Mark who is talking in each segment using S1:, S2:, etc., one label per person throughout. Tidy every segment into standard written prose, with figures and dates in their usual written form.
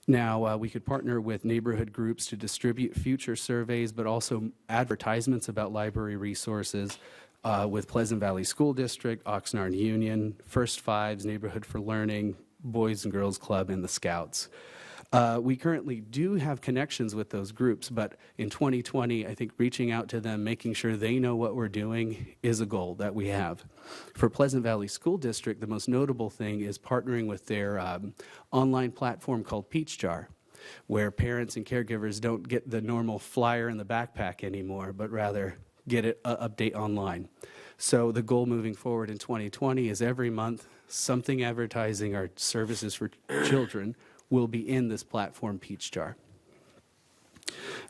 S1: Now, we could partner with neighborhood groups to distribute future surveys, but also advertisements about library resources with Pleasant Valley School District, Oxnard Union, First Fives, Neighborhood for Learning, Boys and Girls Club, and the Scouts. We currently do have connections with those groups, but in 2020, I think reaching out to them, making sure they know what we're doing is a goal that we have. For Pleasant Valley School District, the most notable thing is partnering with their online platform called Peach Jar, where parents and caregivers don't get the normal flyer in the backpack anymore, but rather get an update online. So the goal moving forward in 2020 is every month, something advertising our services for children will be in this platform, Peach Jar.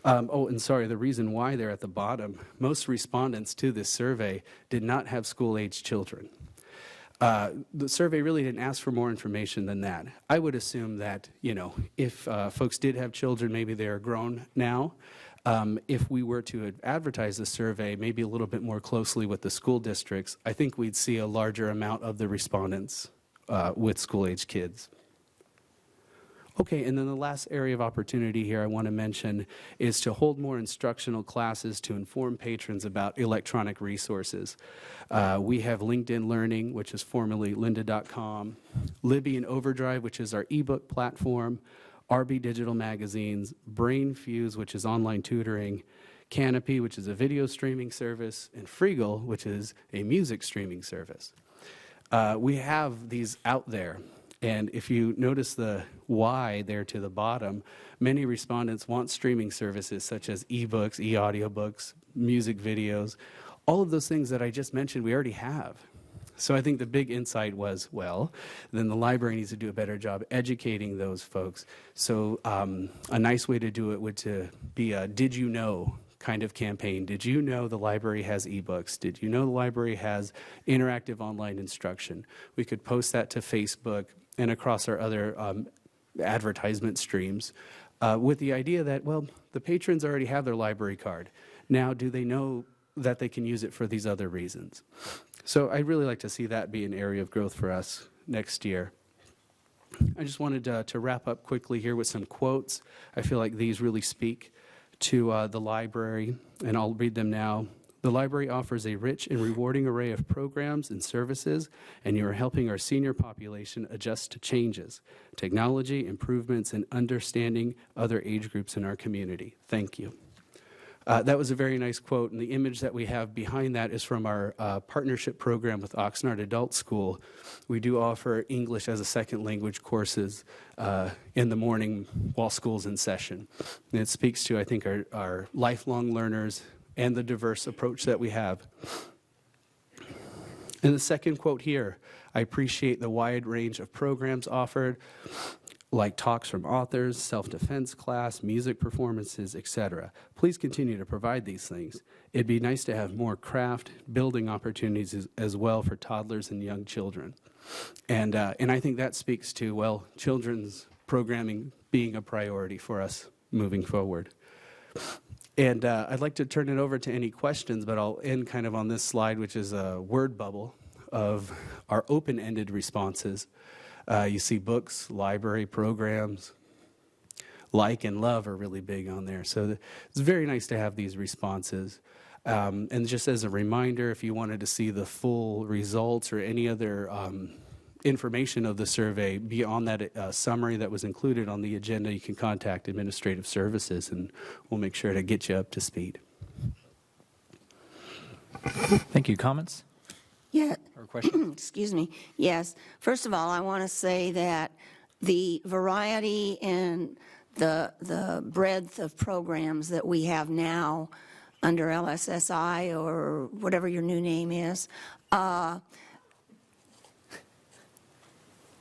S1: Oh, and sorry, the reason why they're at the bottom, most respondents to this survey did not have school-aged children. The survey really didn't ask for more information than that. I would assume that, you know, if folks did have children, maybe they are grown now. If we were to advertise the survey maybe a little bit more closely with the school districts, I think we'd see a larger amount of the respondents with school-aged kids. Okay, and then the last area of opportunity here I want to mention is to hold more instructional classes to inform patrons about electronic resources. We have LinkedIn Learning, which is formerly lynda.com, Libby and Overdrive, which is our ebook platform, RB Digital Magazines, Brain Fuse, which is online tutoring, Canopy, which is a video streaming service, and Freegal, which is a music streaming service. We have these out there. And if you notice the Y there to the bottom, many respondents want streaming services such as ebooks, e-audiobooks, music videos, all of those things that I just mentioned we already have. So I think the big insight was, well, then the library needs to do a better job educating those folks. So a nice way to do it would to be a did you know kind of campaign. Did you know the library has ebooks? Did you know the library has interactive online instruction? We could post that to Facebook and across our other advertisement streams with the idea that, well, the patrons already have their library card. Now, do they know that they can use it for these other reasons? So I'd really like to see that be an area of growth for us next year. I just wanted to wrap up quickly here with some quotes. I feel like these really speak to the library, and I'll read them now. The library offers a rich and rewarding array of programs and services, and you are helping our senior population adjust to changes, technology, improvements, and understanding other age groups in our community. Thank you. That was a very nice quote, and the image that we have behind that is from our partnership program with Oxnard Adult School. We do offer English as a second language courses in the morning while school's in session. And it speaks to, I think, our lifelong learners and the diverse approach that we have. And the second quote here, I appreciate the wide range of programs offered, like talks from authors, self-defense class, music performances, etc. Please continue to provide these things. It'd be nice to have more craft building opportunities as well for toddlers and young children. And I think that speaks to, well, children's programming being a priority for us moving forward. And I'd like to turn it over to any questions, but I'll end kind of on this slide, which is a word bubble of our open-ended responses. You see books, library, programs, like and love are really big on there. So it's very nice to have these responses. And just as a reminder, if you wanted to see the full results or any other information of the survey beyond that summary that was included on the agenda, you can contact Administrative Services and we'll make sure to get you up to speed.
S2: Thank you. Comments?
S3: Yeah.
S2: Or questions?
S3: Excuse me. Yes. First of all, I want to say that the variety and the breadth of programs that we have now under LSSI or whatever your new name is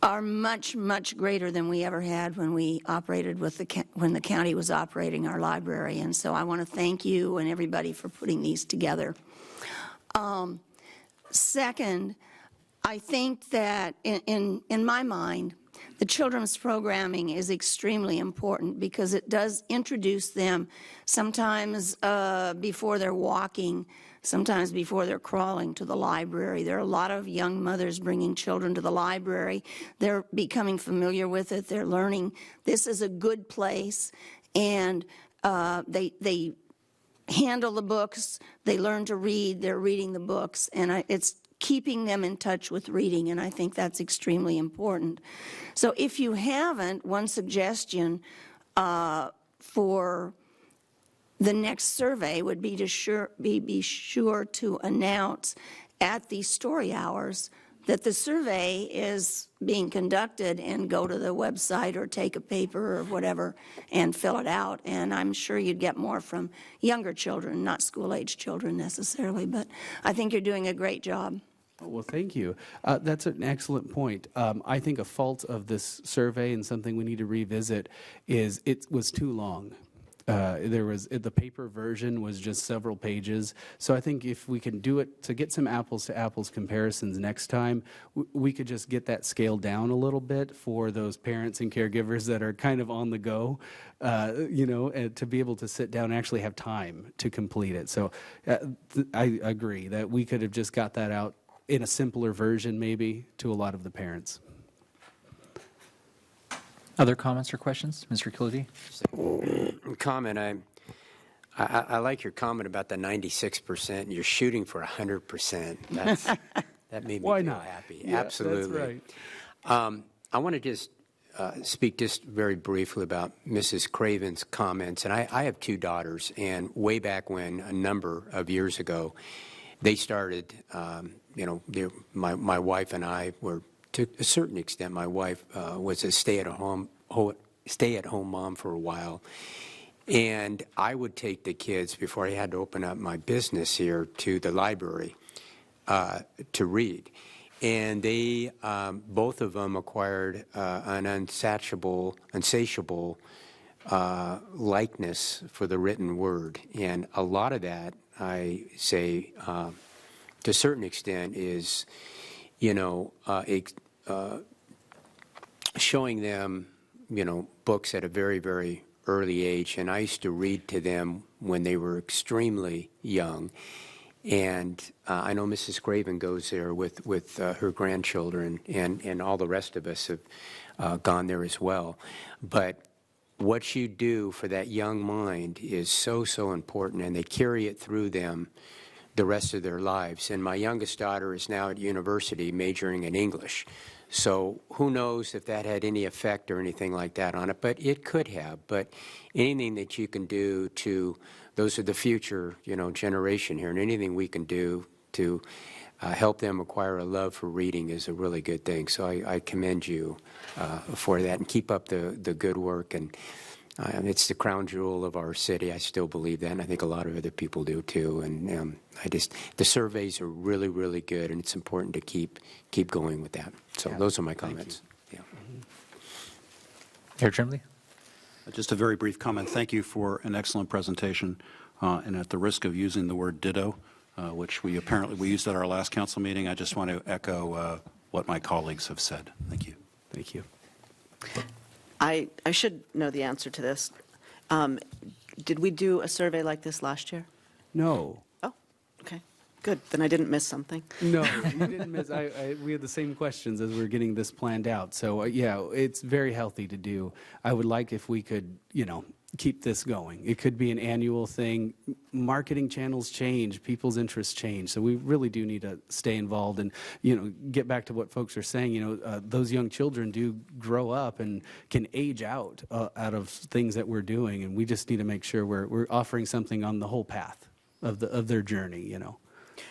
S3: are much, much greater than we ever had when we operated with when the county was operating our library. And so I want to thank you and everybody for putting these together. Second, I think that in my mind, the children's programming is extremely important because it does introduce them sometimes before they're walking sometimes before they're crawling to the library. There are a lot of young mothers bringing children to the library. They're becoming familiar with it. They're learning this is a good place, and they handle the books. They learn to read. They're reading the books, and it's keeping them in touch with reading, and I think that's extremely important. So if you haven't, one suggestion for the next survey would be to be sure to announce at the story hours that the survey is being conducted, and go to the website or take a paper or whatever and fill it out. And I'm sure you'd get more from younger children, not school-age children necessarily, but I think you're doing a great job.
S1: Well, thank you. That's an excellent point. I think a fault of this survey, and something we need to revisit, is it was too long. The paper version was just several pages. So I think if we can do it to get some apples to apples comparisons next time, we could just get that scaled down a little bit for those parents and caregivers that are kind of on the go, and to be able to sit down and actually have time to complete it. So I agree that we could have just got that out in a simpler version maybe to a lot of the parents.
S2: Other comments or questions? Mr. Killedy?
S4: Comment. I like your comment about the 96%. You're shooting for 100%. That made me
S1: Why
S4: feel
S1: not?
S4: happy.
S1: Yeah,
S4: Absolutely.
S1: that's right.
S4: I want to just speak just very briefly about Mrs. Craven's comments. And I have two daughters, and way back when, a number of years ago, they started, my wife and I were, to a certain extent, my wife was a stay-at-home mom for a while. And I would take the kids, before I had to open up my business here, to the library to read. And they, both of them acquired an insatiable likeness for the written word. And a lot of that, I say, to a certain extent, is, showing them, books at a very, very early age. And I used to read to them when they were extremely young. And I know Mrs. Craven goes there with her grandchildren, and all the rest of us have gone there as well. But what you do for that young mind is so, so important, and they carry it through them the rest of their lives. And my youngest daughter is now at university majoring in English. So who knows if that had any effect or anything like that on it, but it could have. But anything that you can do to, those are the future, generation here, and anything we can do to help them acquire a love for reading is a really good thing. So I commend you for that, and keep up the good work. And it's the crown jewel of our city. I still believe that, and I think a lot of other people do too. And the surveys are really, really good, and it's important to keep going with that. So those are my comments. Yeah.
S2: Mayor Trimley?
S5: Just a very brief comment. Thank you for an excellent presentation. And at the risk of using the word ditto, which we used at our last council meeting, I just want to echo what my colleagues have said. Thank you.
S1: Thank you.
S6: I should know the answer to this. Did we do a survey like this last year?
S1: No.
S6: Oh, okay. Good. Then I didn't miss something.
S1: No, you didn't miss. We had the same questions as we were getting this planned out. So, yeah, it's very healthy to do. I would like if we could, keep this going. It could be an annual thing. Marketing channels change. People's interests change. So we really do need to stay involved and, get back to what folks are saying. Those young children do grow up and can age out of things that we're doing. And we just need to make sure we're offering something on the whole path of their journey,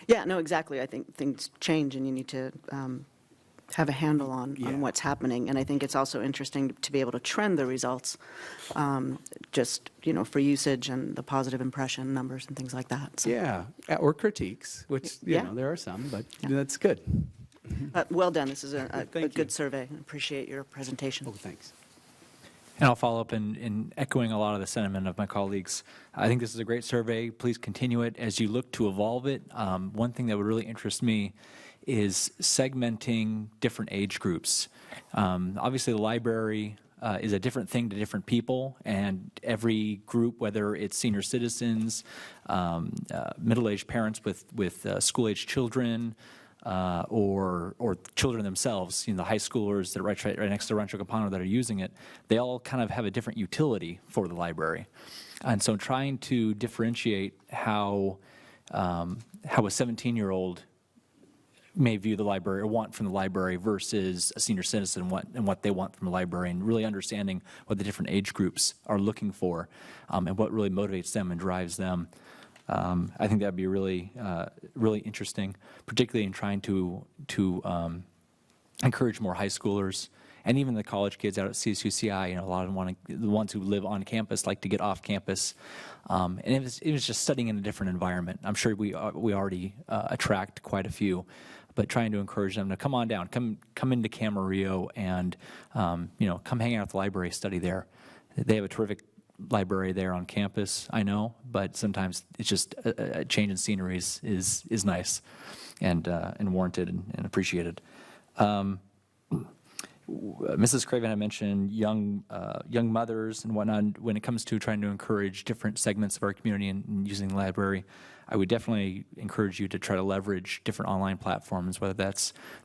S6: Yeah, no, exactly. I think things change, and you need to have a handle on what's happening. And I think it's also interesting to be able to trend the results, just, for usage and the positive impression numbers and things like that. So.
S1: Yeah, or critiques, which, there are some, but that's good.
S6: Well done. This is a
S1: Thank
S6: good
S1: you.
S6: survey. I appreciate your presentation.
S1: Oh, thanks.
S2: And I'll follow up in echoing a lot of the sentiment of my colleagues. I think this is a great survey. Please continue it as you look to evolve it. One thing that would really interest me is segmenting different age groups. Obviously, the library is a different thing to different people, and every group, whether it's senior citizens, middle-aged parents with school-aged children, or children themselves, the high schoolers that are right next to Rancho Capano that are using it, they all kind of have a different utility for the library. And so trying to differentiate how a 17-year-old may view the library or want from the library versus a senior citizen and what they want from the library, and really understanding what the different age groups are looking for, and what really motivates them and drives them. I think that'd be really, really interesting, particularly in trying to encourage more high schoolers and even the college kids out at CSUCI. A lot of them the ones who live on campus like to get off campus, and it was just studying in a different environment. I'm sure we already attract quite a few, but trying to encourage them to come on down, come into Camarillo, and come hang out at the library, study there. They have a terrific library there on campus, I know, but sometimes it's just a change in scenery is nice and warranted and appreciated. Mrs. Craven had mentioned young mothers and whatnot. When it comes to trying to encourage different segments of our community and using the library, I would definitely encourage you to try to leverage different online platforms, whether there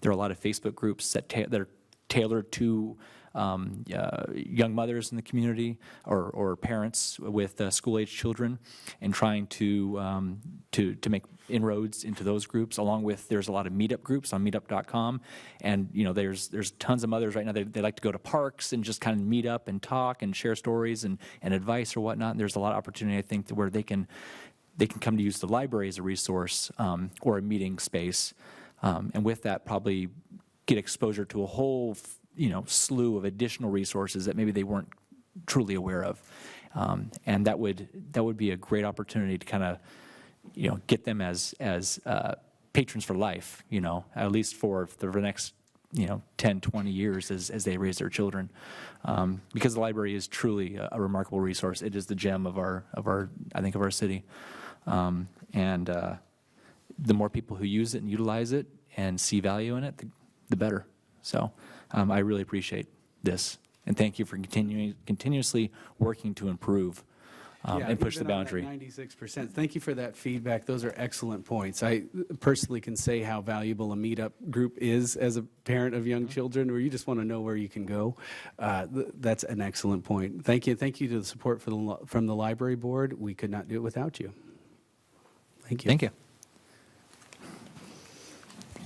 S2: are a lot of Facebook groups that are tailored to young mothers in the community or parents with school-age children, and trying to make inroads into those groups. Along with, there's a lot of meetup groups on meetup.com, and there's tons of mothers right now. They like to go to parks and just kind of meet up and talk and share stories and advice or whatnot. And there's a lot of opportunity, I think, where they can come to use the library as a resource or a meeting space, and with that probably get exposure to a whole slew of additional resources that maybe they weren't truly aware of, and that would be a great opportunity to kind of get them as patrons for life, at least for the next 10, 20 years as they raise their children, because the library is truly a remarkable resource. It is the gem of our city, and the more people who use it and utilize it and see value in it, the better. So I really appreciate this, and thank you for continuously working to improve and push the boundary.
S1: 96%. Thank you for that feedback. Those are excellent points. I personally can say how valuable a meetup group is as a parent of young children, where you just want to know where you can go. That's an excellent point. Thank you. Thank you to the support from the library board. We could not do it without you. Thank you.
S2: Thank you.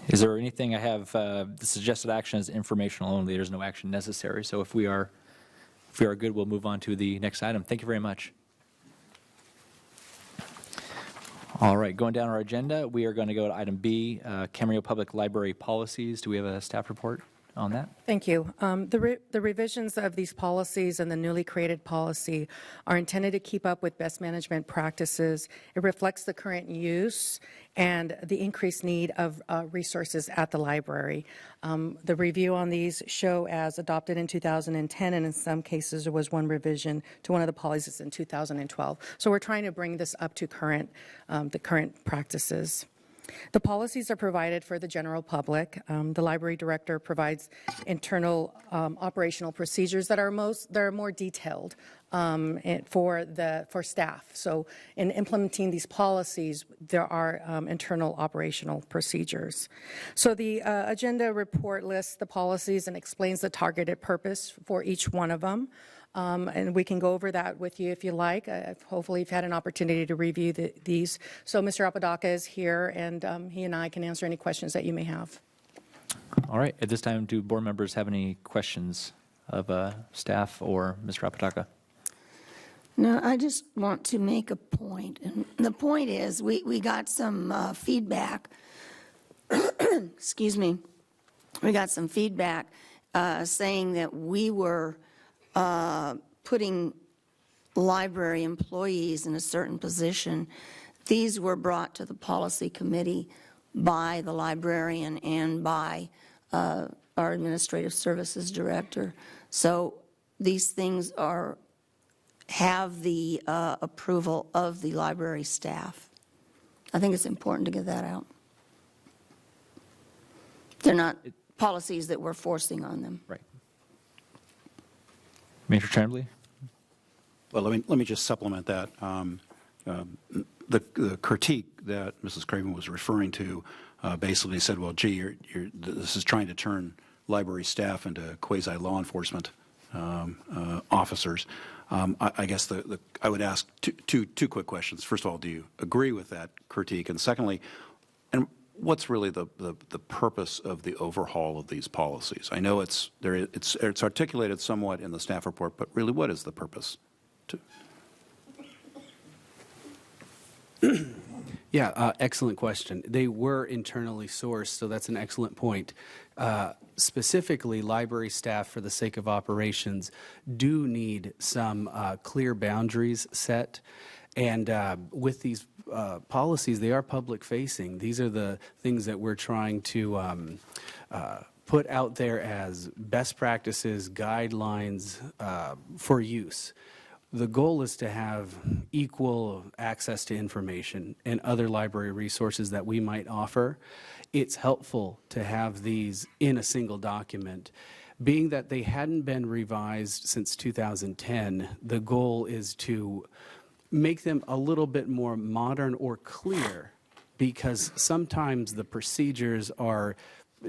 S2: Is there anything I have? The suggested action is informational only. There's no action necessary. So if we are good, we'll move on to the next item. Thank you very much. All right, going down our agenda, we are going to go to item B, Camarillo Public Library policies. Do we have a staff report on that?
S7: Thank you. The revisions of these policies and the newly created policy are intended to keep up with best management practices. It reflects the current use and the increased need of resources at the library. The review on these show as adopted in 2010, and in some cases there was one revision to one of the policies in 2012. So we're trying to bring this up to the current practices. The policies are provided for the general public. The library director provides internal operational procedures that are more detailed for staff. So in implementing these policies, there are internal operational procedures. So the agenda report lists the policies and explains the targeted purpose for each one of them. And we can go over that with you if you like. Hopefully you've had an opportunity to review these. So Mr. Apodaca is here, and he and I can answer any questions that you may have.
S2: All right. At this time, do board members have any questions of staff or Mr. Apodaca?
S3: No, I just want to make a point. And the point is we got some feedback. Excuse me. We got some feedback saying that we were putting library employees in a certain position. These were brought to the policy committee by the librarian and by our administrative services director. So these things have the approval of the library staff. I think it's important to get that out. They're not policies that we're forcing on them.
S2: Right. Major Tremblay?
S5: Well, let me just supplement that. The critique that Mrs. Craven was referring to basically said, well, gee, this is trying to turn library staff into quasi-law enforcement officers. I guess I would ask two quick questions. First of all, do you agree with that critique? And secondly, and what's really the purpose of the overhaul of these policies? I know it's articulated somewhat in the staff report, but really, what is the purpose?
S1: Yeah, excellent question. They were internally sourced, so that's an excellent point. Specifically, library staff, for the sake of operations, do need some clear boundaries set. And with these policies, they are public-facing. These are the things that we're trying to put out there as best practices, guidelines for use. The goal is to have equal access to information and other library resources that we might offer. It's helpful to have these in a single document. Being that they hadn't been revised since 2010, the goal is to make them a little bit more modern or clear, because sometimes the procedures are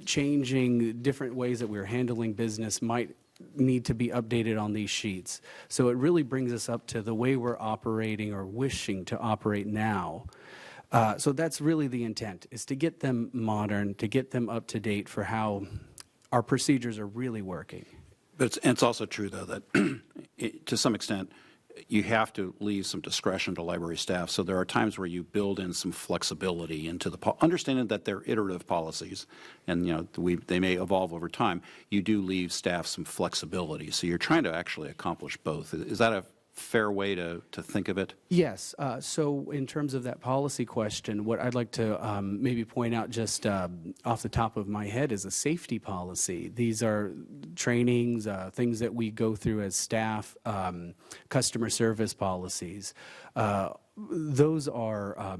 S1: changing, different ways that we're handling business might need to be updated on these sheets. So it really brings us up to the way we're operating or wishing to operate now. So that's really the intent, is to get them modern, to get them up to date for how our procedures are really working.
S5: But it's also true, though, that to some extent, you have to leave some discretion to library staff. So there are times where you build in some flexibility into understanding that they're iterative policies, and they may evolve over time. You do leave staff some flexibility. So you're trying to actually accomplish both. Is that a fair way to think of it?
S1: Yes. So in terms of that policy question, what I'd like to maybe point out just off the top of my head is a safety policy. These are trainings, things that we go through as staff, customer service policies. Those are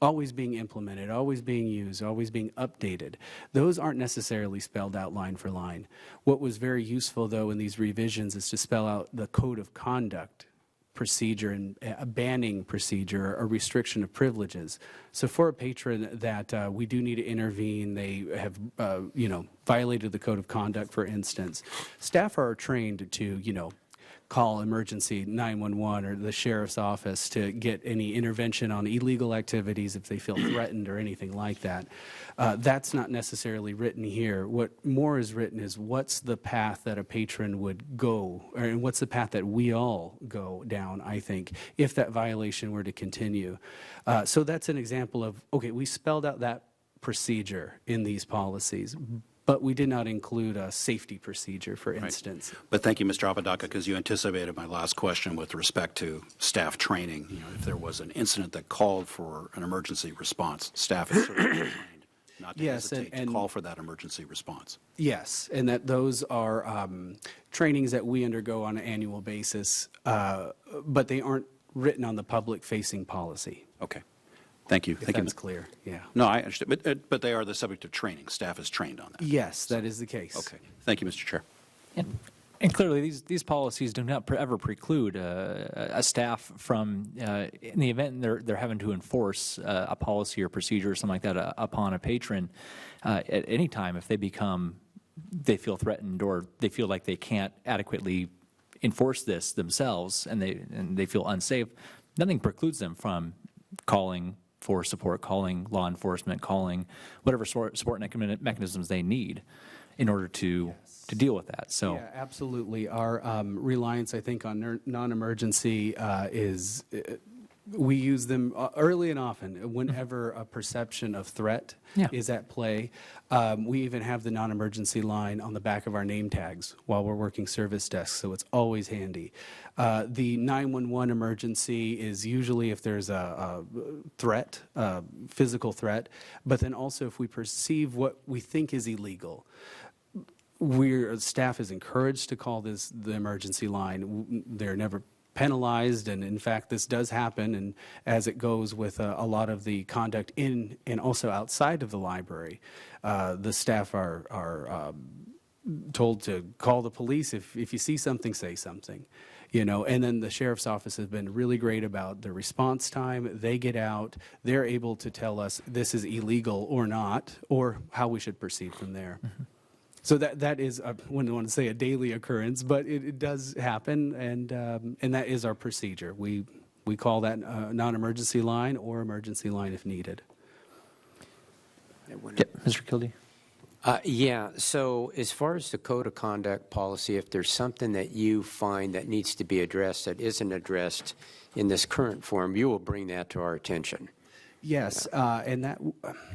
S1: always being implemented, always being used, always being updated. Those aren't necessarily spelled out line for line. What was very useful, though, in these revisions is to spell out the code of conduct procedure and a banning procedure, a restriction of privileges. So for a patron that we do need to intervene, they have, violated the code of conduct, for instance, staff are trained to, call emergency 911 or the sheriff's office to get any intervention on illegal activities if they feel threatened or anything like that. That's not necessarily written here. What more is written is what's the path that a patron would go, and what's the path that we all go down, I think, if that violation were to continue. So that's an example of, okay, we spelled out that procedure in these policies, but we did not include a safety procedure, for instance.
S5: Right. But thank you, Mr. Apodaca, because you anticipated my last question with respect to staff training. If there was an incident that called for an emergency response, staff is certainly trained not to hesitate to call for that emergency response.
S1: Yes, and that those are trainings that we undergo on an annual basis, but they aren't written on the public-facing policy.
S5: Okay. Thank you.
S1: If
S5: Thank you.
S1: that's clear, yeah.
S5: No, I understand. But they are the subject of training. Staff is trained on that.
S1: Yes, that is the case.
S5: Okay. Thank you, Mr. Chair.
S2: And clearly, these policies do not ever preclude a staff from, in the event they're having to enforce a policy or procedure or something like that upon a patron, at any time if they feel threatened or they feel like they can't adequately enforce this themselves and they feel unsafe, nothing precludes them from calling for support, calling law enforcement, calling whatever support mechanisms they need in order to deal with that. So
S1: yeah, absolutely. Our reliance, I think, on non-emergency is we use them early and often whenever a perception of threat is at play. We even have the non-emergency line on the back of our name tags while we're working service desks, so it's always handy. The 911 emergency is usually if there's a threat, physical threat, but then also if we perceive what we think is illegal. Staff is encouraged to call this the emergency line. They're never penalized, and in fact, this does happen, and as it goes with a lot of the conduct in and also outside of the library, the staff are told to call the police. If you see something, say something. And then the sheriff's office has been really great about the response time. They get out, they're able to tell us this is illegal or not, or how we should proceed from there. Mm-hmm. So that is, I wouldn't want to say a daily occurrence, but it does happen, and that is our procedure. We call that non-emergency line or emergency line if needed.
S2: Yep, Mr. Kildee.
S4: Yeah, so as far as the code of conduct policy, if there's something that you find that needs to be addressed that isn't addressed in this current form, you will bring that to our attention.
S1: Yes, and that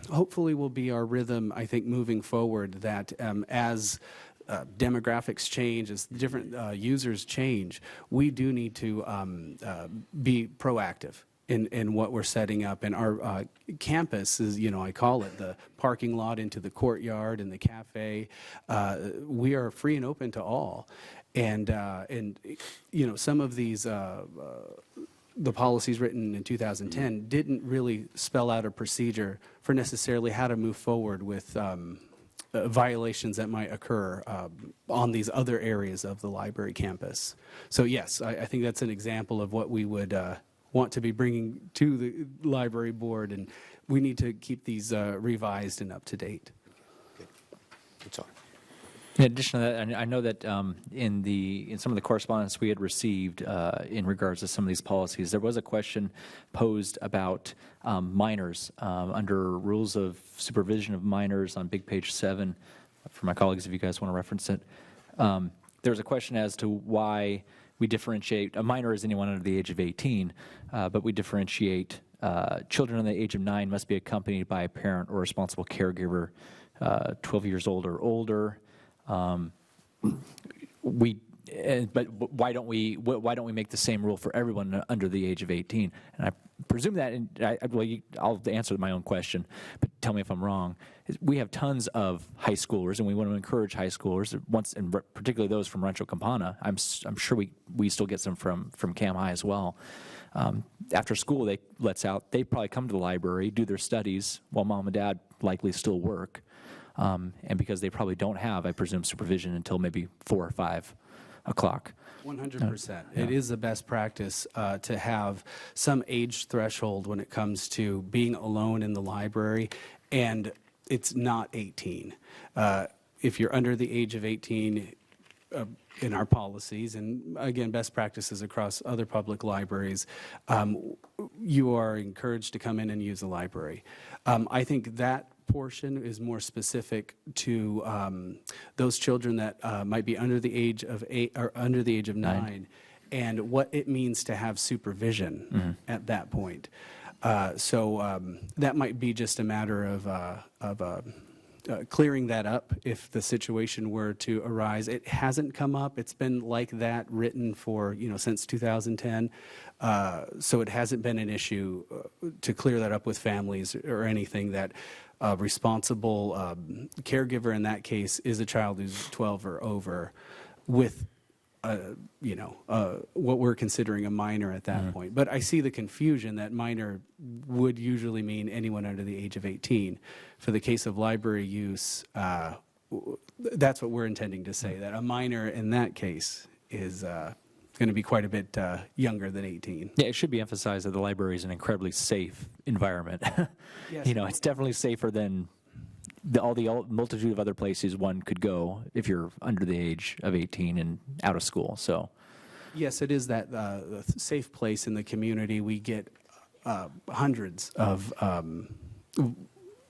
S1: hopefully will be our rhythm, I think, moving forward, that as demographics change, as different users change, we do need to be proactive in what we're setting up. And our campus is, I call it the parking lot into the courtyard and the cafe. We are free and open to all. And some of these, the policies written in 2010 didn't really spell out a procedure for necessarily how to move forward with violations that might occur on these other areas of the library campus. So yes, I think that's an example of what we would want to be bringing to the library board, and we need to keep these revised and up to date.
S4: Good. That's all.
S2: In addition to that, I know that in some of the correspondence we had received in regards to some of these policies, there was a question posed about minors under rules of supervision of minors on big page 7. For my colleagues, if you guys want to reference it, there's a question as to why we differentiate. A minor is anyone under the age of 18, but we differentiate children under the age of 9 must be accompanied by a parent or responsible caregiver, 12 years old or older. But why don't we make the same rule for everyone under the age of 18? And I presume that, I'll answer my own question, but tell me if I'm wrong. We have tons of high schoolers, and we want to encourage high schoolers, and particularly those from Rancho Campana. I'm sure we still get some from Cam High as well. After school, they lets out. They probably come to the library, do their studies, while mom and dad likely still work. And because they probably don't have, I presume, supervision until maybe 4 or 5 o'clock.
S1: 100%. It is the best practice to have some age threshold when it comes to being alone in the library, and it's not 18. If you're under the age of 18, in our policies, and again, best practices across other public libraries, you are encouraged to come in and use the library. I think that portion is more specific to those children that might be under the age of 8 or under the age of 9, and what it means to have supervision at that point. So that might be just a matter of clearing that up if the situation were to arise. It hasn't come up. It's been like that written for, since 2010. So it hasn't been an issue to clear that up with families or anything. That responsible caregiver in that case is a child who's 12 or over with what we're considering a minor at that point. But I see the confusion that minor would usually mean anyone under the age of 18. For the case of library use, that's what we're intending to say, that a minor in that case is going to be quite a bit younger than 18.
S2: Yeah, it should be emphasized that the library is an incredibly safe environment.
S1: Yes.
S2: It's definitely safer than the multitude of other places one could go if you're under the age of 18 and out of school. So,
S1: yes, it is that safe place in the community. We get hundreds of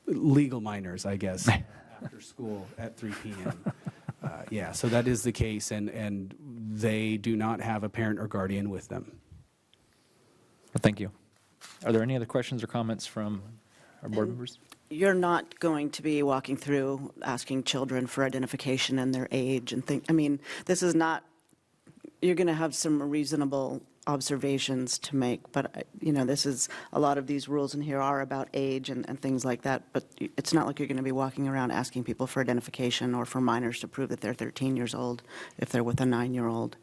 S1: legal minors, I guess, after school at 3 p.m. Yeah, so that is the case, and they do not have a parent or guardian with them.
S2: Well, thank you. Are there any other questions or comments from our board members?
S6: You're not going to be walking through asking children for identification and their age and this is not, you're going to have some reasonable observations to make, but this is, a lot of these rules in here are about age and things like that, but it's not like you're going to be walking around asking people for identification or for minors to prove that they're 13 years old if they're with a 9-year-old.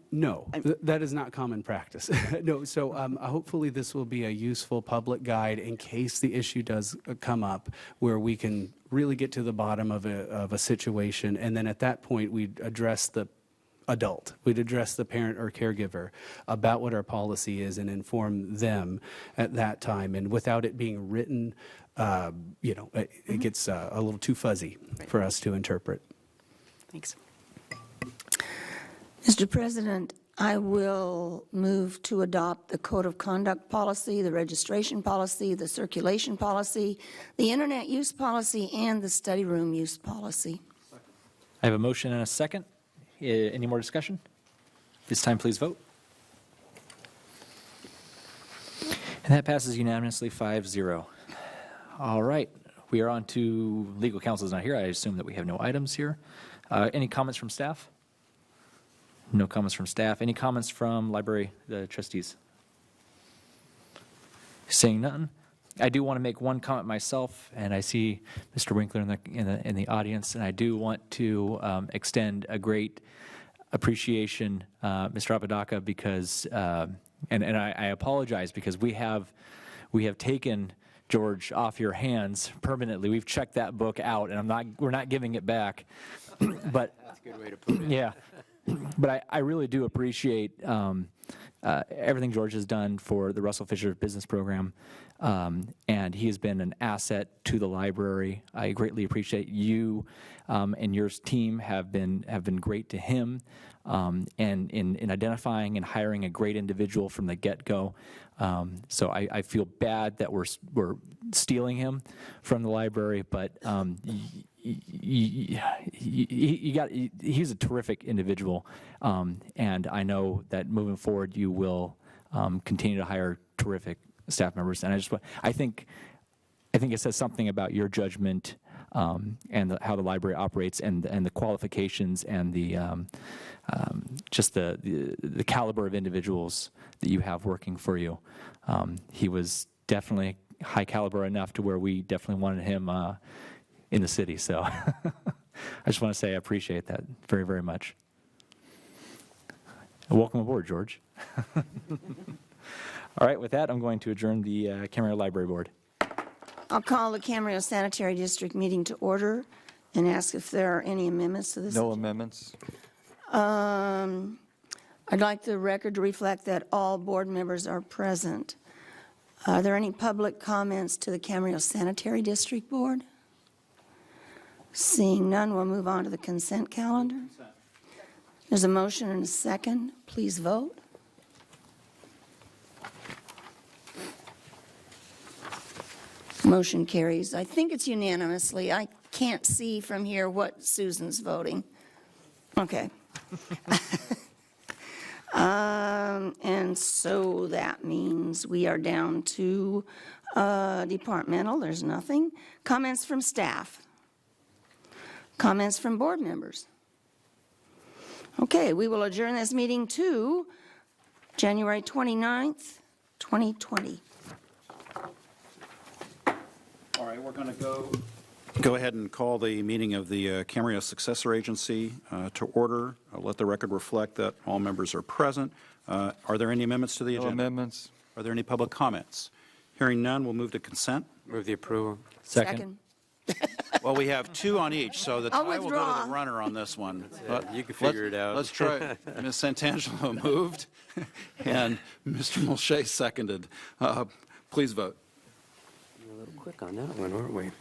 S1: No, that is not common practice. No, so hopefully this will be a useful public guide in case the issue does come up, where we can really get to the bottom of a situation, and then at that point, we'd address the adult. We'd address the parent or caregiver about what our policy is and inform them at that time. And without it being written, it gets a little too fuzzy for us to interpret.
S6: Thanks.
S3: Mr. President, I will move to adopt the Code of Conduct policy, the registration policy, the circulation policy, the internet use policy, and the study room use policy.
S2: I have a motion and a second. Any more discussion? This time, please vote. And that passes unanimously 5-0. All right, we are on to legal counsel is not here. I assume that we have no items here. Any comments from staff? No comments from staff. Any comments from library trustees? Seeing none. I do want to make one comment myself, and I see Mr. Winkler in the audience, and I do want to extend a great appreciation, Mr. Apodaca, because and I apologize because we have taken George off your hands permanently. We've checked that book out, and we're not giving it back. But
S4: That's a good way to put it.
S2: yeah, but I really do appreciate everything George has done for the Russell Fisher Business Program, and he has been an asset to the library. I greatly appreciate you and your team have been great to him, and in identifying and hiring a great individual from the get-go. So I feel bad that we're stealing him from the library, but he's a terrific individual, and I know that moving forward you will continue to hire terrific staff members. And I think it says something about your judgment and how the library operates, and the qualifications and the just the caliber of individuals that you have working for you. He was definitely high caliber enough to where we definitely wanted him in the city. So I just want to say I appreciate that very, very much. Welcome aboard, George. All right, with that, I'm going to adjourn the Camarillo Library Board.
S3: I'll call the Camarillo Sanitary District meeting to order and ask if there are any amendments to this.
S8: No amendments.
S3: I'd like the record to reflect that all board members are present. Are there any public comments to the Camarillo Sanitary District Board? Seeing none, we'll move on to the consent calendar. There's a motion and a second. Please vote. Motion carries. I think it's unanimously. I can't see from here what Susan's voting. Okay. And so that means we are down to departmental. There's nothing. Comments from staff. Comments from board members. Okay, we will adjourn this meeting to January 29th, 2020.
S5: All right, we're going to go ahead and call the meeting of the Camarillo Successor Agency to order. I'll let the record reflect that all members are present. Are there any amendments to the
S8: No
S5: agenda?
S8: amendments.
S5: Are there any public comments? Hearing none, we'll move to consent.
S4: Move the approval.
S2: Second.
S5: Well, we have two on each, so the tie
S3: I'll
S5: will go to
S3: withdraw.
S5: the runner on this one.
S4: You can figure it out.
S5: Let's try. Ms. Santangelo moved, and Mr. Mulchay seconded. Please vote.
S4: We're a little quick on that one, weren't we?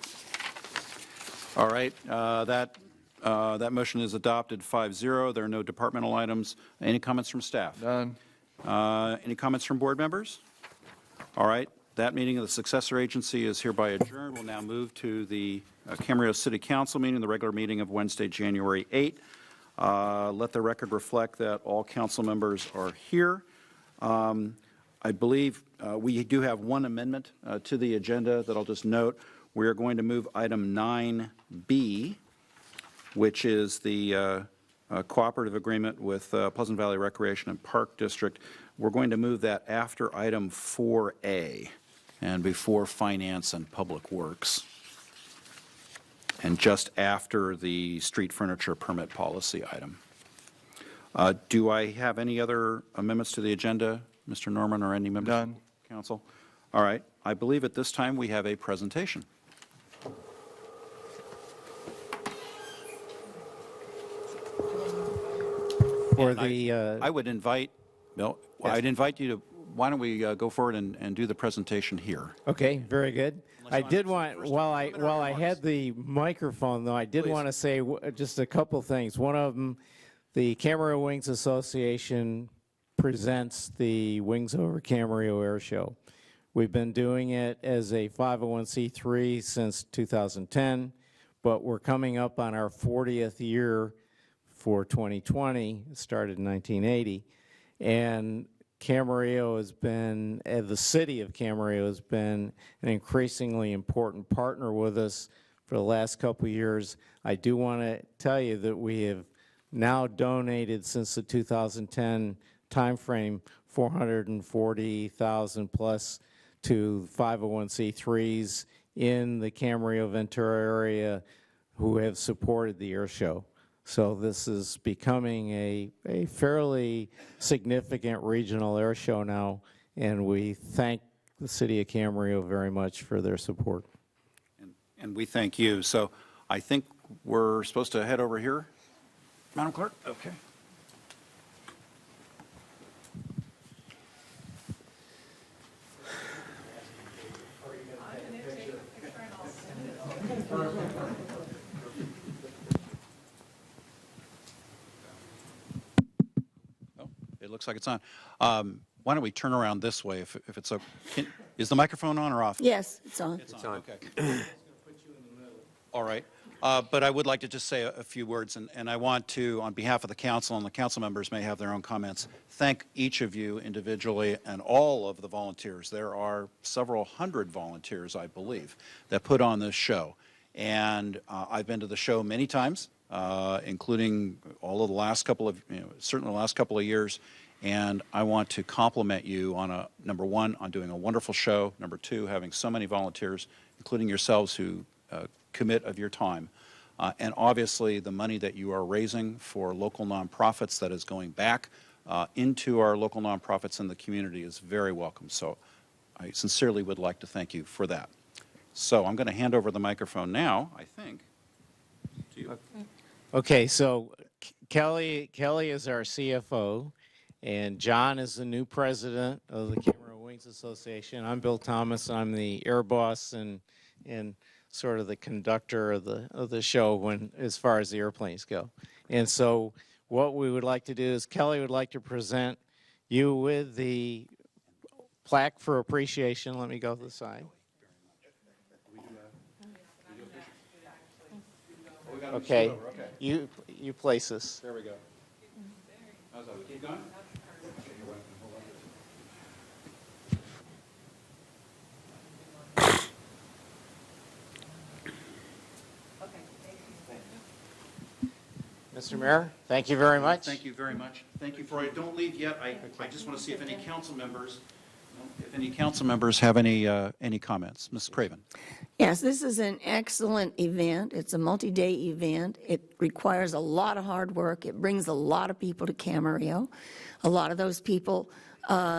S5: All right, that motion is adopted 5-0. There are no departmental items. Any comments from staff?
S8: None.
S5: Any comments from board members? All right, that meeting of the successor agency is hereby adjourned. We'll now move to the Camarillo City Council meeting, the regular meeting of Wednesday, January 8th. Let the record reflect that all council members are here. I believe we do have one amendment to the agenda that I'll just note. We are going to move item 9B, which is the cooperative agreement with Pleasant Valley Recreation and Park District. We're going to move that after item 4A and before Finance and Public Works, and just after the street furniture permit policy item. Do I have any other amendments to the agenda, Mr. Norman, or any members
S8: None.
S5: of the council? All right. I believe at this time we have a presentation.
S8: for
S5: And
S8: the.
S5: I would invite, Bill, I'd invite you to, why don't we go forward and do the presentation here?
S8: Okay, very good. I
S5: you
S8: did
S5: wanna-
S8: want,
S5: first,
S8: while
S5: preliminary
S8: I
S5: remarks.
S8: had the microphone, though, I did
S5: Please.
S8: want to say just a couple things. One of them, the Camarillo Wings Association presents the Wings Over Camarillo Air Show. We've been doing it as a 501c3 since 2010, but we're coming up on our 40th year for 2020. It started in 1980. And Camarillo has been, the city of Camarillo has been an increasingly important partner with us for the last couple of years. I do want to tell you that we have now donated since the 2010 timeframe 440,000 plus to 501c3s in the Camarillo Ventura area who have supported the air show. So this is becoming a fairly significant regional air show now, and we thank the city of Camarillo very much for their support.
S5: And we thank you. So I think we're supposed to head over here, Madam Clerk? Okay. It looks like it's on. Why don't we turn around this way if it's okay? Is the microphone on or off?
S3: Yes, it's on.
S4: It's on.
S5: Okay. All right. But I would like to just say a few words, and I want to, on behalf of the council, and the council members may have their own comments, thank each of you individually and all of the volunteers. There are several hundred volunteers, I believe, that put on this show. And I've been to the show many times, including all of the last couple of, certainly the last couple of years. And I want to compliment you on number one, on doing a wonderful show. Number two, having so many volunteers, including yourselves who commit of your time. And obviously the money that you are raising for local nonprofits that is going back into our local nonprofits in the community is very welcome. So I sincerely would like to thank you for that. So I'm going to hand over the microphone now, I think, to you.
S8: Okay, so Kelly is our CFO, and John is the new president of the Camarillo Wings Association. I'm Bill Thomas. I'm the air boss and sort of the conductor of the show as far as the airplanes go. And so what we would like to do is Kelly would like to present you with the plaque for appreciation. Let me go to the side. Okay, you place this.
S5: There we go. How's that? Keep going?
S8: Mr. Mayor, thank you very much.
S5: Thank you very much. Thank you for it. Don't leave yet. I just want to see if any council members have any comments. Ms. Craven.
S3: Yes, this is an excellent event. It's a multi-day event. It requires a lot of hard work. It brings a lot of people to Camarillo. A lot of those people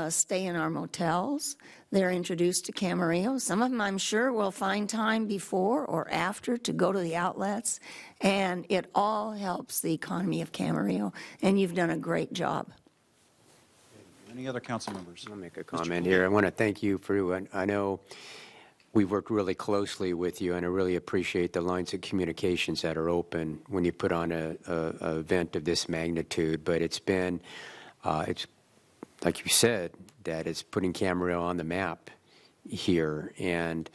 S3: stay in our motels. They're introduced to Camarillo. Some of them, I'm sure, will find time before or after to go to the outlets, and it all helps the economy of Camarillo, and you've done a great job.
S5: Any other council members?
S4: I'll make a comment here. I want to thank you for, I know we worked really closely with you, and I really appreciate the lines of communications that are open when you put on a event of this magnitude. But it's been, it's like you said, that it's putting Camarillo on the map here. And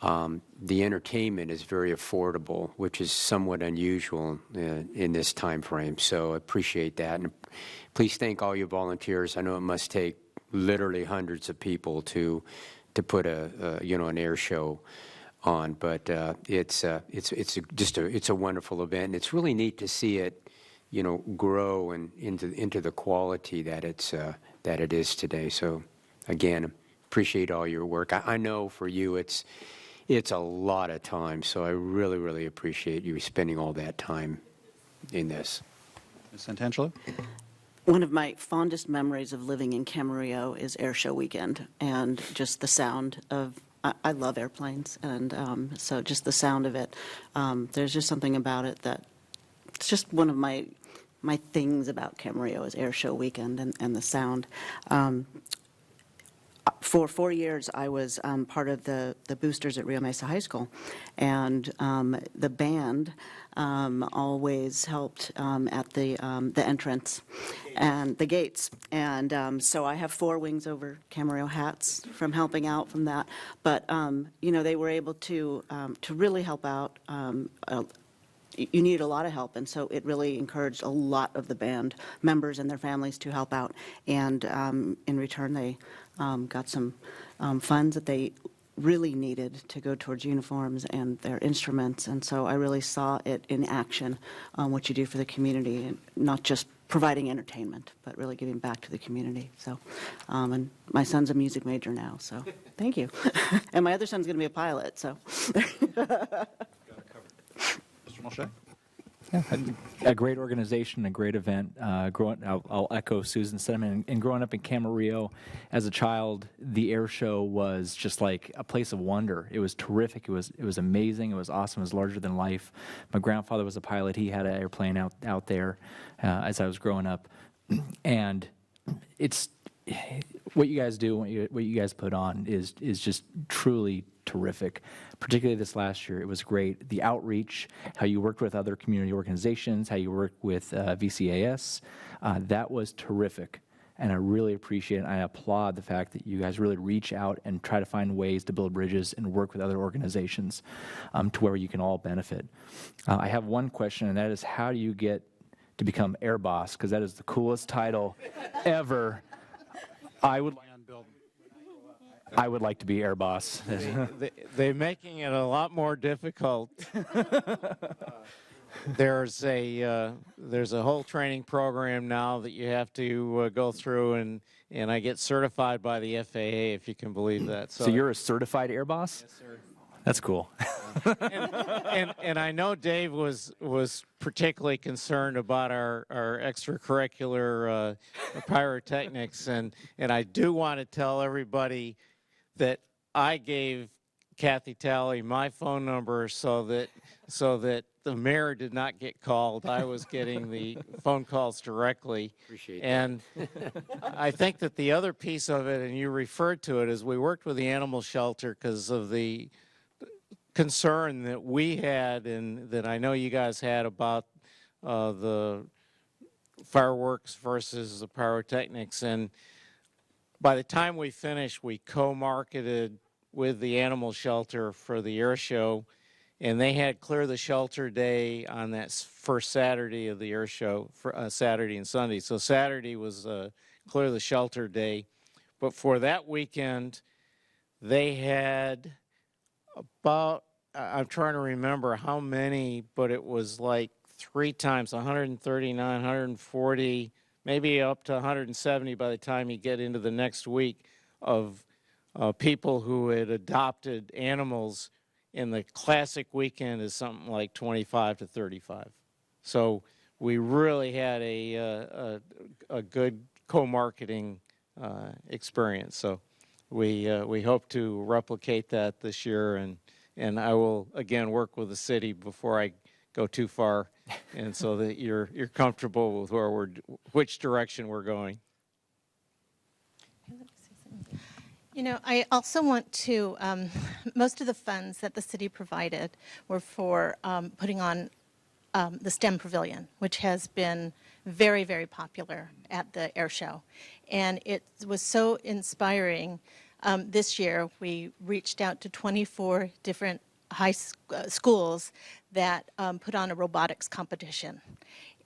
S4: the entertainment is very affordable, which is somewhat unusual in this time frame. So I appreciate that. And please thank all your volunteers. I know it must take literally hundreds of people to put an air show on, but it's a wonderful event. And it's really neat to see it, grow and into the quality that it is today. So again, appreciate all your work. I know for you it's a lot of time, so I really, really appreciate you spending all that time in this.
S5: Ms. Santangelo?
S6: One of my fondest memories of living in Camarillo is Air Show weekend, and just the sound of, I love airplanes, and so just the sound of it, there's just something about it that, it's just one of my my things about Camarillo is Air Show Weekend and the sound. For 4 years, I was part of the boosters at Rio Mesa High School, and the band always helped at the entrance and the gates. And so I have 4 Wings Over Camarillo hats from helping out from that. But you know, they were able to really help out. You need a lot of help, and so it really encouraged a lot of the band members and their families to help out. And in return, they got some funds that they really needed to go towards uniforms and their instruments. And so I really saw it in action, what you do for the community, and not just providing entertainment, but really giving back to the community. So, and my son's a music major now, so thank you. And my other son's going to be a pilot, so.
S2: Mulchay? Yeah, a great organization, a great event. I'll echo Susan's sentiment. And growing up in Camarillo as a child, the air show was just like a place of wonder. It was terrific. It was amazing. It was awesome. It was larger than life. My grandfather was a pilot. He had an airplane out there as I was growing up. And it's what you guys do, what you guys put on is just truly terrific. Particularly this last year, it was great. The outreach, how you worked with other community organizations, how you worked with VCAS, that was terrific. And I really appreciate it. I applaud the fact that you guys really reach out and try to find ways to build bridges and work with other organizations to where you can all benefit. I have one question, and that is, how do you get to become Air Boss? Because that is the coolest title ever. I would like to be Air Boss.
S8: They're making it a lot more difficult. There's a whole training program now that you have to go through, and I get certified by the FAA, if you can believe that.
S2: So you're a certified Air Boss?
S8: Yes, sir.
S2: That's cool.
S8: and I know Dave was particularly concerned about our extracurricular pyrotechnics, and I do want to tell everybody that I gave Kathy Talley my phone number so that the mayor did not get called. I was getting the phone calls directly.
S4: Appreciate that.
S8: And I think that the other piece of it, and you referred to it, is we worked with the animal shelter because of the concern that we had and that I know you guys had about the fireworks versus the pyrotechnics. And by the time we finished, we co-marketed with the animal shelter for the air show, and they had Clear the Shelter Day on that first Saturday of the air show, for Saturday and Sunday. So Saturday was Clear the Shelter Day, but for that weekend, they had about, I'm trying to remember how many, but it was like 3 times, 139, 140, maybe up to 170 by the time you get into the next week of people who had adopted animals. In the classic weekend is something like 25 to 35. So we really had a good co-marketing experience. So we hope to replicate that this year, and I will again work with the city before I go too far, and so that you're comfortable with which direction we're going.
S9: You know, I also want to, most of the funds that the city provided were for putting on the STEM Pavilion, which has been very, very popular at the air show. And it was so inspiring. This year, we reached out to 24 different schools that put on a robotics competition.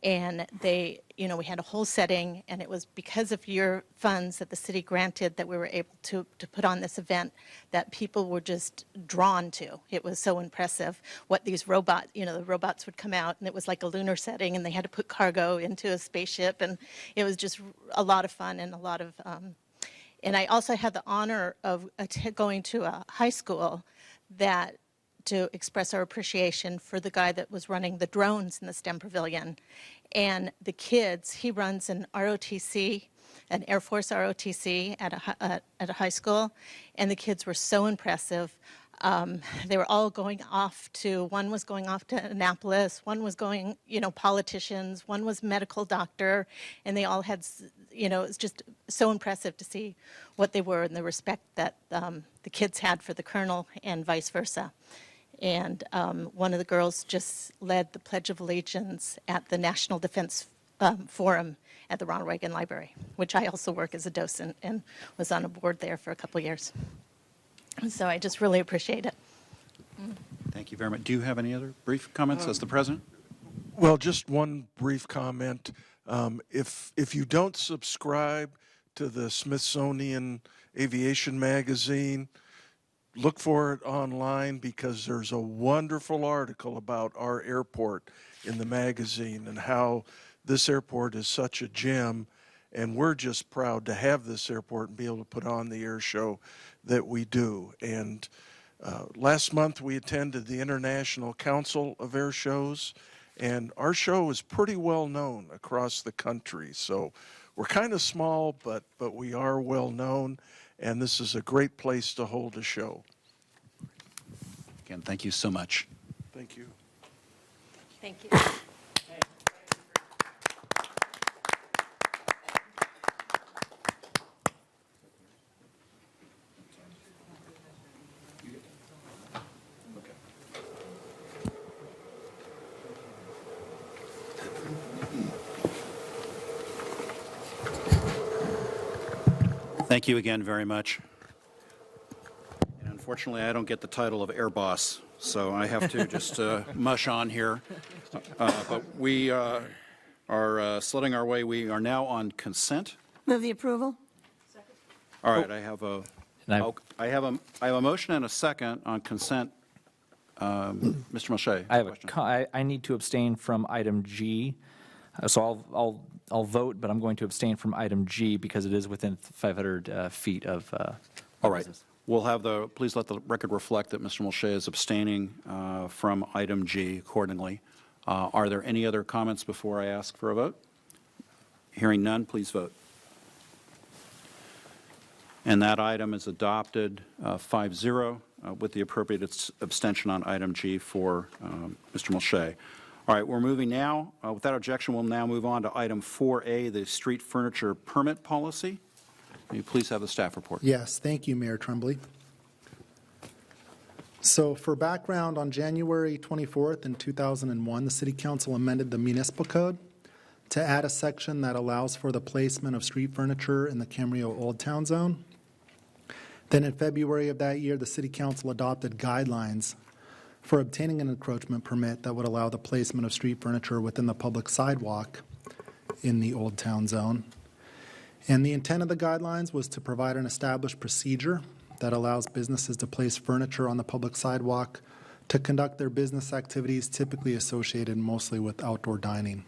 S9: And they, you know, we had a whole setting, and it was because of your funds that the city granted that we were able to put on this event that people were just drawn to. It was so impressive what these robots, you know, the robots would come out, and it was like a lunar setting, and they had to put cargo into a spaceship, and it was just a lot of fun and a lot of, and I also had the honor of going to a high school that to express our appreciation for the guy that was running the drones in the STEM Pavilion. And the kids, he runs an ROTC, an Air Force ROTC at a high school, and the kids were so impressive. They were all going off to, one was going off to Annapolis, one was going, politicians, one was medical doctor, and they all had, it was just so impressive to see what they were and the respect that the kids had for the colonel and vice versa. And one of the girls just led the Pledge of Allegiance at the National Defense Forum at the Ronald Reagan Library, which I also work as a docent and was on a board there for a couple of years. So I just really appreciate it.
S5: Thank you very much. Do you have any other brief comments as the president?
S10: Well, just one brief comment. If you don't subscribe to the Smithsonian Aviation Magazine, look for it online, because there's a wonderful article about our airport in the magazine and how this airport is such a gem, and we're just proud to have this airport and be able to put on the air show that we do. And last month we attended the International Council of Air Shows, and our show is pretty well known across the country. So we're kind of small, but we are well known, and this is a great place to hold a show.
S5: Again, thank you so much.
S10: Thank you.
S9: Thank you.
S5: Thank you again very much. And unfortunately, I don't get the title of Air Boss, so I have to just mush on here. But we are slitting our way. We are now on consent.
S3: Move the approval?
S5: All right, I have a motion and a second on consent. Mr. Mulchay.
S2: I need to abstain from item G, so I'll vote, but I'm going to abstain from item G because it is within 500 feet of.
S5: All right. We'll have please let the record reflect that Mr. Mulchay is abstaining from item G accordingly. Are there any other comments before I ask for a vote? Hearing none, please vote. And that item is adopted 5-0 with the appropriate abstention on item G for Mr. Mulchay. All right, we're moving now. Without objection, we'll now move on to item 4A, the street furniture permit policy. May you please have the staff report?
S11: Yes, thank you, Mayor Tremblay. So for background, on January 24th in 2001, the City Council amended the municipal code to add a section that allows for the placement of street furniture in the Camarillo Old Town Zone. Then in February of that year, the City Council adopted guidelines for obtaining an encroachment permit that would allow the placement of street furniture within the public sidewalk in the Old Town Zone. And the intent of the guidelines was to provide an established procedure that allows businesses to place furniture on the public sidewalk to conduct their business activities typically associated mostly with outdoor dining.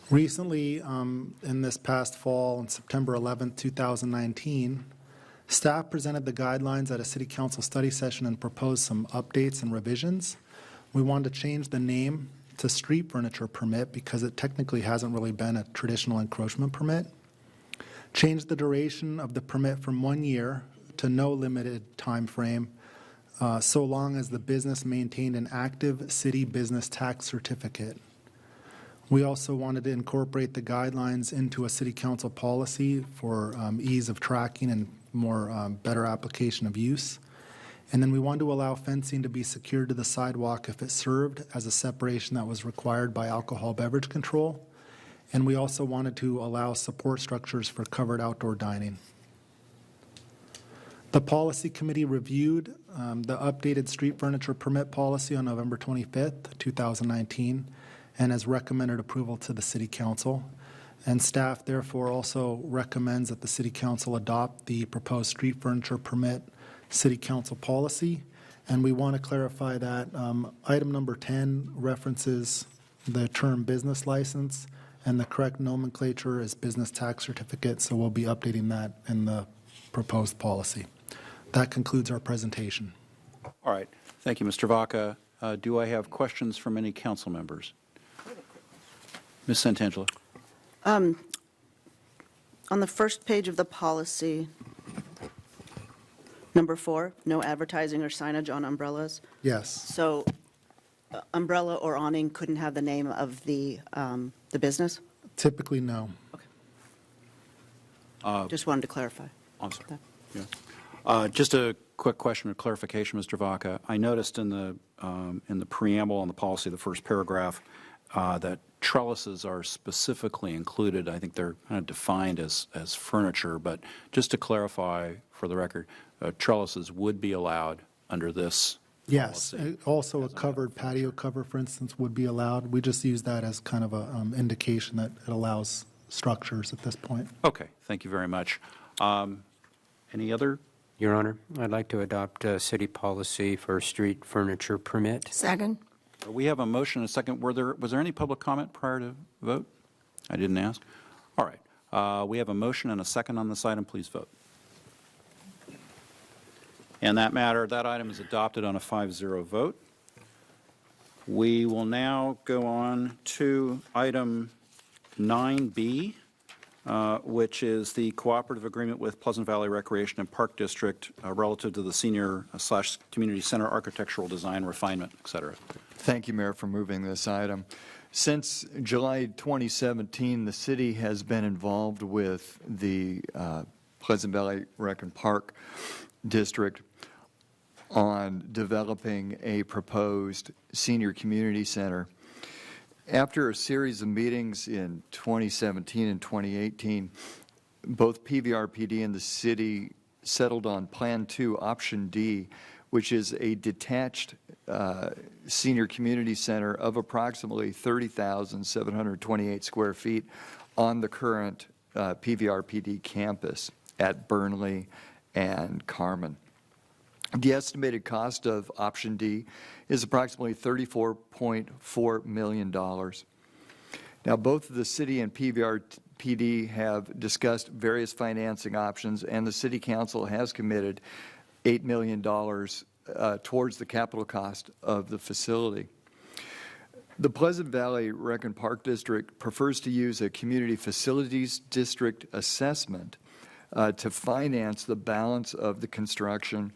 S11: Recently, in this past fall, on September 11th, 2019, staff presented the guidelines at a City Council study session and proposed some updates and revisions. We wanted to change the name to street furniture permit because it technically hasn't really been a traditional encroachment permit. Change the duration of the permit from 1 year to no limited time frame, so long as the business maintained an active city business tax certificate. We also wanted to incorporate the guidelines into a City Council policy for ease of tracking and better application of use. And then we wanted to allow fencing to be secured to the sidewalk if it served as a separation that was required by alcohol beverage control. And we also wanted to allow support structures for covered outdoor dining. The policy committee reviewed the updated street furniture permit policy on November 25th, 2019, and has recommended approval to the City Council. And staff therefore also recommends that the City Council adopt the proposed street furniture permit City Council policy. And we want to clarify that item number 10 references the term business license, and the correct nomenclature is business tax certificate, so we'll be updating that in the proposed policy. That concludes our presentation.
S5: All right. Thank you, Mr. Vaca. Do I have questions from any council members? Ms. Santangelo.
S6: On the first page of the policy, Number 4, no advertising or signage on umbrellas.
S11: Yes.
S6: So umbrella or awning couldn't have the name of the business?
S11: Typically, no.
S6: Just wanted to clarify.
S5: I'm sorry. Yeah. Just a quick question of clarification, Mr. Vaca. I noticed in the preamble on the policy, the first paragraph, that trellises are specifically included. I think they're kind of defined as furniture, but just to clarify for the record, trellises would be allowed under this
S11: Yes.
S5: policy.
S11: Also, a covered patio cover, for instance, would be allowed. We just use that as kind of a indication that it allows structures at this point.
S5: Okay, thank you very much. Any other?
S4: Your Honor, I'd like to adopt a city policy for street furniture permit.
S3: Second?
S5: We have a motion and a second. Was there any public comment prior to vote? I didn't ask. All right. We have a motion and a second on this item. Please vote. And that item is adopted on a 5-0 vote. We will now go on to item 9B, which is the cooperative agreement with Pleasant Valley Recreation and Park District relative to the senior/community center architectural design refinement, et cetera.
S12: Thank you, Mayor, for moving this item. Since July 2017, the city has been involved with the Pleasant Valley Rec and Park District on developing a proposed senior community center. After a series of meetings in 2017 and 2018, both PVRPD and the city settled on Plan 2, Option D, which is a detached senior community center of approximately 30,728 square feet on the current PVRPD campus at Burnley and Carmen. The estimated cost of Option D is approximately $34.4 million. Now, both the city and PVRPD have discussed various financing options, and the City Council has committed $8 million towards the capital cost of the facility. The Pleasant Valley Rec and Park District prefers to use a community facilities district assessment to finance the balance of the construction,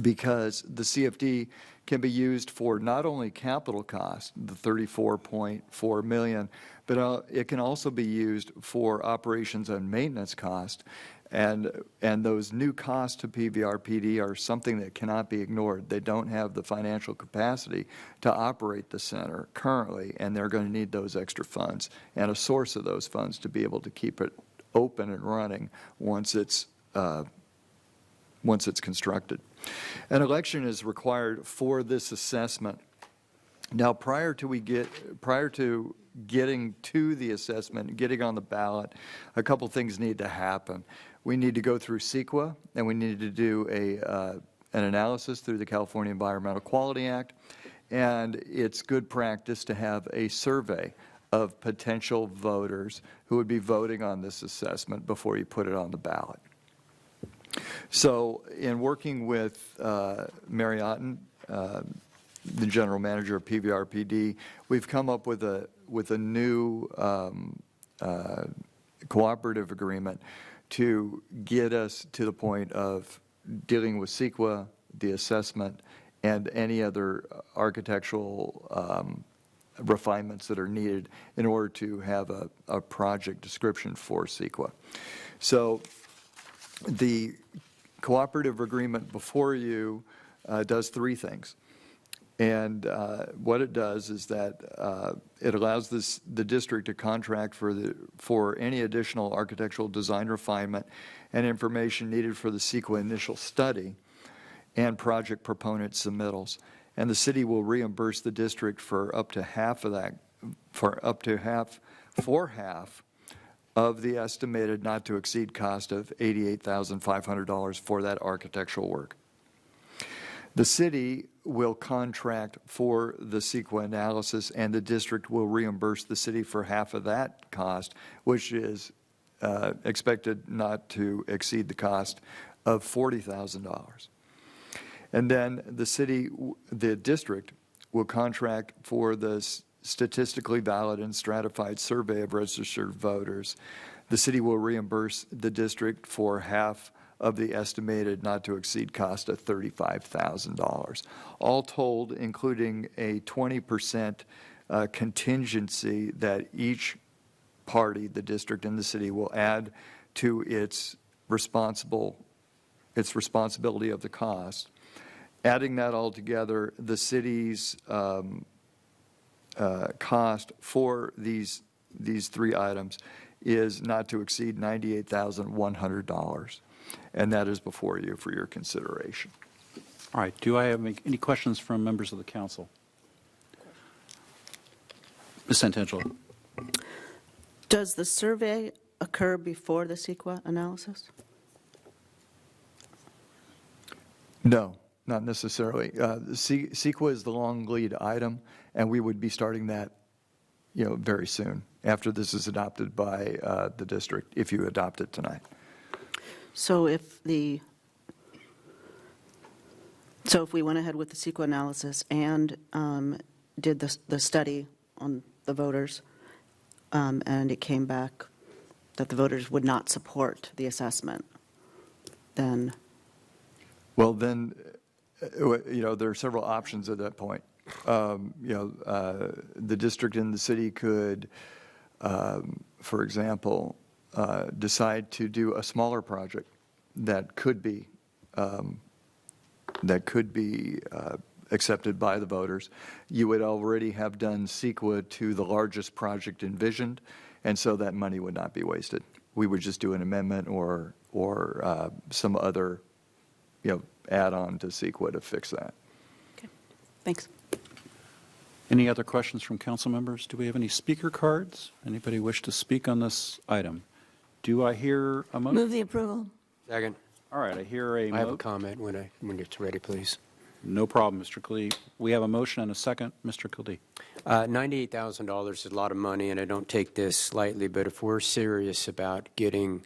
S12: because the CFD can be used for not only capital cost, the $34.4 million, but it can also be used for operations and maintenance cost. And those new costs to PVRPD are something that cannot be ignored. They don't have the financial capacity to operate the center currently, and they're going to need those extra funds and a source of those funds to be able to keep it open and running once it's constructed. An election is required for this assessment. Now, prior to getting to the assessment, getting on the ballot, a couple things need to happen. We need to go through CEQA, and we need to do an analysis through the California Environmental Quality Act, and it's good practice to have a survey of potential voters who would be voting on this assessment before you put it on the ballot. So in working with Mary Otten, the general manager of PVRPD, we've come up with a new cooperative agreement to get us to the point of dealing with CEQA, the assessment, and any other architectural refinements that are needed in order to have a project description for CEQA. So the cooperative agreement before you does three things. And what it does is that it allows the district to contract for any additional architectural design refinement and information needed for the CEQA initial study and project proponent submittals. And the city will reimburse the district for up to half of that, for half of the estimated not to exceed cost of $88,500 for that architectural work. The city will contract for the CEQA analysis, and the district will reimburse the city for half of that cost, which is expected not to exceed the cost of $40,000. And then the district will contract for the statistically valid and stratified survey of registered voters. The city will reimburse the district for half of the estimated not to exceed cost of $35,000. All told, including a 20% contingency that each party, the district and the city, will add to its responsibility of the cost. Adding that all together, the city's cost for these three items is not to exceed $98,100, and that is before you for your consideration.
S5: All right. Do I have any questions from members of the council? Ms. Santangelo.
S6: Does the survey occur before the CEQA analysis?
S12: No, not necessarily. CEQA is the long lead item, and we would be starting that, very soon after this is adopted by the district, if you adopt it tonight.
S6: So if we went ahead with the CEQA analysis and did the study on the voters, and it came back that the voters would not support the assessment, then?
S12: Well, then, there are several options at that point. The district and the city could, for example, decide to do a smaller project that could be accepted by the voters. You would already have done CEQA to the largest project envisioned, and so that money would not be wasted. We would just do an amendment or some other, add-on to CEQA to fix that.
S6: Okay, thanks.
S5: Any other questions from council members? Do we have any speaker cards? Anybody wish to speak on this item? Do I hear a motion?
S3: Move the approval.
S4: Second.
S5: All right, I hear a
S4: I have a comment when it's ready, please.
S5: No problem, Mr. Khalid. We have a motion and a second. Mr. Khalid.
S4: $98,000 is a lot of money, and I don't take this lightly, but if we're serious about getting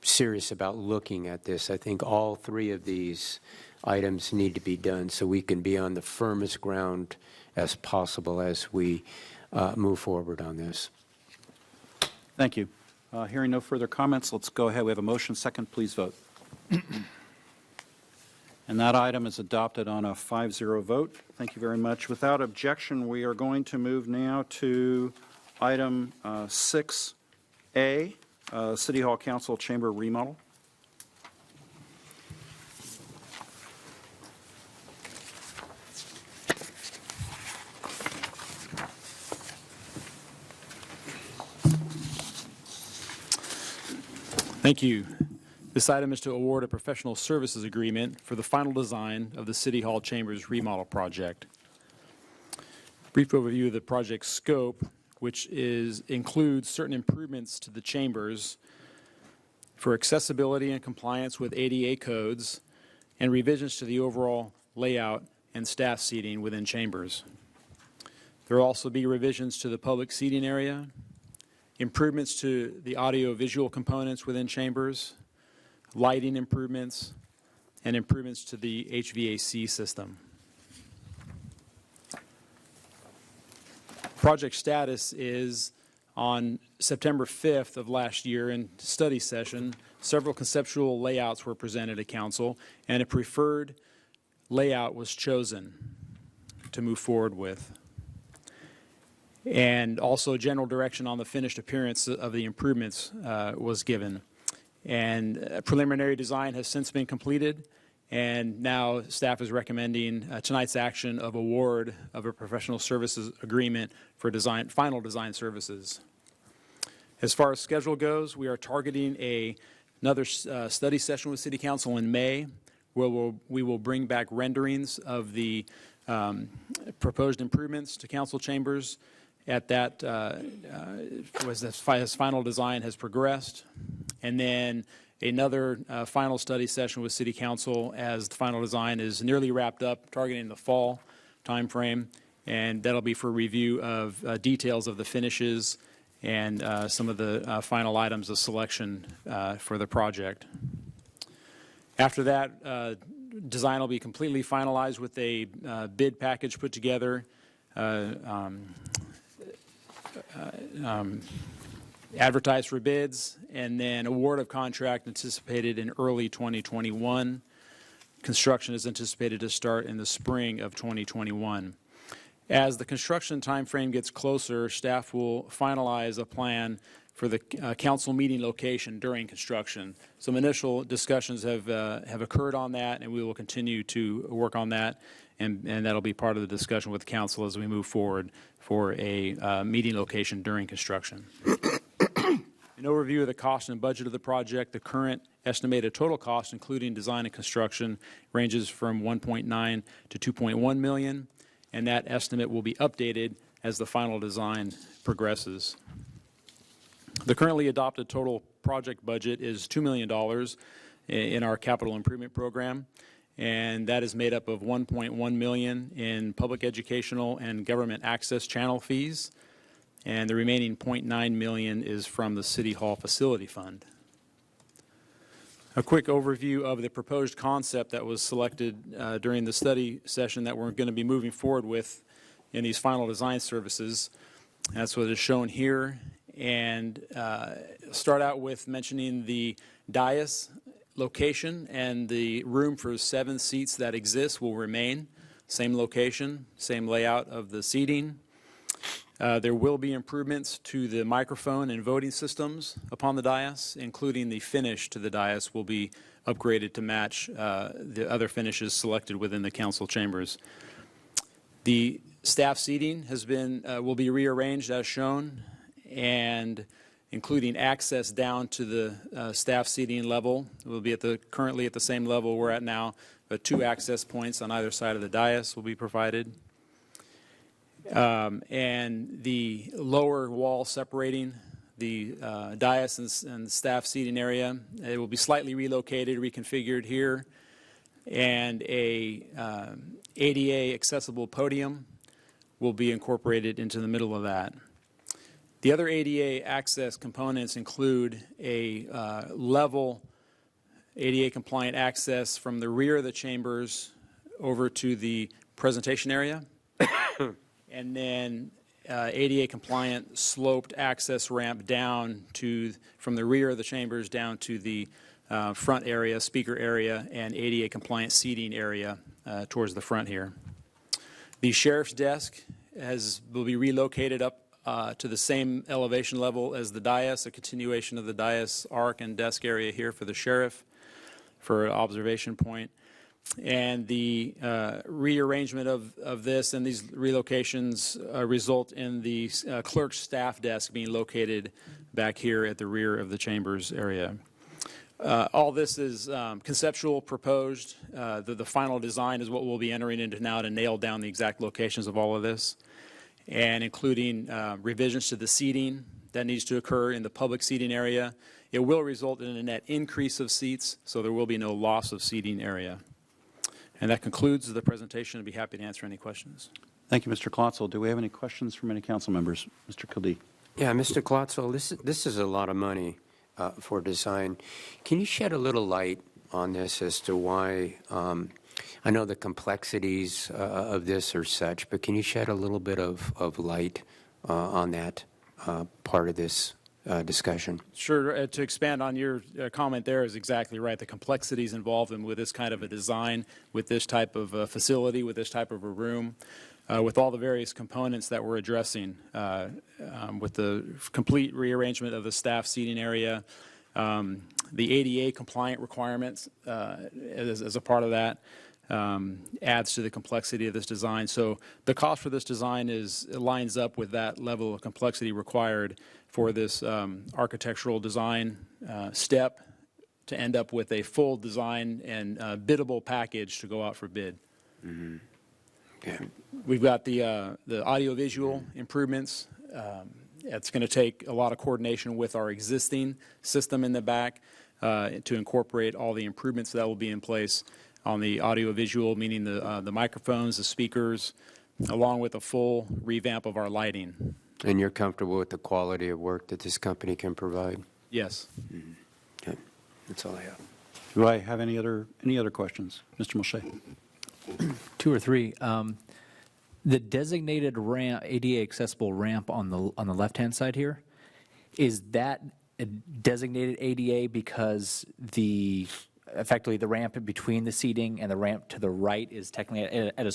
S4: serious about looking at this, I think all three of these items need to be done so we can be on the firmest ground as possible as we move forward on this.
S5: Thank you. Hearing no further comments, let's go ahead. We have a motion. Second, please vote. And that item is adopted on a 5-0 vote. Thank you very much. Without objection, we are going to move now to item 6A, City Hall Council Chamber Remodel.
S13: Thank you. This item is to award a professional services agreement for the final design of the City Hall Chambers remodel project. Brief overview of the project scope, which includes certain improvements to the chambers for accessibility and compliance with ADA codes and revisions to the overall layout and staff seating within chambers. There will also be revisions to the public seating area, improvements to the audio-visual components within chambers, lighting improvements, and improvements to the HVAC system. Project status is on September 5th of last year in study session, several conceptual layouts were presented to council, and a preferred layout was chosen to move forward with. And also general direction on the finished appearance of the improvements was given. And preliminary design has since been completed, and now staff is recommending tonight's action of award of a professional services agreement for final design services. As far as schedule goes, we are targeting another study session with City Council in May, where we will bring back renderings of the proposed improvements to council chambers at that as final design has progressed, and then another final study session with City Council as the final design is nearly wrapped up, targeting the fall timeframe, and that'll be for review of details of the finishes and some of the final items of selection for the project. After that, design will be completely finalized with a bid package put together, advertised for bids, and then award of contract anticipated in early 2021. Construction is anticipated to start in the spring of 2021. As the construction timeframe gets closer, staff will finalize a plan for the council meeting location during construction. Some initial discussions have occurred on that, and we will continue to work on that, and that'll be part of the discussion with council as we move forward for a meeting location during construction. An overview of the cost and budget of the project. The current estimated total cost, including design and construction, ranges from $1.9 to $2.1 million, and that estimate will be updated as the final design progresses. The currently adopted total project budget is $2 million in our capital improvement program, and that is made up of $1.1 million in public educational and government access channel fees, and the remaining $0.9 million is from the City Hall Facility Fund. A quick overview of the proposed concept that was selected during the study session that we're going to be moving forward with in these final design services. That's what is shown here. And start out with mentioning the dais location, and the room for 7 seats that exist will remain. Same location, same layout of the seating. There will be improvements to the microphone and voting systems upon the dais, including the finish to the dais will be upgraded to match the other finishes selected within the council chambers. The staff seating will be rearranged as shown, and including access down to the staff seating level. We'll be currently at the same level we're at now, but 2 access points on either side of the dais will be provided. And the lower wall separating the dais and staff seating area, it will be slightly relocated, reconfigured here, and a ADA accessible podium will be incorporated into the middle of that. The other ADA access components include a level ADA compliant access from the rear of the chambers over to the presentation area, and then ADA compliant sloped access ramp down from the rear of the chambers down to the front area, speaker area, and ADA compliant seating area towards the front here. The sheriff's desk will be relocated up to the same elevation level as the dais, a continuation of the dais arc and desk area here for the sheriff for observation point. And the rearrangement of this and these relocations result in the clerk's staff desk being located back here at the rear of the chambers area. All this is conceptual, proposed. The final design is what we'll be entering into now to nail down the exact locations of all of this, and including revisions to the seating that needs to occur in the public seating area. It will result in a net increase of seats, so there will be no loss of seating area. And that concludes the presentation. I'd be happy to answer any questions.
S5: Thank you, Mr. Klotzle. Do we have any questions from any council members? Mr. Kildee.
S4: Yeah, Mr. Klotzle, this is a lot of money for design. Can you shed a little light on this as to why, I know the complexities of this are such, but can you shed a little bit of light on that part of this discussion?
S13: Sure. To expand on your comment there is exactly right. The complexities involved with this kind of a design, with this type of facility, with this type of a room, with all the various components that we're addressing, with the complete rearrangement of the staff seating area, the ADA compliant requirements as a part of that adds to the complexity of this design. So the cost for this design lines up with that level of complexity required for this architectural design step to end up with a full design and biddable package to go out for bid.
S4: Mm-hmm. Okay.
S13: We've got the audiovisual improvements. It's going to take a lot of coordination with our existing system in the back to incorporate all the improvements that will be in place on the audiovisual, meaning the microphones, the speakers, along with a full revamp of our lighting.
S4: And you're comfortable with the quality of work that this company can provide?
S13: Yes.
S4: Mm-hmm. Okay. That's all I have.
S5: Do I have any other questions? Mr. Mulchay.
S2: 2 or 3. The designated ramp, ADA accessible ramp on the left-hand side here, Is that a designated ADA because effectively the ramp in between the seating and the ramp to the right is technically at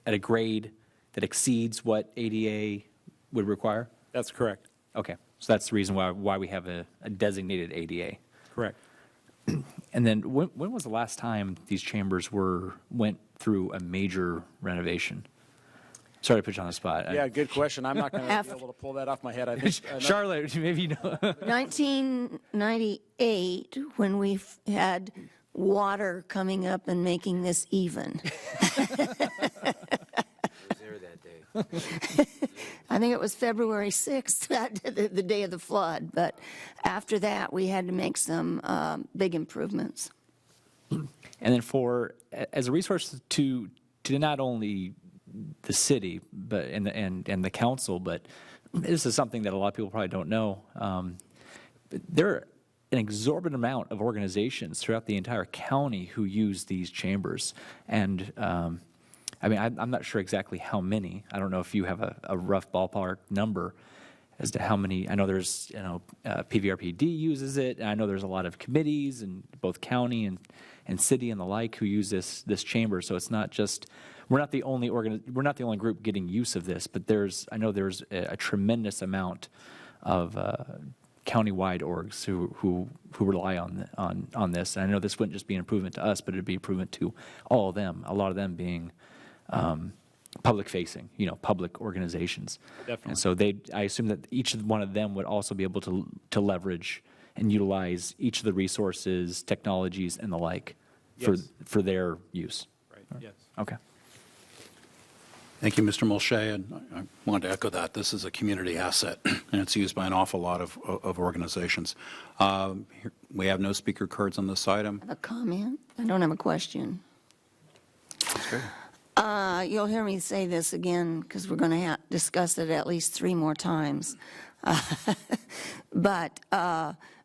S2: a grade that exceeds what ADA would require?
S13: That's correct.
S2: Okay, so that's the reason why we have a designated ADA.
S13: Correct.
S2: And then when was the last time these chambers went through a major renovation? Sorry to put you on the spot.
S13: Yeah, good question. I'm not going to be
S3: After-
S13: able to pull that off my head. I think
S2: Charlotte, maybe you know.
S3: 1998, when we had water coming up and making this even.
S4: I was there that day.
S3: I think it was February 6th, the day of the flood. But after that, we had to make some big improvements.
S2: And then as a resource to not only the city but and the council, but this is something that a lot of people probably don't know. There are an exorbitant amount of organizations throughout the entire county who use these chambers, and I mean I'm not sure exactly how many. I don't know if you have a rough ballpark number as to how many. I know there's PVRPD uses it, and I know there's a lot of committees in both county and city and the like who use this chamber. So it's not just we're not the only group getting use of this, but I know there's a tremendous amount of countywide orgs who rely on this. And I know this wouldn't just be an improvement to us, but it'd be an improvement to all of them. A lot of them being public facing, public organizations.
S13: Definitely.
S2: And so I assume that each one of them would also be able to leverage and utilize each of the resources, technologies, and the like for their use.
S13: Right. Yes.
S2: Okay.
S5: Thank you, Mr. Mulchay, and I wanted to echo that. This is a community asset, and it's used by an awful lot of organizations. We have no speaker cards on this item.
S3: I have a comment. I don't have a question.
S5: That's great.
S3: You'll hear me say this again because we're going to discuss it at least 3 more times, but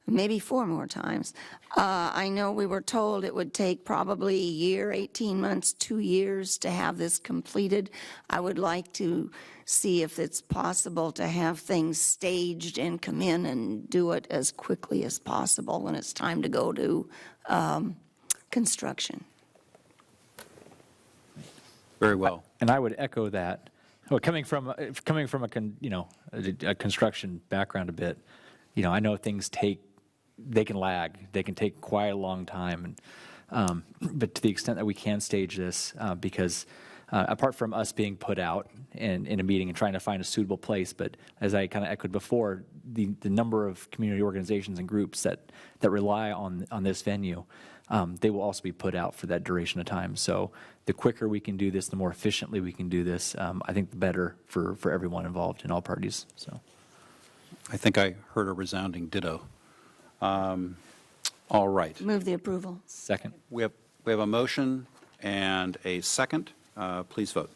S3: maybe 4 more times. I know we were told it would take probably a year, 18 months, 2 years to have this completed. I would like to see if it's possible to have things staged and come in and do it as quickly as possible when it's time to go to construction.
S5: Very well.
S2: And I would echo that. Well, coming from a construction background a bit, I know things they can lag. They can take quite a long time. And but to the extent that we can stage this, because apart from us being put out in a meeting and trying to find a suitable place, but as I kind of echoed before, the number of community organizations and groups that rely on this venue, they will also be put out for that duration of time. So the quicker we can do this, the more efficiently we can do this, I think the better for everyone involved in all parties. So
S5: I think I heard a resounding ditto. All right.
S3: Move the approval.
S2: second.
S5: We have a motion and a second. Please vote.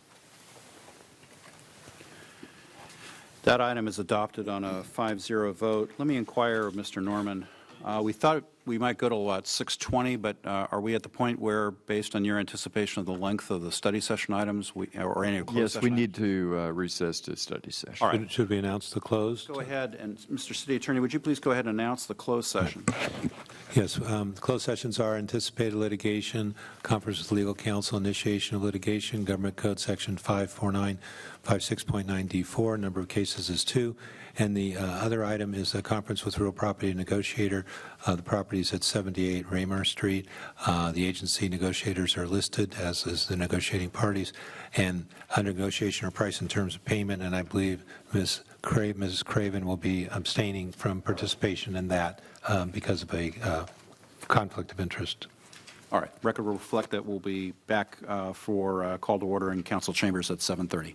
S5: That item is adopted on a 5-0 vote. Let me inquire of Mr. Norman. We thought we might go to about 6:20, but are we at the point where, based on your anticipation of the length of the study session items, or any closed
S12: Yes,
S5: session
S12: we
S5: items?
S12: need to recess to study session.
S5: All right.
S14: Should we announce the closed?
S5: Go ahead, and Mr. City Attorney, would you please go ahead and announce the closed session?
S14: Yes, closed sessions are anticipated litigation, conference with legal counsel, initiation of litigation, Government Code Section 54956.9D4, number of cases is 2, and the other item is a conference with real property negotiator. The property is at 78 Raymer Street. The agency negotiators are listed, as is the negotiating parties, and under negotiation or price and terms of payment, and I believe Mrs. Craven will be abstaining from participation in that because of a conflict of interest.
S5: All right. Record will reflect that we'll be back for call to order in council chambers at 7:30.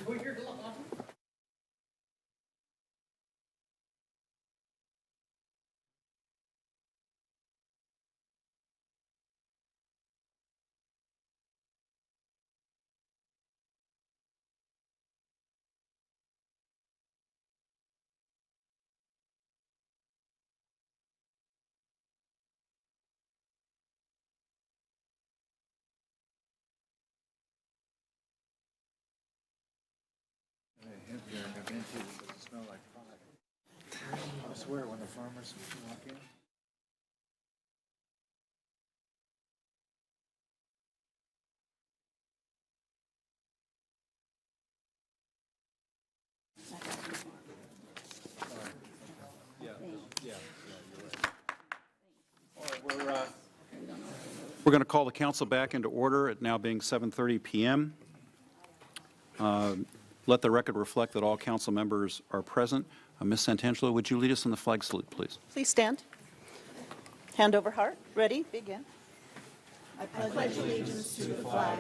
S8: I swear when the farmers walk in.
S5: We're going to call the council back into order at now being 7:30 p.m. Let the record reflect that all council members are present. Ms. Santangelo, would you lead us in the flag salute, please?
S6: Please stand. Hand over heart. Ready? Begin.
S3: I pledge allegiance to the flag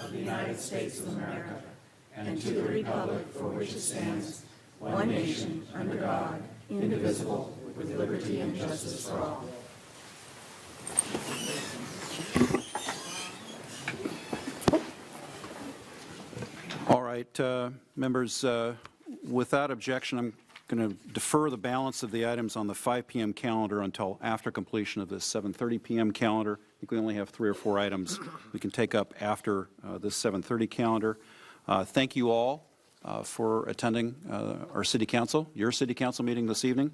S3: of the United States of America and to the republic for which it stands, one nation, under God, indivisible, with liberty and justice for all.
S5: All right, members, without objection, I'm going to defer the balance of the items on the 5 p.m. calendar until after completion of this 7:30 p.m. calendar. I think we only have 3 or 4 items we can take up after this 7:30 calendar. Thank you all for attending our city council, your city council meeting this evening.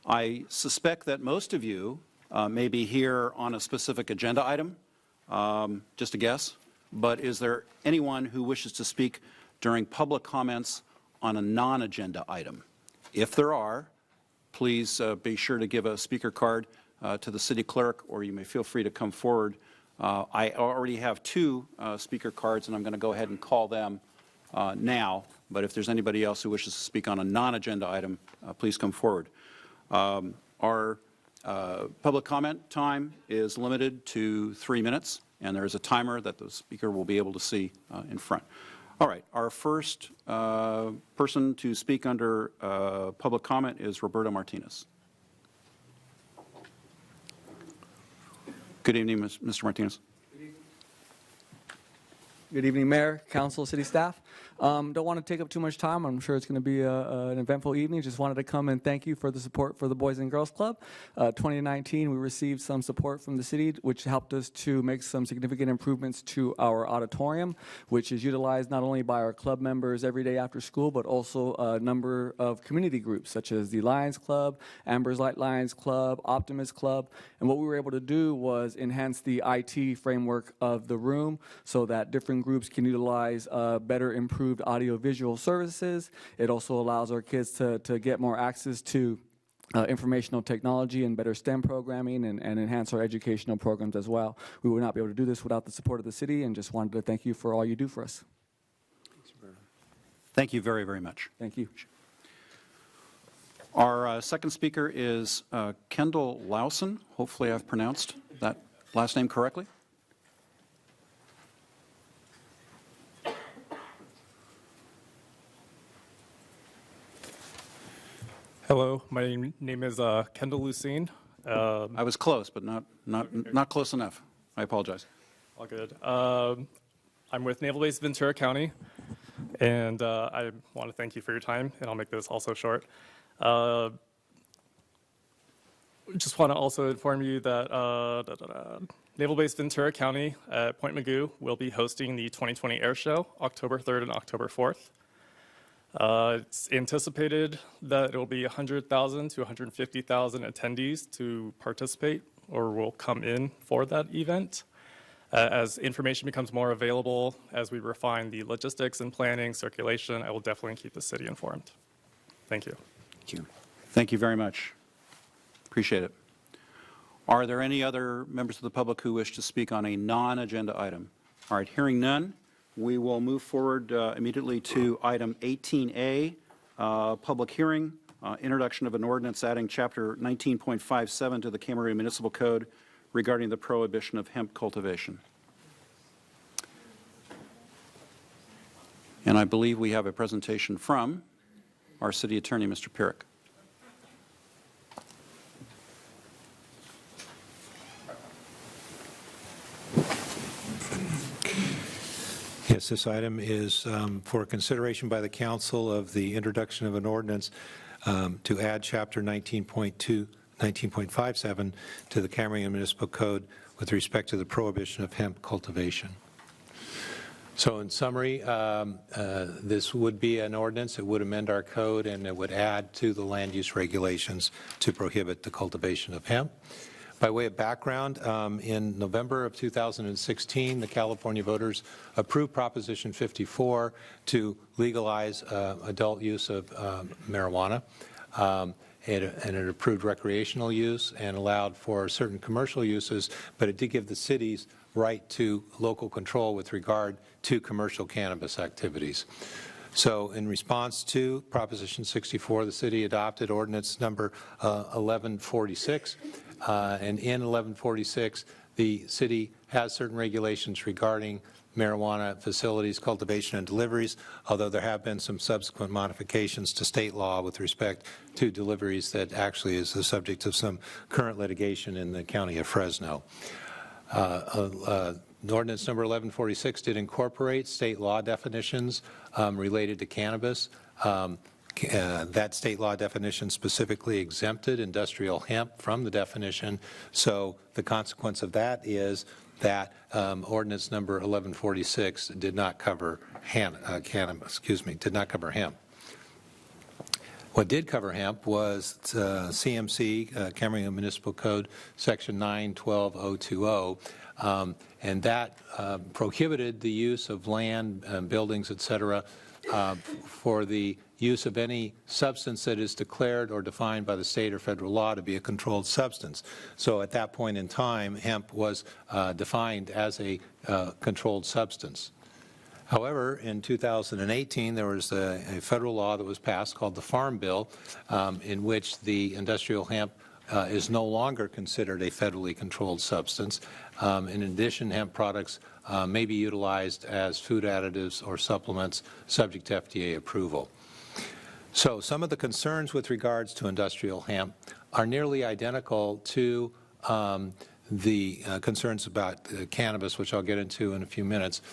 S5: I suspect that most of you may be here on a specific agenda item, just a guess, but is there anyone who wishes to speak during public comments on a non-agenda item? If there are, please be sure to give a speaker card to the city clerk, or you may feel free to come forward. I already have 2 speaker cards, and I'm going to go ahead and call them now. But if there's anybody else who wishes to speak on a non-agenda item, please come forward. Our public comment time is limited to 3 minutes, and there is a timer that the speaker will be able to see in front. All right, our first person to speak under public comment is Roberto Martinez. Good evening, Mr. Martinez.
S15: Good evening, Mayor, Council, City staff. Don't want to take up too much time. I'm sure it's going to be an eventful evening. Just wanted to come and thank you for the support for the Boys and Girls Club. 2019, we received some support from the city, which helped us to make some significant improvements to our auditorium, which is utilized not only by our club members every day after school, but also a number of community groups, such as the Lions Club, Amber's Light Lions Club, Optimist Club. And what we were able to do was enhance the IT framework of the room so that different groups can utilize better improved audio-visual services. It also allows our kids to get more access to informational technology and better STEM programming and enhance our educational programs as well. We would not be able to do this without the support of the city, and just wanted to thank you for all you do for us.
S5: Thank you very, very much.
S15: Thank you.
S5: Our second speaker is Kendall Lawson. Hopefully I've pronounced that last name correctly.
S16: Hello, my name is Kendall Lucene.
S5: I was close, but not close enough. I apologize.
S16: All good. I'm with Naval Base Ventura County, and I want to thank you for your time, and I'll make this also short. Just want to also inform you that Naval Base Ventura County at Point Mugu will be hosting the 2020 Air Show, October 3rd and October 4th. It's anticipated that it will be 100,000 to 150,000 attendees to participate or will come in for that event. As information becomes more available, as we refine the logistics and planning, circulation, I will definitely keep the city informed. Thank you.
S5: Thank you. Thank you very much. Appreciate it. Are there any other members of the public who wish to speak on a non-agenda item? All right, hearing none, we will move forward immediately to item 18A, public hearing, introduction of an ordinance adding Chapter 19.57 to the Camarillo Municipal Code regarding the prohibition of hemp cultivation. And I believe we have a presentation from our city attorney, Mr. Pierrick.
S14: Yes, this item is for consideration by the council of the introduction of an ordinance to add Chapter 19.57 to the Camarillo Municipal Code with respect to the prohibition of hemp cultivation. So in summary, this would be an ordinance. It would amend our code, and it would add to the land use regulations to prohibit the cultivation of hemp. By way of background, in November of 2016, the California voters approved Proposition 54 to legalize adult use of marijuana. And it approved recreational use and allowed for certain commercial uses, but it did give the cities right to local control with regard to commercial cannabis activities. So in response to Proposition 64, the city adopted ordinance number 1146. And in 1146, the city has certain regulations regarding marijuana facilities, cultivation, and deliveries, although there have been some subsequent modifications to state law with respect to deliveries that actually is the subject of some current litigation in the county of Fresno. Ordinance number 1146 did incorporate state law definitions related to cannabis. That state law definition specifically exempted industrial hemp from the definition. So the consequence of that is that ordinance number 1146 did not cover cannabis. Did not cover hemp. What did cover hemp was CMC, Camarillo Municipal Code, Section 912020, and that prohibited the use of land, buildings, et cetera, for the use of any substance that is declared or defined by the state or federal law to be a controlled substance. So at that point in time, hemp was defined as a controlled substance. However, in 2018, there was a federal law that was passed called the Farm Bill, in which the industrial hemp is no longer considered a federally controlled substance. In addition, hemp products may be utilized as food additives or supplements subject to FDA approval. So some of the concerns with regards to industrial hemp are nearly identical to the concerns about cannabis, which I'll get into in a few minutes.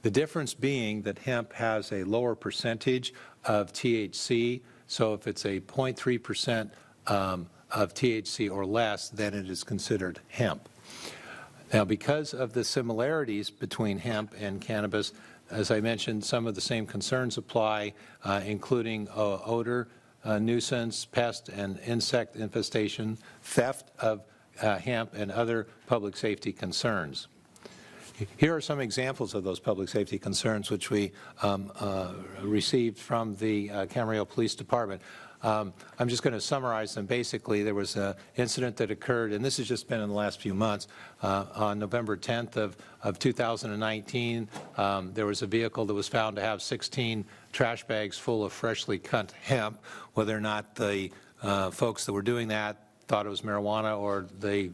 S14: The difference being that hemp has a lower percentage of THC, so if it's a 0.3% of THC or less, then it is considered hemp. Now, because of the similarities between hemp and cannabis, as I mentioned, some of the same concerns apply, including odor, nuisance, pest and insect infestation, theft of hemp, and other public safety concerns. Here are some examples of those public safety concerns which we received from the Camarillo Police Department. I'm just going to summarize them. Basically, there was an incident that occurred, and this has just been in the last few months. On November 10th of 2019, there was a vehicle that was found to have 16 trash bags full of freshly cut hemp. Whether or not the folks that were doing that thought it was marijuana or they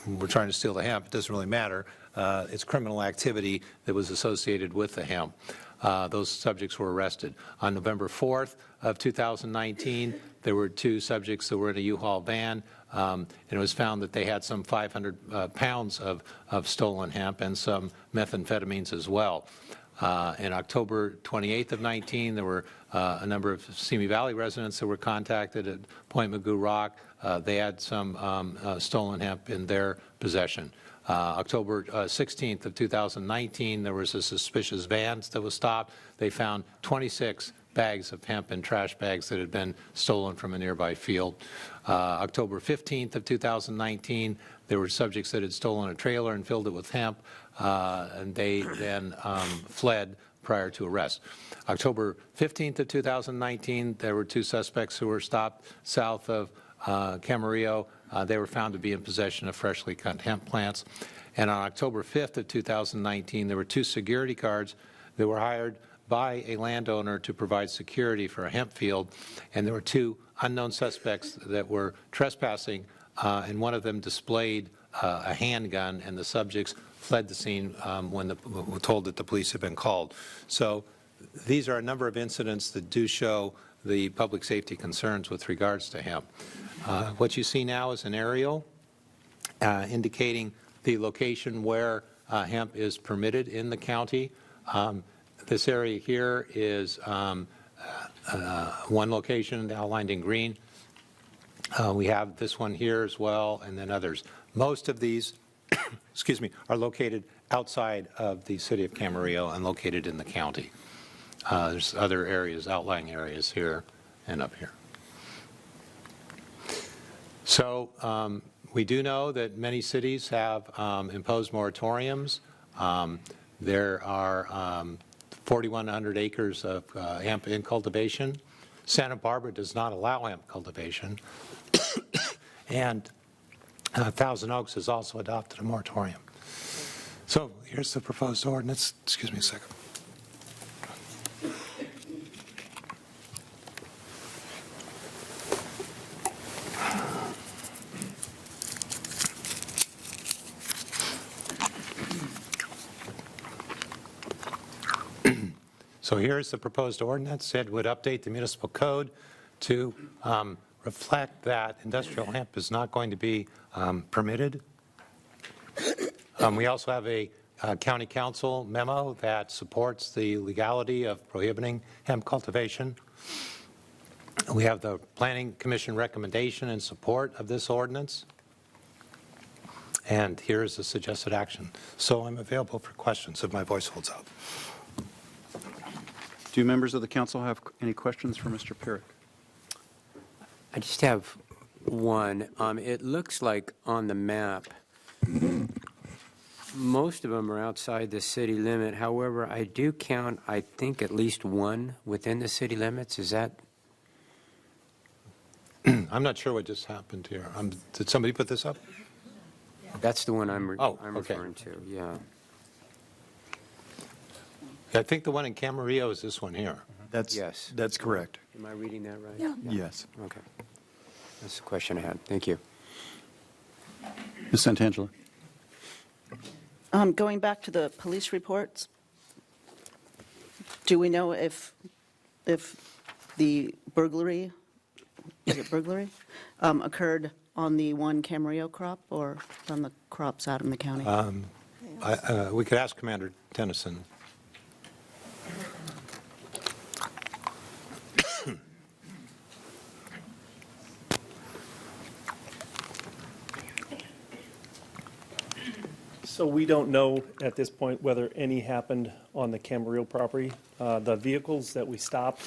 S14: were trying to steal the hemp, it doesn't really matter. It's criminal activity that was associated with the hemp. Those subjects were arrested. On November 4th of 2019, there were 2 subjects that were in a U-Haul van, and it was found that they had some 500 pounds of stolen hemp and some methamphetamines as well. In October 28th of 19, there were a number of Simi Valley residents that were contacted at Point Magoo Rock. They had some stolen hemp in their possession. October 16th of 2019, there was a suspicious van that was stopped. They found 26 bags of hemp in trash bags that had been stolen from a nearby field. October 15th of 2019, there were subjects that had stolen a trailer and filled it with hemp, and they then fled prior to arrest. October 15th of 2019, there were 2 suspects who were stopped south of Camarillo. They were found to be in possession of freshly cut hemp plants. And on October 5th of 2019, there were 2 security guards that were hired by a landowner to provide security for a hemp field, and there were 2 unknown suspects that were trespassing, and one of them displayed a handgun, and the subjects fled the scene when told that the police had been called. So these are a number of incidents that do show the public safety concerns with regards to hemp. What you see now is an aerial indicating the location where hemp is permitted in the county. This area here is one location outlined in green. We have this one here as well, and then others. Most of these, excuse me, are located outside of the city of Camarillo and located in the county. There's other areas, outlying areas here and up here. So we do know that many cities have imposed moratoriums. There are 4,100 acres of hemp in cultivation. Santa Barbara does not allow hemp cultivation. And Thousand Oaks has also adopted a moratorium. So here's the proposed ordinance. Excuse me a second. So here's the proposed ordinance. It would update the municipal code to reflect that industrial hemp is not going to be permitted. We also have a county council memo that supports the legality of prohibiting hemp cultivation. We have the Planning Commission recommendation in support of this ordinance. And here is the suggested action. So I'm available for questions if my voice holds up.
S5: Do members of the council have any questions for Mr. Pirrick?
S4: I just have one. It looks like on the map, most of them are outside the city limit. However, I do count, I think, at least one within the city limits. Is that?
S14: I'm not sure what just happened here. Did somebody put this up?
S4: That's the one I'm
S14: okay.
S4: referring to, yeah.
S14: I think the one in Camarillo is this one here.
S4: Yes.
S12: That's correct.
S4: Am I reading that right?
S3: Yeah.
S12: Yes.
S4: Okay. That's the question I had. Thank you.
S5: Ms. Santangelo.
S6: Going back to the police reports, do we know if the burglary, is it burglary, occurred on the one Camarillo crop or on the crops out in the county?
S14: We could ask Commander Tennyson.
S17: So we don't know at this point whether any happened on the Camarillo property. The vehicles that we stopped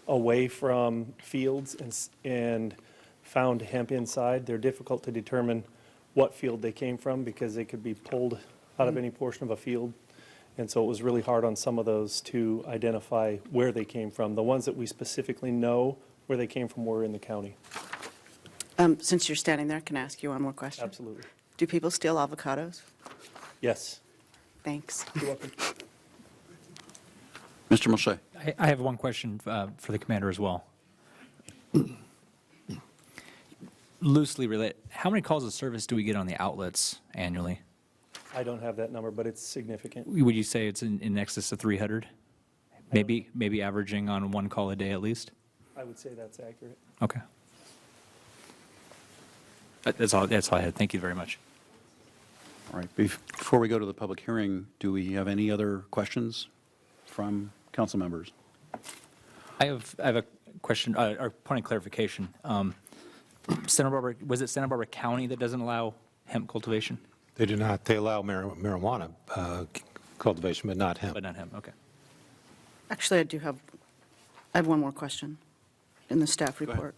S17: away from fields and found hemp inside, they're difficult to determine what field they came from because they could be pulled out of any portion of a field. And so it was really hard on some of those to identify where they came from. The ones that we specifically know where they came from were in the county.
S6: Since you're standing there, can I ask you one more question?
S17: Absolutely.
S6: Do people steal avocados?
S17: Yes.
S6: Thanks.
S17: You're welcome.
S5: Mr. Mulchay.
S2: I have one question for the commander as well. Loosely related, how many calls of service do we get on the outlets annually?
S17: I don't have that number, but it's significant.
S2: Would you say it's in excess of 300? Maybe averaging on one call a day at least?
S17: I would say that's accurate.
S2: Okay. That's all I had. Thank you very much.
S5: All right. Before we go to the public hearing, do we have any other questions from council members?
S2: I have a question or point of clarification. Santa Barbara, was it Santa Barbara County that doesn't allow hemp cultivation?
S14: They do not. They allow marijuana cultivation, but not hemp.
S2: But not hemp. Okay.
S6: Actually, I have one more question in the staff report.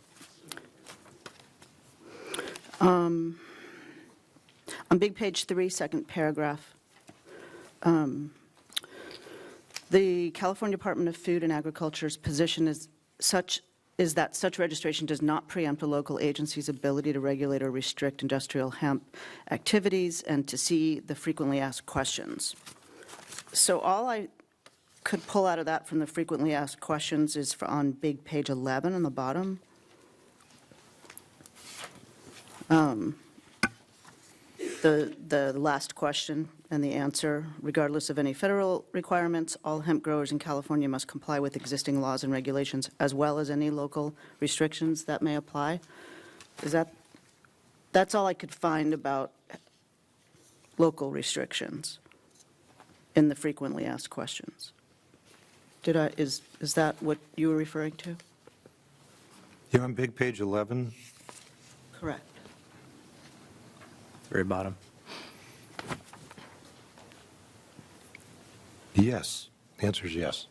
S6: On big page 3, second paragraph, the California Department of Food and Agriculture's position is that such registration does not preempt a local agency's ability to regulate or restrict industrial hemp activities and to see the frequently asked questions. So all I could pull out of that from the frequently asked questions is on big page 11 on the bottom. The last question and the answer, regardless of any federal requirements, all hemp growers in California must comply with existing laws and regulations as well as any local restrictions that may apply. That's all I could find about local restrictions in the frequently asked questions. Is that what you were referring to?
S14: You're on big page 11.
S6: Correct.
S2: Very bottom.
S14: Yes. The answer is yes.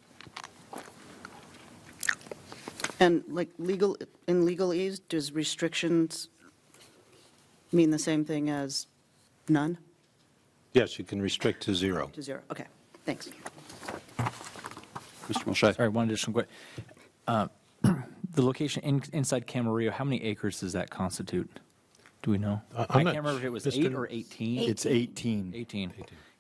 S6: And like in legalese, does restrictions mean the same thing as none?
S14: Yes, you can restrict to 0.
S6: To 0, okay, thanks.
S13: Mr. Mulchay.
S2: Sorry, one additional question. The location inside Camarillo, how many acres does that constitute? Do we know? I can't remember if it was 8 or 18.
S12: It's 18.
S2: 18.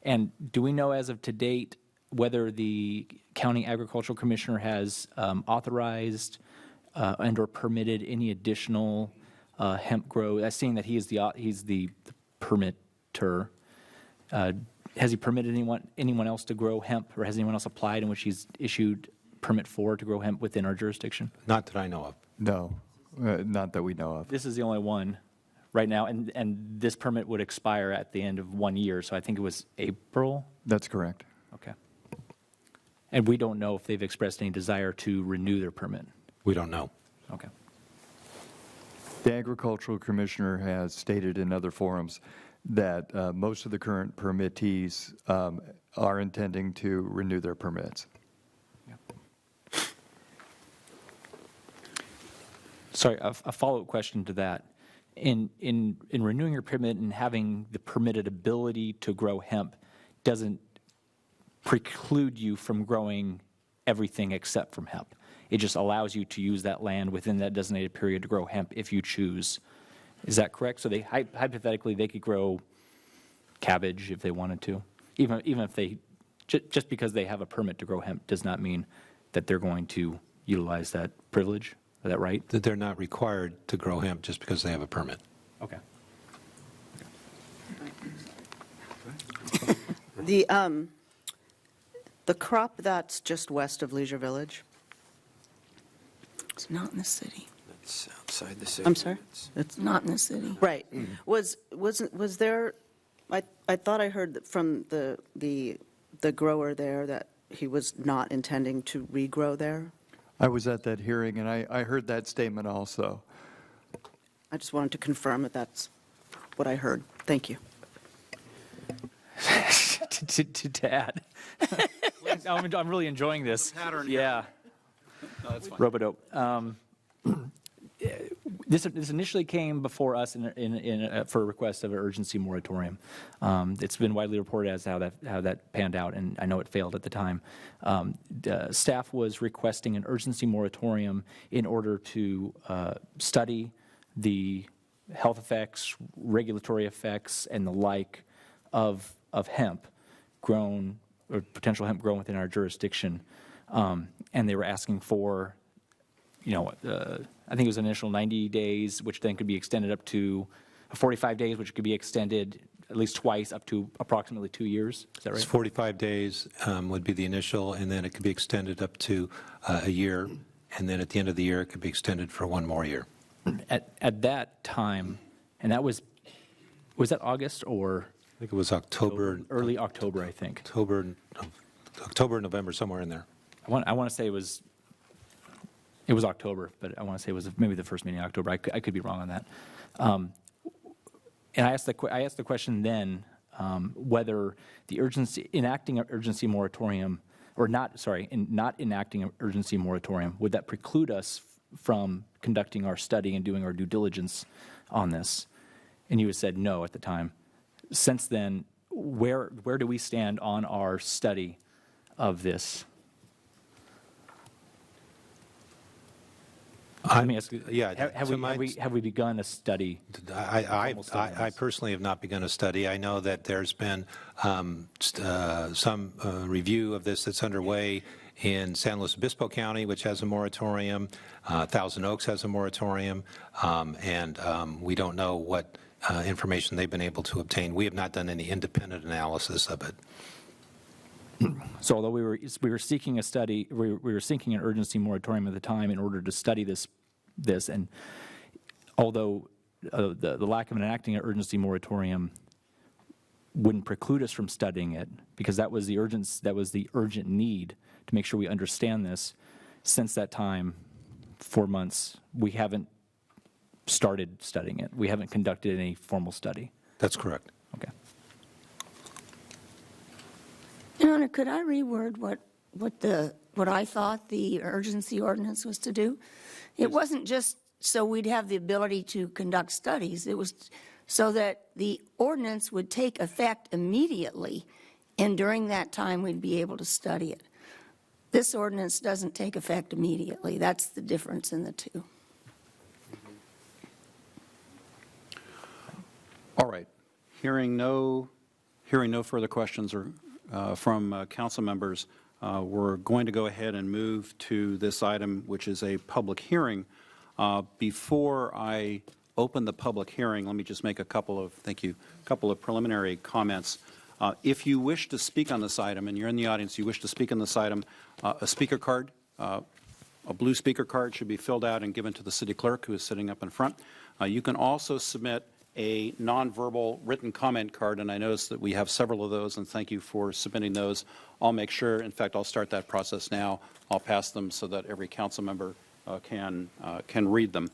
S2: And do we know as of to date whether the county agricultural commissioner has authorized and or permitted any additional hemp grow? Seeing that he's the permitter, has he permitted anyone else to grow hemp, or has anyone else applied in which he's issued permit for to grow hemp within our jurisdiction?
S14: Not that I know of.
S12: No, not that we know of.
S2: This is the only one right now, and this permit would expire at the end of 1 year, so I think it was April?
S12: That's correct.
S2: Okay. And we don't know if they've expressed any desire to renew their permit?
S14: We don't know.
S2: Okay.
S12: The agricultural commissioner has stated in other forums that most of the current permittees are intending to renew their permits.
S2: Sorry, a follow-up question to that. In renewing your permit and having the permitted ability to grow hemp doesn't preclude you from growing everything except from hemp. It just allows you to use that land within that designated period to grow hemp if you choose. Is that correct? So they hypothetically they could grow cabbage if they wanted to, even if they just because they have a permit to grow hemp does not mean that they're going to utilize that privilege. Is that right?
S14: That they're not required to grow hemp just because they have a permit.
S2: Okay.
S6: The crop that's just west of Leisure Village,
S3: It's not in the city.
S4: It's outside the city.
S6: I'm sorry?
S3: It's not in the city.
S6: Right. Was there, I thought I heard that from the grower there that he was not intending to regrow there?
S12: I was at that hearing, and I heard that statement also.
S6: I just wanted to confirm that that's what I heard. Thank you.
S2: to add. I'm really enjoying this. Yeah.
S13: No, that's fine.
S2: Robodope. This initially came before us for a request of an urgency moratorium. It's been widely reported as how that panned out, and I know it failed at the time. Staff was requesting an urgency moratorium in order to study the health effects, regulatory effects, and the like of hemp grown, or potential hemp grown within our jurisdiction. And they were asking for, I think it was an initial 90 days, which then could be extended up to 45 days, which could be extended at least twice up to approximately 2 years. Is that right?
S14: It's 45 days would be the initial, and then it could be extended up to a year, and then at the end of the year, it could be extended for 1 more year.
S2: At that time, and that was that August or?
S14: I think it was October.
S2: Early October, I think.
S14: October, November, somewhere in there.
S2: I want to say it was October, but I want to say it was maybe the first meeting in October. I could be wrong on that. And I asked the question then whether enacting an urgency moratorium, or not enacting an urgency moratorium, would that preclude us from conducting our study and doing our due diligence on this? And you had said no at the time. Since then, where do we stand on our study of this? Let me ask you, have we begun a study?
S14: I personally have not begun a study. I know that there's been some review of this that's underway in San Luis Obispo County, which has a moratorium. Thousand Oaks has a moratorium, and we don't know what information they've been able to obtain. We have not done any independent analysis of it.
S2: So although we were seeking a study, we were seeking an urgency moratorium at the time in order to study this, and although the lack of enacting an urgency moratorium wouldn't preclude us from studying it, because that was the urgent need to make sure we understand this. Since that time, 4 months, we haven't started studying it. We haven't conducted any formal study.
S14: That's correct.
S2: Okay.
S3: Your Honor, could I reword what I thought the urgency ordinance was to do? It wasn't just so we'd have the ability to conduct studies. It was so that the ordinance would take effect immediately, and during that time we'd be able to study it. This ordinance doesn't take effect immediately. That's the difference in the two.
S5: All right. Hearing no further questions or from council members, we're going to go ahead and move to this item, which is a public hearing. Before I open the public hearing, let me just make a couple of preliminary comments. If you wish to speak on this item, and you're in the audience, you wish to speak on this item, a speaker card, a blue speaker card should be filled out and given to the city clerk, who is sitting up in front. You can also submit a nonverbal written comment card, and I notice that we have several of those, and thank you for submitting those. I'll make sure, in fact, I'll start that process now. I'll pass them so that every council member can read them.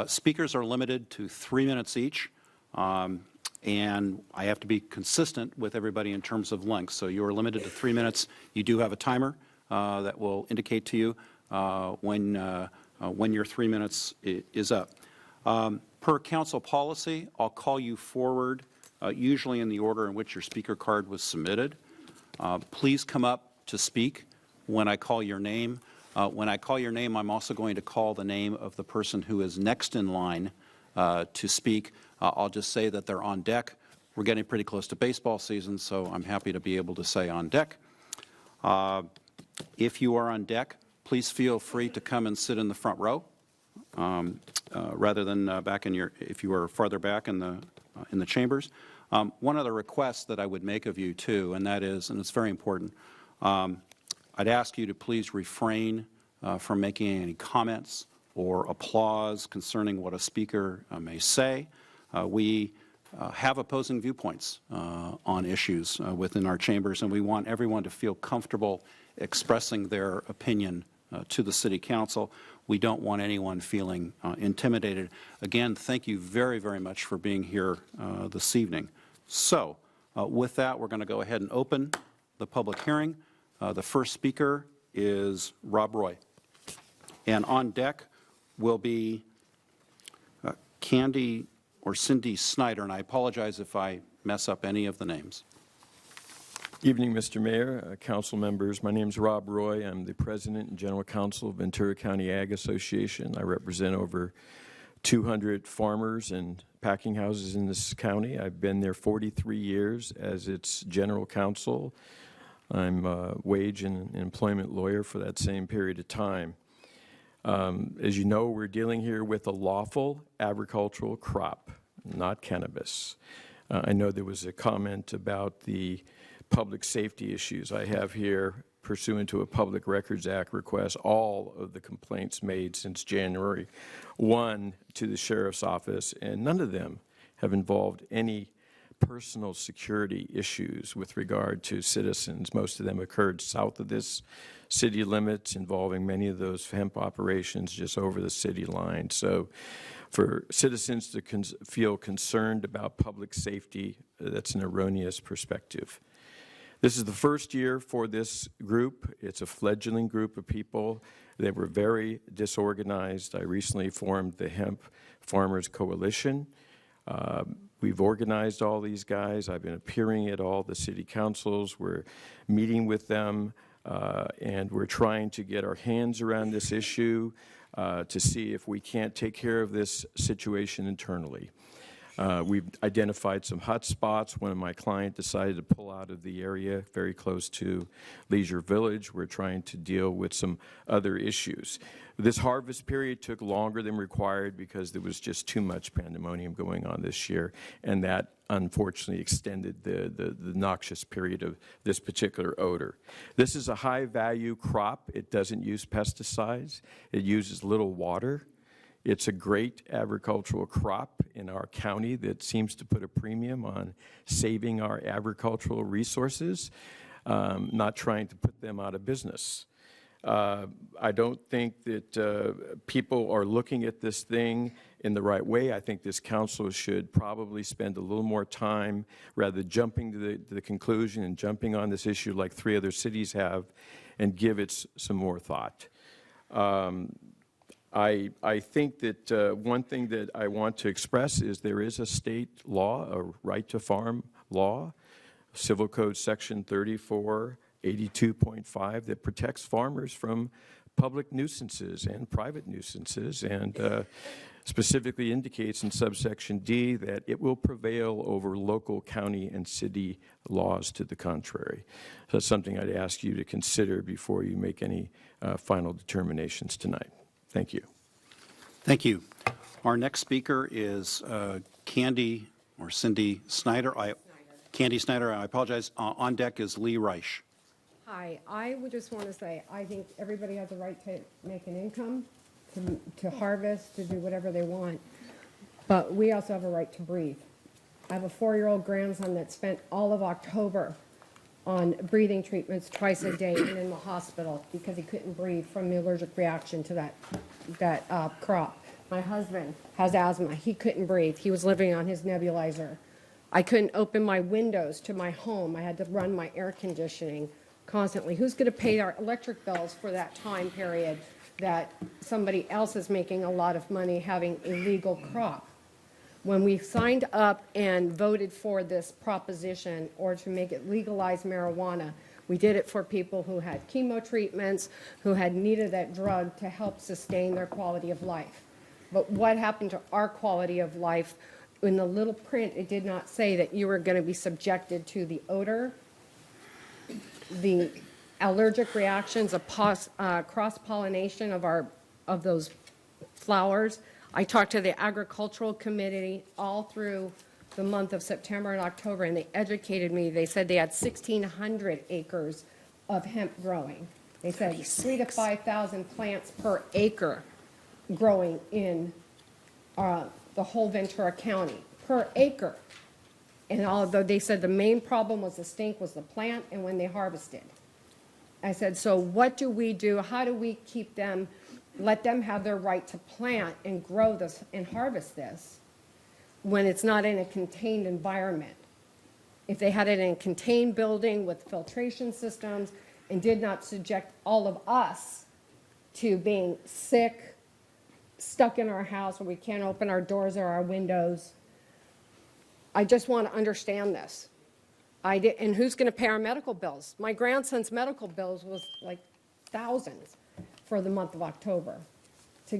S5: Speakers are limited to 3 minutes each, and I have to be consistent with everybody in terms of length. So you are limited to 3 minutes. You do have a timer that will indicate to you when your 3 minutes is up. Per council policy, I'll call you forward, usually in the order in which your speaker card was submitted. Please come up to speak when I call your name. When I call your name, I'm also going to call the name of the person who is next in line to speak. I'll just say that they're on deck. We're getting pretty close to baseball season, so I'm happy to be able to say on deck. If you are on deck, please feel free to come and sit in the front row. Rather than if you are farther back in the chambers. One other request that I would make of you too, and that is, and it's very important, I'd ask you to please refrain from making any comments or applause concerning what a speaker may say. We have opposing viewpoints on issues within our chambers, and we want everyone to feel comfortable expressing their opinion to the City Council. We don't want anyone feeling intimidated. Again, thank you very, very much for being here this evening. So, with that, we're going to go ahead and open the public hearing. The first speaker is Rob Roy. And on deck will be Candy or Cindy Snyder, and I apologize if I mess up any of the names.
S18: Evening, Mr. Mayor, council members. My name is Rob Roy. I'm the president and general counsel of Ventura County Ag Association. I represent over 200 farmers and packing houses in this county. I've been there 43 years as its general counsel. I'm a wage and employment lawyer for that same period of time. As you know, we're dealing here with a lawful agricultural crop, not cannabis. I know there was a comment about the public safety issues. I have here, pursuant to a Public Records Act request, all of the complaints made since January 1 to the Sheriff's Office, and none of them have involved any personal security issues with regard to citizens. Most of them occurred south of this city limits, involving many of those hemp operations just over the city line. So for citizens to feel concerned about public safety, that's an erroneous perspective. This is the first year for this group. It's a fledgling group of people. They were very disorganized. I recently formed the Hemp Farmers Coalition. We've organized all these guys. I've been appearing at all the city councils. We're meeting with them, and we're trying to get our hands around this issue to see if we can't take care of this situation internally. We've identified some hot spots. When my client decided to pull out of the area very close to Leisure Village, we're trying to deal with some other issues. This harvest period took longer than required because there was just too much pandemonium going on this year, and that unfortunately extended the noxious period of this particular odor. This is a high-value crop. It doesn't use pesticides. It uses little water. It's a great agricultural crop in our county that seems to put a premium on saving our agricultural resources, not trying to put them out of business. I don't think that people are looking at this thing in the right way. I think this council should probably spend a little more time, rather than jumping to the conclusion and jumping on this issue like 3 other cities have, and give it some more thought. I think that one thing that I want to express is there is a state law, a right to farm law, Civil Code Section 3482.5, that protects farmers from public nuisances and private nuisances, and specifically indicates in subsection D that it will prevail over local, county, and city laws to the contrary. So that's something I'd ask you to consider before you make any final determinations tonight. Thank you.
S5: Thank you. Our next speaker is Cindy Snyder. Candy Snyder, I apologize. On deck is Lee Reich.
S19: Hi, I would just want to say, I think everybody has a right to make an income, to harvest, to do whatever they want, but we also have a right to breathe. I have a 4-year-old grandson that spent all of October on breathing treatments twice a day and in the hospital because he couldn't breathe from the allergic reaction to that crop. My husband has asthma. He couldn't breathe. He was living on his nebulizer. I couldn't open my windows to my home. I had to run my air conditioning constantly. Who's going to pay our electric bills for that time period that somebody else is making a lot of money having a legal crop? When we signed up and voted for this proposition or to make it legalize marijuana, we did it for people who had chemo treatments, who had needed that drug to help sustain their quality of life. But what happened to our quality of life? In the little print, it did not say that you were going to be subjected to the odor, the allergic reactions, of cross-pollination of those flowers. I talked to the agricultural committee all through the month of September and October, and they educated me. They said they had 1,600 acres of hemp growing. They said 3,000 to 5,000 plants per acre growing in the whole Ventura County, per acre. And although they said the main problem was the stink was the plant and when they harvested. I said, so what do we do? How do we keep them, let them have their right to plant and grow this and harvest this when it's not in a contained environment? If they had it in a contained building with filtration systems and did not subject all of us to being sick, stuck in our house where we can't open our doors or our windows. I just want to understand this. And who's going to pay our medical bills? My grandson's medical bills was like thousands for the month of October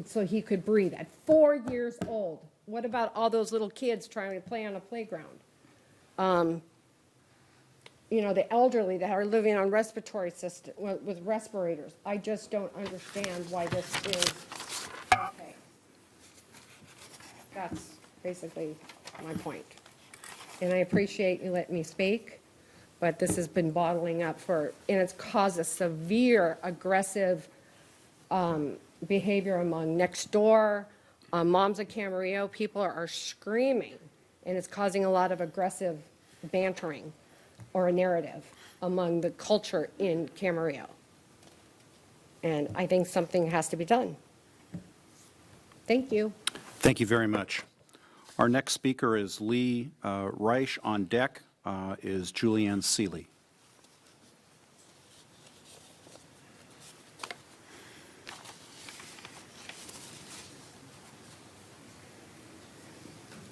S19: so he could breathe at 4 years old. What about all those little kids trying to play on a playground? You know, the elderly that are living on respiratory system with respirators. I just don't understand why this is okay. That's basically my point. And I appreciate you letting me speak, but this has been bottling up and it's caused a severe aggressive behavior among next door, moms of Camarillo. People are screaming, and it's causing a lot of aggressive bantering or a narrative among the culture in Camarillo. And I think something has to be done. Thank you.
S5: Thank you very much. Our next speaker is Lee Reich. On deck is Julianne Seeley.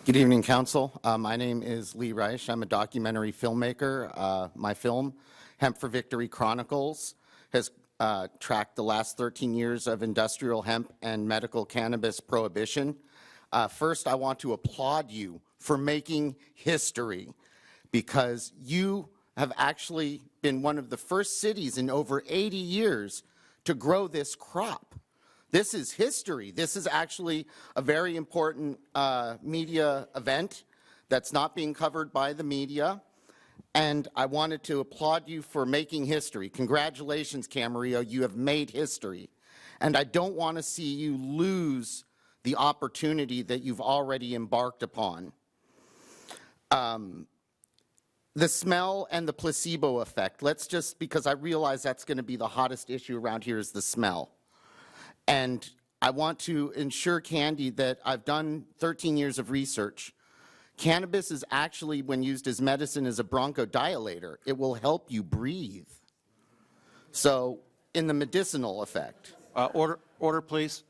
S20: Good evening, Council. My name is Lee Reich. I'm a documentary filmmaker. My film, Hemp for Victory Chronicles, has tracked the last 13 years of industrial hemp and medical cannabis prohibition. First, I want to applaud you for making history, because you have actually been one of the first cities in over 80 years to grow this crop. This is history. This is actually a very important media event that's not being covered by the media. And I wanted to applaud you for making history. Congratulations, Camarillo. You have made history. And I don't want to see you lose the opportunity that you've already embarked upon. The smell and the placebo effect. Let's just, because I realize that's going to be the hottest issue around here, is the smell. And I want to ensure, Candy, that I've done 13 years of research. Cannabis is actually, when used as medicine, is a bronchodilator. It will help you breathe. So, in the medicinal effect.
S5: Order, please.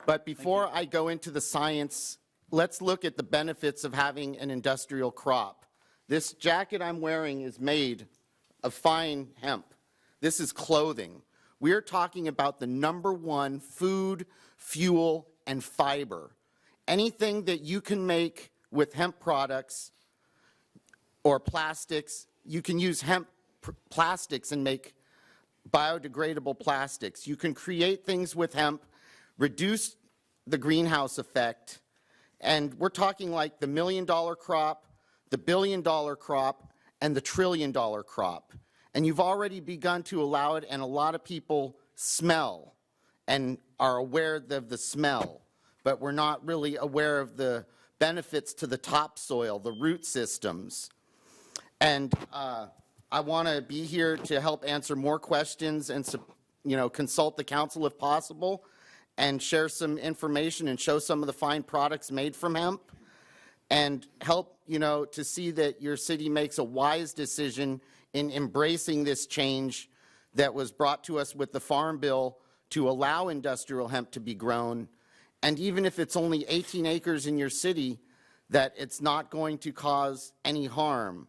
S20: But before I go into the science, let's look at the benefits of having an industrial crop. This jacket I'm wearing is made of fine hemp. This is clothing. We're talking about the #1 food, fuel, and fiber. Anything that you can make with hemp products or plastics, you can use hemp plastics and make biodegradable plastics. You can create things with hemp, reduce the greenhouse effect, and we're talking like the $1 million crop, the $1 billion crop, and the $1 trillion crop. And you've already begun to allow it, and a lot of people smell and are aware of the smell, but we're not really aware of the benefits to the topsoil, the root systems. And I want to be here to help answer more questions and consult the council if possible, and share some information and show some of the fine products made from hemp, and help to see that your city makes a wise decision in embracing this change that was brought to us with the Farm Bill to allow industrial hemp to be grown. And even if it's only 18 acres in your city, that it's not going to cause any harm.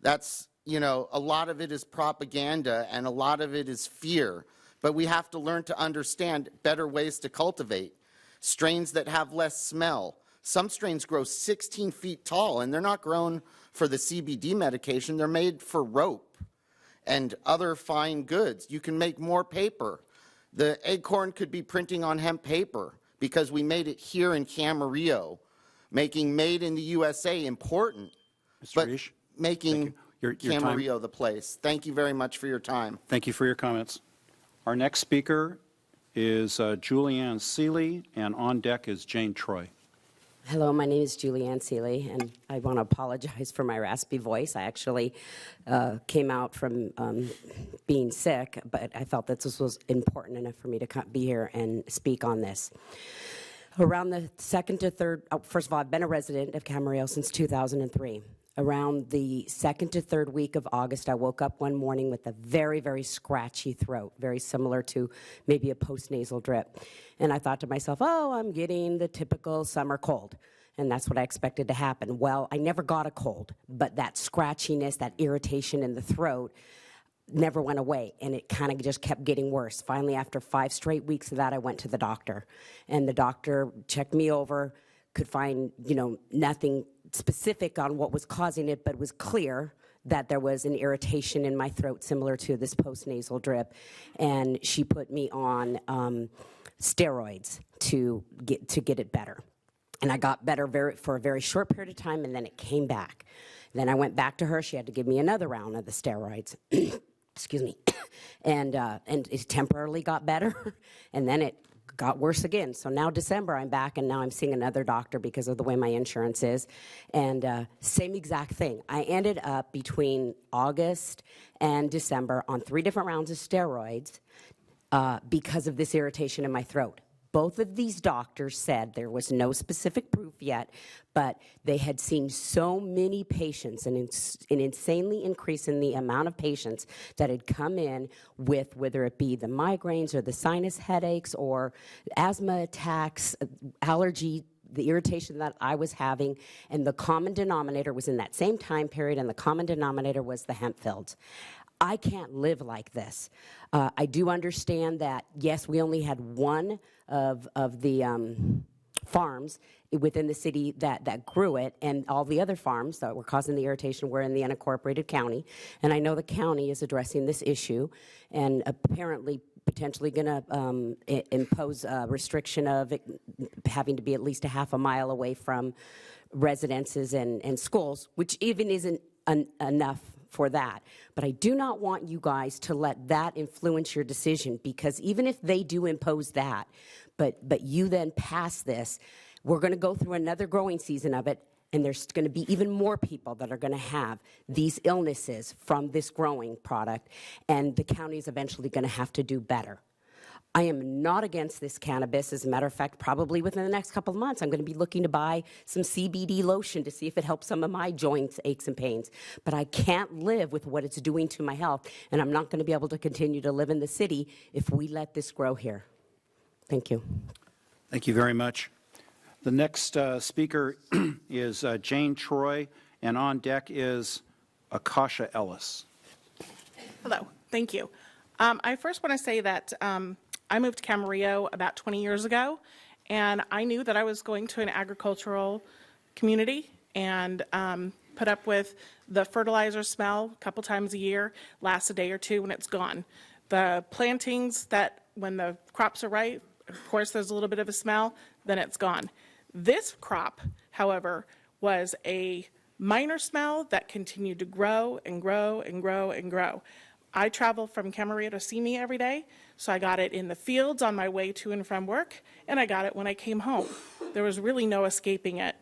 S20: That's, a lot of it is propaganda and a lot of it is fear. But we have to learn to understand better ways to cultivate. Strains that have less smell. Some strains grow 16 feet tall, and they're not grown for the CBD medication. They're made for rope and other fine goods. You can make more paper. The acorn could be printing on hemp paper because we made it here in Camarillo, making made in the USA important, but making Camarillo the place. Thank you very much for your time.
S5: Thank you for your comments. Our next speaker is Julianne Seeley, and on deck is Jane Troy.
S21: Hello, my name is Julianne Seeley, and I want to apologize for my raspy voice. I actually came out from being sick, but I felt that this was important enough for me to be here and speak on this. Around the second to third, first of all, I've been a resident of Camarillo since 2003. Around the second to third week of August, I woke up one morning with a very, very scratchy throat, very similar to maybe a postnasal drip. And I thought to myself, oh, I'm getting the typical summer cold. And that's what I expected to happen. Well, I never got a cold, but that scratchiness, that irritation in the throat never went away, and it kind of just kept getting worse. Finally, after 5 straight weeks of that, I went to the doctor. And the doctor checked me over, could find, nothing specific on what was causing it, but it was clear that there was an irritation in my throat similar to this postnasal drip, and she put me on steroids to get it better. And I got better for a very short period of time, and then it came back. Then I went back to her. She had to give me another round of the steroids. Excuse me. And it temporarily got better, and then it got worse again. So now December I'm back, and now I'm seeing another doctor because of the way my insurance is. And same exact thing. I ended up between August and December on 3 different rounds of steroids because of this irritation in my throat. Both of these doctors said there was no specific proof yet, but they had seen so many patients, an insanely increase in the amount of patients that had come in with, whether it be the migraines or the sinus headaches or asthma attacks, allergy, the irritation that I was having, and the common denominator was in that same time period, and the common denominator was the hemp fields. I can't live like this. I do understand that, yes, we only had one of the farms within the city that grew it, and all the other farms that were causing the irritation were in the unincorporated county. And I know the county is addressing this issue and apparently potentially going to impose a restriction of it having to be at least a half a mile away from residences and schools, which even isn't enough for that. But I do not want you guys to let that influence your decision, because even if they do impose that, but you then pass this, we're going to go through another growing season of it, and there's going to be even more people that are going to have these illnesses from this growing product, and the county is eventually going to have to do better. I am not against this cannabis. As a matter of fact, probably within the next couple of months, I'm going to be looking to buy some CBD lotion to see if it helps some of my joints, aches, and pains. But I can't live with what it's doing to my health, and I'm not going to be able to continue to live in the city if we let this grow here. Thank you.
S5: Thank you very much. The next speaker is Jane Troy, and on deck is Akasha Ellis.
S7: Hello, thank you. I first want to say that I moved to Camarillo about 20 years ago, and I knew that I was going to an agricultural community and put up with the fertilizer smell a couple times a year, lasts a day or two, and it's gone. The plantings that when the crops are ripe, of course there's a little bit of a smell, then it's gone. This crop, however, was a minor smell that continued to grow and grow and grow and grow. I travel from Camarillo to see me every day, so I got it in the fields on my way to and from work, and I got it when I came home. There was really no escaping it.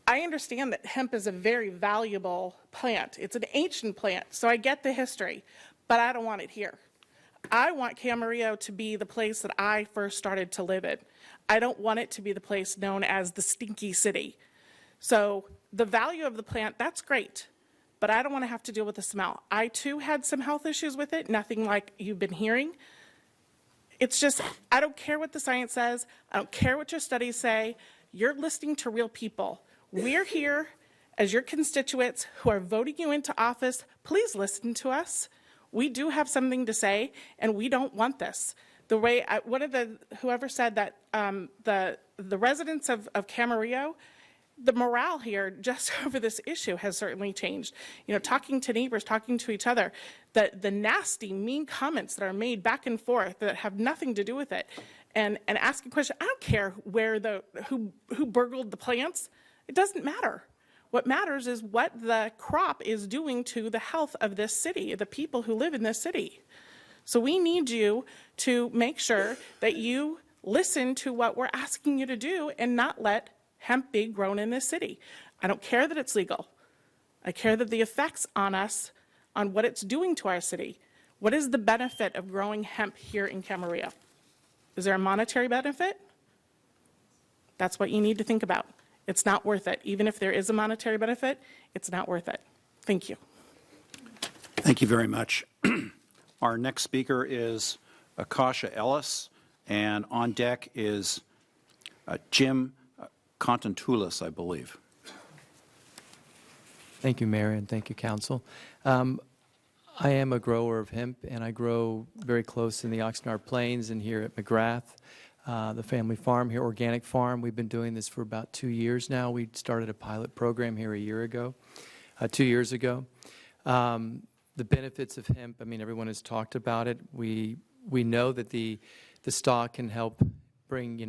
S7: I understand that hemp is a very valuable plant. It's an ancient plant, so I get the history, but I don't want it here. I want Camarillo to be the place that I first started to live in. I don't want it to be the place known as the stinky city. So the value of the plant, that's great, but I don't want to have to deal with the smell. I too had some health issues with it, nothing like you've been hearing. It's just, I don't care what the science says. I don't care what your studies say. You're listening to real people. We're here as your constituents who are voting you into office. Please listen to us. We do have something to say, and we don't want this. The way, whoever said that the residents of Camarillo, the morale here just over this issue has certainly changed. You know, talking to neighbors, talking to each other, the nasty, mean comments that are made back and forth that have nothing to do with it, and asking questions. I don't care who burgled the plants. It doesn't matter. What matters is what the crop is doing to the health of this city, the people who live in this city. So we need you to make sure that you listen to what we're asking you to do and not let hemp be grown in this city. I don't care that it's legal. I care that the effects on us, on what it's doing to our city. What is the benefit of growing hemp here in Camarillo? Is there a monetary benefit? That's what you need to think about. It's not worth it. Even if there is a monetary benefit, it's not worth it. Thank you.
S5: Thank you very much. Our next speaker is Akasha Ellis, and on deck is Jim Contentoulis, I believe.
S22: Thank you, Mayor, and thank you, Council. I am a grower of hemp, and I grow very close in the Oxnard Plains and here at McGrath, the family farm here, organic farm. We've been doing this for about 2 years now. We started a pilot program here 2 years ago. The benefits of hemp, I mean, everyone has talked about it. We know that the stalk can help bring,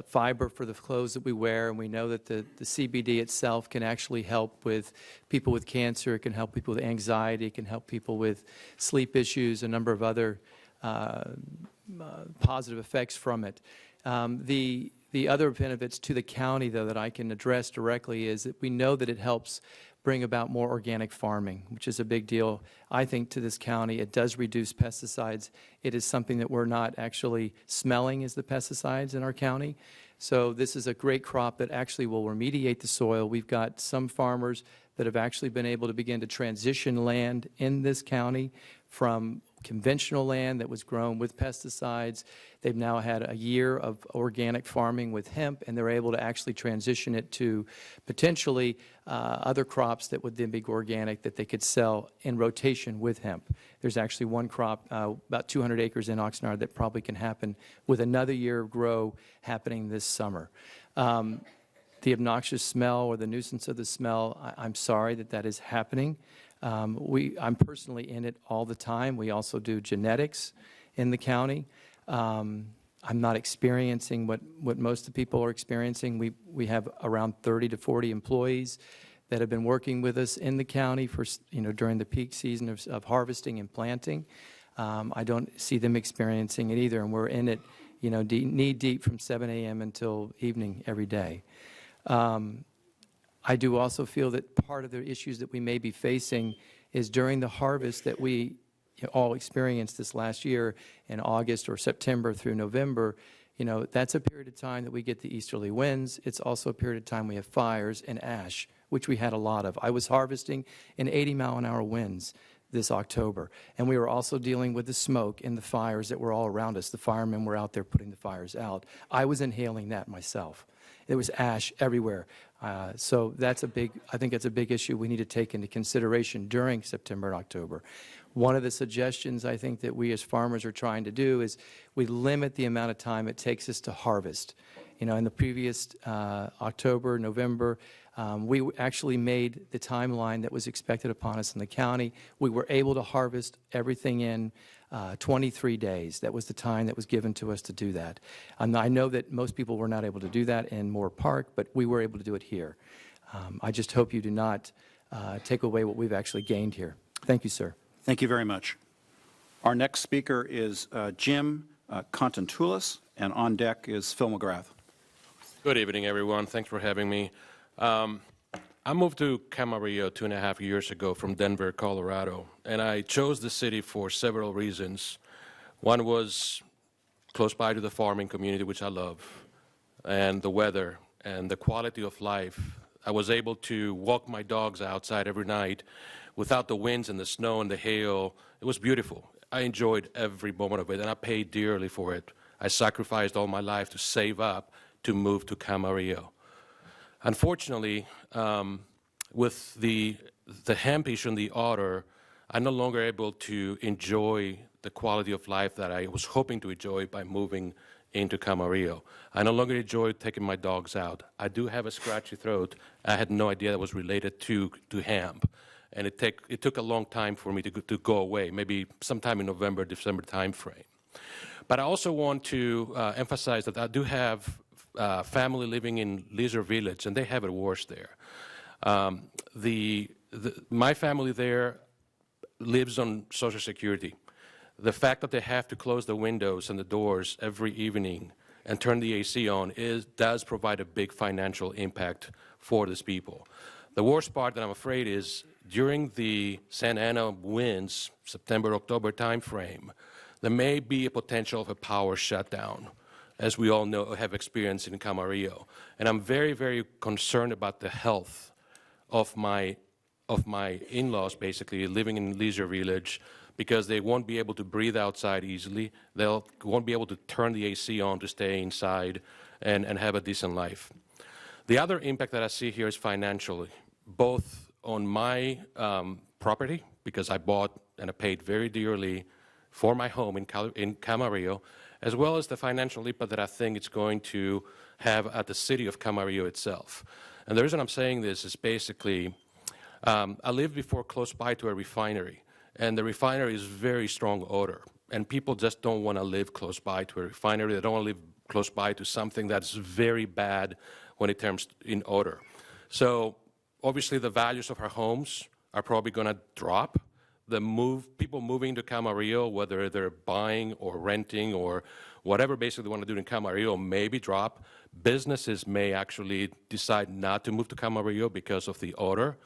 S22: fiber for the clothes that we wear, and we know that the CBD itself can actually help with people with cancer. It can help people with anxiety. It can help people with sleep issues, a number of other positive effects from it. The other benefits to the county, though, that I can address directly is that we know that it helps bring about more organic farming, which is a big deal, I think, to this county. It does reduce pesticides. It is something that we're not actually smelling as the pesticides in our county. So this is a great crop that actually will remediate the soil. We've got some farmers that have actually been able to begin to transition land in this county from conventional land that was grown with pesticides. They've now had a year of organic farming with hemp, and they're able to actually transition it to potentially other crops that would then be organic that they could sell in rotation with hemp. There's actually one crop, about 200 acres in Oxnard, that probably can happen with another year of grow happening this summer. The obnoxious smell or the nuisance of the smell, I'm sorry that is happening. I'm personally in it all the time. We also do genetics in the county. I'm not experiencing what most of the people are experiencing. We have around 30 to 40 employees that have been working with us in the county for, during the peak season of harvesting and planting. I don't see them experiencing it either, and we're in it, knee deep from 7 a.m. until evening every day. I do also feel that part of the issues that we may be facing is during the harvest that we all experienced this last year in August or September through November. That's a period of time that we get the easterly winds. It's also a period of time we have fires and ash, which we had a lot of. I was harvesting in 80-mile-an-hour winds this October, and we were also dealing with the smoke and the fires that were all around us. The firemen were out there putting the fires out. I was inhaling that myself. There was ash everywhere. So I think that's a big issue we need to take into consideration during September and October. One of the suggestions I think that we as farmers are trying to do is we limit the amount of time it takes us to harvest. In the previous October, November, we actually made the timeline that was expected upon us in the county. We were able to harvest everything in 23 days. That was the time that was given to us to do that. I know that most people were not able to do that in Moore Park, but we were able to do it here. I just hope you do not take away what we've actually gained here. Thank you, sir.
S5: Thank you very much. Our next speaker is Jim Contentoulis, and on deck is Phil McGrath.
S1: Good evening, everyone. Thanks for having me. I moved to Camarillo 2.5 years ago from Denver, Colorado, and I chose the city for several reasons. One was close by to the farming community, which I love, and the weather and the quality of life. I was able to walk my dogs outside every night without the winds and the snow and the hail. It was beautiful. I enjoyed every moment of it, and I paid dearly for it. I sacrificed all my life to save up to move to Camarillo. Unfortunately, with the hemp issue and the otter, I'm no longer able to enjoy the quality of life that I was hoping to enjoy by moving into Camarillo. I no longer enjoy taking my dogs out. I do have a scratchy throat. I had no idea that was related to hemp. And it took a long time for me to go away, maybe sometime in November, December timeframe. But I also want to emphasize that I do have family living in Leisure Village, and they have it worse there. My family there lives on Social Security. The fact that they have to close the windows and the doors every evening and turn the AC on does provide a big financial impact for these people. The worst part that I'm afraid is during the Santa Ana winds, September, October timeframe, there may be a potential of a power shutdown, as we all know, have experienced in Camarillo. And I'm very, very concerned about the health of my in-laws, basically, living in Leisure Village, because they won't be able to breathe outside easily. They won't be able to turn the AC on to stay inside and have a decent life. The other impact that I see here is financially, both on my property, because I bought and I paid very dearly for my home in Camarillo, as well as the financial impact that I think it's going to have at the city of Camarillo itself. And the reason I'm saying this is basically, I lived before close by to a refinery, and the refinery is very strong odor, and people just don't want to live close by to a refinery. They don't want to live close by to something that's very bad when it comes in odor. So obviously the values of our homes are probably going to drop. People moving to Camarillo, whether they're buying or renting or whatever basically they want to do in Camarillo, maybe drop. Businesses may actually decide not to move to Camarillo because of the odor.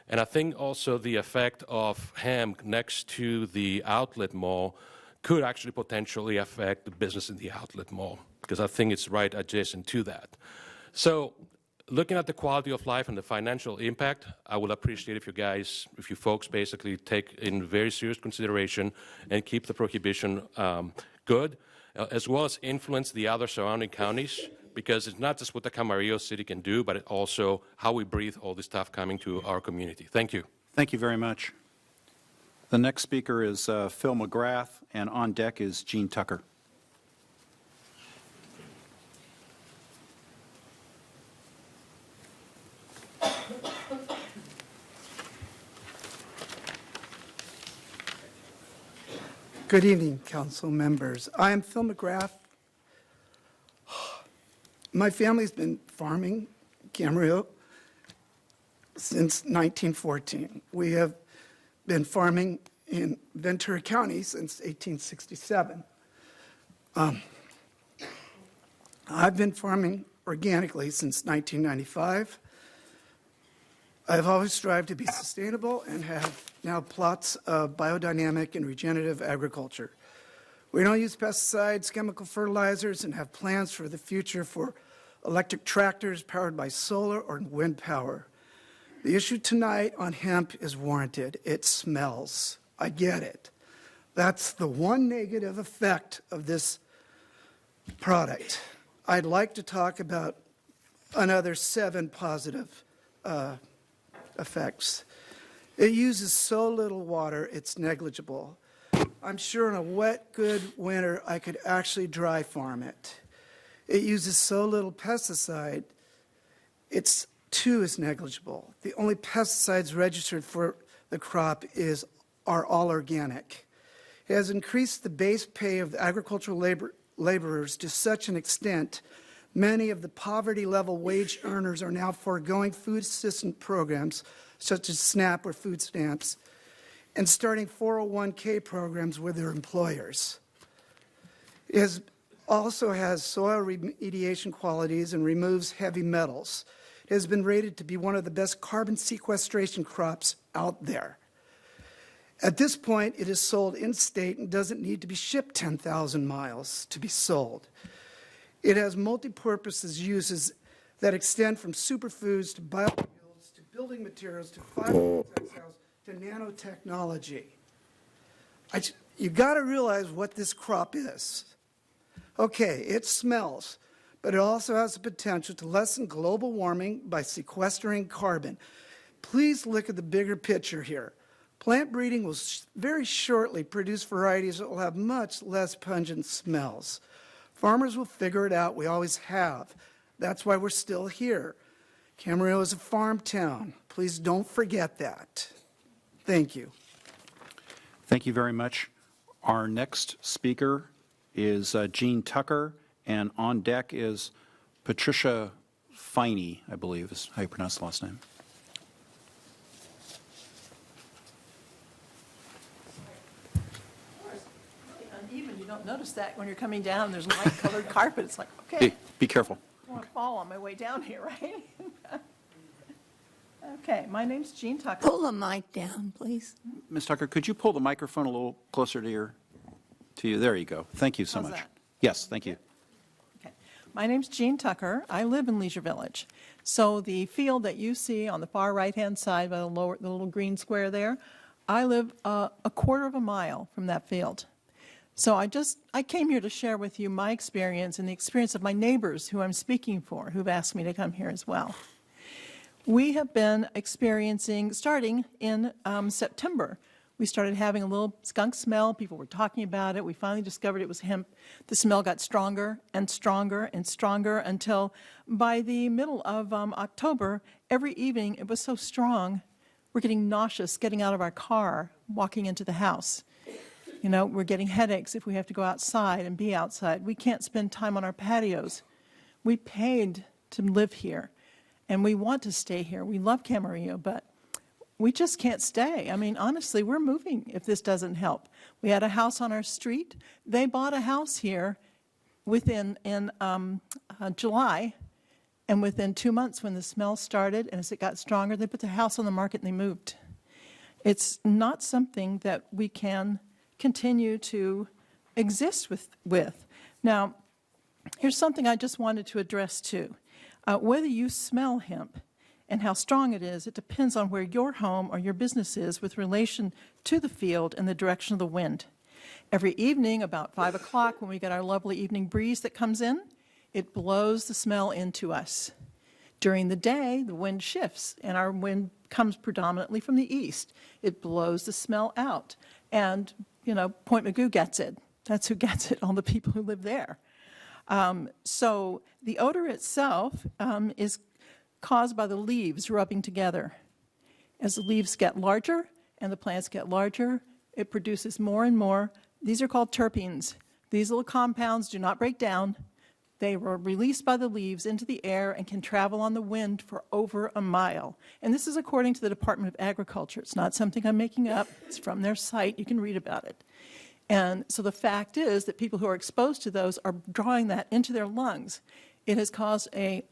S1: And I think also the effect of hemp next to the outlet mall could actually potentially affect the business in the outlet mall, because I think it's right adjacent to that. So looking at the quality of life and the financial impact, I would appreciate if you folks basically take in very serious consideration and keep the prohibition good, as well as influence the other surrounding counties, because it's not just what the Camarillo city can do, but also how we breathe all this stuff coming to our community. Thank you.
S5: Thank you very much. The next speaker is Phil McGrath, and on deck is Gene Tucker.
S9: Good evening, council members. I am Phil McGrath. My family's been farming Camarillo since 1914. We have been farming in Ventura County since 1867. I've been farming organically since 1995. I've always strived to be sustainable and have now plots of biodynamic and regenerative agriculture. We don't use pesticides, chemical fertilizers, and have plans for the future for electric tractors powered by solar or wind power. The issue tonight on hemp is warranted. It smells. I get it. That's the one negative effect of this product. I'd like to talk about another 7 positive effects. It uses so little water, it's negligible. I'm sure in a wet, good winter, I could actually dry farm it. It uses so little pesticide, its too is negligible. The only pesticides registered for the crop are all organic. It has increased the base pay of the agricultural laborers to such an extent, many of the poverty level wage earners are now foregoing food assistance programs such as SNAP or food stamps and starting 401k programs with their employers. It also has soil remediation qualities and removes heavy metals. It has been rated to be one of the best carbon sequestration crops out there. At this point, it is sold in-state and doesn't need to be shipped 10,000 miles to be sold. It has multi-purposes uses that extend from superfoods to biofuels to building materials to fiber textiles to nanotechnology. You got to realize what this crop is. Okay, it smells, but it also has the potential to lessen global warming by sequestering carbon. Please look at the bigger picture here. Plant breeding will very shortly produce varieties that will have much less pungent smells. Farmers will figure it out. We always have. That's why we're still here. Camarillo is a farm town. Please don't forget that. Thank you.
S5: Thank you very much. Our next speaker is Gene Tucker, and on deck is Patricia Finey, I believe is how you pronounce the last name.
S10: Uneven. You don't notice that when you're coming down. There's a light-colored carpet. It's like, okay.
S5: Be careful.
S10: I don't want to fall on my way down here, right? Okay, my name's Gene Tucker.
S3: Pull the mic down, please.
S5: Ms. Tucker, could you pull the microphone a little closer to you? There you go. Thank you so
S10: How's
S5: much.
S10: that?
S5: Yes, thank you.
S10: Okay, my name's Gene Tucker. I live in Leisure Village. So the field that you see on the far right-hand side by the little green square there, I live a quarter of a mile from that field. So I came here to share with you my experience and the experience of my neighbors who I'm speaking for, who've asked me to come here as well. We have been experiencing, starting in September, we started having a little skunk smell. People were talking about it. We finally discovered it was hemp. The smell got stronger and stronger and stronger until by the middle of October, every evening it was so strong, we're getting nauseous getting out of our car, walking into the house. You know, we're getting headaches if we have to go outside and be outside. We can't spend time on our patios. We paid to live here, and we want to stay here. We love Camarillo, but we just can't stay. I mean, honestly, we're moving if this doesn't help. We had a house on our street. They bought a house here in July, and within 2 months when the smell started and as it got stronger, they put the house on the market and they moved. It's not something that we can continue to exist with. Now, here's something I just wanted to address too. Whether you smell hemp and how strong it is, it depends on where your home or your business is with relation to the field and the direction of the wind. Every evening, about 5 o'clock, when we get our lovely evening breeze that comes in, it blows the smell into us. During the day, the wind shifts, and our wind comes predominantly from the east. It blows the smell out. And, you know, Point Magoo gets it. That's who gets it, all the people who live there. So the odor itself is caused by the leaves rubbing together. As the leaves get larger and the plants get larger, it produces more and more. These are called terpenes. These little compounds do not break down. They were released by the leaves into the air and can travel on the wind for over a mile. And this is according to the Department of Agriculture. It's not something I'm making up. It's from their site. You can read about it. And so the fact is that people who are exposed to those are drawing that into their lungs. It has caused a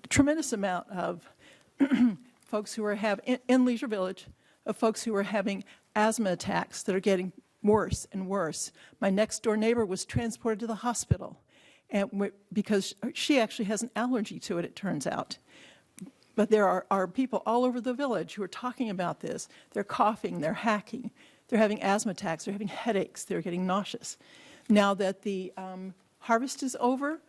S10: tremendous amount of folks who are in Leisure Village, of folks who are having asthma attacks that are getting worse and worse. My next door neighbor was transported to the hospital because she actually has an allergy to it, it turns out. But there are people all over the village who are talking about this. They're coughing, they're hacking, they're having asthma attacks, they're having headaches, they're getting nauseous. Now that the harvest is over,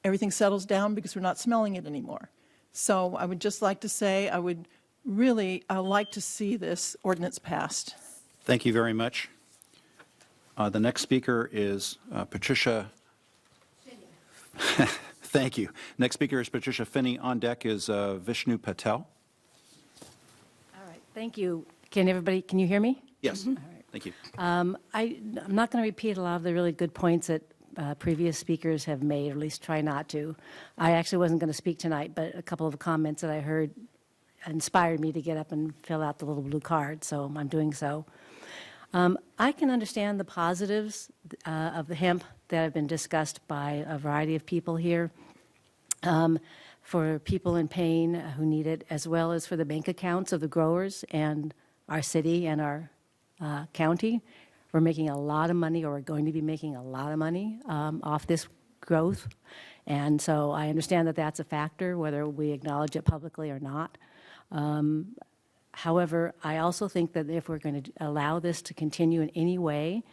S10: everything settles down because we're not smelling it anymore. So I would just like to say I would really like to see this ordinance passed.
S5: Thank you very much. The next speaker is Patricia. Thank you. Next speaker is Patricia Finney. On deck is Vishnu Patel.
S8: All right. Thank you. Can you hear me?
S5: Yes.
S8: All right.
S5: Thank you.
S8: I'm not going to repeat a lot of the really good points that previous speakers have made, or at least try not to. I actually wasn't going to speak tonight, but a couple of comments that I heard inspired me to get up and fill out the little blue card, so I'm doing so. I can understand the positives of the hemp that have been discussed by a variety of people here, for people in pain who need it, as well as for the bank accounts of the growers and our city and our county. We're making a lot of money, or we're going to be making a lot of money off this growth. And so I understand that that's a factor, whether we acknowledge it publicly or not. However, I also think that if we're going to allow this to continue in any way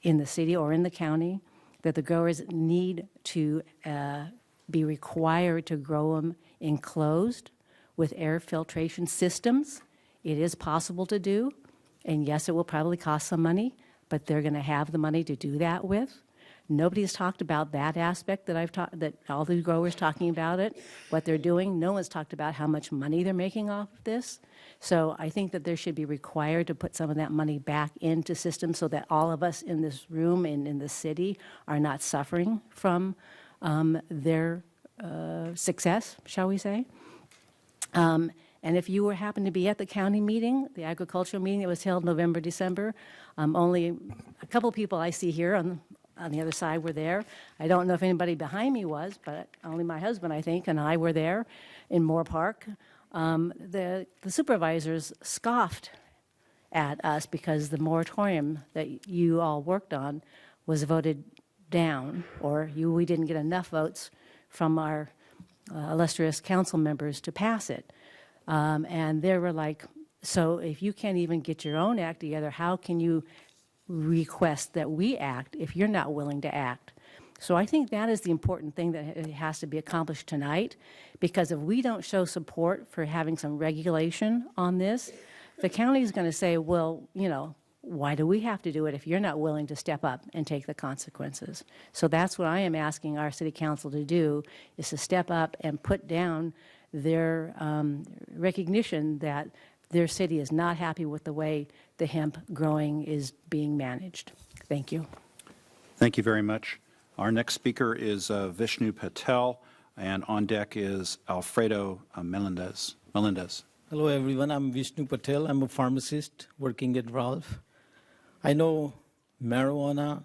S8: in the city or in the county, that the growers need to be required to grow them enclosed with air filtration systems. It is possible to do, and yes, it will probably cost some money, but they're going to have the money to do that with. Nobody's talked about that aspect that all the growers talking about it, what they're doing. No one's talked about how much money they're making off of this. So I think that there should be required to put some of that money back into systems so that all of us in this room and in the city are not suffering from their success, shall we say. And if you happened to be at the county meeting, the agricultural meeting that was held November, December, only a couple people I see here on the other side were there. I don't know if anybody behind me was, but only my husband, I think, and I were there in Moore Park. The supervisors scoffed at us because the moratorium that you all worked on was voted down, or we didn't get enough votes from our illustrious council members to pass it. And they were like, so if you can't even get your own act together, how can you request that we act if you're not willing to act? So I think that is the important thing that has to be accomplished tonight, because if we don't show support for having some regulation on this, the county is going to say, well, you know, why do we have to do it if you're not willing to step up and take the consequences? So that's what I am asking our city council to do, is to step up and put down their recognition that their city is not happy with the way the hemp growing is being managed. Thank you.
S5: Thank you very much. Our next speaker is Vishnu Patel, and on deck is Alfredo Melendez.
S11: Hello, everyone. I'm Vishnu Patel. I'm a pharmacist working at Ralph. I know marijuana,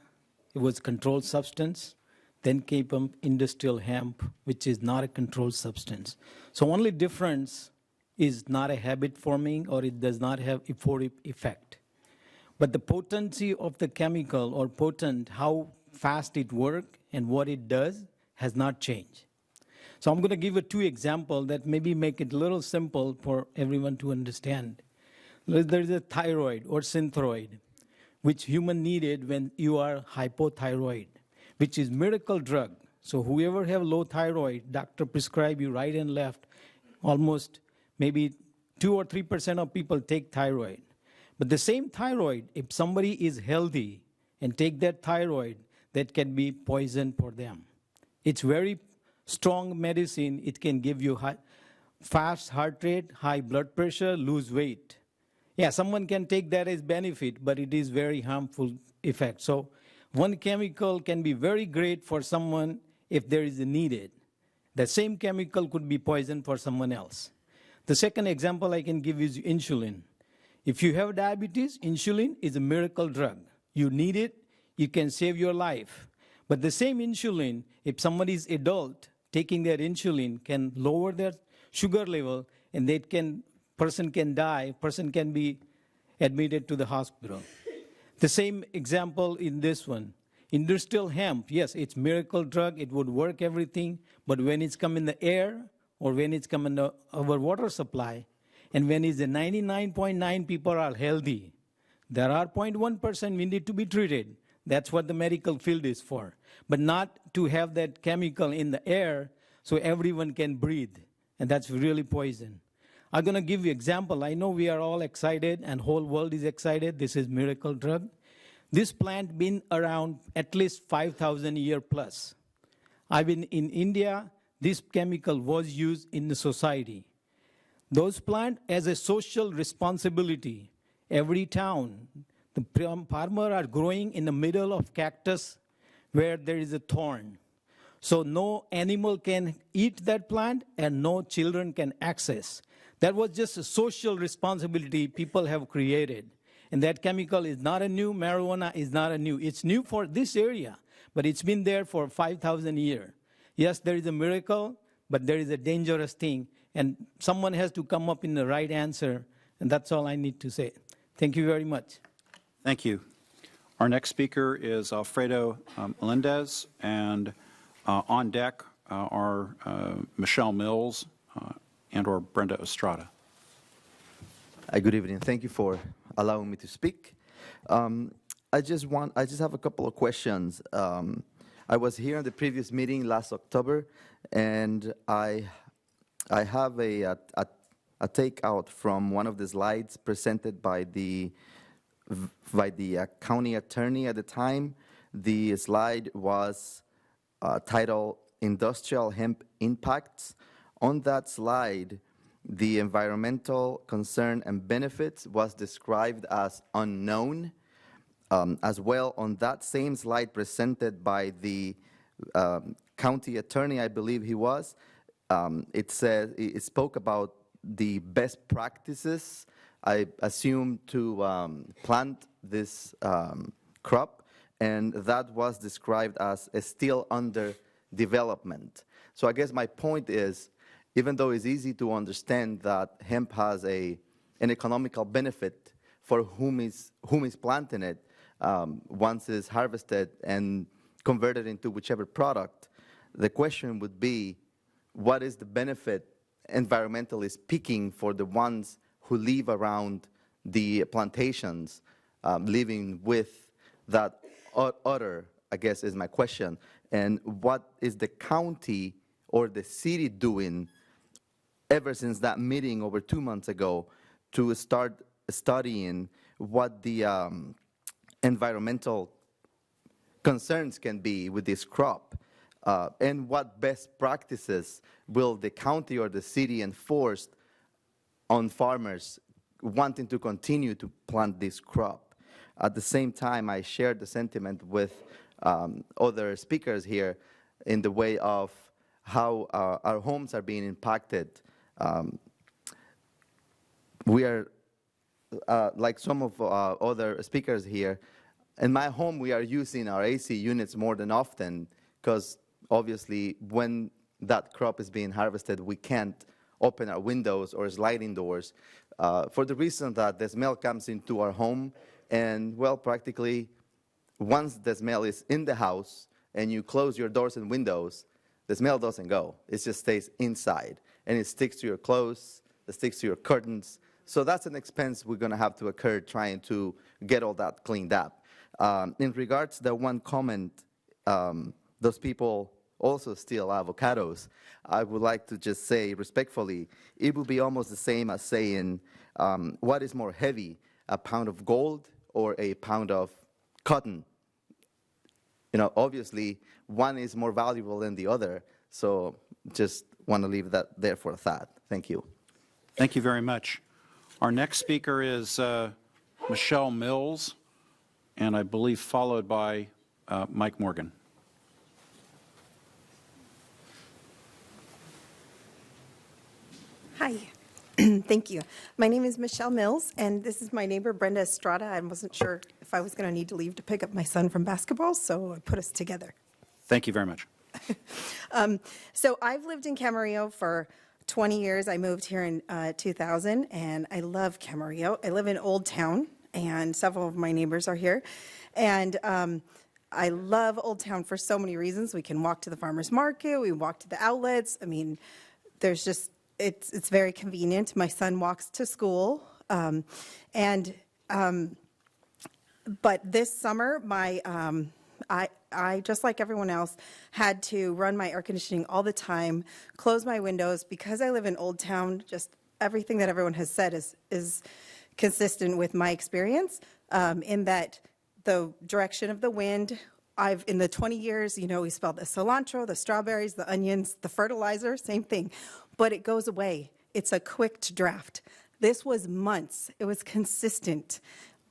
S11: it was a controlled substance. Then came industrial hemp, which is not a controlled substance. So only difference is not a habit forming, or it does not have euphoric effect. But the potency of the chemical, or how fast it works and what it does, has not changed. So I'm going to give you 2 examples that maybe make it a little simple for everyone to understand. There's a thyroid or synthroid, which human needed when you are hypothyroid, which is miracle drug. So whoever have low thyroid, doctor prescribe you right and left. Almost maybe 2 or 3% of people take thyroid. But the same thyroid, if somebody is healthy and take that thyroid, that can be poison for them. It's very strong medicine. It can give you fast heart rate, high blood pressure, lose weight. Yeah, someone can take that as benefit, but it is very harmful effect. So one chemical can be very great for someone if there is a needed. The same chemical could be poison for someone else. The second example I can give is insulin. If you have diabetes, insulin is a miracle drug. You need it, you can save your life. But the same insulin, if somebody is adult, taking that insulin can lower their sugar level, and person can die, person can be admitted to the hospital. The same example in this one. Industrial hemp, yes, it's miracle drug, it would work everything, but when it's come in the air or when it's come in our water supply, and when it's the 99.9 people are healthy, there are 0.1% we need to be treated. That's what the medical field is for. But not to have that chemical in the air so everyone can breathe, and that's really poison. I'm going to give you an example. I know we are all excited and whole world is excited. This is miracle drug. This plant been around at least 5,000 years plus. I've been in India. This chemical was used in the society. Those plants as a social responsibility. Every town, the farmers are growing in the middle of cactus where there is a thorn. So no animal can eat that plant and no children can access. That was just a social responsibility people have created. And that chemical is not a new, marijuana is not a new. It's new for this area, but it's been there for 5,000 years. Yes, there is a miracle, but there is a dangerous thing. And someone has to come up in the right answer, and that's all I need to say. Thank you very much.
S5: Thank you. Our next speaker is Alfredo Melendez, and on deck are Michelle Mills and or Brenda Estrada.
S15: Hi, good evening. Thank you for allowing me to speak. I just have a couple of questions. I was here in the previous meeting last October, and I have a takeout from one of the slides presented by the county attorney at the time. The slide was titled Industrial Hemp Impacts. On that slide, the environmental concern and benefits was described as unknown. As well, on that same slide presented by the county attorney, I believe he was, it spoke about the best practices, I assume, to plant this crop, and that was described as still under development. So I guess my point is, even though it's easy to understand that hemp has an economical benefit for whom is planting it, once it's harvested and converted into whichever product, the question would be, what is the benefit environmentally speaking for the ones who live around the plantations, living with that odor, I guess is my question. And what is the county or the city doing ever since that meeting over 2 months ago to start studying what the environmental concerns can be with this crop, and what best practices will the county or the city enforce on farmers wanting to continue to plant this crop. At the same time, I shared the sentiment with other speakers here in the way of how our homes are being impacted. We are, like some of other speakers here, in my home we are using our AC units more than often because obviously when that crop is being harvested we can't open our windows or sliding doors for the reason that the smell comes into our home, and well, practically once the smell is in the house and you close your doors and windows, the smell doesn't go. It just stays inside, and it sticks to your clothes, it sticks to your curtains. So that's an expense we're going to have to incur trying to get all that cleaned up. In regards to the one comment, those people also steal avocados, I would like to just say respectfully, it would be almost the same as saying, what is more heavy, a pound of gold or a pound of cotton? You know, obviously, one is more valuable than the other, so just want to leave that there for a thought. Thank you.
S5: Thank you very much. Our next speaker is Michelle Mills, and I believe followed by Mike Morgan.
S16: Hi. Thank you. My name is Michelle Mills, and this is my neighbor, Brenda Estrada. I wasn't sure if I was going to need to leave to pick up my son from basketball, so I put us together.
S5: Thank you very much.
S16: So I've lived in Camarillo for 20 years. I moved here in 2000, and I love Camarillo. I live in Old Town, and several of my neighbors are here. And I love Old Town for so many reasons. We can walk to the farmer's market. We walk to the outlets. I mean, there's just... It's very convenient. My son walks to school, but this summer, I just like everyone else had to run my air conditioning all the time, close my windows because I live in Old Town. Just everything that everyone has said is consistent with my experience. In that the direction of the wind. In the 20 years, you know, we spelled the cilantro, the strawberries, the onions, the fertilizer, same thing. But it goes away. It's a quick to draft. This was months. It was consistent.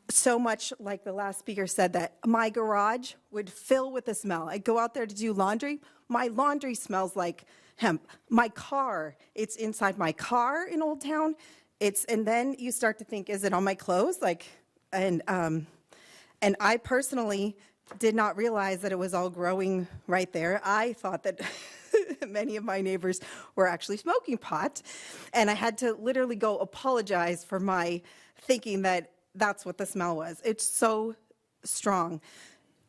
S16: So much like the last speaker said that my garage would fill with the smell. I go out there to do laundry. My laundry smells like hemp. My car, it's inside my car in Old Town. And then you start to think, is it on my clothes? And I personally did not realize that it was all growing right there. I thought that many of my neighbors were actually smoking pot, and I had to literally go apologize for my thinking that that's what the smell was. It's so strong.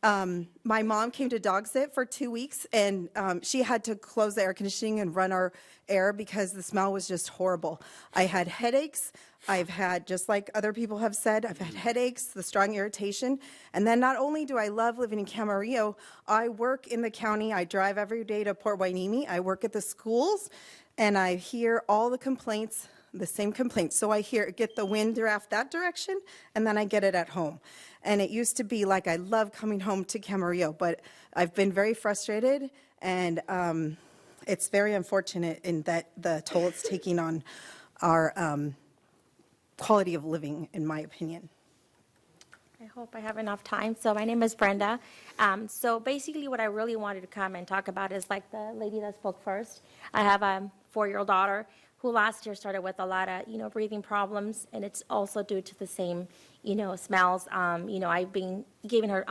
S16: My mom came to dog sit for 2 weeks, and she had to close the air conditioning and run our air because the smell was just horrible. I had headaches. I've had, just like other people have said, I've had headaches, the strong irritation. And then not only do I love living in Camarillo, I work in the county. I drive every day to Port Hueneme. I work at the schools, and I hear all the complaints, the same complaints. So I get the wind draft that direction, and then I get it at home. And it used to be like I love coming home to Camarillo, but I've been very frustrated, and it's very unfortunate in that the toll it's taking on our quality of living, in my opinion.
S17: I hope I have enough time. So my name is Brenda. So basically what I really wanted to come and talk about is like the lady that spoke first. I have a 4-year-old daughter who last year started with a lot of, breathing problems, and it's also due to the same, smells. I've been giving her,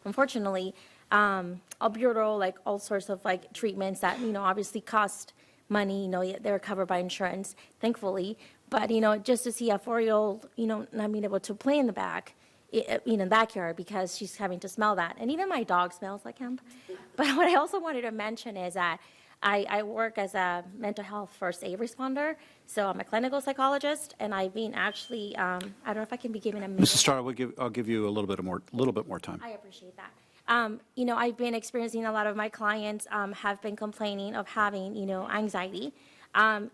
S17: unfortunately, albuterol, like all sorts of like treatments that, obviously cost money, they're covered by insurance, thankfully. But, just to see a 4-year-old, not being able to play in the backyard because she's having to smell that. And even my dog smells like hemp. But what I also wanted to mention is that I work as a mental health first aid responder. So I'm a clinical psychologist, and I've been actually, I don't know if I can be given a minute.
S5: Mrs. Estrada, I'll give you a little bit more time.
S17: I appreciate that. I've been experiencing a lot of my clients have been complaining of having, anxiety.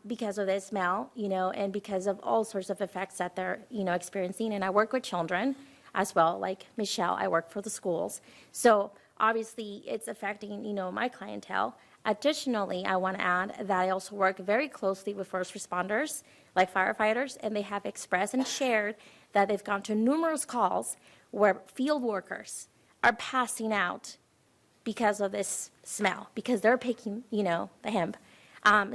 S17: Because of the smell, and because of all sorts of effects that they're, experiencing. And I work with children as well, like Michelle, I work for the schools. So obviously it's affecting, my clientele. Additionally, I want to add that I also work very closely with first responders, like firefighters, and they have expressed and shared that they've gone to numerous calls where field workers are passing out because of this smell, because they're picking, the hemp.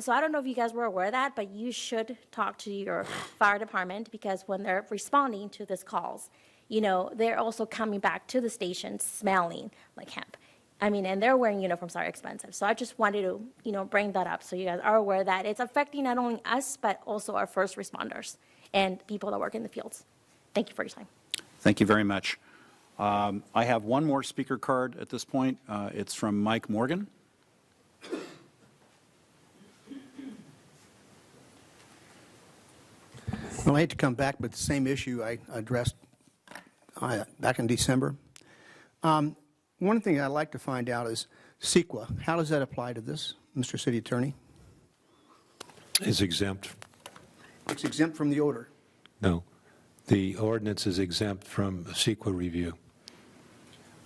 S17: So I don't know if you guys were aware of that, but you should talk to your fire department, because when they're responding to these calls, they're also coming back to the station smelling like hemp. And they're wearing uniforms are expensive. So I just wanted to, bring that up so you guys are aware that it's affecting not only us, but also our first responders and people that work in the fields. Thank you for your time.
S5: Thank you very much. I have one more speaker card at this point. It's from Mike Morgan.
S4: Well, I hate to come back, but the same issue I addressed back in December. One thing I'd like to find out is CEQA. How does that apply to this, Mr. City Attorney?
S14: Is exempt.
S4: It's exempt from the order.
S14: No. The ordinance is exempt from CEQA review.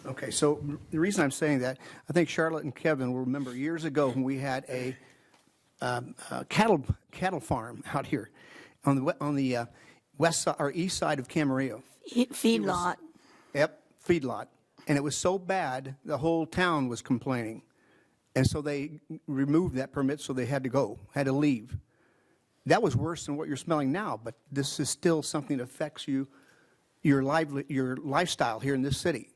S4: Okay, so the reason I'm saying that, I think Charlotte and Kevin will remember years ago when we had a cattle farm out here on the west side or east side of Camarillo.
S3: Feedlot.
S4: Yep, feedlot. And it was so bad, the whole town was complaining. And so they removed that permit, so they had to leave. That was worse than what you're smelling now, but this is still something that affects your lifestyle here in this city.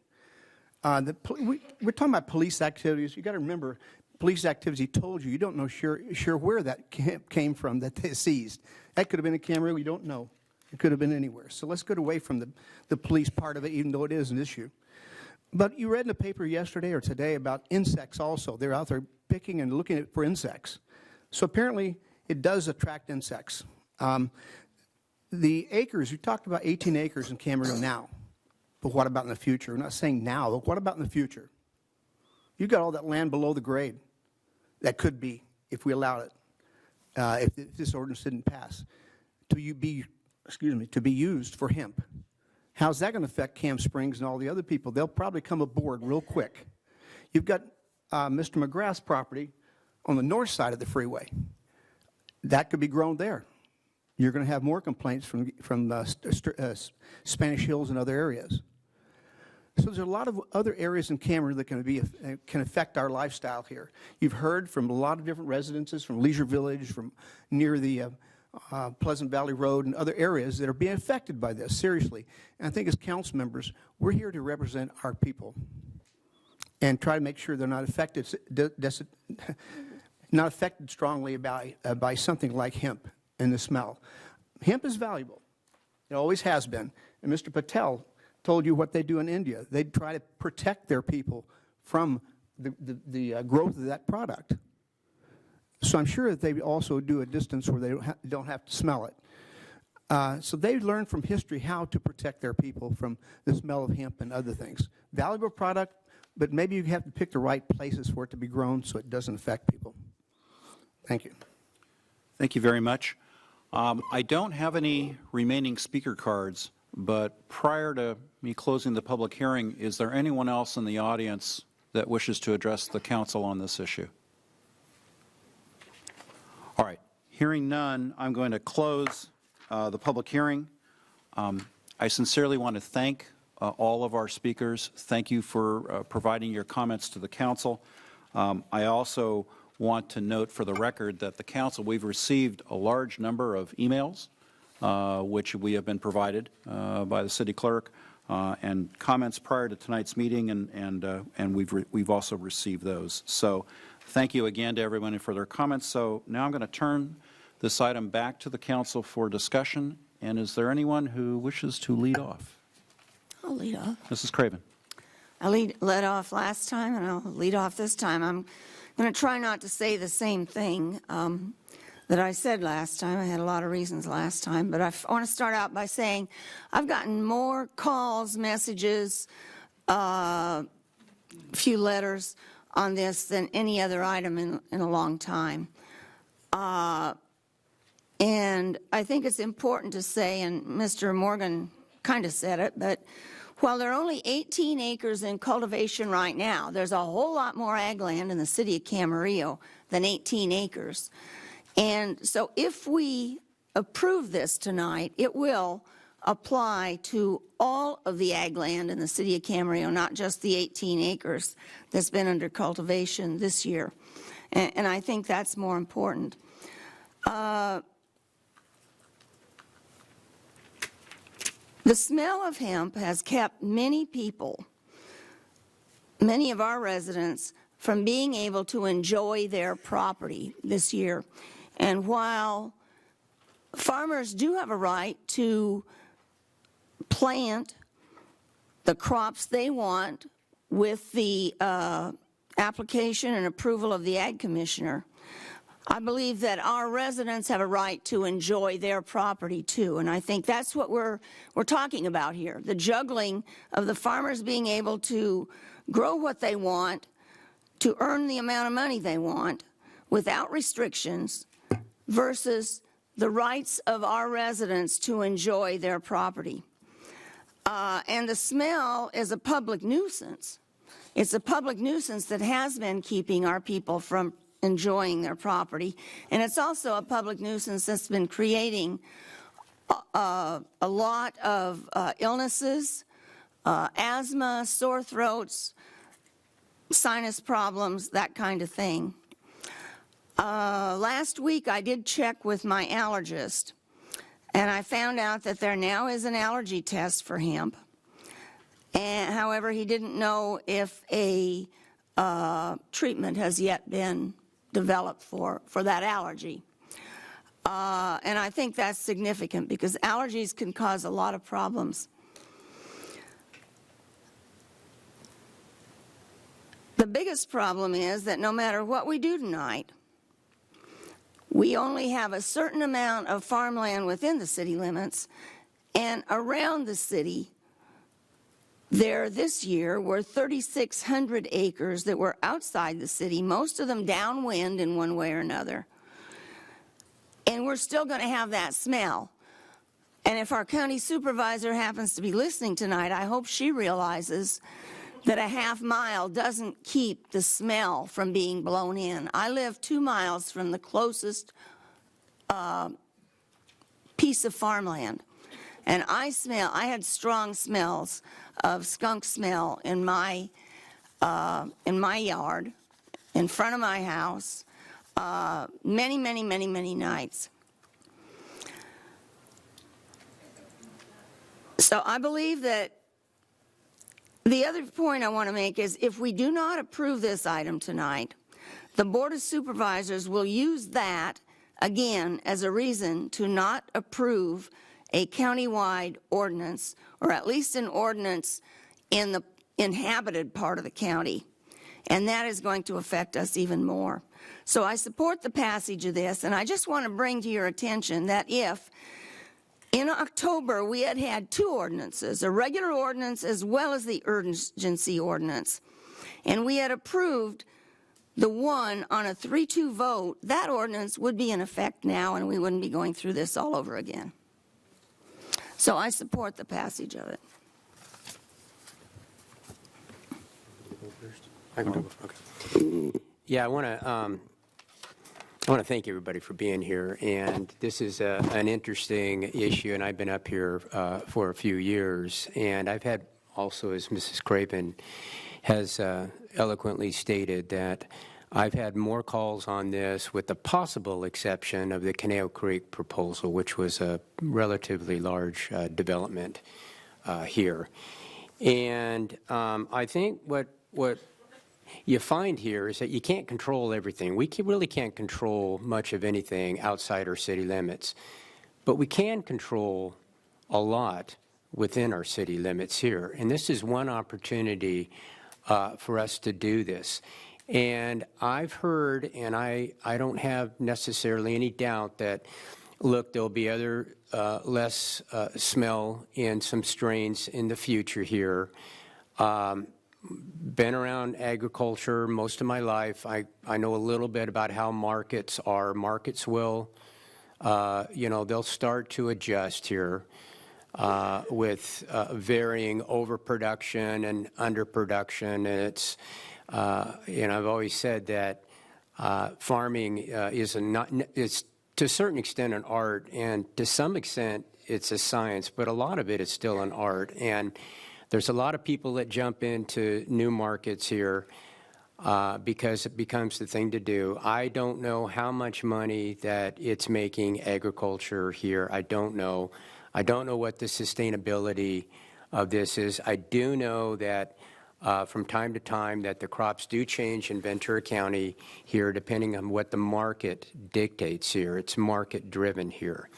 S4: We're talking about police activities. You got to remember, police activity told you don't know sure where that came from that they seized. That could have been in Camarillo. We don't know. It could have been anywhere. So let's get away from the police part of it, even though it is an issue. But you read in the paper yesterday or today about insects also. They're out there picking and looking for insects. So apparently it does attract insects. The acres, you talked about 18 acres in Camarillo now. But what about in the future? We're not saying now, but what about in the future? You've got all that land below the grade that could be, if we allowed it, if this ordinance didn't pass, to be used for hemp. How's that going to affect Camp Springs and all the other people? They'll probably come aboard real quick. You've got Mr. McGrath's property on the north side of the freeway. That could be grown there. You're going to have more complaints from Spanish Hills and other areas. So there's a lot of other areas in Camarillo that can affect our lifestyle here. You've heard from a lot of different residences, from Leisure Village, from near the Pleasant Valley Road and other areas that are being affected by this, seriously. And I think as council members, we're here to represent our people and try to make sure they're not affected, strongly by something like hemp and the smell. Hemp is valuable. It always has been. And Mr. Patel told you what they do in India. They try to protect their people from the growth of that product. So I'm sure that they also do a distance where they don't have to smell it. So they've learned from history how to protect their people from the smell of hemp and other things. Valuable product, but maybe you have to pick the right places for it to be grown so it doesn't affect people. Thank you.
S5: Thank you very much. I don't have any remaining speaker cards, but prior to me closing the public hearing, is there anyone else in the audience that wishes to address the council on this issue? All right. Hearing none, I'm going to close the public hearing. I sincerely want to thank all of our speakers. Thank you for providing your comments to the council. I also want to note for the record that the council, we've received a large number of emails, which we have been provided by the city clerk, and comments prior to tonight's meeting, and we've also received those. So thank you again to everyone for their comments. So now I'm going to turn this item back to the council for discussion. And is there anyone who wishes to lead off?
S3: I'll lead off.
S5: Mrs. Craven.
S3: I led off last time, and I'll lead off this time. I'm going to try not to say the same thing that I said last time. I had a lot of reasons last time, but I want to start out by saying I've gotten more calls, messages, a few letters on this than any other item in a long time. And I think it's important to say, and Mr. Morgan kind of said it, but while there are only 18 acres in cultivation right now, there's a whole lot more ag land in the city of Camarillo than 18 acres. And so if we approve this tonight, it will apply to all of the ag land in the city of Camarillo, not just the 18 acres that's been under cultivation this year. And I think that's more important. The smell of hemp has kept many people, many of our residents, from being able to enjoy their property this year. And while farmers do have a right to plant the crops they want with the application and approval of the Ag Commissioner, I believe that our residents have a right to enjoy their property too, and I think that's what we're talking about here, the juggling of the farmers being able to grow what they want, to earn the amount of money they want without restrictions versus the rights of our residents to enjoy their property. And the smell is a public nuisance. It's a public nuisance that has been keeping our people from enjoying their property. And it's also a public nuisance that's been creating a lot of illnesses, asthma, sore throats, sinus problems, that kind of thing. Last week I did check with my allergist, and I found out that there now is an allergy test for hemp. And however, he didn't know if a treatment has yet been developed for that allergy. And I think that's significant because allergies can cause a lot of problems. The biggest problem is that no matter what we do tonight, we only have a certain amount of farmland within the city limits, and around the city, there this year were 3,600 acres that were outside the city, most of them downwind in one way or another. And we're still going to have that smell. And if our county supervisor happens to be listening tonight, I hope she realizes that a half mile doesn't keep the smell from being blown in. I live 2 miles from the closest piece of farmland. And I had strong smells of skunk smell in my yard, in front of my house, many nights. So I believe that the other point I want to make is if we do not approve this item tonight, the Board of Supervisors will use that again as a reason to not approve a countywide ordinance, or at least an ordinance in the inhabited part of the county. And that is going to affect us even more. So I support the passage of this, and I just want to bring to your attention that if in October we had 2 ordinances, a regular ordinance as well as the urgency ordinance, and we had approved the one on a 3-2 vote, that ordinance would be in effect now and we wouldn't be going through this all over again. So I support the passage of it.
S6: Yeah, I want to thank everybody for being here, and this is an interesting issue, and I've been up here for a few years, and I've had also, as Mrs. Craven has eloquently stated, that I've had more calls on this with the possible exception of the Canal Creek proposal, which was a relatively large development here. And I think what you find here is that you can't control everything. We really can't control much of anything outside our city limits, but we can control a lot within our city limits here. And this is one opportunity for us to do this. And I've heard, and I don't have necessarily any doubt that, look, there'll be other less smell in some strains in the future here. Been around agriculture most of my life. I know a little bit about how markets are. Markets will, they'll start to adjust here with varying overproduction and underproduction. And it's, I've always said that farming is to a certain extent an art, and to some extent it's a science, but a lot of it is still an art. And there's a lot of people that jump into new markets here because it becomes the thing to do. I don't know how much money that it's making agriculture here. I don't know. I don't know what the sustainability of this is. I do know that from time to time that the crops do change in Ventura County here depending on what the market dictates here. It's market driven here.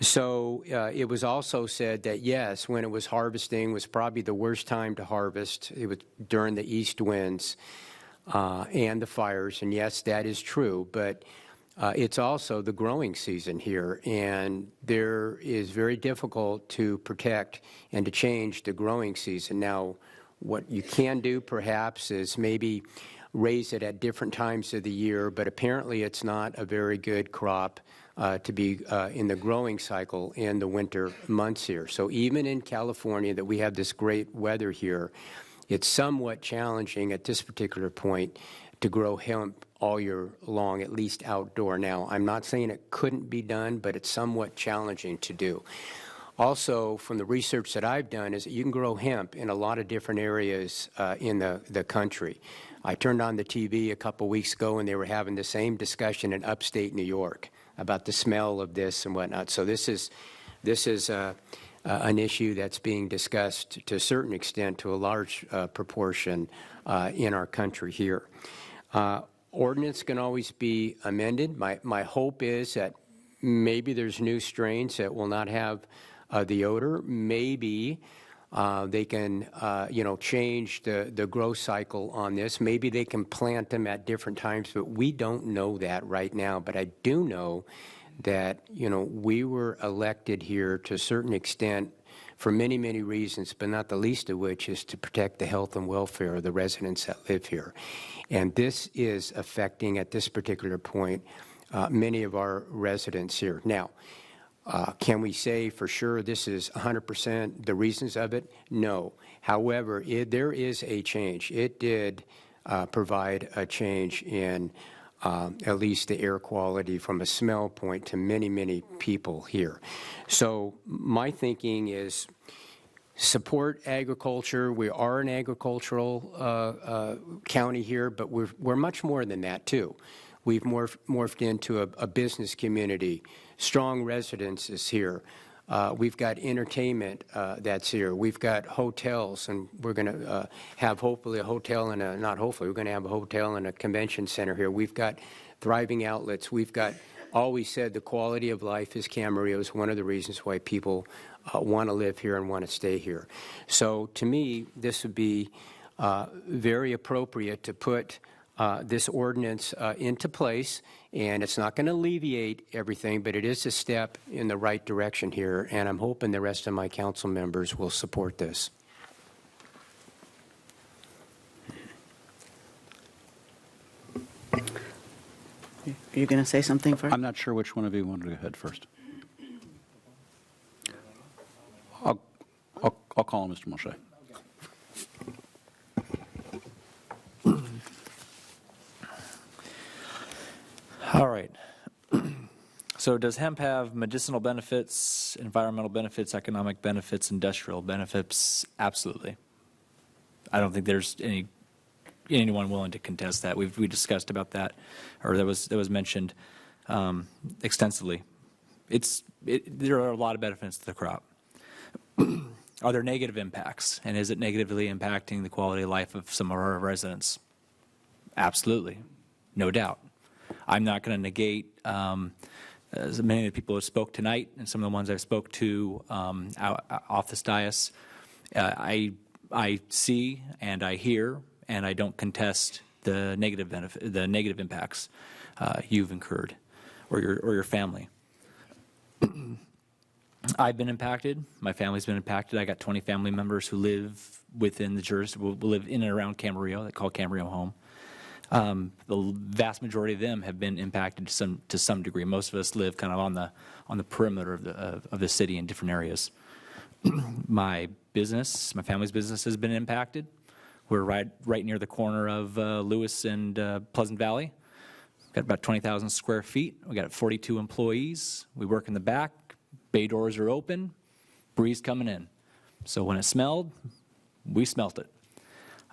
S6: So it was also said that, yes, when it was harvesting was probably the worst time to harvest. It was during the east winds and the fires, and yes, that is true. But it's also the growing season here, and there is very difficult to protect and to change the growing season. Now, what you can do perhaps is maybe raise it at different times of the year, but apparently it's not a very good crop to be in the growing cycle in the winter months here. So even in California that we have this great weather here, it's somewhat challenging at this particular point to grow hemp all year long, at least outdoor. Now, I'm not saying it couldn't be done, but it's somewhat challenging to do. Also, from the research that I've done, is that you can grow hemp in a lot of different areas in the country. I turned on the TV a couple weeks ago, and they were having the same discussion in upstate New York about the smell of this and whatnot. So this is an issue that's being discussed to a certain extent, to a large proportion in our country here. Ordinance can always be amended. My hope is that maybe there's new strains that will not have the odor. Maybe they can, change the growth cycle on this. Maybe they can plant them at different times, but we don't know that right now. But I do know that, we were elected here to a certain extent for many, many reasons, but not the least of which is to protect the health and welfare of the residents that live here. And this is affecting, at this particular point, many of our residents here. Now, can we say for sure this is 100% the reasons of it? No. However, there is a change. It did provide a change in at least the air quality from a smell point to many, many people here. So my thinking is support agriculture. We are an agricultural county here, but we're much more than that too. We've morphed into a business community. Strong residences here. We've got entertainment that's here. We've got hotels, and we're going to have hopefully a hotel and not hopefully, we're going to have a hotel and a convention center here. We've got thriving outlets. We've got, always said the quality of life is Camarillo is one of the reasons why people want to live here and want to stay here. So to me, this would be very appropriate to put this ordinance into place, and it's not going to alleviate everything, but it is a step in the right direction here, and I'm hoping the rest of my council members will support this.
S12: Are you going to say something first?
S5: I'm not sure which one of you wanted to go ahead first. I'll call on Mr. Mulchay.
S2: All right. So does hemp have medicinal benefits, environmental benefits, economic benefits, industrial benefits? Absolutely. I don't think there's anyone willing to contest that. We discussed about that, or that was mentioned extensively. There are a lot of benefits to the crop. Are there negative impacts, and is it negatively impacting the quality of life of some of our residents? Absolutely, no doubt. I'm not going to negate as many of the people who spoke tonight and some of the ones I spoke to off this dais. I see and I hear and I don't contest the negative impacts you've incurred or your family. I've been impacted. My family's been impacted. I got 20 family members who live within the jurisdiction, live in and around Camarillo. They call Camarillo home. The vast majority of them have been impacted to some degree. Most of us live kind of on the perimeter of the city in different areas. My family's business has been impacted. We're right near the corner of Lewis and Pleasant Valley. We've got about 20,000 square feet. We got 42 employees. We work in the back. Bay doors are open. Breeze coming in. So when it smelled, we smelt it.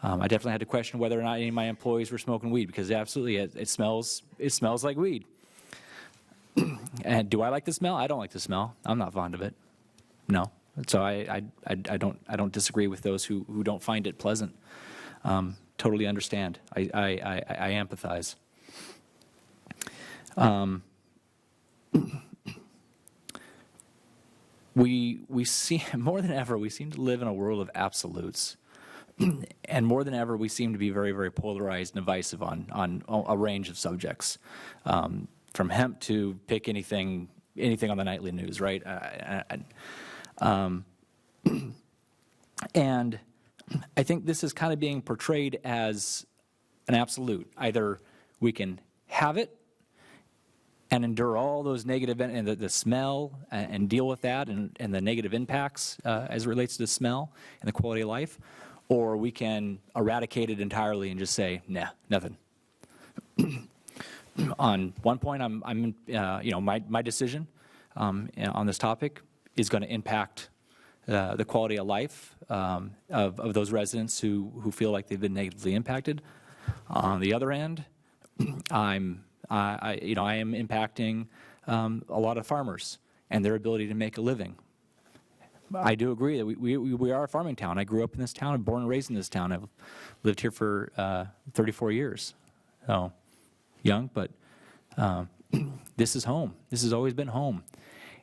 S2: I definitely had to question whether or not any of my employees were smoking weed, because absolutely it smells like weed. And do I like the smell? I don't like the smell. I'm not fond of it. No. So I don't disagree with those who don't find it pleasant. Totally understand. I empathize. We see more than ever, we seem to live in a world of absolutes. And more than ever, we seem to be very, very polarized and divisive on a range of subjects, from from hemp to pick anything on the nightly news, right? And I think this is kind of being portrayed as an absolute. Either we can have it and endure all those negative, and the smell, and deal with that, and the negative impacts as it relates to the smell and the quality of life, or we can eradicate it entirely and just say, nah, nothing. On one point, my decision on this topic is going to impact the quality of life of those residents who feel like they've been negatively impacted. On the other end, I am impacting a lot of farmers and their ability to make a living. I do agree that we are a farming town. I grew up in this town, I'm born and raised in this town. I've lived here for 34 years. So young, but this is home. This has always been home.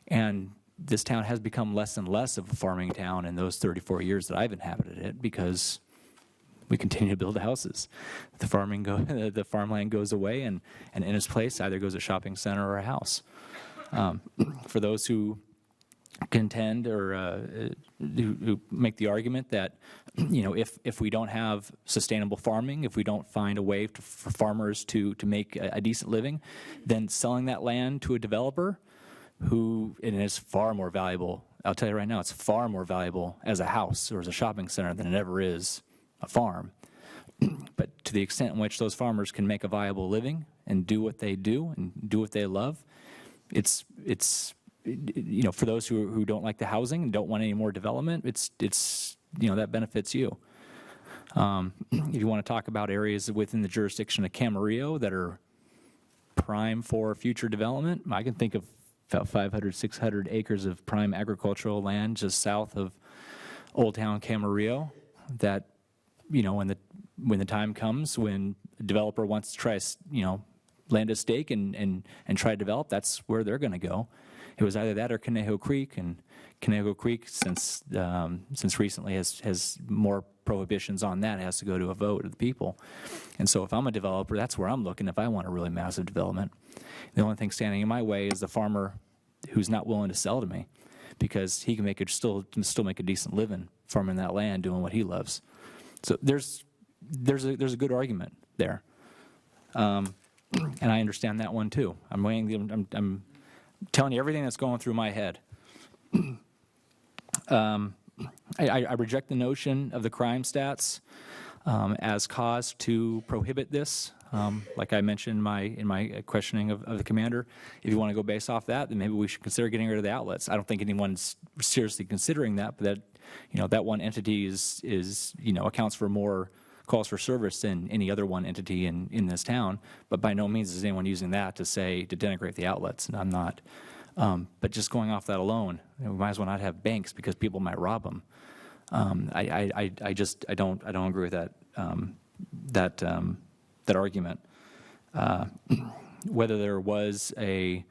S2: And this town has become less and less of a farming town in those 34 years that I've inhabited it, because we continue to build houses. The farmland goes away, and in its place either goes a shopping center or a house. For those who contend or who make the argument that, if we don't have sustainable farming, if we don't find a way for farmers to make a decent living, then selling that land to a developer and it's far more valuable. I'll tell you right now, it's far more valuable as a house or as a shopping center than it ever is a farm. But to the extent in which those farmers can make a viable living and do what they do and do what they love, it's for those who don't like the housing and don't want any more development, it's that benefits you. If you want to talk about areas within the jurisdiction of Camarillo that are prime for future development, I can think of about 500, 600 acres of prime agricultural land just south of Old Town Camarillo that, when the time comes, when a developer wants to try, land a stake and try to develop, that's where they're going to go. It was either that or Conejo Creek, and Conejo Creek, since recently, has more prohibitions on that. It has to go to a vote of the people. And so if I'm a developer, that's where I'm looking if I want a really massive development. The only thing standing in my way is the farmer who's not willing to sell to me, because he can still make a decent living farming that land, doing what he loves. So there's a good argument there, and I understand that one too. I'm telling you everything that's going through my head. I reject the notion of the crime stats as cause to prohibit this. Like I mentioned in my questioning of the commander, if you want to go based off that, then maybe we should consider getting rid of the outlets. I don't think anyone's seriously considering that, but that one entity is accounts for more calls for service than any other one entity in this town. But by no means is anyone using that to denigrate the outlets, and I'm not. But just going off that alone, we might as well not have banks because people might rob them. I don't agree with that argument. Whether there was a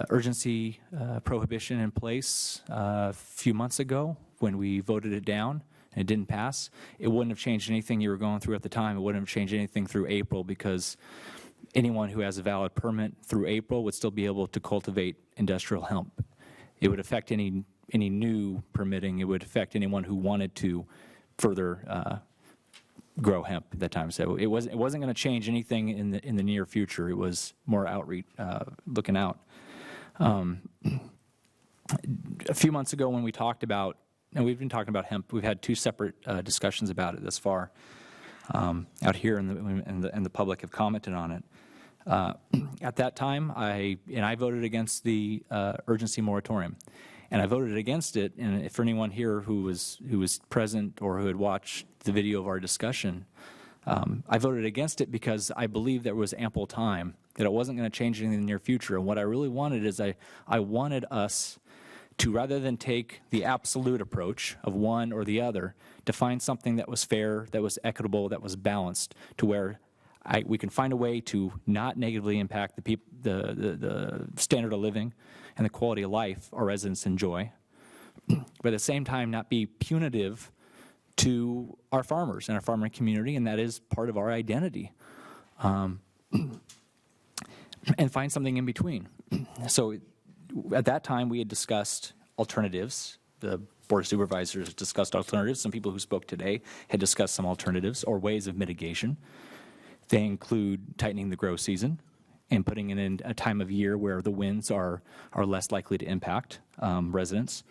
S2: urgency prohibition in place a few months ago when we voted it down and it didn't pass, it wouldn't have changed anything you were going through at the time. It wouldn't have changed anything through April, because anyone who has a valid permit through April would still be able to cultivate industrial hemp. It would affect any new permitting. It would affect anyone who wanted to further grow hemp at that time. So it wasn't going to change anything in the near future. It was more outreach, looking out. A few months ago, when we talked about, and we've been talking about hemp, we've had two separate discussions about it thus far. Out here, and the public have commented on it. At that time, I voted against the urgency moratorium, and I voted against it. And for anyone here who was present or who had watched the video of our discussion, I voted against it because I believed there was ample time, that it wasn't going to change anything in the near future. And what I really wanted is I wanted us to, rather than take the absolute approach of one or the other, to find something that was fair, that was equitable, that was balanced, to where we can find a way to not negatively impact the standard of living and the quality of life our residents enjoy, but at the same time not be punitive to our farmers and our farming community, and that is part of our identity. and find something in between. So at that time, we had discussed alternatives. The Board of Supervisors discussed alternatives. Some people who spoke today had discussed some alternatives or ways of mitigation. They include tightening the grow season and putting it in a time of year where the winds are less likely to impact residents.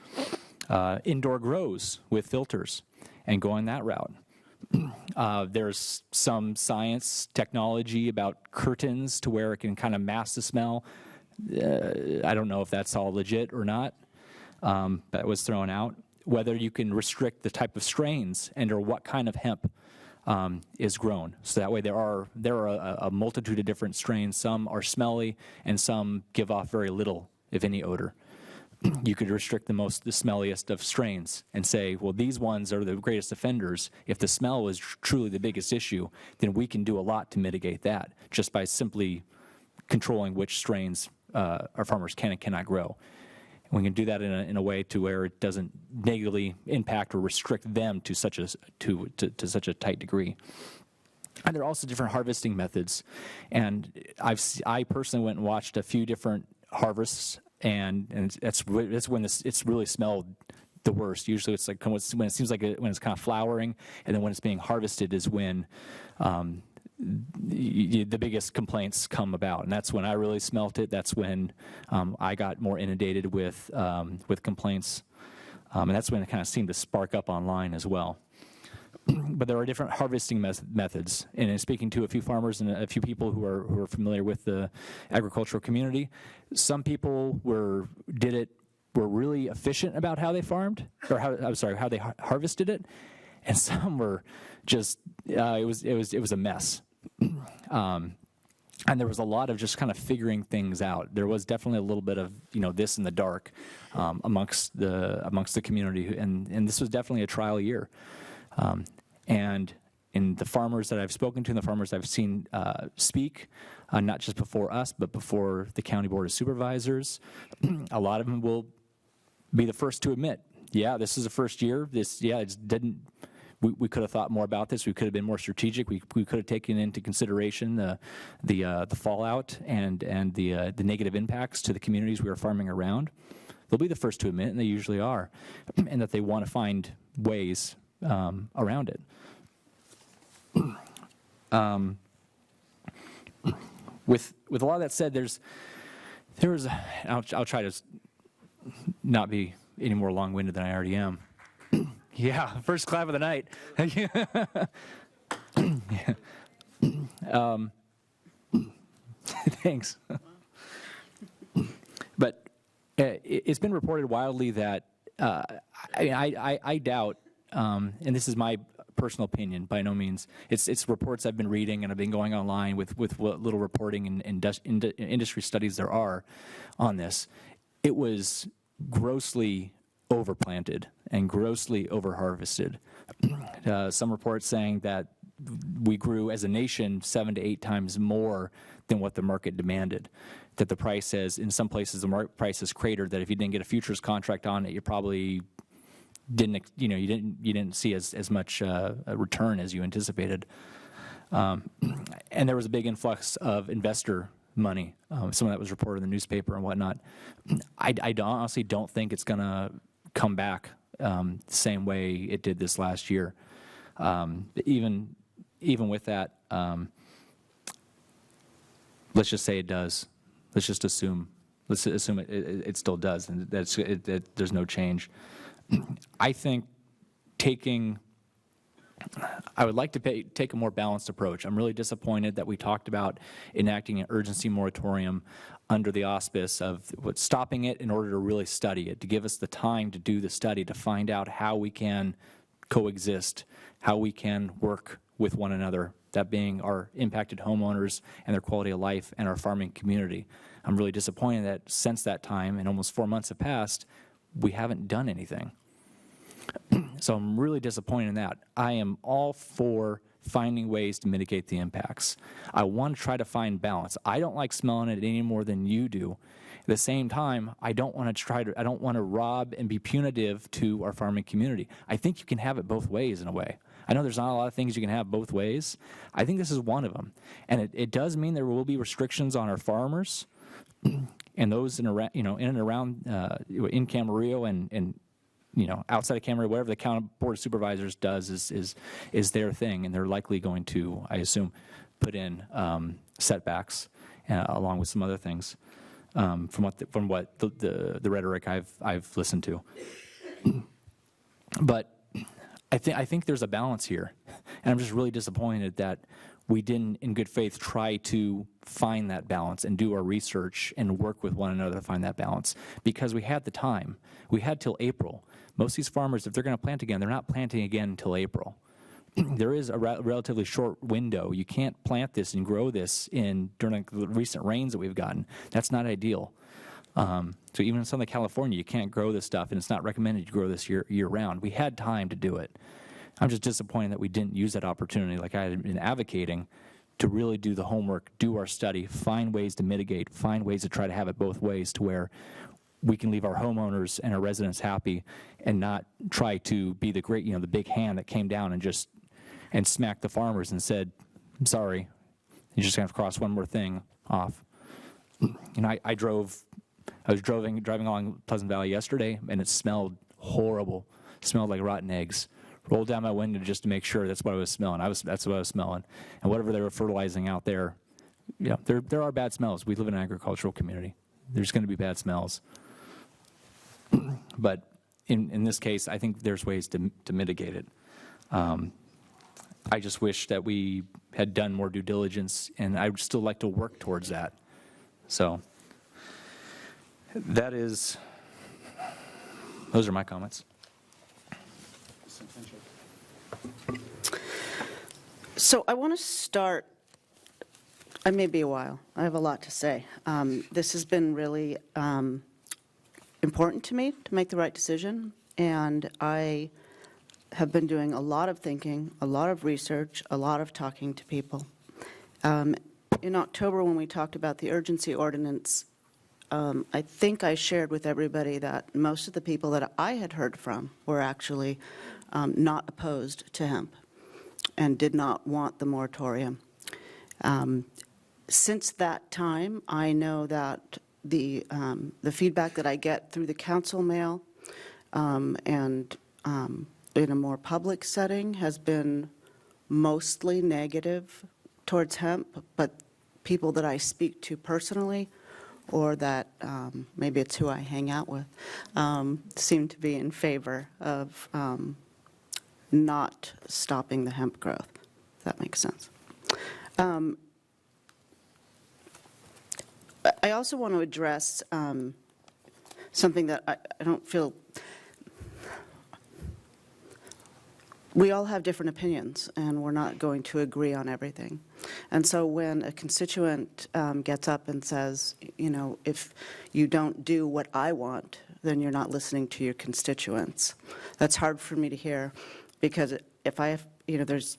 S2: Indoor grows with filters and going that route. There's some science technology about curtains to where it can kind of mask the smell. I don't know if that's all legit or not. That was thrown out. Whether you can restrict the type of strains and or what kind of hemp is grown. So that way there are a multitude of different strains. Some are smelly and some give off very little, if any, odor. You could restrict the smelliest of strains and say, well, these ones are the greatest offenders. If the smell is truly the biggest issue, then we can do a lot to mitigate that just by simply controlling which strains our farmers can and cannot grow. And we can do that in a way to where it doesn't negatively impact or restrict them to such a tight degree. And there are also different harvesting methods. And I personally went and watched a few different harvests, and that's when it's really smelled the worst. Usually it's like when it seems like when it's kind of flowering, and then when it's being harvested is when the biggest complaints come about, and that's when I really smelt it. That's when I got more inundated with complaints, and that's when it kind of seemed to spark up online as well. But there are different harvesting methods, and in speaking to a few farmers and a few people who are familiar with the agricultural community, some people were really efficient about how they farmed, or how they harvested it, and some were just it was a mess. And there was a lot of just kind of figuring things out. There was definitely a little bit of this in the dark amongst the community, and this was definitely a trial year. And in the farmers that I've spoken to and the farmers I've seen speak, not just before us, but before the County Board of Supervisors, a lot of them will be the first to admit, yeah, this is the first year. We could have thought more about this. We could have been more strategic. We could have taken into consideration the fallout and the negative impacts to the communities we are farming around. They'll be the first to admit, and they usually are, and that they want to find ways around it. With a lot of that said, I'll try to not be any more long-winded than I already am. Yeah, first clap of the night. Thanks. But it's been reported wildly that I doubt, and this is my personal opinion, by no means. It's reports I've been reading, and I've been going online with what little reporting and industry studies there are on this. It was grossly overplanted and grossly overharvested. Some reports saying that we grew as a nation 7 to 8 times more than what the market demanded. That the price has, in some places, the market price has cratered. That if you didn't get a futures contract on it, you probably didn't, you didn't see as much a return as you anticipated. And there was a big influx of investor money. Some of that was reported in the newspaper and whatnot. I honestly don't think it's going to come back the same way it did this last year. Even with that, let's just say it does. Let's just assume. Let's assume it still does, and that there's no change. I think I would like to take a more balanced approach. I'm really disappointed that we talked about enacting an urgency moratorium under the auspice of stopping it in order to really study it, to give us the time to do the study, to find out how we can coexist, how we can work with one another, that being our impacted homeowners and their quality of life and our farming community. I'm really disappointed that since that time, and almost 4 months have passed, we haven't done anything. So I'm really disappointed in that. I am all for finding ways to mitigate the impacts. I want to try to find balance. I don't like smelling it any more than you do. At the same time, I don't want to rob and be punitive to our farming community. I think you can have it both ways in a way. I know there's not a lot of things you can have both ways. I think this is one of them. And it does mean there will be restrictions on our farmers and those in and around in Camarillo and outside of Camarillo, whatever the county board of supervisors does is their thing, and they're likely going to, I assume, put in setbacks along with some other things from what the rhetoric I've listened to. But I think there's a balance here, and I'm just really disappointed that we didn't, in good faith, try to find that balance and do our research and work with one another to find that balance, because we had the time. We had till April. Most of these farmers, if they're going to plant again, they're not planting again until April. There is a relatively short window. You can't plant this and grow this during the recent rains that we've gotten. That's not ideal. So even in Southern California, you can't grow this stuff, and it's not recommended you grow this year-round. We had time to do it. I'm just disappointed that we didn't use that opportunity, like I had been advocating, to really do the homework, do our study, find ways to mitigate, find ways to try to have it both ways to where we can leave our homeowners and our residents happy and not try to be the great, the big hand that came down and smacked the farmers and said, I'm sorry, you're just going to have to cross one more thing off. I was driving along Pleasant Valley yesterday, and it smelled horrible. It smelled like rotten eggs. Rolled down my window just to make sure that's what I was smelling. That's what I was smelling. And whatever they were fertilizing out there, there are bad smells. We live in an agricultural community. There's going to be bad smells. But in this case, I think there's ways to mitigate it. I just wish that we had done more due diligence, and I would still like to work towards that. So those are my comments.
S12: So I want to start, I may be a while, I have a lot to say. This has been really important to me to make the right decision, and I have been doing a lot of thinking, a lot of research, a lot of talking to people. In October, when we talked about the urgency ordinance, I think I shared with everybody that most of the people that I had heard from were actually not opposed to hemp and did not want the moratorium. Since that time, I know that the feedback that I get through the council mail and in a more public setting has been mostly negative towards hemp, but people that I speak to personally, or that maybe it's who I hang out with, seem to be in favor of not stopping the hemp growth, if that makes sense. I also want to address something that I don't feel, we all have different opinions, and we're not going to agree on everything. And so when a constituent gets up and says, if you don't do what I want, then you're not listening to your constituents. That's hard for me to hear, because if I have, there's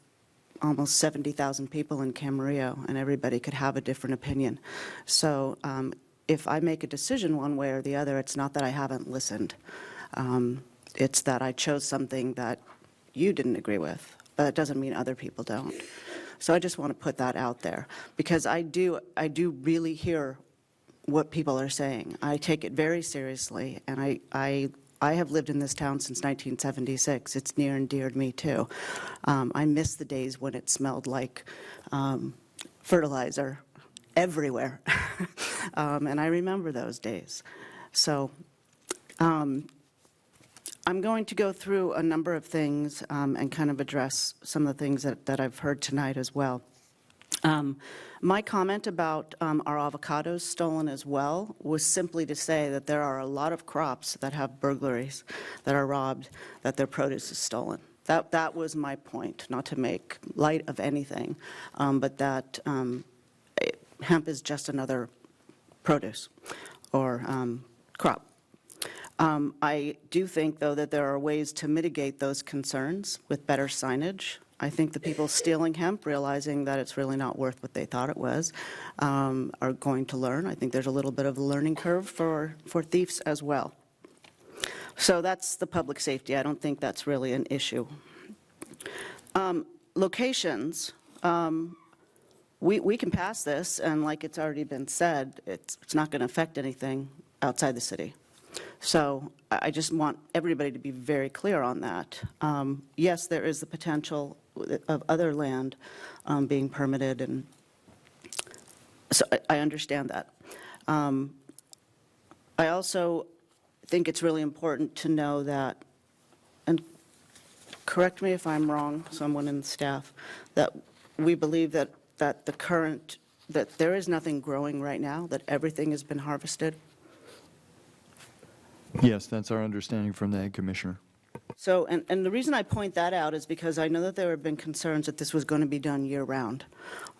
S12: almost 70,000 people in Camarillo, and everybody could have a different opinion. So if I make a decision one way or the other, it's not that I haven't listened. It's that I chose something that you didn't agree with, but it doesn't mean other people don't. So I just want to put that out there, because I do really hear what people are saying. I take it very seriously, and I have lived in this town since 1976. It's near and dear to me, too. I miss the days when it smelled like fertilizer everywhere, and I remember those days. So I'm going to go through a number of things and kind of address some of the things that I've heard tonight as well. My comment about our avocados stolen as well was simply to say that there are a lot of crops that have burglaries, that are robbed, that their produce is stolen. That was my point, not to make light of anything, but that hemp is just another produce or crop. I do think, though, that there are ways to mitigate those concerns with better signage. I think the people stealing hemp, realizing that it's really not worth what they thought it was, are going to learn. I think there's a little bit of a learning curve for thieves as well. So that's the public safety. I don't think that's really an issue. Locations, we can pass this, and like it's already been said, it's not going to affect anything outside the city. So I just want everybody to be very clear on that. Yes, there is the potential of other land being permitted, and so I understand that. I also think it's really important to know that, and correct me if I'm wrong, someone in the staff, that we believe that that there is nothing growing right now, that everything has been harvested.
S13: Yes, that's our understanding from the Ag Commissioner.
S12: So, and the reason I point that out is because I know that there have been concerns that this was going to be done year-round,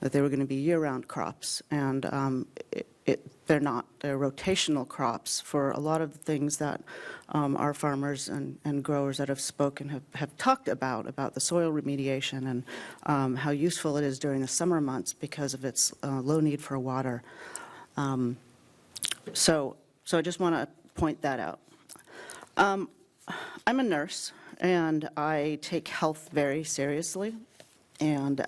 S12: that they were going to be year-round crops, and they're not. They're rotational crops for a lot of the things that our farmers and growers that have spoken have talked about the soil remediation and how useful it is during the summer months because of its low need for water. So I just want to point that out. I'm a nurse, and I take health very seriously, and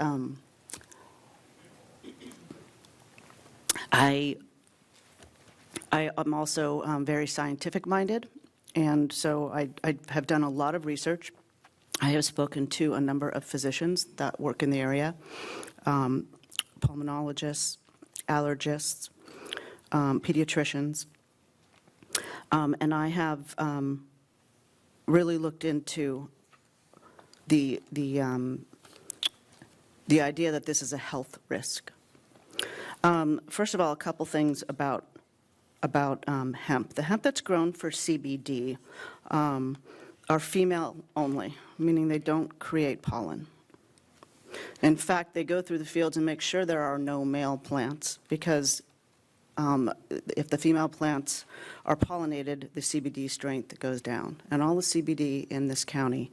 S12: I am also very scientific-minded, and so I have done a lot of research. I have spoken to a number of physicians that work in the area, pulmonologists, allergists, pediatricians, and I have really looked into the idea that this is a health risk. First of all, a couple things about hemp. The hemp that's grown for CBD are female only, meaning they don't create pollen. In fact, they go through the fields and make sure there are no male plants, because if the female plants are pollinated, the CBD strength goes down. And all the CBD in this county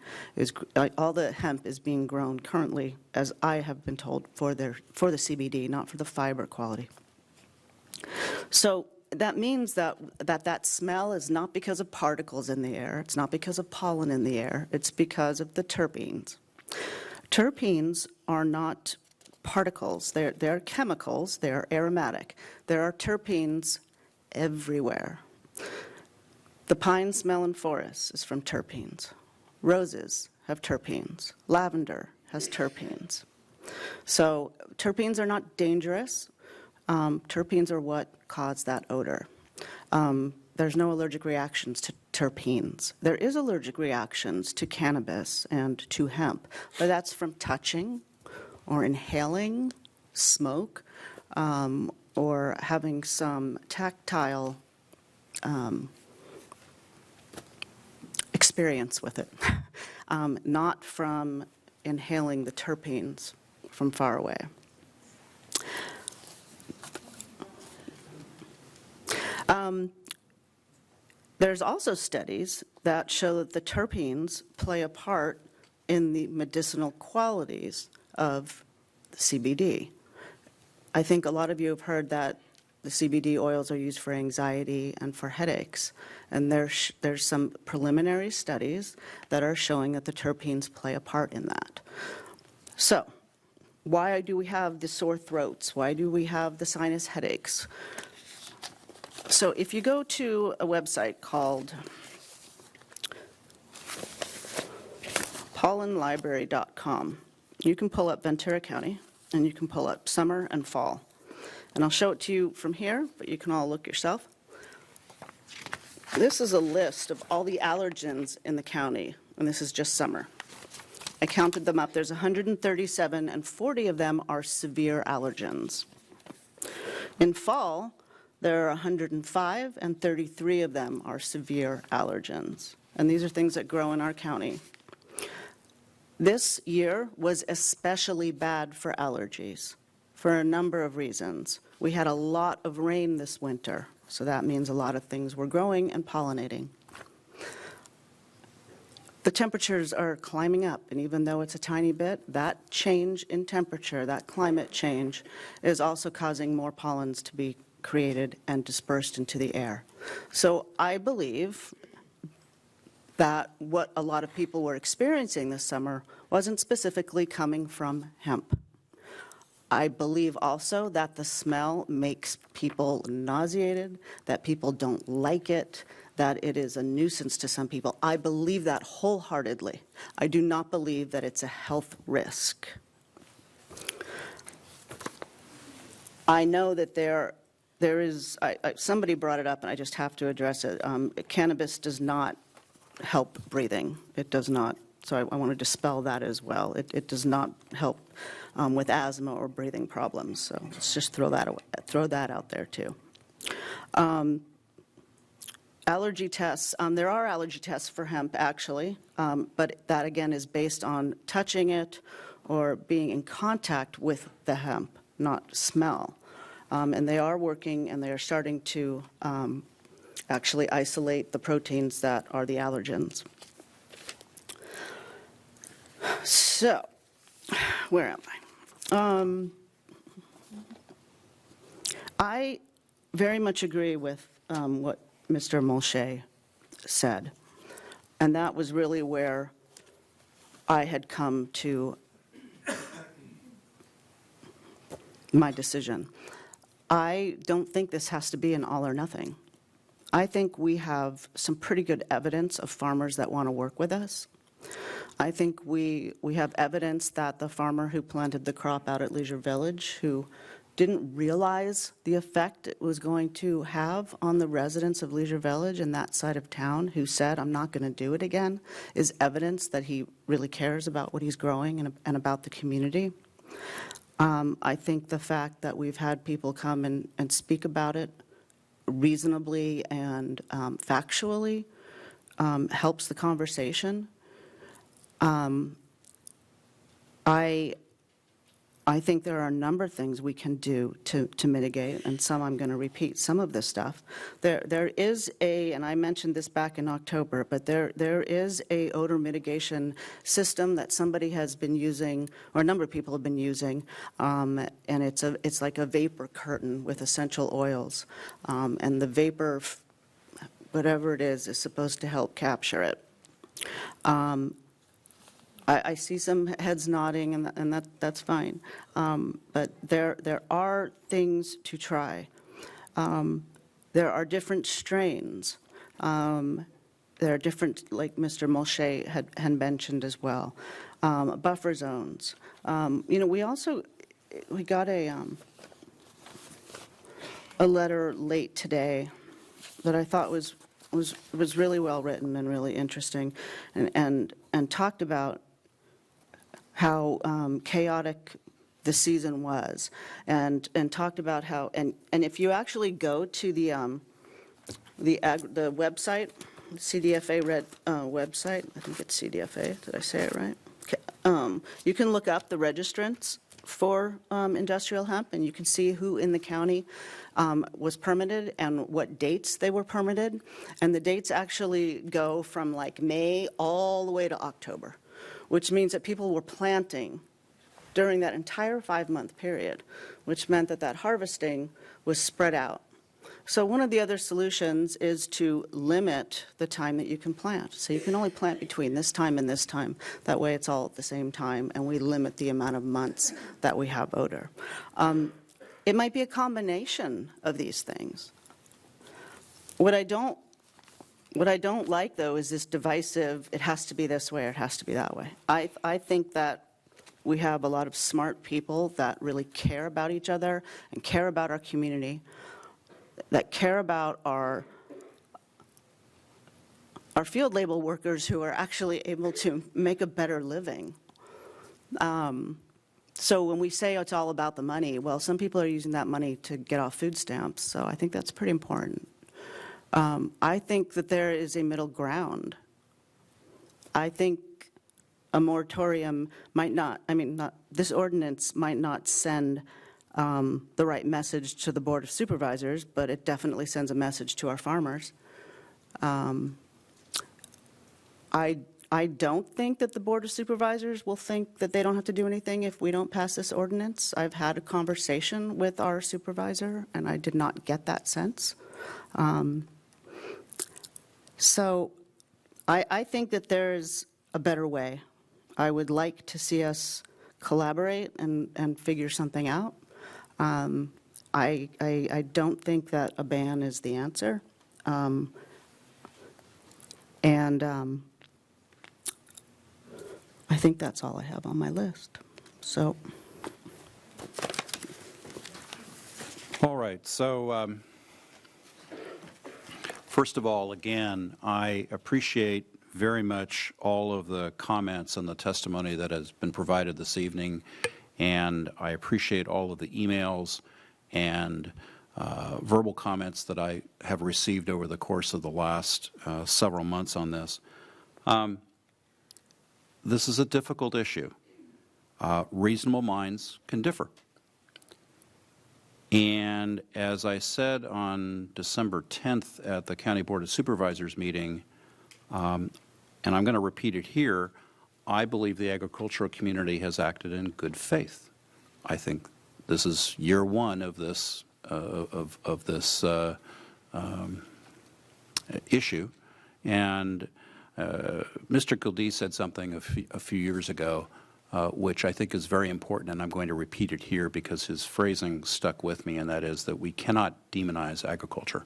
S12: all the hemp is being grown currently, as I have been told, for the CBD, not for the fiber quality. So that means that smell is not because of particles in the air. It's not because of pollen in the air. It's because of the terpenes. Terpenes are not particles. They're chemicals. They're aromatic. There are terpenes everywhere. The pine smell in forests is from terpenes. Roses have terpenes. Lavender has terpenes. So terpenes are not dangerous. Terpenes are what cause that odor. There's no allergic reactions to terpenes. There is allergic reactions to cannabis and to hemp, but that's from touching or inhaling smoke, or having some tactile experience with it, not from inhaling the terpenes from far away. There's also studies that show that the terpenes play a part in the medicinal qualities of the CBD. I think a lot of you have heard that the CBD oils are used for anxiety and for headaches, and there's some preliminary studies that are showing that the terpenes play a part in that. So, why do we have the sore throats? Why do we have the sinus headaches? So if you go to a website called pollenlibrary.com, you can pull up Ventura County, and you can pull up summer and fall. And I'll show it to you from here, but you can all look yourself. This is a list of all the allergens in the county, and this is just summer. I counted them up. There's 137, and 40 of them are severe allergens. In fall, there are 105, and 33 of them are severe allergens. And these are things that grow in our county. This year was especially bad for allergies for a number of reasons. We had a lot of rain this winter, so that means a lot of things were growing and pollinating. The temperatures are climbing up, and even though it's a tiny bit, that change in temperature, that climate change, is also causing more pollens to be created and dispersed into the air. So I believe that what a lot of people were experiencing this summer wasn't specifically coming from hemp. I believe also that the smell makes people nauseated, that people don't like it, that it is a nuisance to some people. I believe that wholeheartedly. I do not believe that it's a health risk. I know that there is, somebody brought it up and I just have to address it. Cannabis does not help breathing. It does not. So I want to dispel that as well. It does not help with asthma or breathing problems. So let's just throw that out there too. Allergy tests. There are allergy tests for hemp actually, but that again is based on touching it or being in contact with the hemp, not smell. And they are working and they are starting to actually isolate the proteins that are the allergens. So, where am I? I very much agree with what Mr. Mulchay said, and that was really where I had come to my decision. I don't think this has to be an all or nothing. I think we have some pretty good evidence of farmers that want to work with us. I think we have evidence that the farmer who planted the crop out at Leisure Village, who didn't realize the effect it was going to have on the residents of Leisure Village and that side of town, who said, I'm not going to do it again, is evidence that he really cares about what he's growing and about the community. I think the fact that we've had people come and speak about it reasonably and factually helps the conversation. I think there are a number of things we can do to mitigate, and some I'm going to repeat some of this stuff. There is and I mentioned this back in October, but there is a odor mitigation system that somebody has been using, or a number of people have been using, and it's like a vapor curtain with essential oils, and the vapor, whatever it is supposed to help capture it. I see some heads nodding, and that's fine. But there are things to try. There are different strains. There are different, like Mr. Mulchay had mentioned as well, buffer zones. We got a letter late today that I thought was really well written and really interesting, and talked about how chaotic the season was, and talked about how, and if you actually go to the website, CDFA website, I think it's CDFA, did I say it right? Okay. You can look up the registrants for industrial hemp, and you can see who in the county was permitted and what dates they were permitted, and the dates actually go from like May all the way to October, which means that people were planting during that entire 5-month period, which meant that harvesting was spread out. So one of the other solutions is to limit the time that you can plant. So you can only plant between this time and this time. That way it's all at the same time, and we limit the amount of months that we have odor. It might be a combination of these things. What I don't like, though, is this divisive, it has to be this way or it has to be that way. I think that we have a lot of smart people that really care about each other and care about our community, that care about our field label workers who are actually able to make a better living. So when we say it's all about the money, well, some people are using that money to get off food stamps, so I think that's pretty important. I think that there is a middle ground. I think a moratorium might not, this ordinance might not send the right message to the Board of Supervisors, but it definitely sends a message to our farmers. I don't think that the Board of Supervisors will think that they don't have to do anything if we don't pass this ordinance. I've had a conversation with our supervisor, and I did not get that sense. So I think that there's a better way. I would like to see us collaborate and figure something out. I don't think that a ban is the answer. I think that's all I have on my list. So.
S5: All right. So first of all, again, I appreciate very much all of the comments and the testimony that has been provided this evening, and I appreciate all of the emails and verbal comments that I have received over the course of the last several months on this. This is a difficult issue. Reasonable minds can differ. And as I said on December 10th at the County Board of Supervisors meeting, and I'm going to repeat it here, I believe the agricultural community has acted in good faith. I think this is year one of this issue, and Mr. Kildee said something a few years ago, which I think is very important, and I'm going to repeat it here because his phrasing stuck with me, and that is that we cannot demonize agriculture.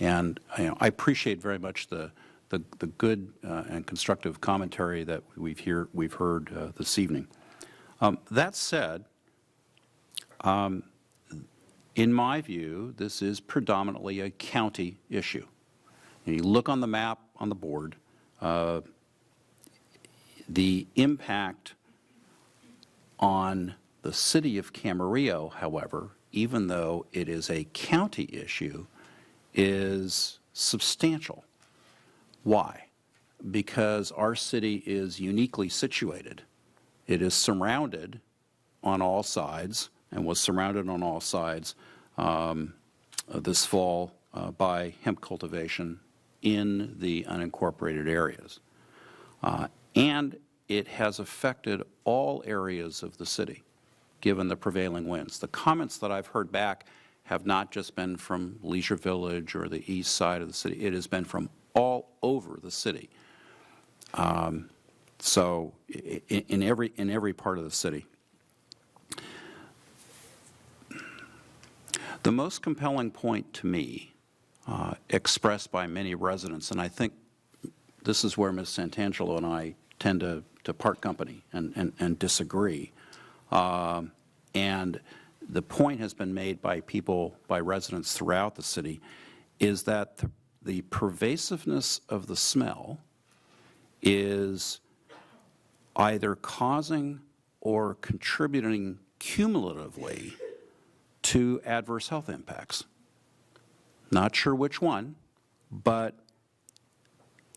S5: And I appreciate very much the good and constructive commentary that we've heard this evening. That said, in my view, this is predominantly a county issue. And you look on the map on the board, the impact on the city of Camarillo, however, even though it is a county issue, is substantial. Why? Because our city is uniquely situated. It is surrounded on all sides, and was surrounded on all sides this fall by hemp cultivation in the unincorporated areas. And it has affected all areas of the city, given the prevailing winds. The comments that I've heard back have not just been from Leisure Village or the east side of the city. It has been from all over the city. So in every part of the city. The most compelling point to me, expressed by many residents, and I think this is where Ms. Santangelo and I tend to part company and disagree, and the point has been made by by residents throughout the city, is that the pervasiveness of the smell is either causing or contributing cumulatively to adverse health impacts. Not sure which one, but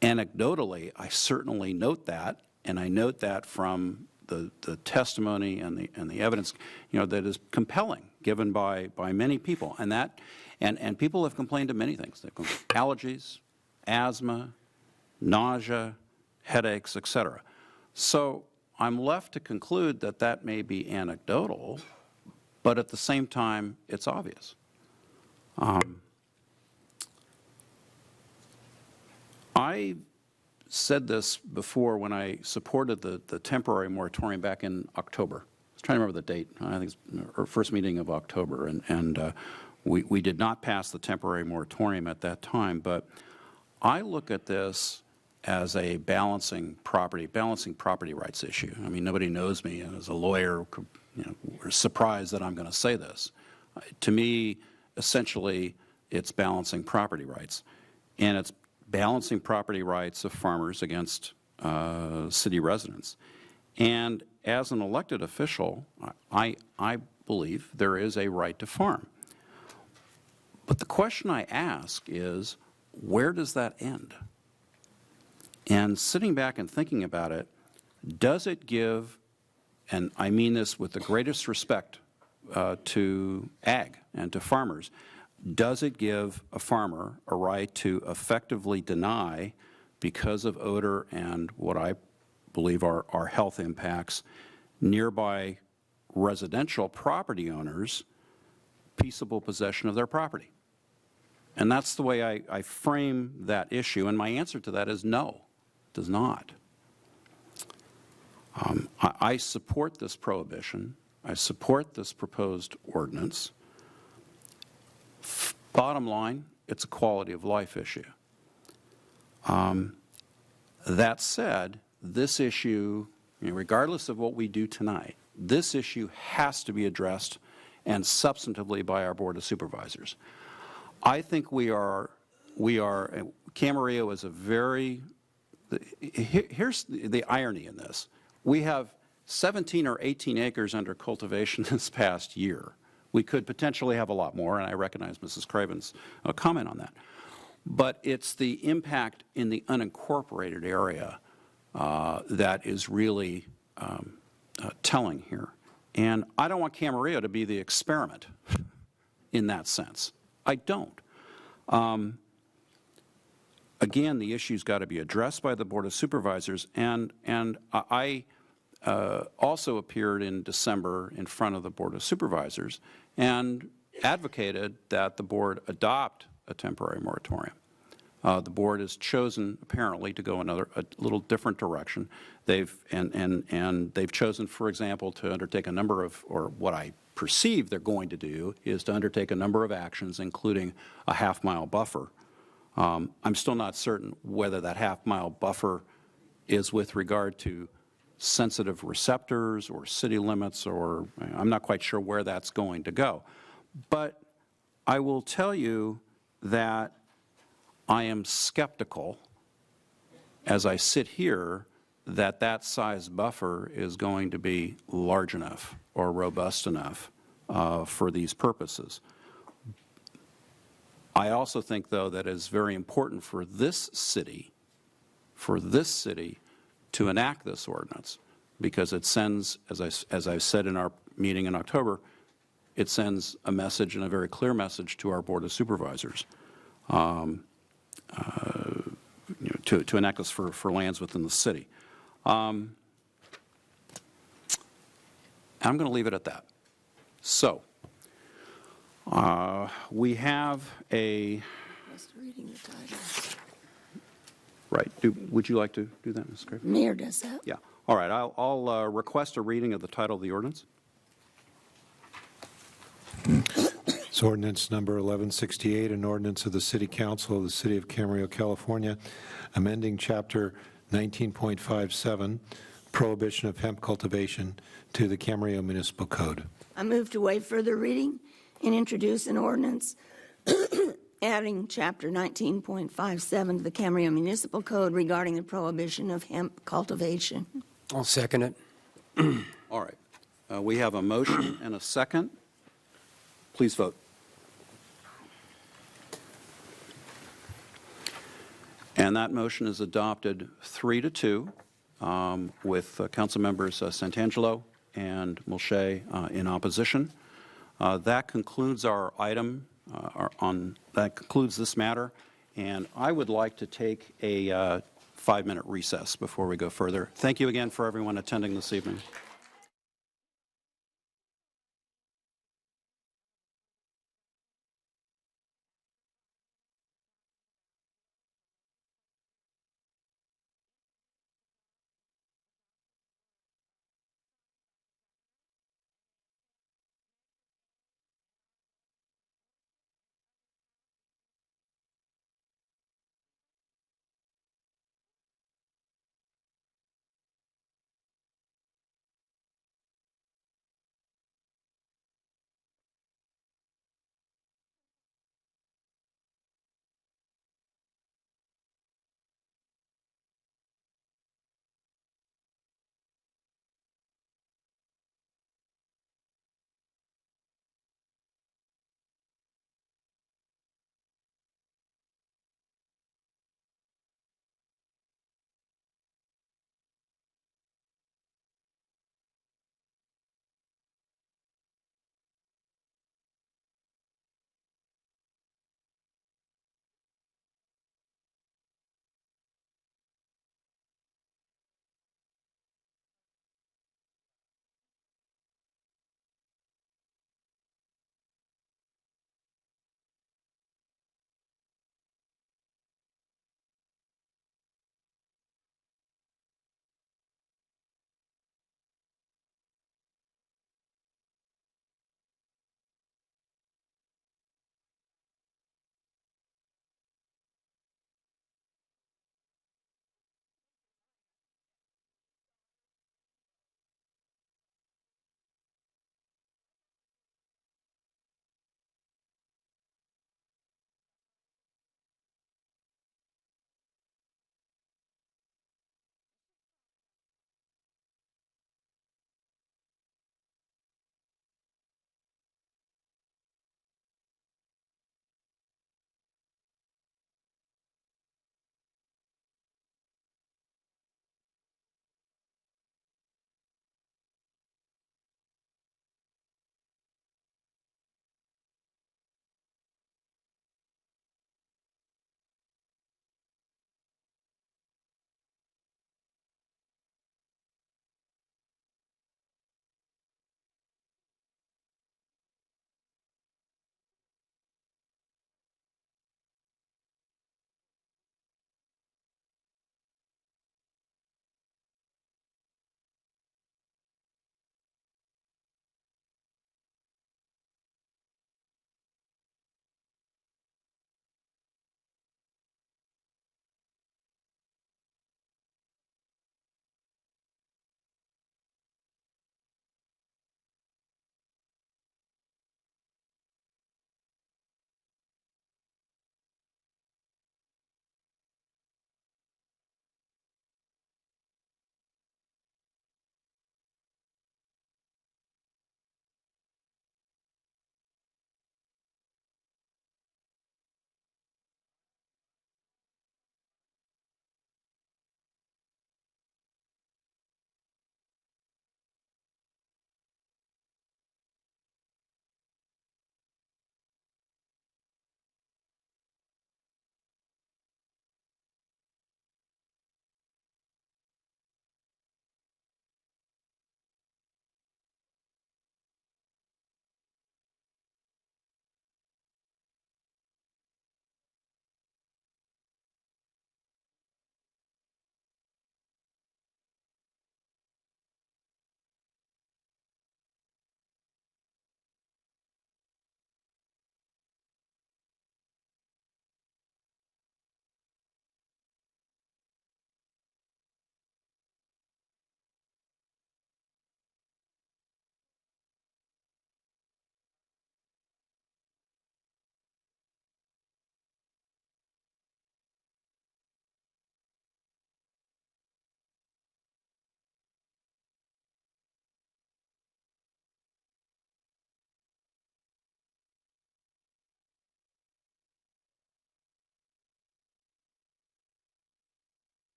S5: anecdotally, I certainly note that, and I note that from the testimony and the evidence, that is compelling, given by many people, and people have complained of many things. They've complained of allergies, asthma, nausea, headaches, etc. So I'm left to conclude that that may be anecdotal, but at the same time, it's obvious. I said this before when I supported the temporary moratorium back in October. I was trying to remember the date. I think it's our first meeting of October, and we did not pass the temporary moratorium at that time, but I look at this as a balancing property rights issue. I mean, nobody knows me, and as a lawyer, we're surprised that I'm going to say this. To me, essentially, it's balancing property rights, and it's balancing property rights of farmers against city residents. And as an elected official, I believe there is a right to farm. But the question I ask is, where does that end? And sitting back and thinking about it, does it give, and I mean this with the greatest respect to ag and to farmers, does it give a farmer a right to effectively deny, because of odor and what I believe are health impacts, nearby residential property owners peaceable possession of their property? And that's the way I frame that issue, and my answer to that is no, it does not. I support this prohibition. I support this proposed ordinance. Bottom line, it's a quality of life issue. That said, this issue, regardless of what we do tonight, this issue has to be addressed and substantively by our Board of Supervisors. I think Camarillo is a very, here's the irony in this. We have 17 or 18 acres under cultivation this past year. We could potentially have a lot more, and I recognize Mrs. Craven's comment on that. But it's the impact in the unincorporated area that is really telling here. And I don't want Camarillo to be the experiment in that sense. I don't. Again, the issue's got to be addressed by the Board of Supervisors, and I also appeared in December in front of the Board of Supervisors and advocated that the board adopt a temporary moratorium. The board has chosen apparently to go a little different direction. They've chosen, for example, to undertake a number of, or what I perceive they're going to do is to undertake a number of actions, including a half-mile buffer. I'm still not certain whether that half-mile buffer is with regard to sensitive receptors or city limits, or I'm not quite sure where that's going to go. But I will tell you that I am skeptical as I sit here that that size buffer is going to be large enough or robust enough for these purposes. I also think, though, that it's very important for this city to enact this ordinance, because it sends, as I said in our meeting in October, it sends a message, and a very clear message, to our Board of Supervisors to enact this for lands within the city. I'm going to leave it at that. So we have a...
S3: Just reading the title.
S5: Right. Would you like to do that, Ms. Craven?
S3: Mayor does that.
S5: Yeah. All right. I'll request a reading of the title of the ordinance.
S14: It's ordinance number 1168, an ordinance of the City Council of the City of Camarillo, California, amending Chapter 19.57, Prohibition of Hemp Cultivation, to the Camarillo Municipal Code.
S3: I move to waive further reading and introduce an ordinance adding Chapter 19.57 to the Camarillo Municipal Code regarding the prohibition of hemp cultivation.
S6: I'll second it.
S5: All right. We have a motion and a second. Please vote. And that motion is adopted 3-2 with Council members Santangelo and Mulchay in opposition. That concludes our item that concludes this matter, and I would like to take a 5-minute recess before we go further. Thank you again for everyone attending this evening.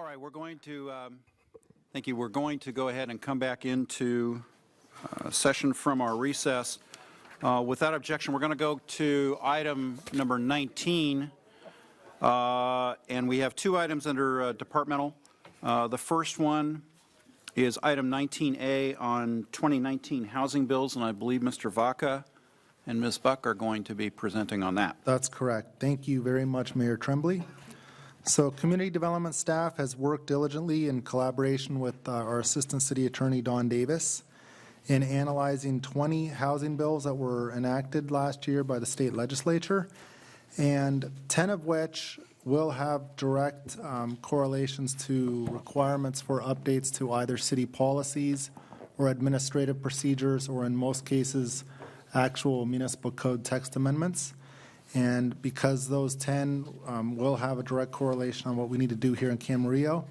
S5: All right, we're going to, thank you. We're going to go ahead and come back into session from our recess. Without objection, we're going to go to item number 19. And we have two items under departmental. The first one is item 19A on 2019 housing bills, and I believe Mr. Vaca and Ms. Buck are going to be presenting on that.
S18: That's correct. Thank you very much, Mayor Tremblay. So community development staff has worked diligently in collaboration with our Assistant City Attorney, Don Davis, in analyzing 20 housing bills that were enacted last year by the state legislature, and 10 of which will have direct correlations to requirements for updates to either city policies or administrative procedures, or in most cases, actual municipal code text amendments. And because those 10 will have a direct correlation on what we need to do here in Camarillo,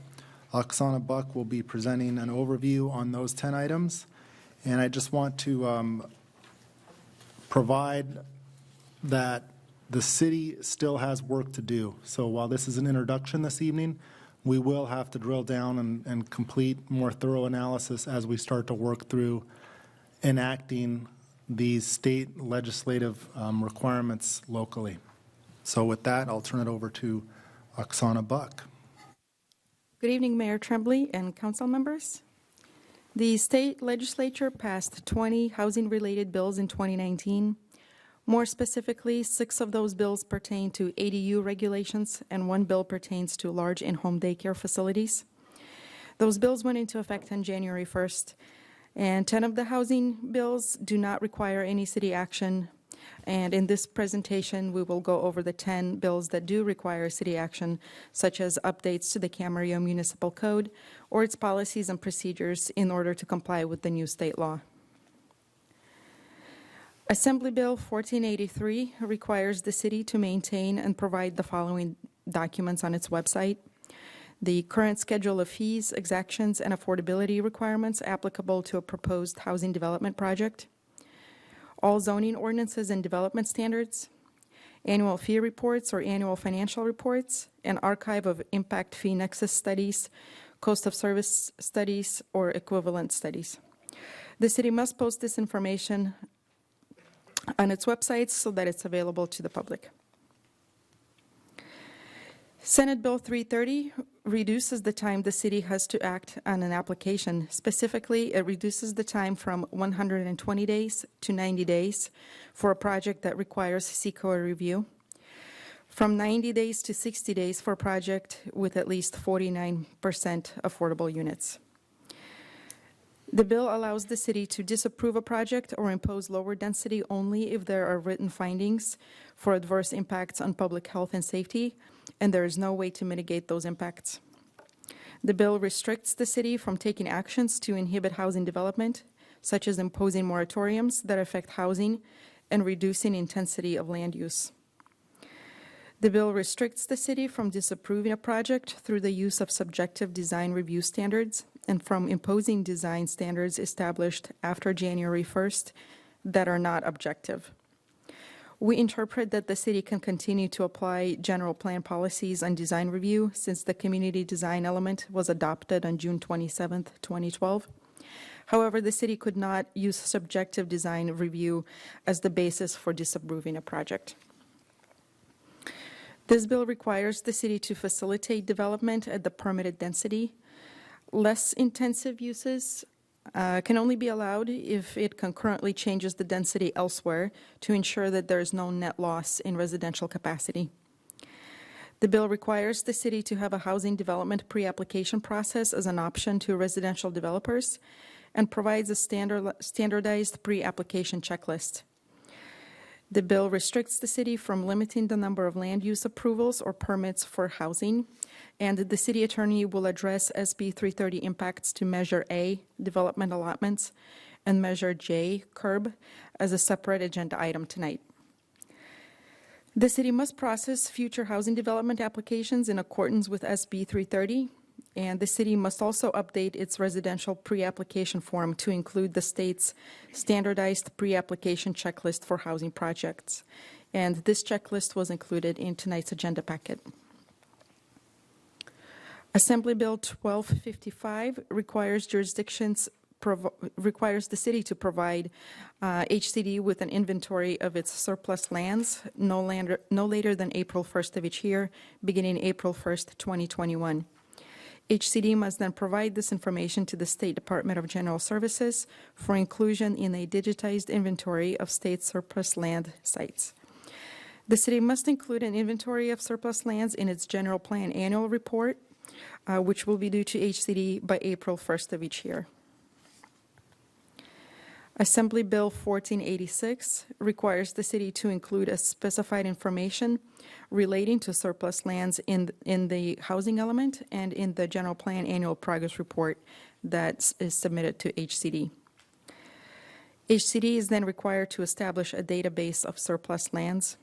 S18: Oksana Buck will be presenting an overview on those 10 items. And I just want to provide that the city still has work to do. So while this is an introduction this evening, we will have to drill down and complete more thorough analysis as we start to work through enacting these state legislative requirements locally. So with that, I'll turn it over to Oksana Buck.
S19: Good evening, Mayor Tremblay and council members. The state legislature passed 20 housing-related bills in 2019. More specifically, 6 of those bills pertain to ADU regulations, and 1 bill pertains to large in-home daycare facilities. Those bills went into effect on January 1st, and 10 of the housing bills do not require any city action. And in this presentation, we will go over the 10 bills that do require city action, such as updates to the Camarillo Municipal Code or its policies and procedures in order to comply with the new state law. Assembly Bill 1483 requires the city to maintain and provide the following documents on its website: the current schedule of fees, exactions, and affordability requirements applicable to a proposed housing development project, all zoning ordinances and development standards, annual fee reports or annual financial reports, an archive of impact fee nexus studies, cost of service studies, or equivalent studies. The city must post this information on its website so that it's available to the public. Senate Bill 330 reduces the time the city has to act on an application. Specifically, it reduces the time from 120 days to 90 days for a project that requires SEQA review, from 90 days to 60 days for a project with at least 49% affordable units. The bill allows the city to disapprove a project or impose lower density only if there are written findings for adverse impacts on public health and safety, and there is no way to mitigate those impacts. The bill restricts the city from taking actions to inhibit housing development, such as imposing moratoriums that affect housing and reducing intensity of land use. The bill restricts the city from disapproving a project through the use of subjective design review standards and from imposing design standards established after January 1st that are not objective. We interpret that the city can continue to apply general plan policies on design review since the community design element was adopted on June 27th, 2012. However, the city could not use subjective design review as the basis for disapproving a project. This bill requires the city to facilitate development at the permitted density. Less intensive uses can only be allowed if it concurrently changes the density elsewhere to ensure that there is no net loss in residential capacity. The bill requires the city to have a housing development pre-application process as an option to residential developers and provides a standardized pre-application checklist. The bill restricts the city from limiting the number of land use approvals or permits for housing, and the city attorney will address SB 330 impacts to Measure A, development allotments, and Measure J, curb, as a separate agenda item tonight. The city must process future housing development applications in accordance with SB 330, and the city must also update its residential pre-application form to include the state's standardized pre-application checklist for housing projects. And this checklist was included in tonight's agenda packet. Assembly Bill 1255 requires requires the city to provide HCD with an inventory of its surplus lands no later than April 1st of each year, beginning April 1st, 2021. HCD must then provide this information to the State Department of General Services for inclusion in a digitized inventory of state surplus land sites. The city must include an inventory of surplus lands in its general plan annual report, which will be due to HCD by April 1st of each year. Assembly Bill 1486 requires the city to include a specified information relating to surplus lands in the housing element and in the general plan annual progress report that is submitted to HCD. HCD is then required to establish a database of surplus lands,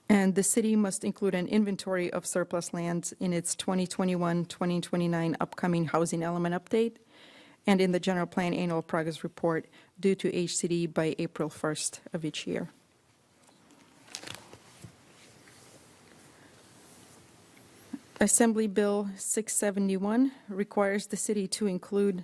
S19: and the city must include an inventory of surplus lands in its 2021-2029 upcoming housing element update and in the general plan annual progress report due to HCD by April 1st of each year. Assembly Bill 671 requires the city to include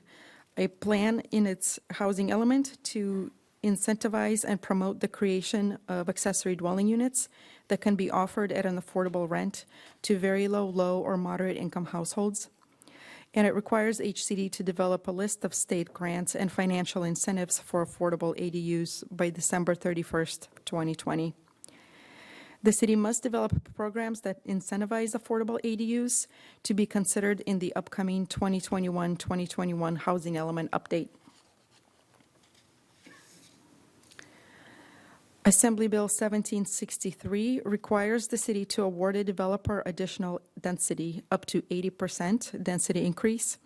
S19: a plan in its housing element to incentivize and promote the creation of accessory dwelling units that can be offered at an affordable rent to very low, or moderate income households. And it requires HCD to develop a list of state grants and financial incentives for affordable ADUs by December 31st, 2020. The city must develop programs that incentivize affordable ADUs to be considered in the upcoming 2021-2021 housing element update. Assembly Bill 1763 requires the city to award a developer additional density up to 80% density increase,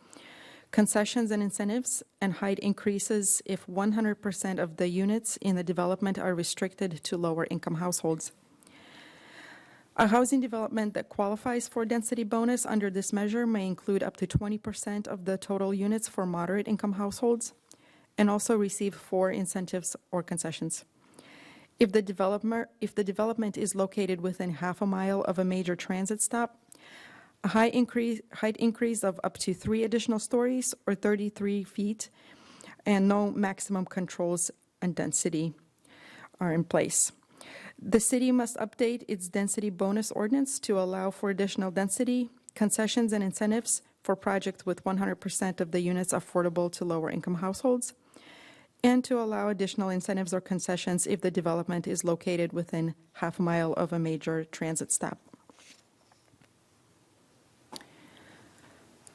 S19: concessions and incentives, and height increases if 100% of the units in the development are restricted to lower income households. A housing development that qualifies for density bonus under this measure may include up to 20% of the total units for moderate income households and also receive 4 incentives or concessions. If the development is located within half a mile of a major transit stop, a height increase of up to 3 additional stories or 33 feet, and no maximum controls on density are in place. The city must update its density bonus ordinance to allow for additional density, concessions, and incentives for projects with 100% of the units affordable to lower income households, and to allow additional incentives or concessions if the development is located within half a mile of a major transit stop.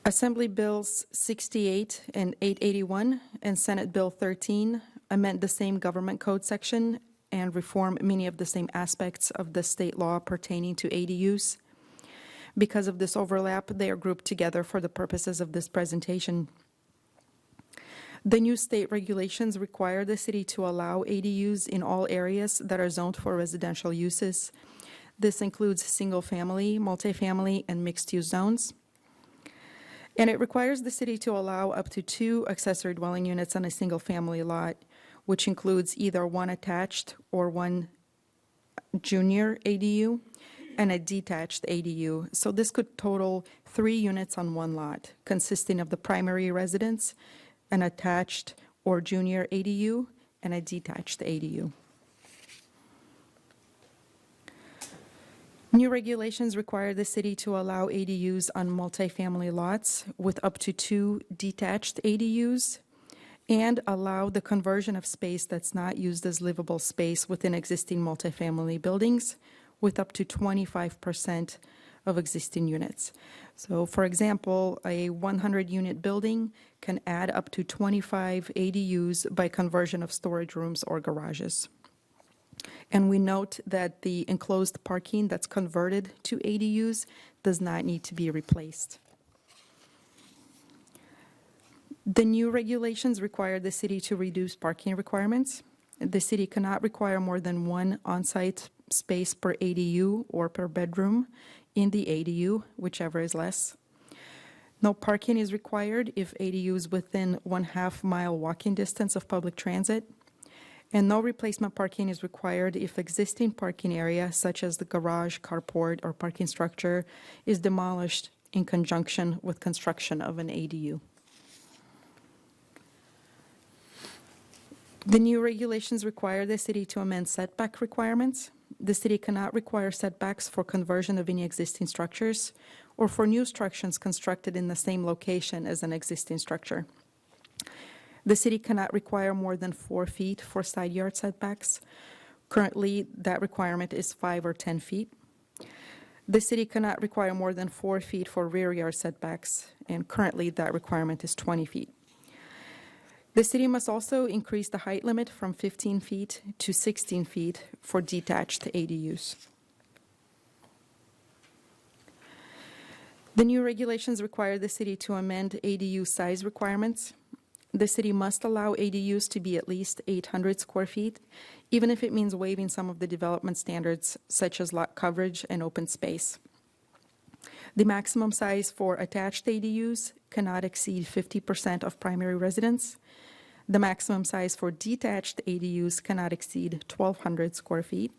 S19: Assembly Bills 68 and 881 and Senate Bill 13 amend the same government code section and reform many of the same aspects of the state law pertaining to ADUs. Because of this overlap, they are grouped together for the purposes of this presentation. The new state regulations require the city to allow ADUs in all areas that are zoned for residential uses. This includes single-family, multifamily, and mixed-use zones. And it requires the city to allow up to 2 accessory dwelling units on a single-family lot, which includes either 1 attached or 1 junior ADU and a detached ADU. So this could total 3 units on 1 lot, consisting of the primary residence, an attached or junior ADU, and a detached ADU. New regulations require the city to allow ADUs on multifamily lots with up to 2 detached ADUs and allow the conversion of space that's not used as livable space within existing multifamily buildings with up to 25% of existing units. So, for example, a 100-unit building can add up to 25 ADUs by conversion of storage rooms or garages. And we note that the enclosed parking that's converted to ADUs does not need to be replaced. The new regulations require the city to reduce parking requirements. The city cannot require more than 1 on-site space per ADU or per bedroom in the ADU, whichever is less. No parking is required if ADU is within 1/2 mile walking distance of public transit. And no replacement parking is required if existing parking area, such as the garage, carport, or parking structure, is demolished in conjunction with construction of an ADU. The new regulations require the city to amend setback requirements. The city cannot require setbacks for conversion of any existing structures or for new structures constructed in the same location as an existing structure. The city cannot require more than 4 feet for side yard setbacks. Currently, that requirement is 5 or 10 feet. The city cannot require more than 4 feet for rear yard setbacks, and currently that requirement is 20 feet. The city must also increase the height limit from 15 feet to 16 feet for detached ADUs. The new regulations require the city to amend ADU size requirements. The city must allow ADUs to be at least 800 square feet, even if it means waiving some of the development standards, such as lot coverage and open space. The maximum size for attached ADUs cannot exceed 50% of primary residence. The maximum size for detached ADUs cannot exceed 1,200 square feet.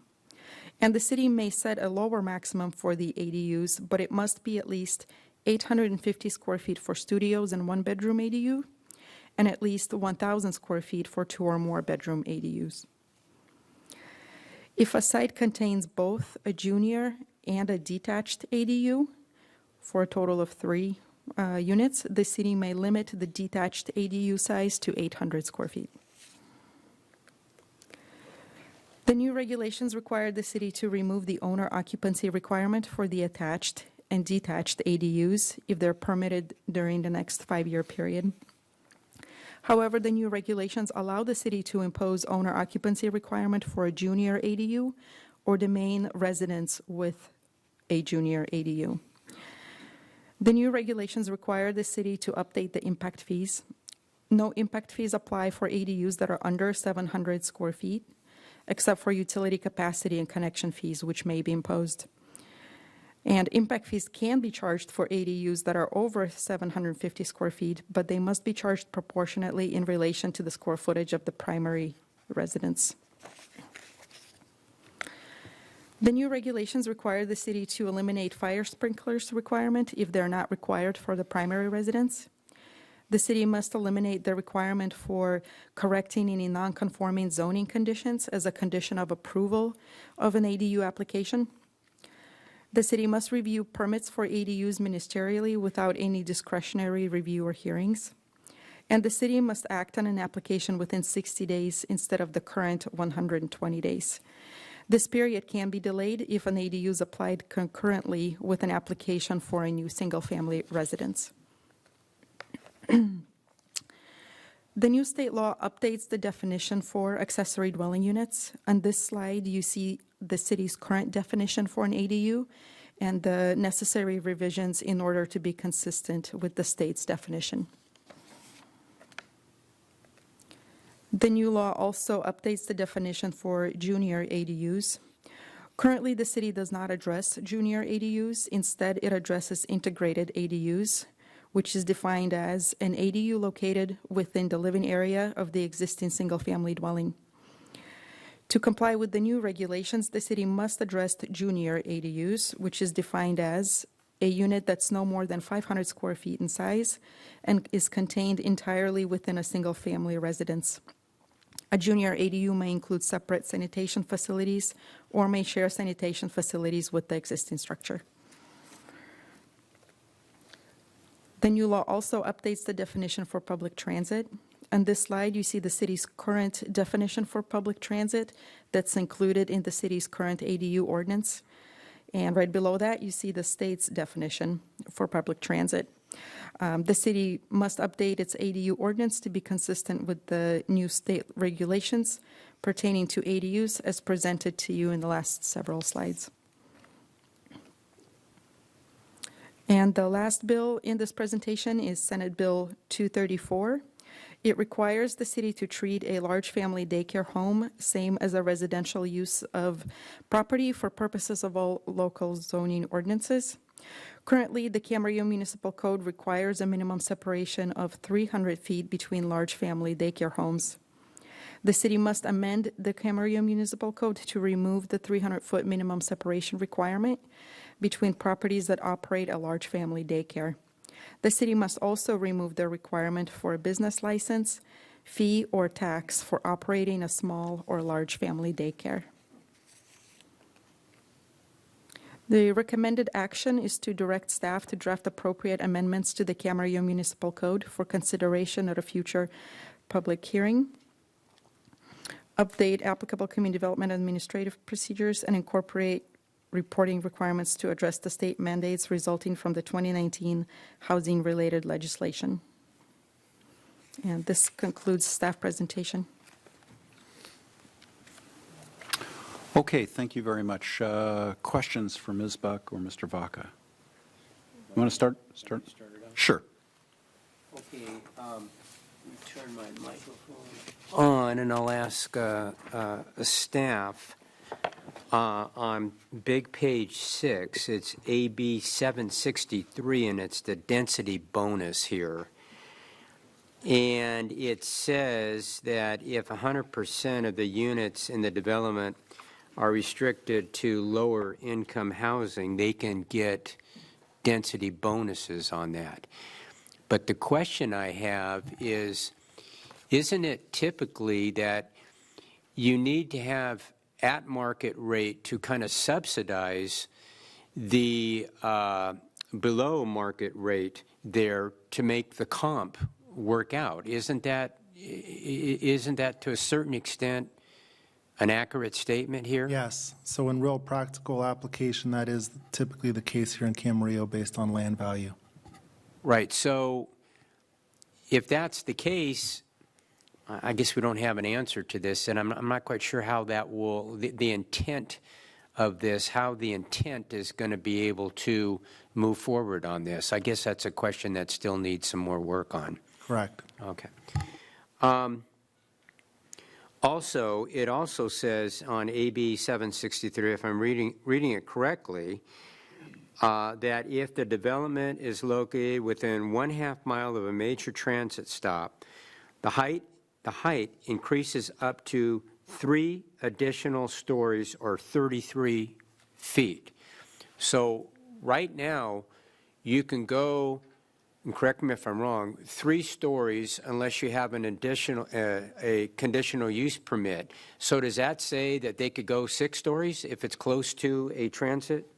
S19: And the city may set a lower maximum for the ADUs, but it must be at least 850 square feet for studios and one-bedroom ADU, and at least 1,000 square feet for 2 or more bedroom ADUs. If a site contains both a junior and a detached ADU, for a total of 3 units, the city may limit the detached ADU size to 800 square feet. The new regulations require the city to remove the owner occupancy requirement for the attached and detached ADUs if they're permitted during the next 5-year period. However, the new regulations allow the city to impose owner occupancy requirement for a junior ADU or the main residence with a junior ADU. The new regulations require the city to update the impact fees. No impact fees apply for ADUs that are under 700 square feet, except for utility capacity and connection fees, which may be imposed. And impact fees can be charged for ADUs that are over 750 square feet, but they must be charged proportionately in relation to the square footage of the primary residence. The new regulations require the city to eliminate fire sprinklers requirement if they're not required for the primary residence. The city must eliminate the requirement for correcting any non-conforming zoning conditions as a condition of approval of an ADU application. The city must review permits for ADUs ministerially without any discretionary review or hearings. And the city must act on an application within 60 days instead of the current 120 days. This period can be delayed if an ADU is applied concurrently with an application for a new single-family residence. The new state law updates the definition for accessory dwelling units. On this slide, you see the city's current definition for an ADU and the necessary revisions in order to be consistent with the state's definition. The new law also updates the definition for junior ADUs. Currently, the city does not address junior ADUs. Instead, it addresses integrated ADUs, which is defined as an ADU located within the living area of the existing single-family dwelling. To comply with the new regulations, the city must address junior ADUs, which is defined as a unit that's no more than 500 square feet in size and is contained entirely within a single-family residence. A junior ADU may include separate sanitation facilities or may share sanitation facilities with the existing structure. The new law also updates the definition for public transit. On this slide, you see the city's current definition for public transit that's included in the city's current ADU ordinance. And right below that, you see the state's definition for public transit. The city must update its ADU ordinance to be consistent with the new state regulations pertaining to ADUs as presented to you in the last several slides. And the last bill in this presentation is Senate Bill 234. It requires the city to treat a large family daycare home same as a residential use of property for purposes of all local zoning ordinances. Currently, the Camarillo Municipal Code requires a minimum separation of 300 feet between large family daycare homes. The city must amend the Camarillo Municipal Code to remove the 300-foot minimum separation requirement between properties that operate a large family daycare. The city must also remove the requirement for a business license, fee, or tax for operating a small or large family daycare. The recommended action is to direct staff to draft appropriate amendments to the Camarillo Municipal Code for consideration at a future public hearing, update applicable community development administrative procedures, and incorporate reporting requirements to address the state mandates resulting from the 2019 housing-related legislation. And this concludes staff presentation.
S5: Okay, thank you very much. Questions for Ms. Buck or Mr. Vaca? You want to start? Sure.
S6: Okay, turn my microphone on, and I'll ask staff on big page 6. It's AB 763, and it's the density bonus here. And it says that if 100% of the units in the development are restricted to lower income housing, they can get density bonuses on that. But the question I have is, isn't it typically that you need to have at market rate to kind of subsidize the below market rate there to make the comp work out? Isn't that to a certain extent an accurate statement here?
S18: Yes. So in real practical application, that is typically the case here in Camarillo based on land value.
S6: Right. So if that's the case, I guess we don't have an answer to this, and I'm not quite sure how that will, the intent of this, how the intent is going to be able to move forward on this. I guess that's a question that still needs some more work on.
S18: Correct.
S6: Okay. Also, it also says on AB 763, if I'm reading it correctly, that if the development is located within 1/2 mile of a major transit stop, the height increases up to 3 additional stories or 33 feet. So right now, you can go, and correct me if I'm wrong, 3 stories unless you have an additional, a conditional use permit. So does that say that they could go 6 stories if it's close to a transit?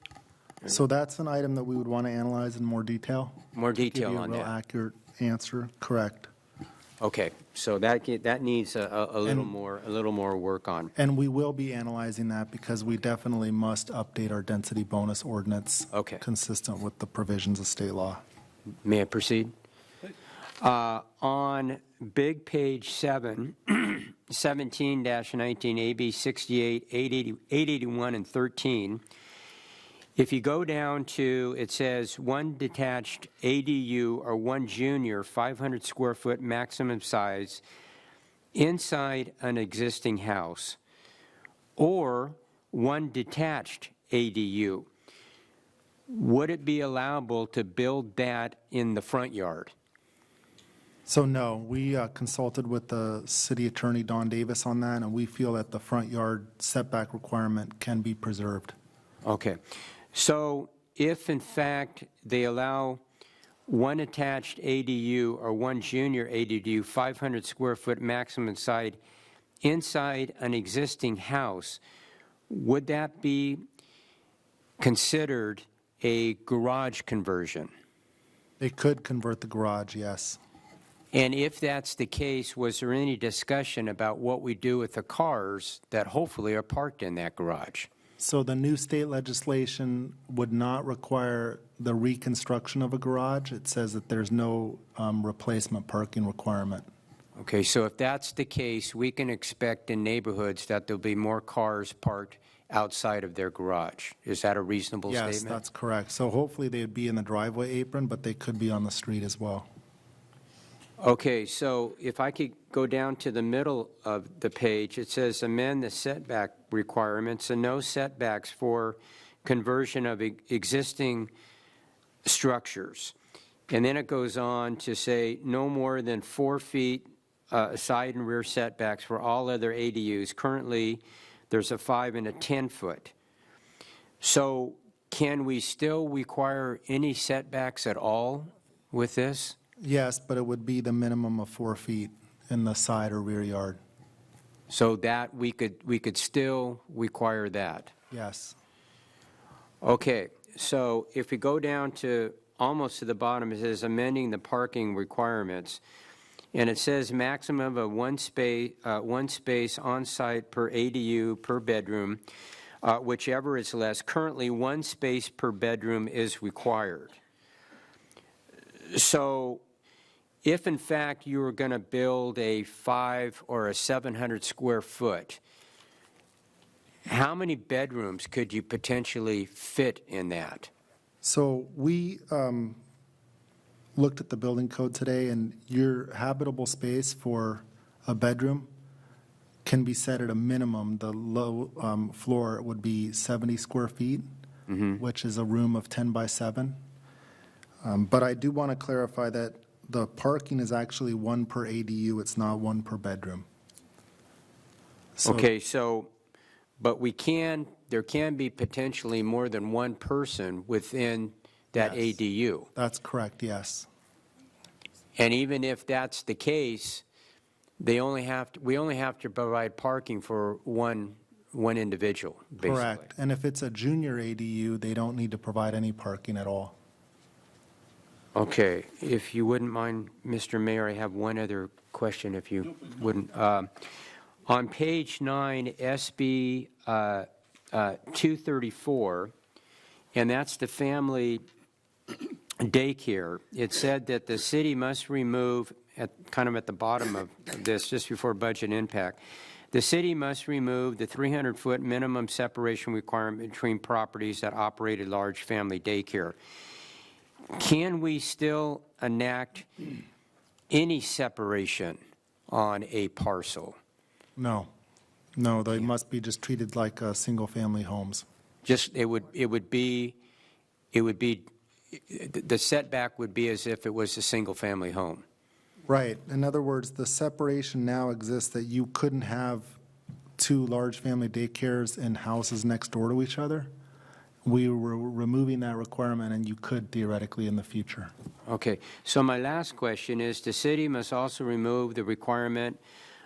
S18: So that's an item that we would want to analyze in more detail.
S6: More detail
S18: give you
S6: on
S18: a real
S6: that.
S18: accurate answer. Correct.
S6: Okay, so that needs a little more work on.
S18: And we will be analyzing that because we definitely must update our density bonus ordinance consistent with the provisions of state law.
S6: May I proceed? On big page 7, 17-19, AB 68, 881, and 13, if you go down to, it says 1 detached ADU or 1 junior 500 square foot maximum size inside an existing house, or 1 detached ADU. Would it be allowable to build that in the front yard?
S18: So no, we consulted with the city attorney, Don Davis, on that, and we feel that the front yard setback requirement can be preserved.
S6: Okay. So if, in fact, they allow 1 attached ADU or 1 junior ADU, 500 square foot maximum size inside an existing house, would that be considered a garage conversion?
S18: They could convert the garage, yes.
S6: And if that's the case, was there any discussion about what we do with the cars that hopefully are parked in that garage?
S18: So the new state legislation would not require the reconstruction of a garage. It says that there's no replacement parking requirement.
S6: Okay, so if that's the case, we can expect in neighborhoods that there'll be more cars parked outside of their garage. Is that a reasonable statement?
S18: Yes, that's correct. So hopefully they'd be in the driveway apron, but they could be on the street as well.
S6: Okay, so if I could go down to the middle of the page, it says amend the setback requirements and no setbacks for conversion of existing structures. And then it goes on to say no more than 4 feet side and rear setbacks for all other ADUs. Currently, there's a 5 and a 10-foot. So can we still require any setbacks at all with this?
S18: Yes, but it would be the minimum of 4 feet in the side or rear yard.
S6: So that we could still require that?
S18: Yes.
S6: Okay, so if we go down to almost to the bottom, it says amending the parking requirements. And it says maximum of one space on site per ADU per bedroom, whichever is less. Currently, 1 space per bedroom is required. So if in fact you were going to build a 5 or a 700 square foot, how many bedrooms could you potentially fit in that?
S18: So we looked at the building code today, and your habitable space for a bedroom can be set at a minimum. The low floor would be 70 square feet, which is a room of 10 by 7. But I do want to clarify that the parking is actually 1 per ADU. It's not 1 per bedroom.
S6: Okay, so, but there can be potentially more than 1 person within that
S18: Yes.
S6: ADU.
S18: That's correct, yes.
S6: And even if that's the case, we only have to provide parking for one individual, basically.
S18: Correct. And if it's a junior ADU, they don't need to provide any parking at all.
S6: Okay, if you wouldn't mind, Mr. Mayor, I have one other question, if you wouldn't. On page 9, SB 234, and that's the family daycare, it said that the city must remove, kind of at the bottom of this, just before budget impact, the city must remove the 300-foot minimum separation requirement between properties that operate a large family daycare. Can we still enact any separation on a parcel?
S18: No. No, they must be just treated like single-family homes.
S6: Just, it would be, the setback would be as if it was a single-family home.
S18: Right. In other words, the separation now exists that you couldn't have 2 large family daycares in houses next door to each other. We were removing that requirement, and you could theoretically in the future.
S6: Okay. So my last question is, the city must also remove the requirement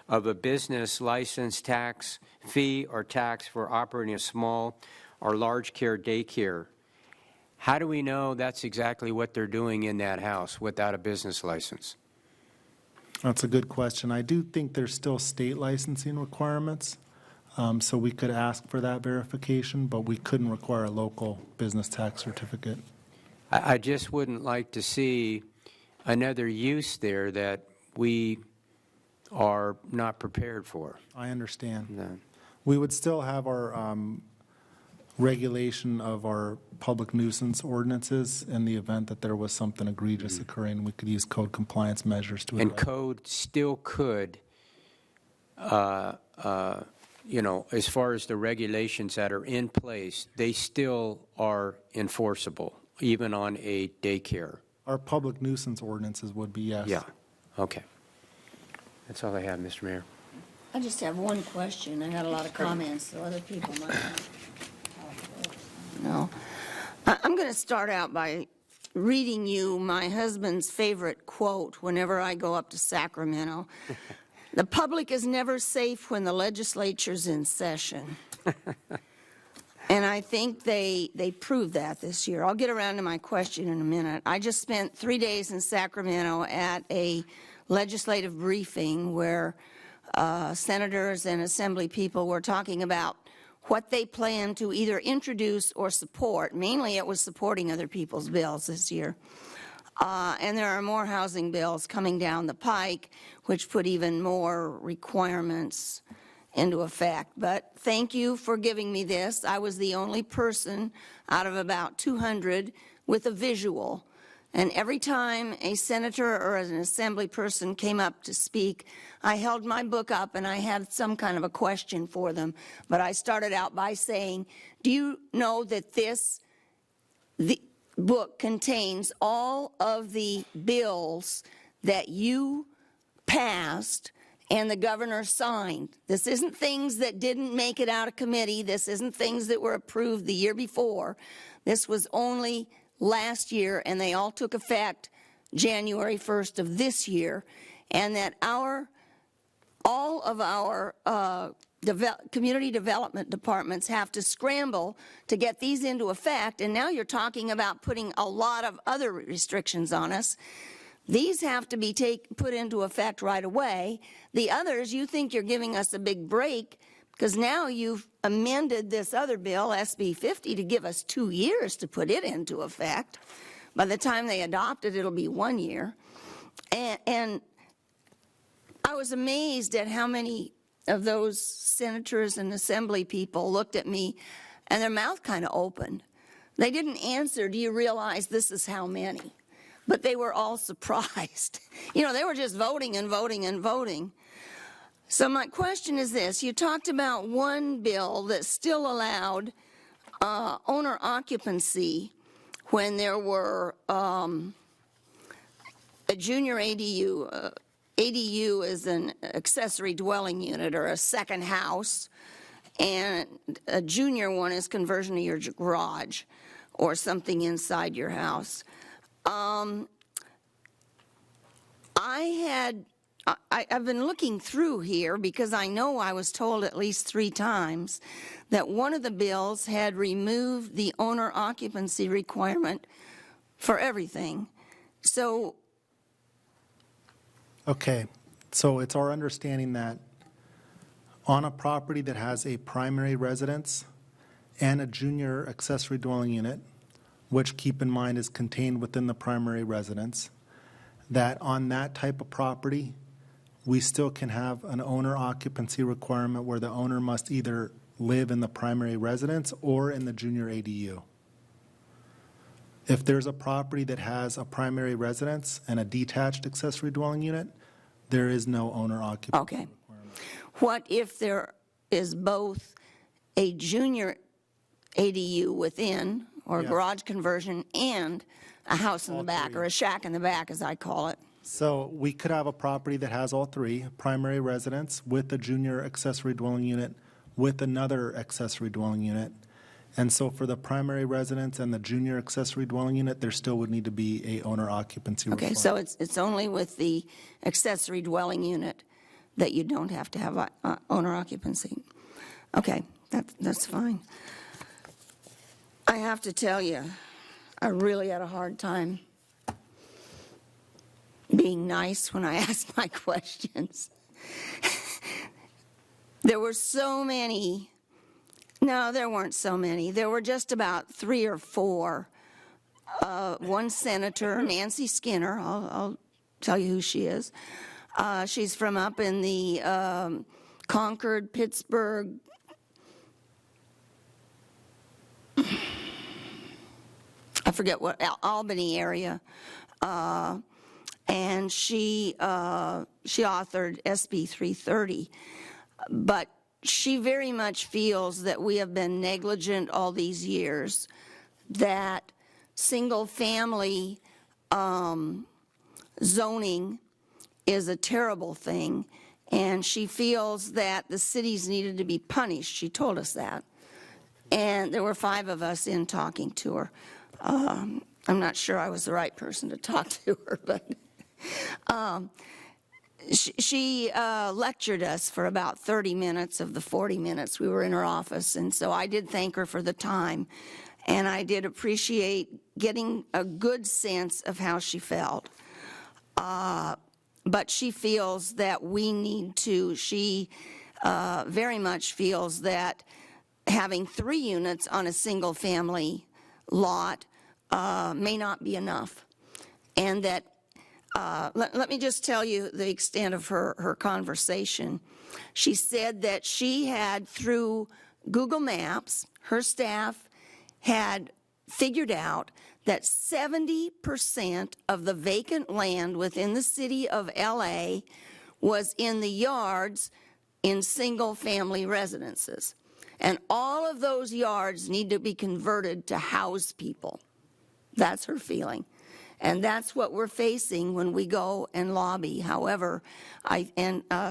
S6: of a business license tax fee or tax for operating a small or large care daycare. How do we know that's exactly what they're doing in that house without a business license?
S18: That's a good question. I do think there's still state licensing requirements, so we could ask for that verification, but we couldn't require a local business tax certificate.
S6: I just wouldn't like to see another use there that we are not prepared for.
S18: I understand.
S6: No.
S18: We would still have our regulation of our public nuisance ordinances in the event that there was something egregious occurring. We could use code compliance measures to
S6: And
S18: address.
S6: code still could, you know, as far as the regulations that are in place, they still are enforceable, even on a daycare.
S18: Our public nuisance ordinances would be, yes.
S6: Yeah, okay. That's all I have, Mr. Mayor.
S3: I just have one question. I got a lot of comments, so other people might not. No. I'm going to start out by reading you my husband's favorite quote whenever I go up to Sacramento. The public is never safe when the legislature's in session. And I think they proved that this year. I'll get around to my question in a minute. I just spent 3 days in Sacramento at a legislative briefing where senators and assembly people were talking about what they plan to either introduce or support. Mainly it was supporting other people's bills this year. And there are more housing bills coming down the pike, which put even more requirements into effect. But thank you for giving me this. I was the only person out of about 200 with a visual. And every time a senator or an assembly person came up to speak, I held my book up and I had some kind of a question for them. But I started out by saying, do you know that the book contains all of the bills that you passed and the governor signed. This isn't things that didn't make it out of committee. This isn't things that were approved the year before. This was only last year, and they all took effect January 1st of this year, and that all of our community development departments have to scramble to get these into effect, and now you're talking about putting a lot of other restrictions on us. These have to be put into effect right away. The others, you think you're giving us a big break because now you've amended this other bill, SB 50, to give us 2 years to put it into effect. By the time they adopt it, it'll be 1 year. And I was amazed at how many of those senators and assembly people looked at me and their mouth kind of opened. They didn't answer, do you realize this is how many? But they were all surprised. You know, they were just voting and voting and voting. So my question is this. You talked about one bill that still allowed owner occupancy when there were a junior ADU. ADU is an accessory dwelling unit or a second house, and a junior one is conversion to your garage or something inside your house. I've been looking through here because I know I was told at least 3 times that one of the bills had removed the owner occupancy requirement for everything. So,
S18: okay, so it's our understanding that on a property that has a primary residence and a junior accessory dwelling unit, which keep in mind is contained within the primary residence, that on that type of property, we still can have an owner occupancy requirement where the owner must either live in the primary residence or in the junior ADU. If there's a property that has a primary residence and a detached accessory dwelling unit, there is no owner occupancy
S3: okay. What if there is both a junior ADU within, or
S18: Yes.
S3: garage conversion, and a house in the back, or a shack in the back, as I call it?
S18: So we could have a property that has all three, primary residence with a junior accessory dwelling unit with another accessory dwelling unit. And so for the primary residence and the junior accessory dwelling unit, there still would need to be a owner occupancy
S3: Okay,
S18: requirement.
S3: so it's only with the accessory dwelling unit that you don't have to have owner occupancy. Okay, that's fine. I have to tell you, I really had a hard time being nice when I asked my questions. There were so many. No, there weren't so many. There were just about 3 or 4. One senator, Nancy Skinner, I'll tell you who she is. She's from up in the Concord, Pittsburgh, I forget what, Albany area. And she authored SB 330. But she very much feels that we have been negligent all these years, that single-family zoning is a terrible thing, and she feels that the cities needed to be punished. She told us that. And there were 5 of us in talking to her. I'm not sure I was the right person to talk to her, but she lectured us for about 30 minutes of the 40 minutes we were in her office, and so I did thank her for the time, and I did appreciate getting a good sense of how she felt. But she feels that we need to, she very much feels that having 3 units on a single-family lot may not be enough, and that let me just tell you the extent of her conversation. She said that she had, through Google Maps, her staff had figured out that 70% of the vacant land within the city of LA was in the yards in single-family residences. And all of those yards need to be converted to house people. That's her feeling. And that's what we're facing when we go and lobby. However,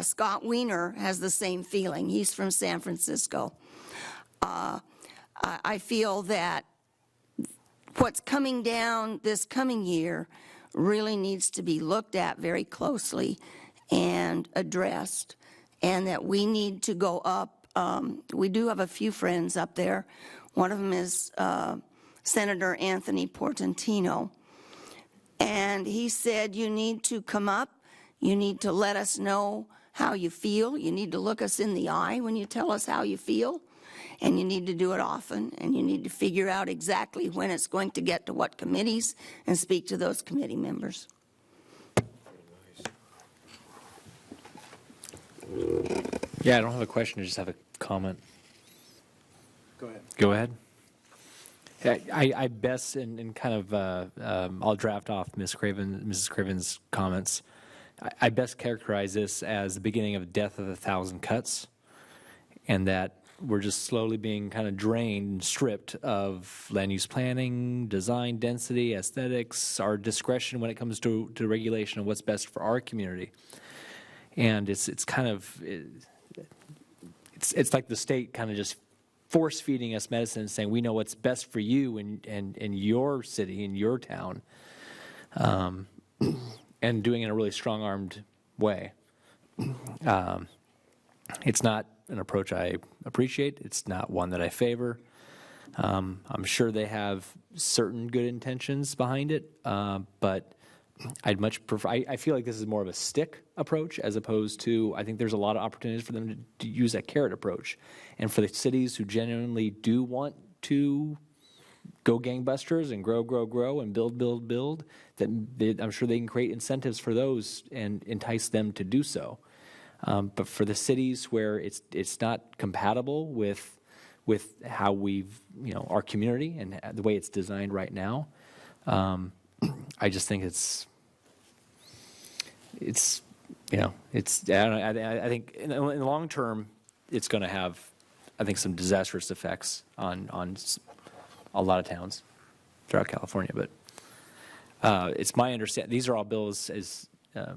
S3: Scott Wiener has the same feeling. He's from San Francisco. I feel that what's coming down this coming year really needs to be looked at very closely and addressed, and that we need to go up. We do have a few friends up there. One of them is Senator Anthony Portantino. And he said, you need to come up, you need to let us know how you feel, you need to look us in the eye when you tell us how you feel, and you need to do it often, and you need to figure out exactly when it's going to get to what committees and speak to those committee members.
S2: Yeah, I don't have a question, I just have a comment.
S5: Go ahead.
S2: Go ahead. I best, and kind of, I'll draft off Mrs. Craven's comments. I best characterize this as the beginning of the death of 1,000 cuts, and that we're just slowly being kind of drained and stripped of land use planning, design, density, aesthetics, our discretion when it comes to regulation of what's best for our community. And it's kind of, it's like the state kind of just force feeding us medicine and saying we know what's best for you in your city, in your town, and doing it in a really strong-armed way. It's not an approach I appreciate. It's not one that I favor. I'm sure they have certain good intentions behind it, but I'd much prefer, I feel like this is more of a stick approach as opposed to, I think there's a lot of opportunities for them to use that carrot approach. And for the cities who genuinely do want to go gangbusters and grow and build, that I'm sure they can create incentives for those and entice them to do so. But for the cities where it's not compatible with how we've, our community and the way it's designed right now, I just think it's I think in the long term, it's going to have, I think, some disastrous effects on a lot of towns throughout California. But it's my understanding, these are all bills, as I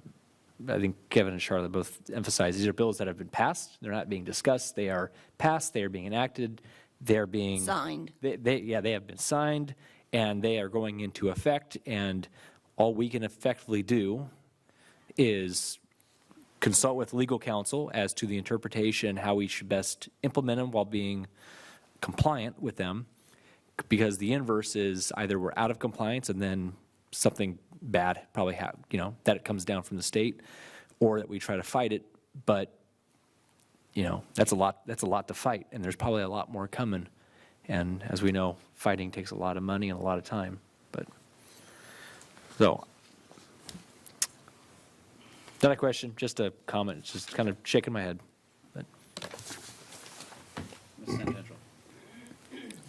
S2: think Kevin and Charlotte both emphasized, these are bills that have been passed. They're not being discussed. They are passed. They are being enacted. They're being
S3: signed.
S2: They have been signed, and they are going into effect. And all we can effectively do is consult with legal counsel as to the interpretation, how we should best implement them while being compliant with them. Because the inverse is either we're out of compliance and then something bad probably that it comes down from the state, or that we try to fight it. But that's a lot to fight, and there's probably a lot more coming. And as we know, fighting takes a lot of money and a lot of time. But so, not a question, just a comment. It's just kind of shaking my head. But.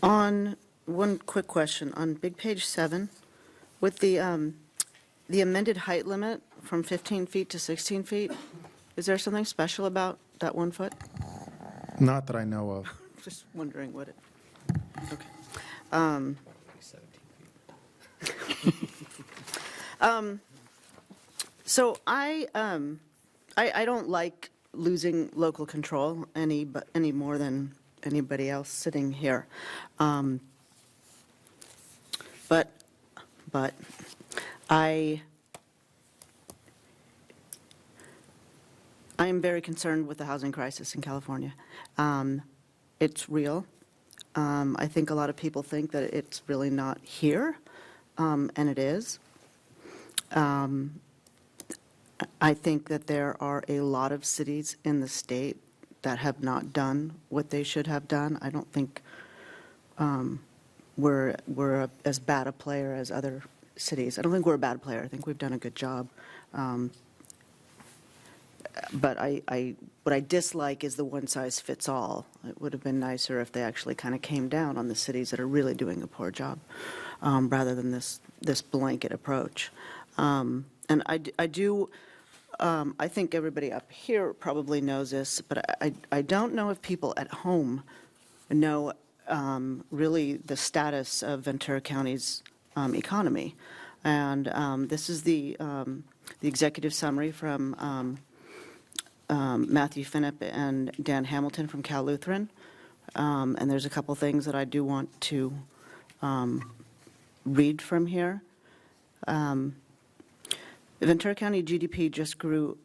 S12: On one quick question on big page 7, with the amended height limit from 15 feet to 16 feet, is there something special about that 1 foot?
S18: Not that I know of.
S12: Just wondering what it. Okay. So I don't like losing local control any more than anybody else sitting here. But I am very concerned with the housing crisis in California. It's real. I think a lot of people think that it's really not here, and it is. I think that there are a lot of cities in the state that have not done what they should have done. I don't think we're as bad a player as other cities. I don't think we're a bad player. I think we've done a good job. But what I dislike is the one-size-fits-all. It would have been nicer if they actually kind of came down on the cities that are really doing a poor job, rather than this blanket approach. And I think everybody up here probably knows this, but I don't know if people at home know really the status of Ventura County's economy. And this is the executive summary from Matthew Finnip and Dan Hamilton from Cal Lutheran. And there's a couple things that I do want to read from here. The Ventura County GDP just grew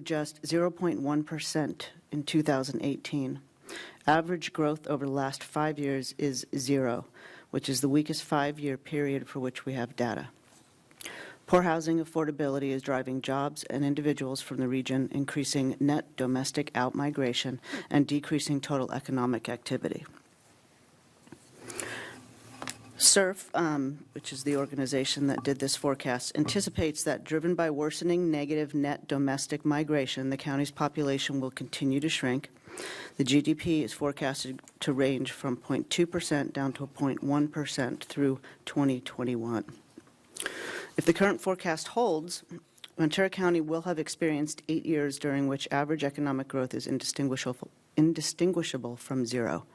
S12: just 0.1% in 2018. Average growth over the last 5 years is 0, which is the weakest 5-year period for which we have data. Poor housing affordability is driving jobs and individuals from the region, increasing net domestic outmigration and decreasing total economic activity. SURF, which is the organization that did this forecast, anticipates that driven by worsening negative net domestic migration, the county's population will continue to shrink. The GDP is forecasted to range from 0.2% down to 0.1% through 2021. If the current forecast holds, Ventura County will have experienced 8 years during which average economic growth is indistinguishable from zero.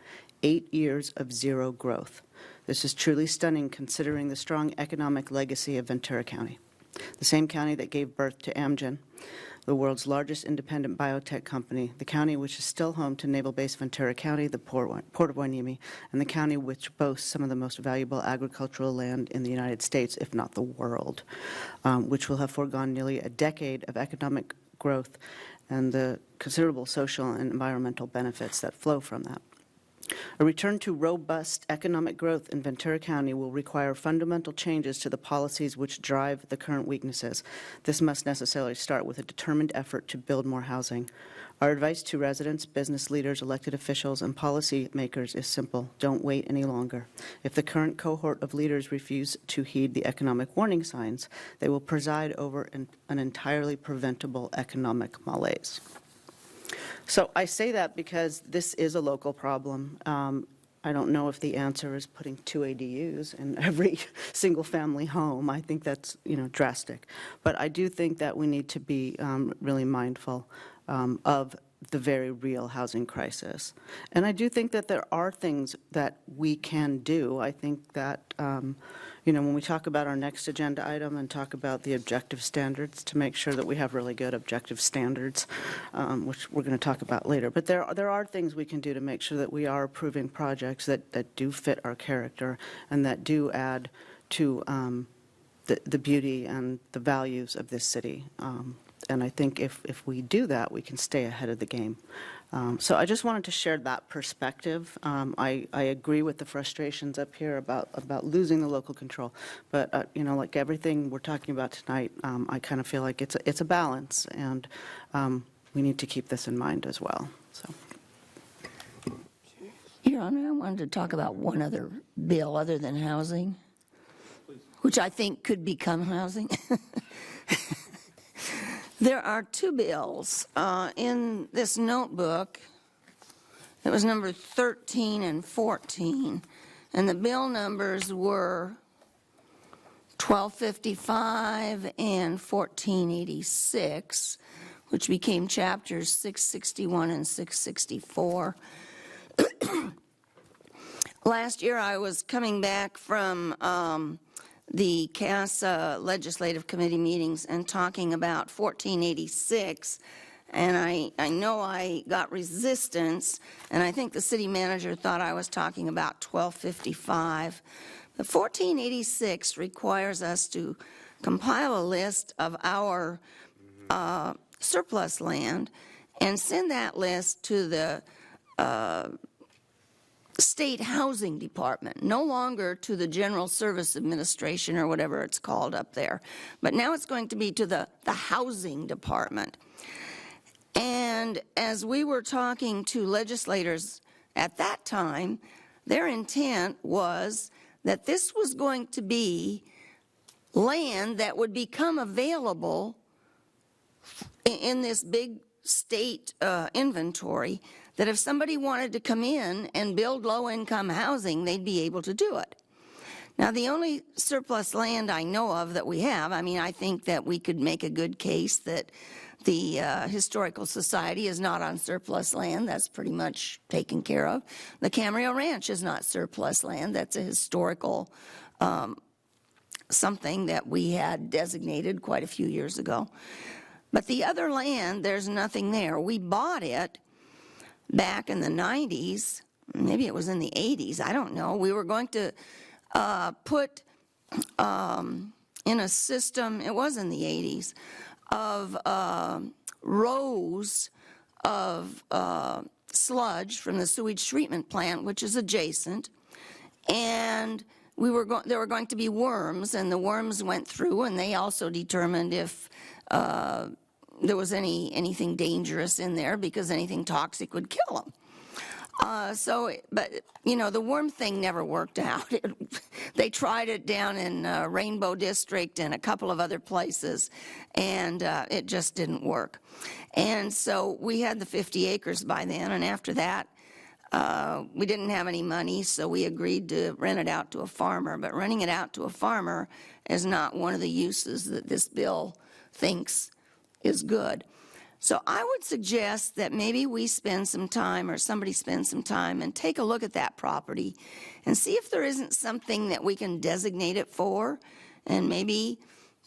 S12: 8 years of zero growth. This is truly stunning considering the strong economic legacy of Ventura County, the same county that gave birth to Amgen, the world's largest independent biotech company, the county which is still home to Naval Base Ventura County, the Port of Hueneme, and the county which boasts some of the most valuable agricultural land in the United States, if not the world, which will have foregone nearly a decade of economic growth and the considerable social and environmental benefits that flow from that. A return to robust economic growth in Ventura County will require fundamental changes to the policies which drive the current weaknesses. This must necessarily start with a determined effort to build more housing. Our advice to residents, business leaders, elected officials, and policymakers is simple. Don't wait any longer. If the current cohort of leaders refuse to heed the economic warning signs, they will preside over an entirely preventable economic malaise. So I say that because this is a local problem. I don't know if the answer is putting 2 ADUs in every single family home. I think that's, drastic. But I do think that we need to be really mindful of the very real housing crisis. And I do think that there are things that we can do. I think that, when we talk about our next agenda item and talk about the objective standards, to make sure that we have really good objective standards, which we're going to talk about later. But there are things we can do to make sure that we are approving projects that do fit our character and that do add to the beauty and the values of this city. And I think if we do that, we can stay ahead of the game. So I just wanted to share that perspective. I agree with the frustrations up here about losing the local control. But, like everything we're talking about tonight, I kind of feel like it's a balance. And we need to keep this in mind as well. So.
S3: Your Honor, I wanted to talk about one other bill other than housing, which I think could become housing. There are 2 bills in this notebook. It was number 13 and 14, and the bill numbers were 1255 and 1486, which became chapters 661 and 664. Last year I was coming back from the CASA Legislative Committee meetings and talking about 1486, and I know I got resistance, and I think the city manager thought I was talking about 1255. The 1486 requires us to compile a list of our surplus land and send that list to the State Housing Department, no longer to the General Service Administration or whatever it's called up there, but now it's going to be to the Housing Department. And as we were talking to legislators at that time, their intent was that this was going to be land that would become available in this big state inventory, that if somebody wanted to come in and build low-income housing, they'd be able to do it. Now, the only surplus land I know of that we have, I think that we could make a good case that the Historical Society is not on surplus land. That's pretty much taken care of. The Camarillo Ranch is not surplus land. That's a historical something that we had designated quite a few years ago. But the other land, there's nothing there. We bought it back in the 90s, maybe it was in the 80s, I don't know. We were going to put in a system, it was in the 80s, of rows of sludge from the sewage treatment plant, which is adjacent, and there were going to be worms, and the worms went through, and they also determined if there was anything dangerous in there, because anything toxic would kill them. But, you know, the worm thing never worked out. They tried it down in Rainbow District and a couple of other places, and it just didn't work. And so we had the 50 acres by then, and after that, we didn't have any money, so we agreed to rent it out to a farmer. But renting it out to a farmer is not one of the uses that this bill thinks is good. So I would suggest that maybe we spend some time, or somebody spend some time, and take a look at that property and see if there isn't something that we can designate it for, and maybe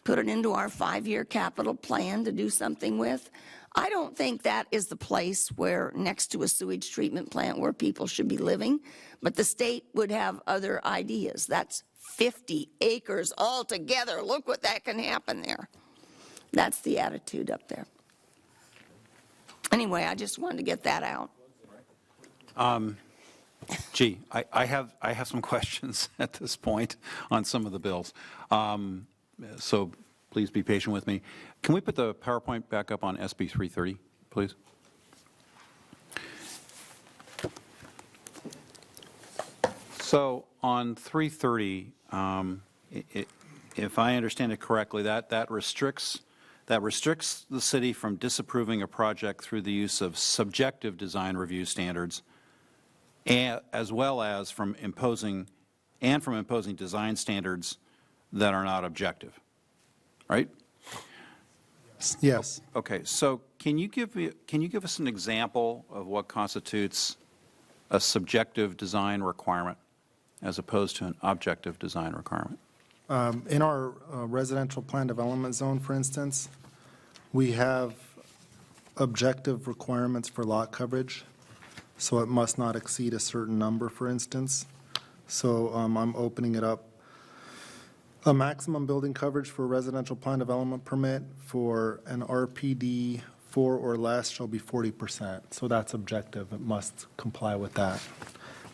S3: put it into our 5-year capital plan to do something with. I don't think that is the place where, next to a sewage treatment plant, where people should be living, but the state would have other ideas. That's 50 acres altogether. Look what that can happen there. That's the attitude up there. Anyway, I just wanted to get that out.
S5: Gee, I have some questions at this point on some of the bills. So please be patient with me. Can we put the PowerPoint back up on SB 330, please? So on 330, if I understand it correctly, that restricts the city from disapproving a project through the use of subjective design review standards, as well as from imposing design standards that are not objective, right?
S18: Yes.
S5: Okay. So can you give us an example of what constitutes a subjective design requirement as opposed to an objective design requirement?
S18: In our residential plan development zone, for instance, we have objective requirements for lot coverage, so it must not exceed a certain number, for instance. So I'm opening it up. A maximum building coverage for a residential plan development permit for an RPD 4 or less shall be 40%. So that's objective. It must comply with that.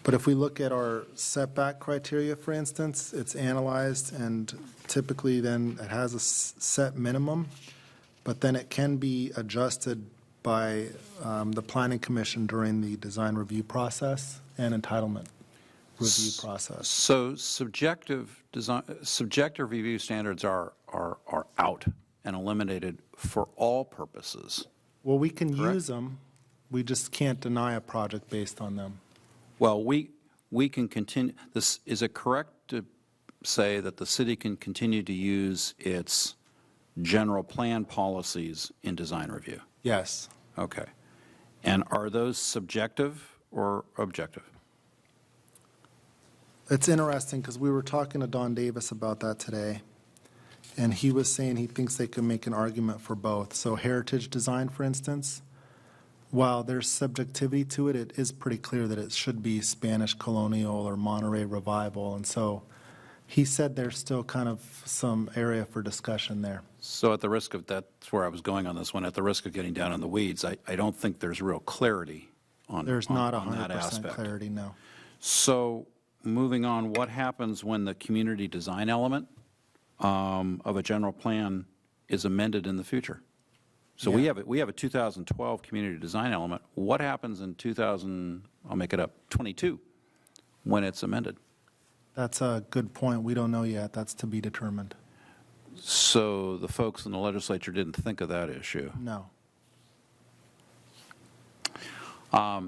S18: But if we look at our setback criteria, for instance, it's analyzed, and typically then it has a set minimum, but then it can be adjusted by the Planning Commission during the design review process and entitlement review process.
S5: So subjective review standards are out and eliminated for all purposes.
S18: Well, we can use them. We just can't deny a project based on them.
S5: Well, we can continue. Is it correct to say that the city can continue to use its general plan policies in design review?
S18: Yes.
S5: Okay. And are those subjective or objective?
S18: It's interesting because we were talking to Don Davis about that today, and he was saying he thinks they can make an argument for both. So heritage design, for instance, while there's subjectivity to it, it is pretty clear that it should be Spanish colonial or Monterey revival. And so he said there's still kind of some area for discussion there.
S5: So at the risk of, that's where I was going on this one, at the risk of getting down in the weeds, I don't think there's real clarity on that aspect.
S18: There's not 100% clarity, no.
S5: So moving on, what happens when the community design element of a general plan is amended in the future? So we have a 2012 community design element. What happens in 22 when it's amended?
S18: That's a good point. We don't know yet. That's to be determined.
S5: So the folks in the legislature didn't think of that issue.
S18: No.
S5: I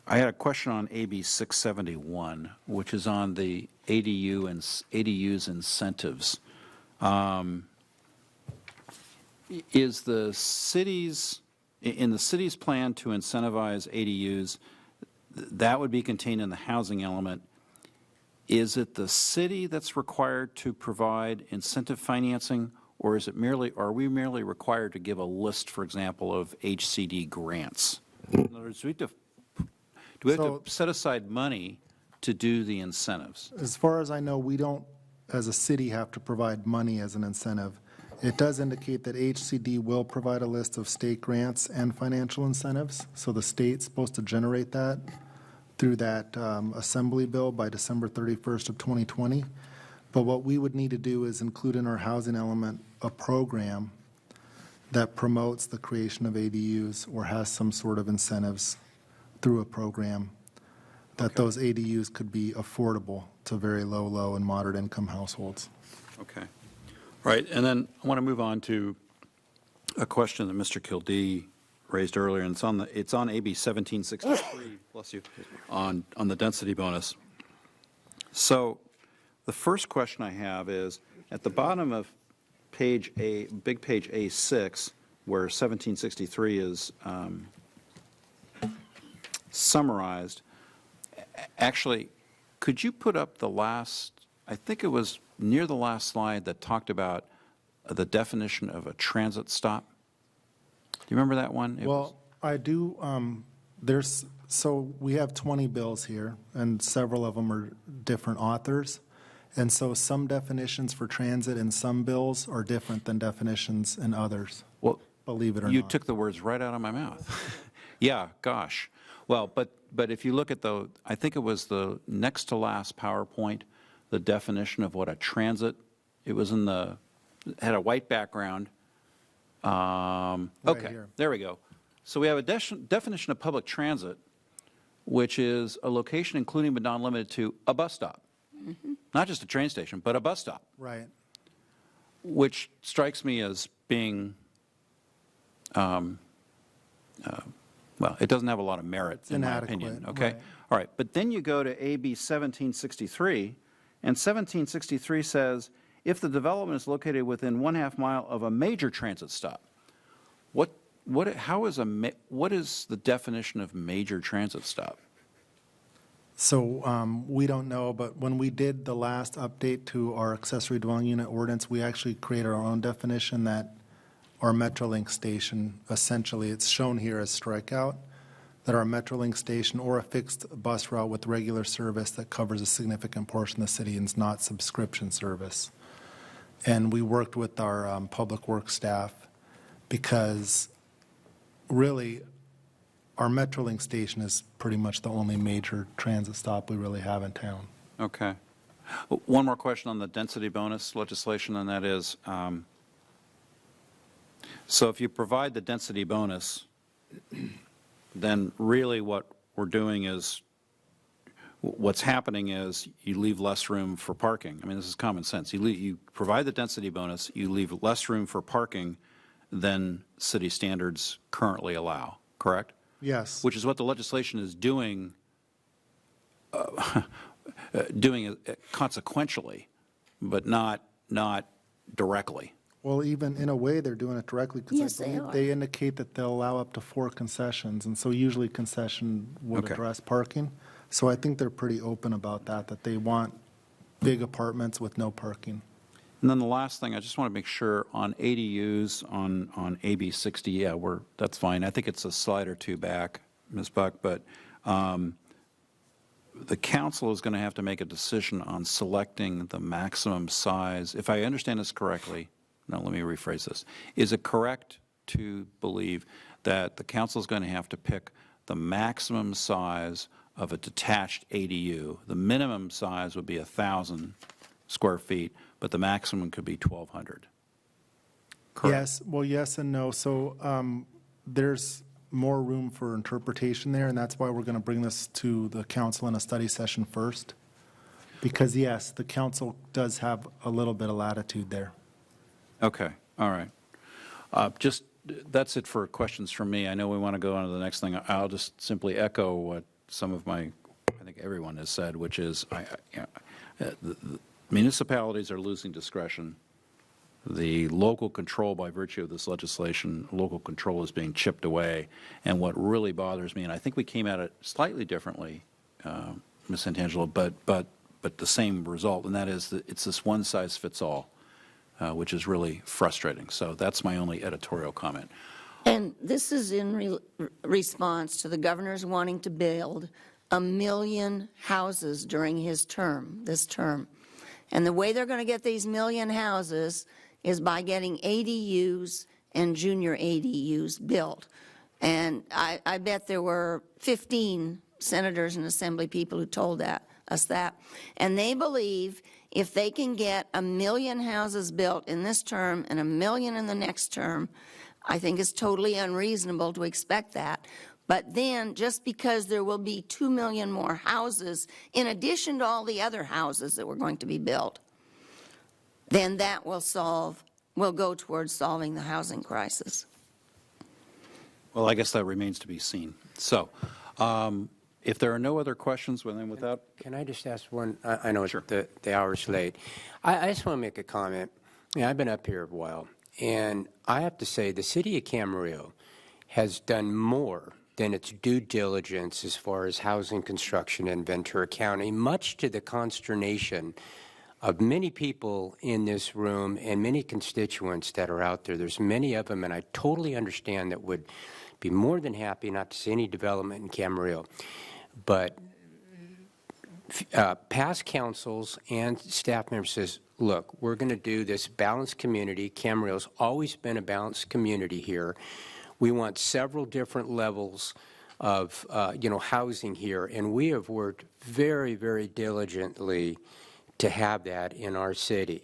S5: had a question on AB 671, which is on the ADU's incentives. Is the city's plan to incentivize ADUs, that would be contained in the housing element, is it the city that's required to provide incentive financing, or is it merely, are we merely required to give a list, for example, of HCD grants? In other words, do we have to set aside money to do the incentives?
S18: As far as I know, we don't, as a city, have to provide money as an incentive. It does indicate that HCD will provide a list of state grants and financial incentives, so the state's supposed to generate that through that assembly bill by December 31st of 2020. But what we would need to do is include in our housing element a program that promotes the creation of ADUs or has some sort of incentives through a program that those ADUs could be affordable to very low, and moderate income households.
S5: Okay. All right, and then I want to move on to a question that Mr. Kildee raised earlier, and it's on AB 1763, bless you, on the density bonus. So the first question I have is, at the bottom of page A, big page A6, where 1763 is summarized, actually, could you put up the last, I think it was near the last slide that talked about the definition of a transit stop? Do you remember that one?
S18: I do. So we have 20 bills here, and several of them are different authors. And so some definitions for transit in some bills are different than definitions in others, believe it or not.
S5: You took the words right out of my mouth. Yeah, gosh. Well, but if you look at I think it was the next to last PowerPoint, the definition of what a transit, it was had a white background. Okay,
S18: here.
S5: There we go. So we have a definition of public transit, which is a location including but not limited to a bus stop. Mm-hmm. Not just a train station, but a bus stop.
S18: Right.
S5: Which strikes me as being, well, it doesn't have a lot of merit, in my opinion. Okay.
S18: Right.
S5: All right. But then you go to AB 1763, and 1763 says, if the development is located within 1/2 mile of a major transit stop. What is the definition of major transit stop?
S18: So we don't know, but when we did the last update to our accessory dwelling unit ordinance, we actually created our own definition that our Metrolink station, essentially, it's shown here as strikeout, that our Metrolink station or a fixed bus route with regular service that covers a significant portion of the city and is not subscription service. And we worked with our public works staff because really our Metrolink station is pretty much the only major transit stop we really have in town.
S5: Okay. One more question on the density bonus legislation, and that is, so if you provide the density bonus, then really what we're doing is, what's happening is you leave less room for parking. I mean, this is common sense. You provide the density bonus, you leave less room for parking than city standards currently allow, correct?
S18: Yes.
S5: Which is what the legislation is doing, doing it consequentially, but not directly.
S18: Well, even in a way, they're doing it directly because
S3: Yes,
S18: I
S3: they
S18: believe
S3: are.
S18: they indicate that they'll allow up to 4 concessions, and so usually concession would
S5: Okay.
S18: address parking. So I think they're pretty open about that they want big apartments with no parking.
S5: And then the last thing, I just want to make sure on ADUs on AB 60, yeah, that's fine. I think it's a slide or two back, Ms. Buck, but the council is going to have to make a decision on selecting the maximum size. If I understand this correctly, now let me rephrase this. Is it correct to believe that the council is going to have to pick the maximum size of a detached ADU? The minimum size would be 1,000 square feet, but the maximum could be 1,200. Correct.
S18: Yes, well, yes and no. So there's more room for interpretation there, and that's why we're going to bring this to the council in a study session first. Because, yes, the council does have a little bit of latitude there.
S5: Okay, all right. Just, that's it for questions from me. I know we want to go on to the next thing. I'll just simply echo what some of I think everyone has said, which is the municipalities are losing discretion. The local control, by virtue of this legislation, local control is being chipped away. And what really bothers me, and I think we came at it slightly differently, Ms. Santangelo, but but the same result, and that is that it's this one-size-fits-all, which is really frustrating. So that's my only editorial comment.
S3: And this is in response to the governor's wanting to build 1 million houses during his term, this term. And the way they're going to get these 1 million houses is by getting ADUs and junior ADUs built. And I bet there were 15 senators and assembly people who told us that. And they believe if they can get 1 million houses built in this term and 1 million in the next term, I think it's totally unreasonable to expect that. But then, just because there will be 2 million more houses, in addition to all the other houses that were going to be built, then that will go towards solving the housing crisis.
S5: Well, I guess that remains to be seen. So, if there are no other questions, well, then without...
S6: Can I just ask one? I know sure. the hour's late. I just want to make a comment. Yeah, I've been up here a while, and I have to say the city of Camarillo has done more than its due diligence as far as housing construction in Ventura County, much to the consternation of many people in this room and many constituents that are out there. There's many of them, and I totally understand that would be more than happy not to see any development in Camarillo. But past councils and staff members says, look, we're going to do this balanced community. Camarillo's always been a balanced community here. We want several different levels of, housing here, and we have worked very, very diligently to have that in our city.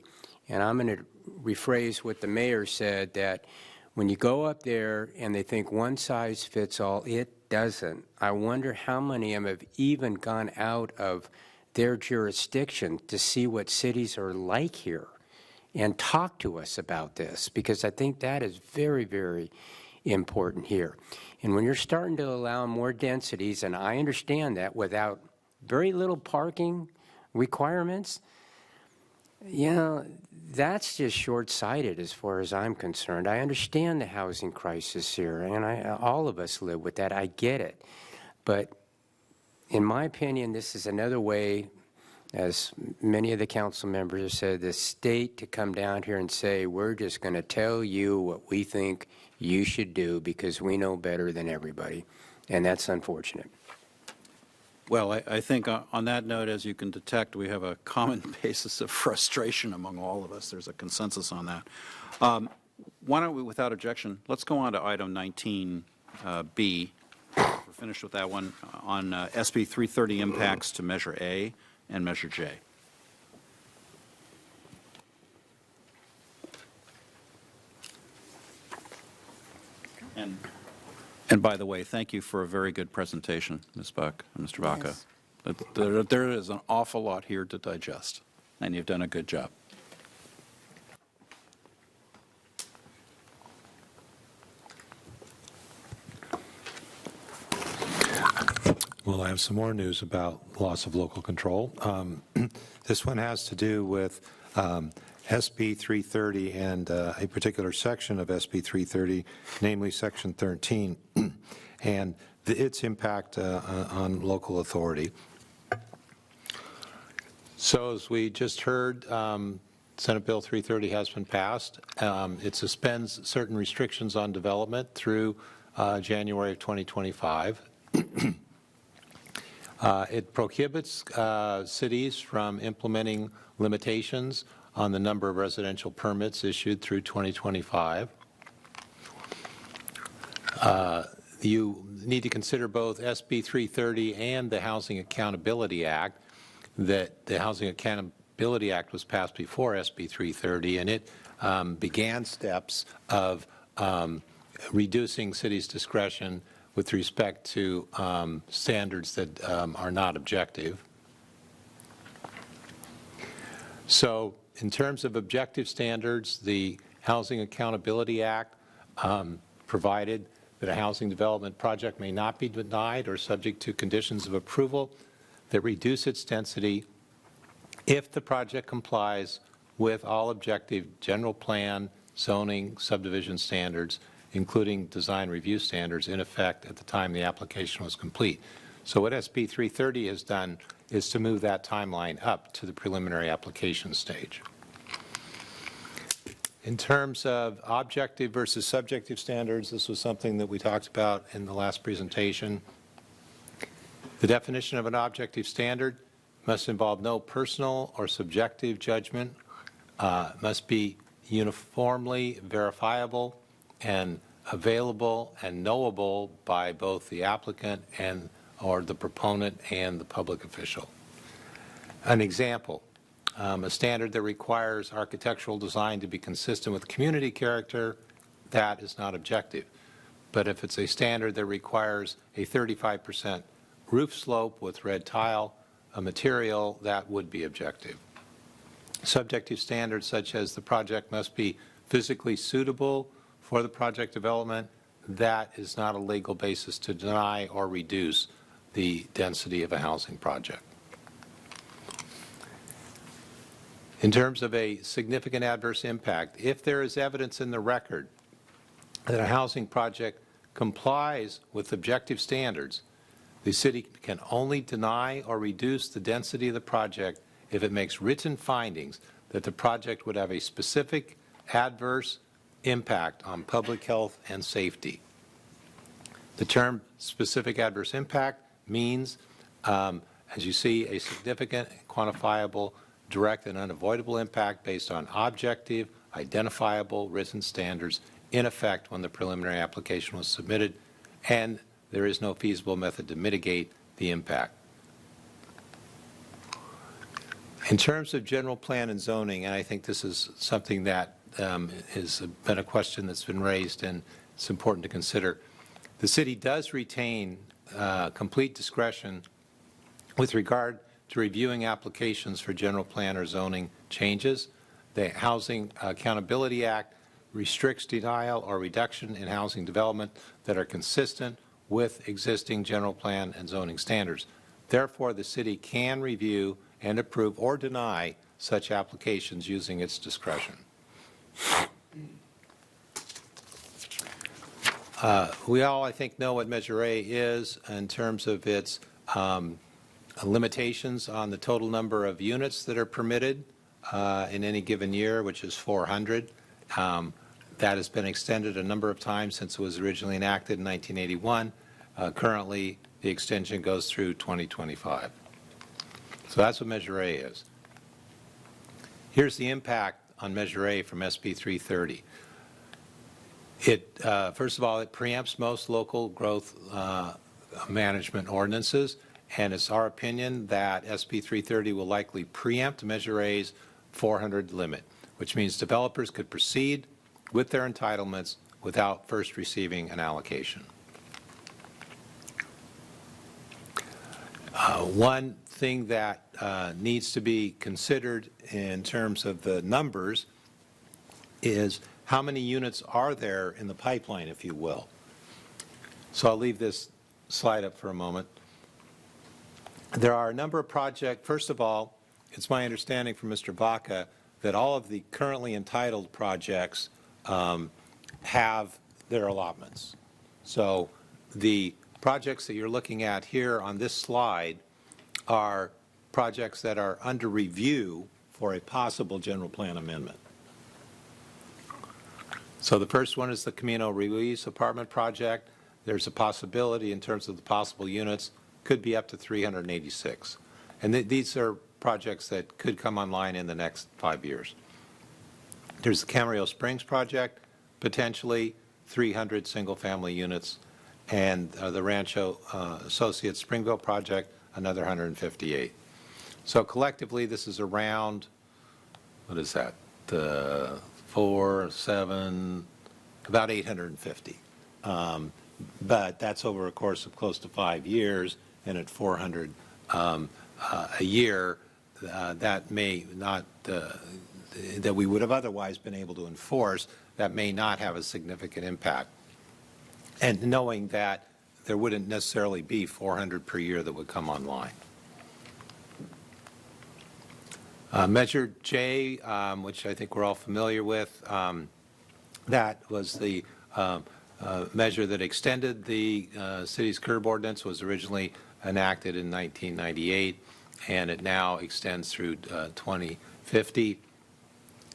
S6: And I'm going to rephrase what the mayor said, that when you go up there and they think one size fits all, it doesn't. I wonder how many of them have even gone out of their jurisdiction to see what cities are like here and talk to us about this, because I think that is very, very important here. And when you're starting to allow more densities, and I understand that without very little parking requirements, that's just short-sighted as far as I'm concerned. I understand the housing crisis here, and all of us live with that. I get it. But in my opinion, this is another way, as many of the council members have said, the state to come down here and say, we're just going to tell you what we think you should do because we know better than everybody. And that's unfortunate.
S5: Well, I think on that note, as you can detect, we have a common basis of frustration among all of us. There's a consensus on that. Why don't we, without objection, let's go on to item 19B. We're finished with that one on SB 330 impacts to Measure A and Measure J. And by the way, thank you for a very good presentation, Ms. Buck and Mr. Baca. Yes. There is an awful lot here to digest, and you've done a good job.
S14: Well, I have some more news about loss of local control. This one has to do with SB 330 and a particular section of SB 330, namely Section 13, and its impact on local authority. So as we just heard, Senate Bill 330 has been passed. It suspends certain restrictions on development through January of 2025. It prohibits cities from implementing limitations on the number of residential permits issued through 2025. You need to consider both SB 330 and the Housing Accountability Act. That the Housing Accountability Act was passed before SB 330, and it began steps of reducing cities' discretion with respect to standards that are not objective. So in terms of objective standards, the Housing Accountability Act provided that a housing development project may not be denied or subject to conditions of approval that reduce its density if the project complies with all objective general plan, zoning, subdivision standards, including design review standards in effect at the time the application was complete. So what SB 330 has done is to move that timeline up to the preliminary application stage. In terms of objective versus subjective standards, this was something that we talked about in the last presentation. The definition of an objective standard must involve no personal or subjective judgment, must be uniformly verifiable and available and knowable by both the applicant and or the proponent and the public official. An example, a standard that requires architectural design to be consistent with community character, that is not objective. But if it's a standard that requires a 35% roof slope with red tile, a material, that would be objective. Subjective standards such as the project must be physically suitable for the project development, that is not a legal basis to deny or reduce the density of a housing project. In terms of a significant adverse impact, if there is evidence in the record that a housing project complies with objective standards, the city can only deny or reduce the density of the project if it makes written findings that the project would have a specific adverse impact on public health and safety. The term specific adverse impact means, as you see, a significant, quantifiable, direct and unavoidable impact based on objective, identifiable written standards in effect when the preliminary application was submitted, and there is no feasible method to mitigate the impact. In terms of general plan and zoning, and I think this is something that has been a question that's been raised and it's important to consider, the city does retain complete discretion with regard to reviewing applications for general plan or zoning changes. The Housing Accountability Act restricts denial or reduction in housing development that are consistent with existing general plan and zoning standards. Therefore, the city can review and approve or deny such applications using its discretion. We all, I think, know what Measure A is in terms of its limitations on the total number of units that are permitted in any given year, which is 400. That has been extended a number of times since it was originally enacted in 1981. Currently, the extension goes through 2025. So that's what Measure A is. Here's the impact on Measure A from SB 330. First of all, it preempts most local growth management ordinances, and it's our opinion that SB 330 will likely preempt Measure A's 400 limit, which means developers could proceed with their entitlements without first receiving an allocation. One thing that needs to be considered in terms of the numbers is how many units are there in the pipeline, if you will. So I'll leave this slide up for a moment. There are a number of projects. First of all, it's my understanding from Mr. Vaca that all of the currently entitled projects have their allotments. So the projects that you're looking at here on this slide are projects that are under review for a possible general plan amendment. So the first one is the Camino Ruiz apartment project. There's a possibility in terms of the possible units, could be up to 386. And these are projects that could come online in the next 5 years. There's the Camarillo Springs project, potentially 300 single-family units, and the Rancho Associates Springville project, another 158. So collectively, this is around, what is that, 4, 7, about 850. But that's over a course of close to 5 years, and at 400 a year, that may not, that we would have otherwise been able to enforce, that may not have a significant impact. And knowing that there wouldn't necessarily be 400 per year that would come online. Measure J, which I think we're all familiar with, that was the measure that extended the city's curb ordinance, was originally enacted in 1998, and it now extends through 2050.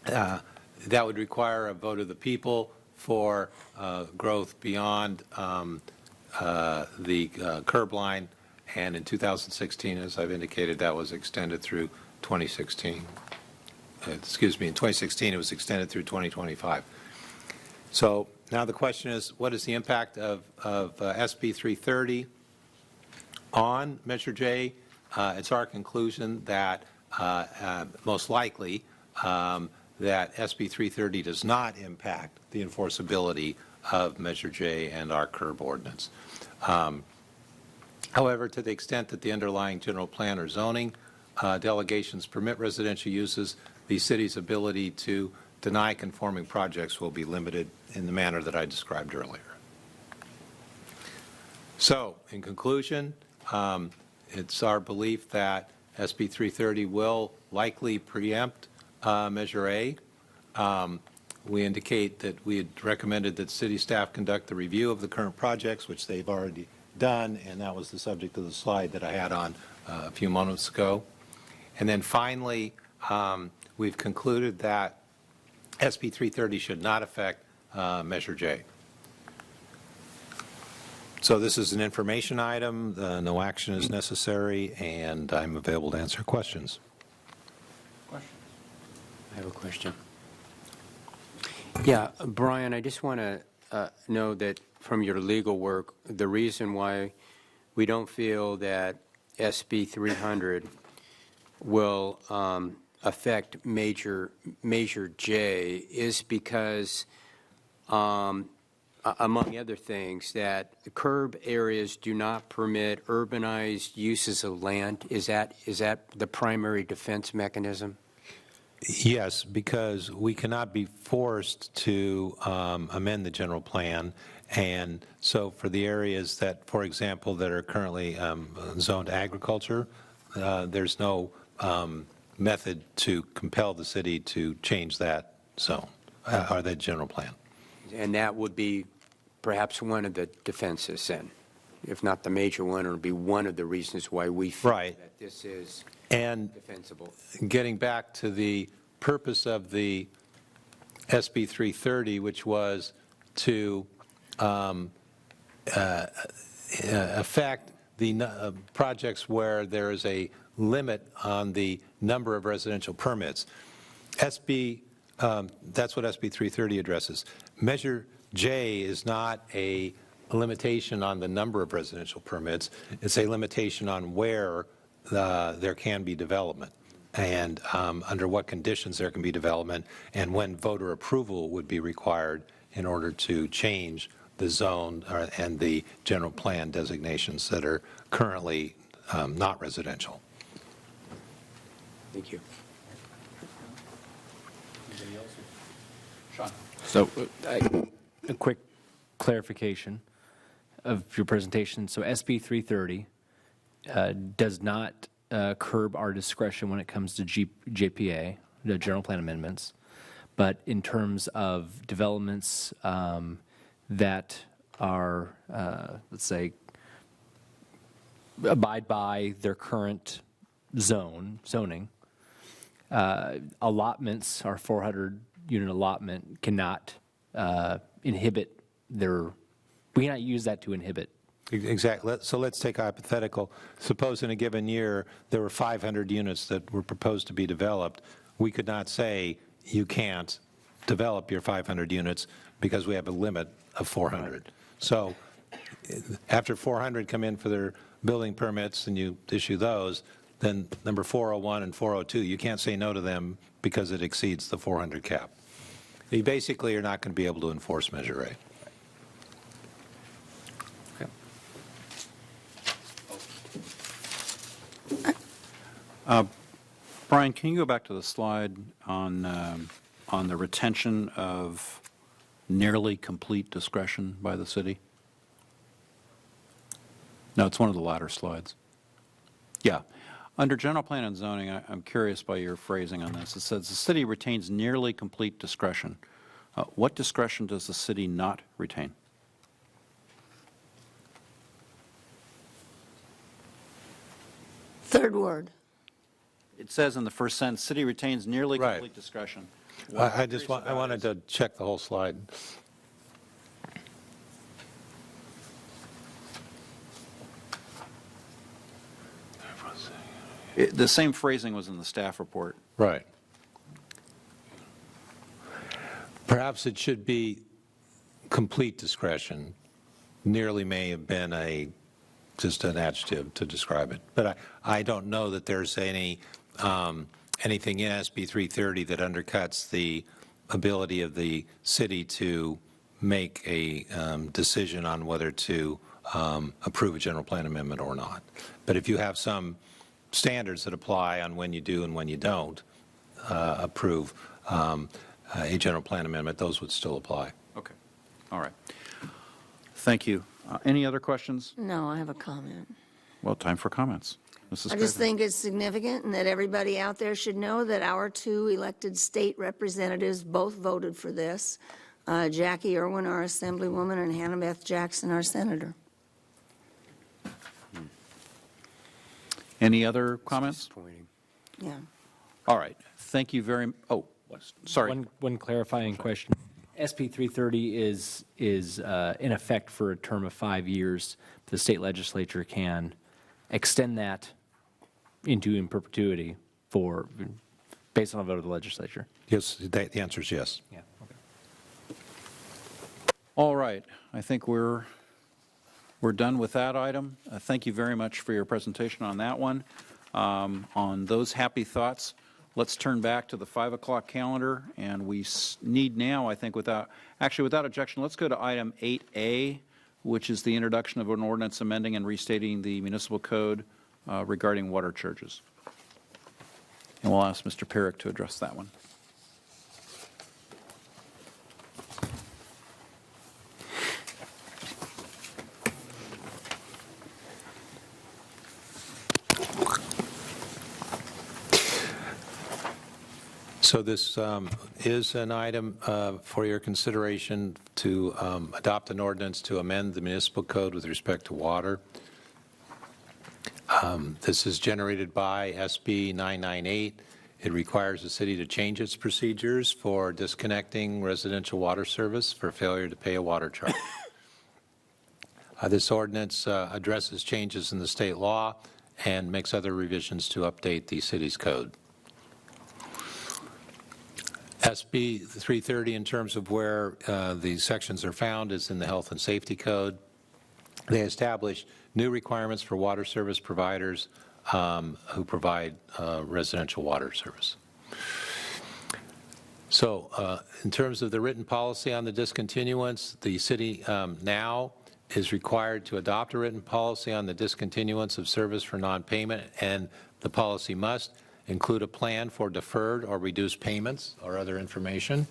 S14: That would require a vote of the people for growth beyond the curb line, and in 2016, as I've indicated, that was extended through 2016. Excuse me, in 2016, it was extended through 2025. So now the question is, what is the impact of SB 330 on Measure J? It's our conclusion that most likely that SB 330 does not impact the enforceability of Measure J and our curb ordinance. However, to the extent that the underlying general plan or zoning delegations permit residential uses, the city's ability to deny conforming projects will be limited in the manner that I described earlier. So, in conclusion, it's our belief that SB 330 will likely preempt Measure A. We indicate that we had recommended that city staff conduct the review of the current projects, which they've already done, and that was the subject of the slide that I had on a few moments ago. And then finally, we've concluded that SB 330 should not affect Measure J. So this is an information item. No action is necessary, and I'm available to answer questions.
S6: I have a question. Yeah, Brian, I just want to know that from your legal work, the reason why we don't feel that SB 300 will affect Measure J is because, among other things, that curb areas do not permit urbanized uses of land. Is that the primary defense mechanism?
S14: Yes, because we cannot be forced to amend the general plan, and so for the areas that, for example, that are currently zoned agriculture, there's no method to compel the city to change that zone or that general plan.
S6: And that would be perhaps one of the defenses then, if not the major one, it would be one of the reasons why we feel that this is defensible.
S14: Getting back to the purpose of the SB 330, which was to affect the projects where there is a limit on the number of residential permits. That's what SB 330 addresses. Measure J is not a limitation on the number of residential permits. It's a limitation on where there can be development and under what conditions there can be development and when voter approval would be required in order to change the zone and the general plan designations that are currently not residential.
S6: Thank you.
S2: Anybody else? Shawn.
S20: So,
S2: a quick clarification of your presentation. So SB 330 does not curb our discretion when it comes to JPA, the general plan amendments, but in terms of developments that are, let's say, abide by their current zoning, allotments, our 400-unit allotment cannot inhibit their, we cannot use that to inhibit.
S14: Exactly. So let's take a hypothetical. Suppose in a given year there were 500 units that were proposed to be developed. We could not say you can't develop your 500 units because we have a limit of 400. So after 400 come in for their building permits and you issue those, then number 401 and 402, you can't say no to them because it exceeds the 400 cap. You basically are not going to be able to enforce Measure A.
S5: Brian, can you go back to the slide on the retention of nearly complete discretion by the city? No, it's one of the latter slides. Yeah. Under general plan and zoning, I'm curious by your phrasing on this. It says the city retains nearly complete discretion. What discretion does the city not retain?
S3: Third word.
S5: it says in the first sentence, city retains nearly
S14: Right.
S5: complete discretion.
S14: I wanted to check the whole slide.
S5: The same phrasing was in the staff report.
S14: Right. Perhaps it should be complete discretion. Nearly may have been just an adjective to describe it. But I don't know that there's anything in SB 330 that undercuts the ability of the city to make a decision on whether to approve a general plan amendment or not. But if you have some standards that apply on when you do and when you don't approve a general plan amendment, those would still apply.
S5: Okay. All right. Thank you. Any other questions?
S3: No, I have a comment.
S5: Well, time for comments. Mrs.
S3: I just
S5: Craven.
S3: think it's significant and that everybody out there should know that our 2 elected state representatives both voted for this. Jackie Irwin, our Assemblywoman, and Hannah Beth Jackson, our Senator.
S5: Any other comments?
S3: Yeah.
S5: All right. Thank you very, sorry.
S2: One clarifying question. SB 330 is in effect for a term of 5 years. The state legislature can extend that into in perpetuity based on a vote of the legislature.
S14: Yes, the answer is yes.
S2: Yeah.
S5: All right. I think we're done with that item. Thank you very much for your presentation on that one. On those happy thoughts, let's turn back to the 5 o'clock calendar, and we need now, I think, without objection, let's go to item 8A, which is the introduction of an ordinance amending and restating the municipal code regarding water charges. And we'll ask Mr. Perrick to address that one.
S14: So this is an item for your consideration to adopt an ordinance to amend the municipal code with respect to water. This is generated by SB 998. It requires the city to change its procedures for disconnecting residential water service for failure to pay a water charge. This ordinance addresses changes in the state law and makes other revisions to update the city's code. SB 330, in terms of where the sections are found, is in the Health and Safety Code. They establish new requirements for water service providers who provide residential water service. So in terms of the written policy on the discontinuance, the city now is required to adopt a written policy on the discontinuance of service for non-payment, and the policy must include a plan for deferred or reduced payments or other information.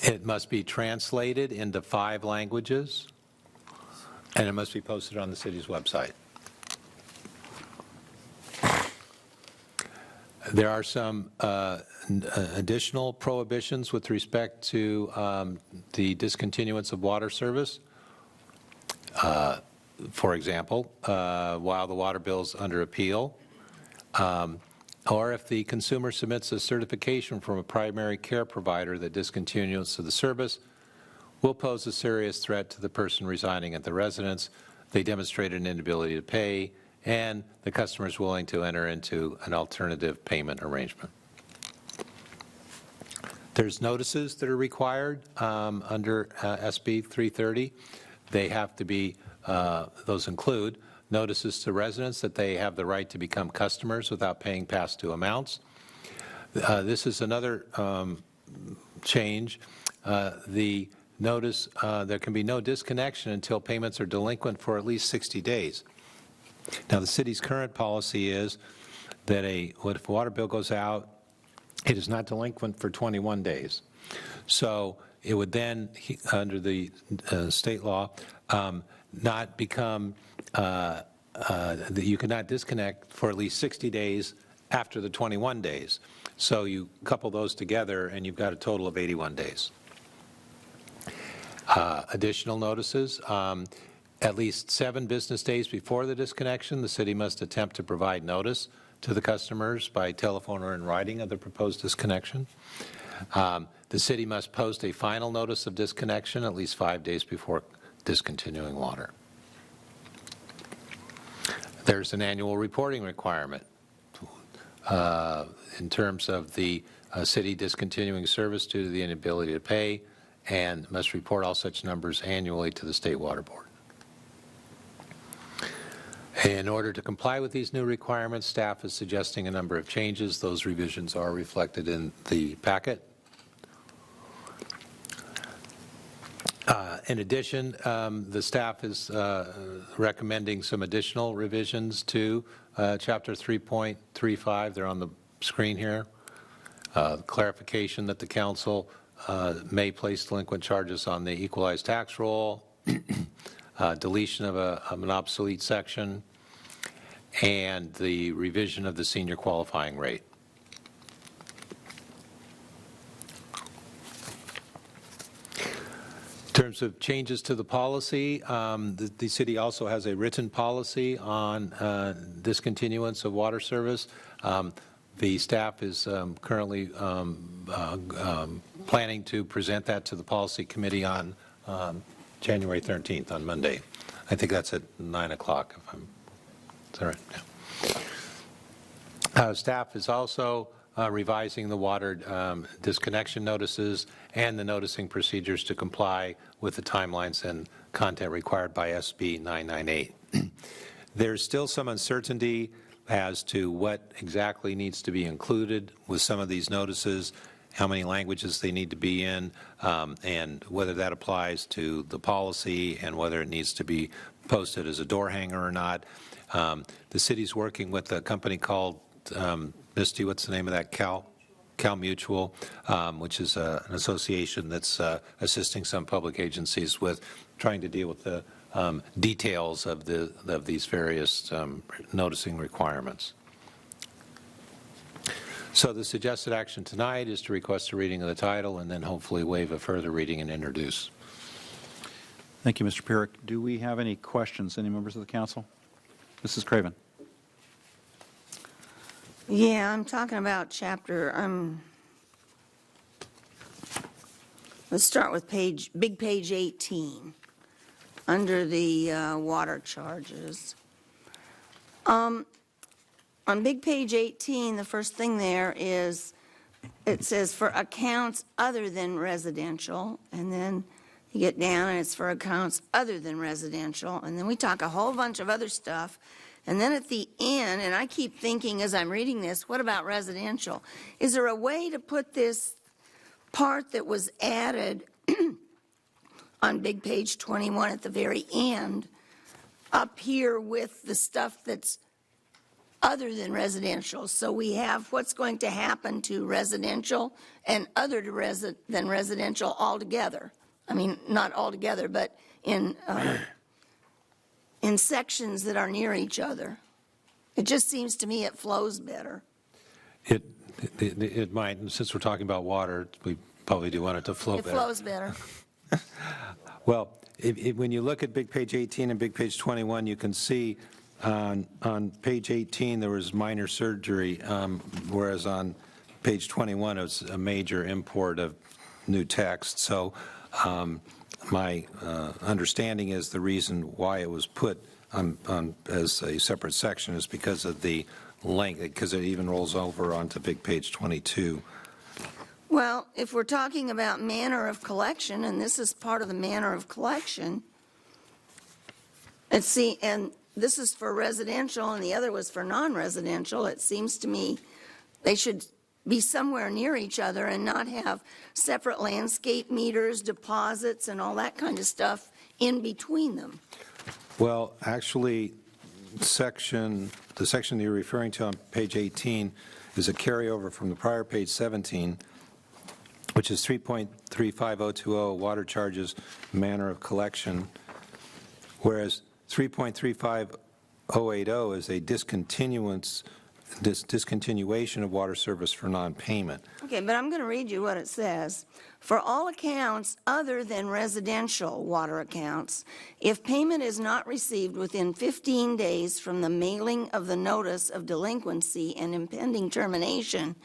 S14: It must be translated into 5 languages, and it must be posted on the city's website. There are some additional prohibitions with respect to the discontinuance of water service. For example, while the water bill is under appeal, or if the consumer submits a certification from a primary care provider that discontinuance of the service will pose a serious threat to the person residing at the residence, they demonstrate an inability to pay, and the customer is willing to enter into an alternative payment arrangement. There's notices that are required under SB 330. They have to be, those include notices to residents that they have the right to become customers without paying past due amounts. This is another change. The notice, there can be no disconnection until payments are delinquent for at least 60 days. Now, the city's current policy is that if a water bill goes out, it is not delinquent for 21 days. So it would then, under the state law, not become, that you cannot disconnect for at least 60 days after the 21 days. So you couple those together and you've got a total of 81 days. Additional notices, at least 7 business days before the disconnection, the city must attempt to provide notice to the customers by telephone or in writing of the proposed disconnection. The city must post a final notice of disconnection at least 5 days before discontinuing water. There's an annual reporting requirement in terms of the city discontinuing service due to the inability to pay, and must report all such numbers annually to the State Water Board. In order to comply with these new requirements, staff is suggesting a number of changes. Those revisions are reflected in the packet. In addition, the staff is recommending some additional revisions to Chapter 3.35. They're on the screen here. Clarification that the council may place delinquent charges on the equalized tax roll, deletion of an obsolete section, and the revision of the senior qualifying rate. In terms of changes to the policy, the city also has a written policy on discontinuance of water service. The staff is currently planning to present that to the policy committee on January 13th, on Monday. I think that's at 9 o'clock, if I'm, is that right? Yeah. Staff is also revising the water disconnection notices and the noticing procedures to comply with the timelines and content required by SB 998. There's still some uncertainty as to what exactly needs to be included with some of these notices, how many languages they need to be in, and whether that applies to the policy and whether it needs to be posted as a door hanger or not. The city's working with a company called Misty, what's the name of that? Cal Mutual, which is an association that's assisting some public agencies with trying to deal with the details of these various noticing requirements. So the suggested action tonight is to request a reading of the title and then hopefully waive a further reading and introduce.
S5: Thank you, Mr. Pierrick. Do we have any questions, any members of the council? Mrs. Craven.
S3: Yeah, I'm talking about chapter, let's start with big page 18, under the water charges. On big page 18, the first thing there is, it says for accounts other than residential, and then you get down and it's for accounts other than residential, and then we talk a whole bunch of other stuff. And then at the end, and I keep thinking as I'm reading this, what about residential? Is there a way to put this part that was added on big page 21 at the very end up here with the stuff that's other than residential? So we have what's going to happen to residential and other than residential altogether. I mean, not altogether, but in sections that are near each other. It just seems to me it flows better.
S14: It might, and since we're talking about water, we probably do want it to flow better.
S3: It flows better.
S14: Well, when you look at big page 18 and big page 21, you can see on page 18 there was minor surgery, whereas on page 21 it was a major import of new text. So my understanding is the reason why it was put on as a separate section is because of the length, because it even rolls over onto big page 22.
S3: Well, if we're talking about manner of collection, and this is part of the manner of collection, and this is for residential and the other was for non-residential, it seems to me they should be somewhere near each other and not have separate landscape meters, deposits, and all that kind of stuff in between them.
S14: Well, actually, the section you're referring to on page 18 is a carryover from the prior page 17, which is 3.35020, water charges, manner of collection, whereas 3.35080 is a discontinuance discontinuation of water service for non-payment.
S3: Okay, but I'm going to read you what it says. For all accounts other than residential water accounts, if payment is not received within 15 days from the mailing of the notice of delinquency and impending termination,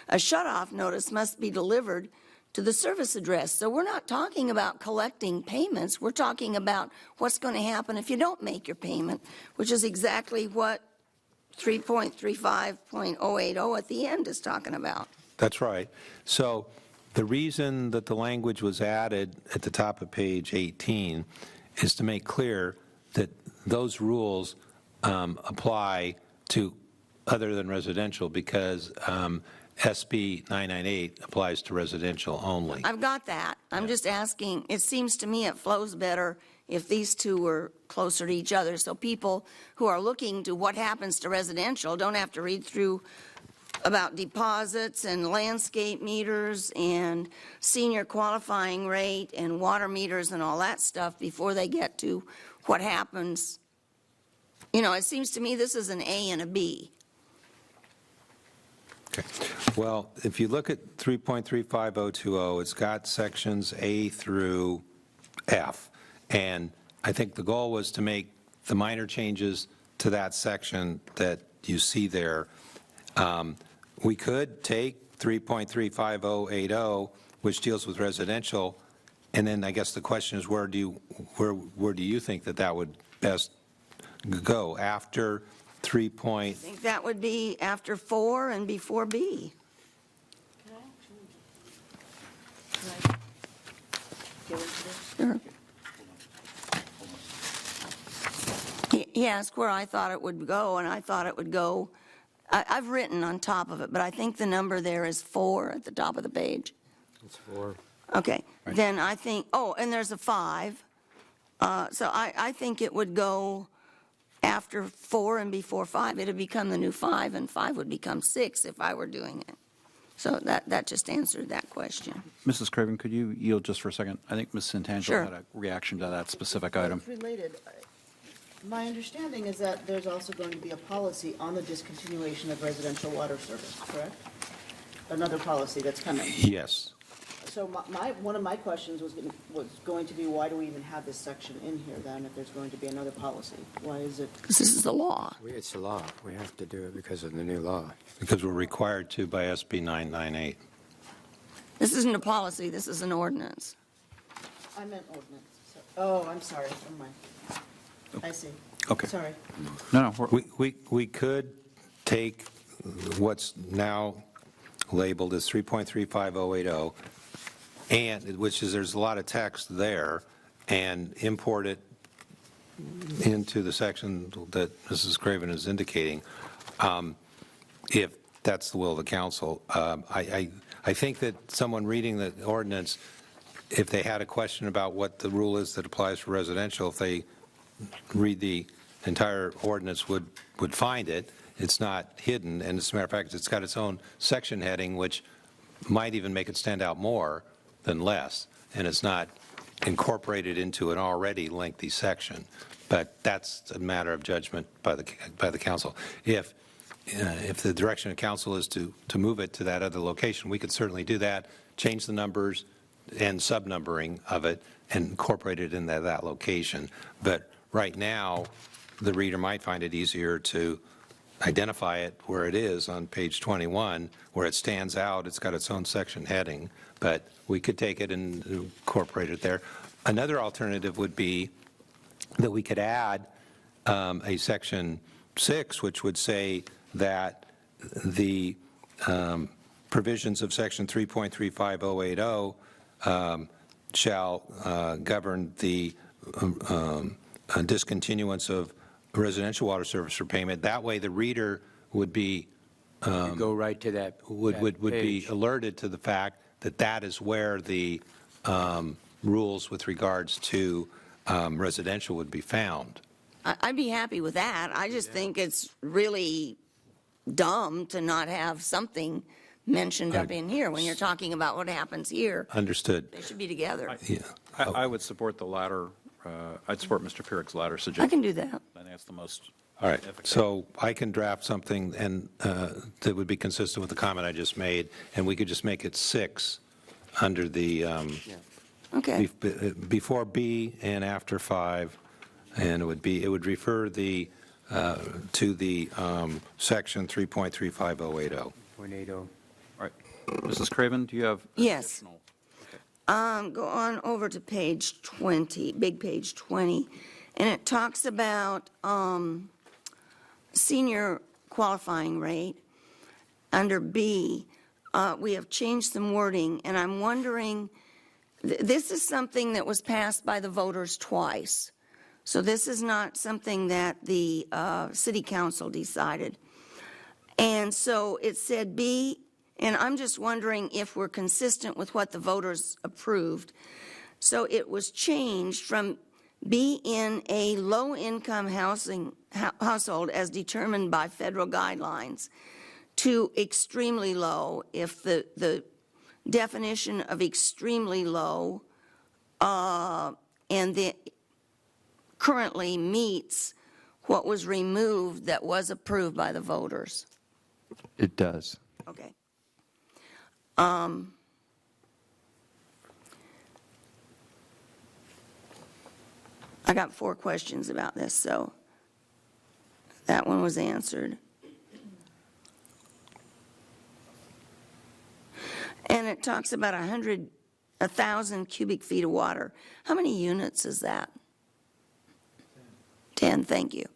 S3: a shutoff notice must be delivered to the service address. So we're not talking about collecting payments. We're talking about what's going to happen if you don't make your payment, which is exactly what 3.35.080 at the end is talking about.
S14: That's right. So the reason that the language was added at the top of page 18 is to make clear that those rules apply to other than residential, because SB 998 applies to residential only.
S3: I've got that. I'm just asking, it seems to me it flows better if these two were closer to each other, so people who are looking to what happens to residential don't have to read through about deposits and landscape meters and senior qualifying rate and water meters and all that stuff before they get to what happens. You know, it seems to me this is an A and a B.
S14: Okay. Well, if you look at 3.35020, it's got sections A through F. And I think the goal was to make the minor changes to that section that you see there. We could take 3.35080, which deals with residential, and then I guess the question is where do you think that would best go after 3.
S3: I think that would be after 4 and before B. Sure. He asked where I thought it would go, and I thought it would go, I've written on top of it, but I think the number there is 4 at the top of the page.
S6: It's 4.
S3: Okay, right. Then I think, oh, and there's a 5. So I think it would go after 4 and before 5. It would become the new 5, and 5 would become 6 if I were doing it. So that just answered that question.
S5: Mrs. Craven, could you yield just for a second? I think Ms. Santangelo
S3: Sure.
S5: had a reaction to that specific item.
S12: It's related. My understanding is that there's also going to be a policy on the discontinuation of residential water service, correct? Another policy that's coming.
S14: Yes.
S12: So one of my questions was going to be, why do we even have this section in here then if there's going to be another policy? Why is it?
S3: Because this is the law.
S6: It's the law. We have to do it because of the new law.
S14: Because we're required to by SB 998.
S3: This isn't a policy, this is an ordinance.
S12: I meant ordinance. Oh, I'm sorry. Never mind. I see.
S5: Okay.
S12: Sorry.
S5: No.
S14: We could take what's now labeled as 3.35080, and which is there's a lot of text there, and import it into the section that Mrs. Craven is indicating, if that's the will of the council. I think that someone reading the ordinance, if they had a question about what the rule is that applies for residential, if they read the entire ordinance would find it. It's not hidden, and as a matter of fact, it's got its own section heading, which might even make it stand out more than less, and it's not incorporated into an already lengthy section. But that's a matter of judgment by the council. If the direction of council is to move it to that other location, we could certainly do that, change the numbers and subnumbering of it, and incorporate it in that location. But right now, the reader might find it easier to identify it where it is on page 21, where it stands out. It's got its own section heading, but we could take it and incorporate it there. Another alternative would be that we could add a section 6, which would say that the provisions of section 3.35080 shall govern the discontinuance of residential water service for payment. That way, the reader would be
S6: go right to that.
S14: Would be alerted to the fact that that is where the rules with regards to residential would be found.
S3: I'd be happy with that. I just think it's really dumb to not have something mentioned up in here when you're talking about what happens here.
S14: Understood.
S3: They should be together.
S5: I would support the latter. I'd support Mr. Pirrick's latter suggestion.
S3: I can do that.
S5: I think that's the most
S14: All right, so I can draft something and that would be consistent with the comment I just made, and we could just make it 6 under the,
S3: Okay.
S14: before B and after 5, and it would refer the, to the section 3.35080.
S6: 0.80.
S5: All right. Mrs. Craven, do you have?
S3: Yes. Go on over to page 20, big page 20, and it talks about senior qualifying rate. Under B, we have changed some wording, and I'm wondering, this is something that was passed by the voters twice. So this is not something that the city council decided. And so it said B, and I'm just wondering if we're consistent with what the voters approved. So it was changed from be in a low-income household as determined by federal guidelines to extremely low if the definition of extremely low and the currently meets what was removed that was approved by the voters.
S13: It does.
S3: Okay. I got 4 questions about this, so that one was answered. And it talks about 1,000 cubic feet of water. How many units is that? 10, thank you.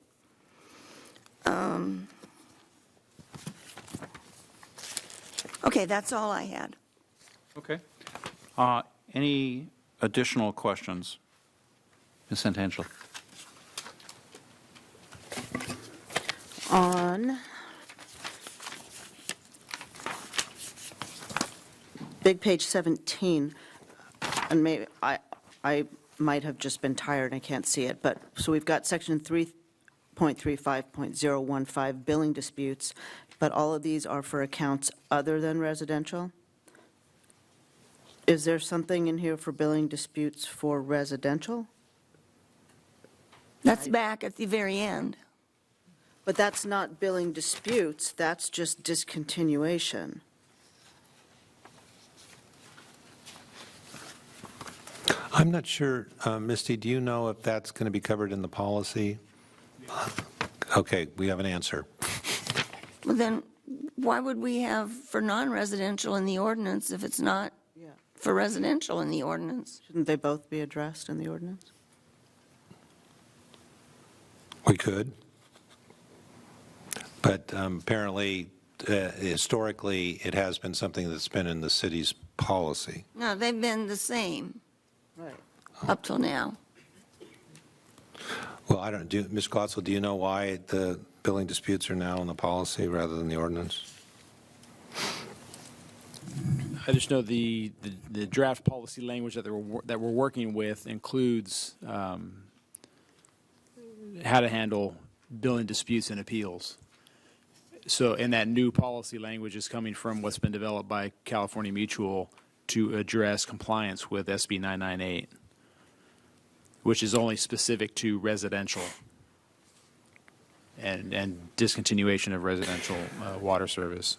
S3: Okay, that's all I had.
S5: Okay. Any additional questions? Ms. Santangelo.
S12: On big page 17, and maybe I might have just been tired and I can't see it, but so we've got section 3.35.015 billing disputes, but all of these are for accounts other than residential. Is there something in here for billing disputes for residential?
S3: That's back at the very end.
S12: But that's not billing disputes, that's just discontinuation.
S14: I'm not sure, Misty, do you know if that's going to be covered in the policy? Okay, we have an answer.
S3: Well, then, why would we have for non-residential in the ordinance if it's not for residential in the ordinance?
S12: Shouldn't they both be addressed in the ordinance?
S14: We could. But apparently, historically, it has been something that's been in the city's policy.
S3: No, they've been the same
S12: Right.
S3: up till now.
S14: Well, I don't, Ms. Klotzle, do you know why the billing disputes are now in the policy rather than the ordinance?
S20: I just know the draft policy language that we're working with includes how to handle billing disputes and appeals. So, and that new policy language is coming from what's been developed by California Mutual to address compliance with SB 998, which is only specific to residential and discontinuation of residential water service.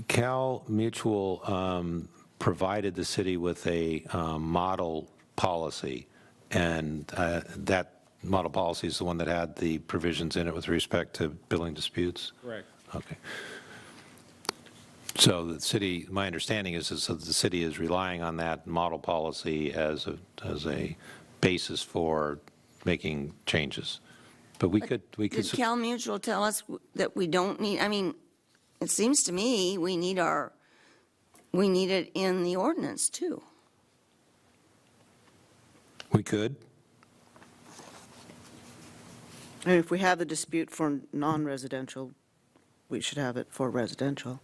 S14: Cal Mutual provided the city with a model policy, and that model policy is the one that had the provisions in it with respect to billing disputes?
S20: Correct.
S14: Okay. So the city, my understanding is that the city is relying on that model policy as a basis for making changes. But we could.
S3: Did Cal Mutual tell us that we don't need, I mean, it seems to me we need it in the ordinance too.
S14: We could.
S12: I mean, if we have the dispute for non-residential, we should have it for residential,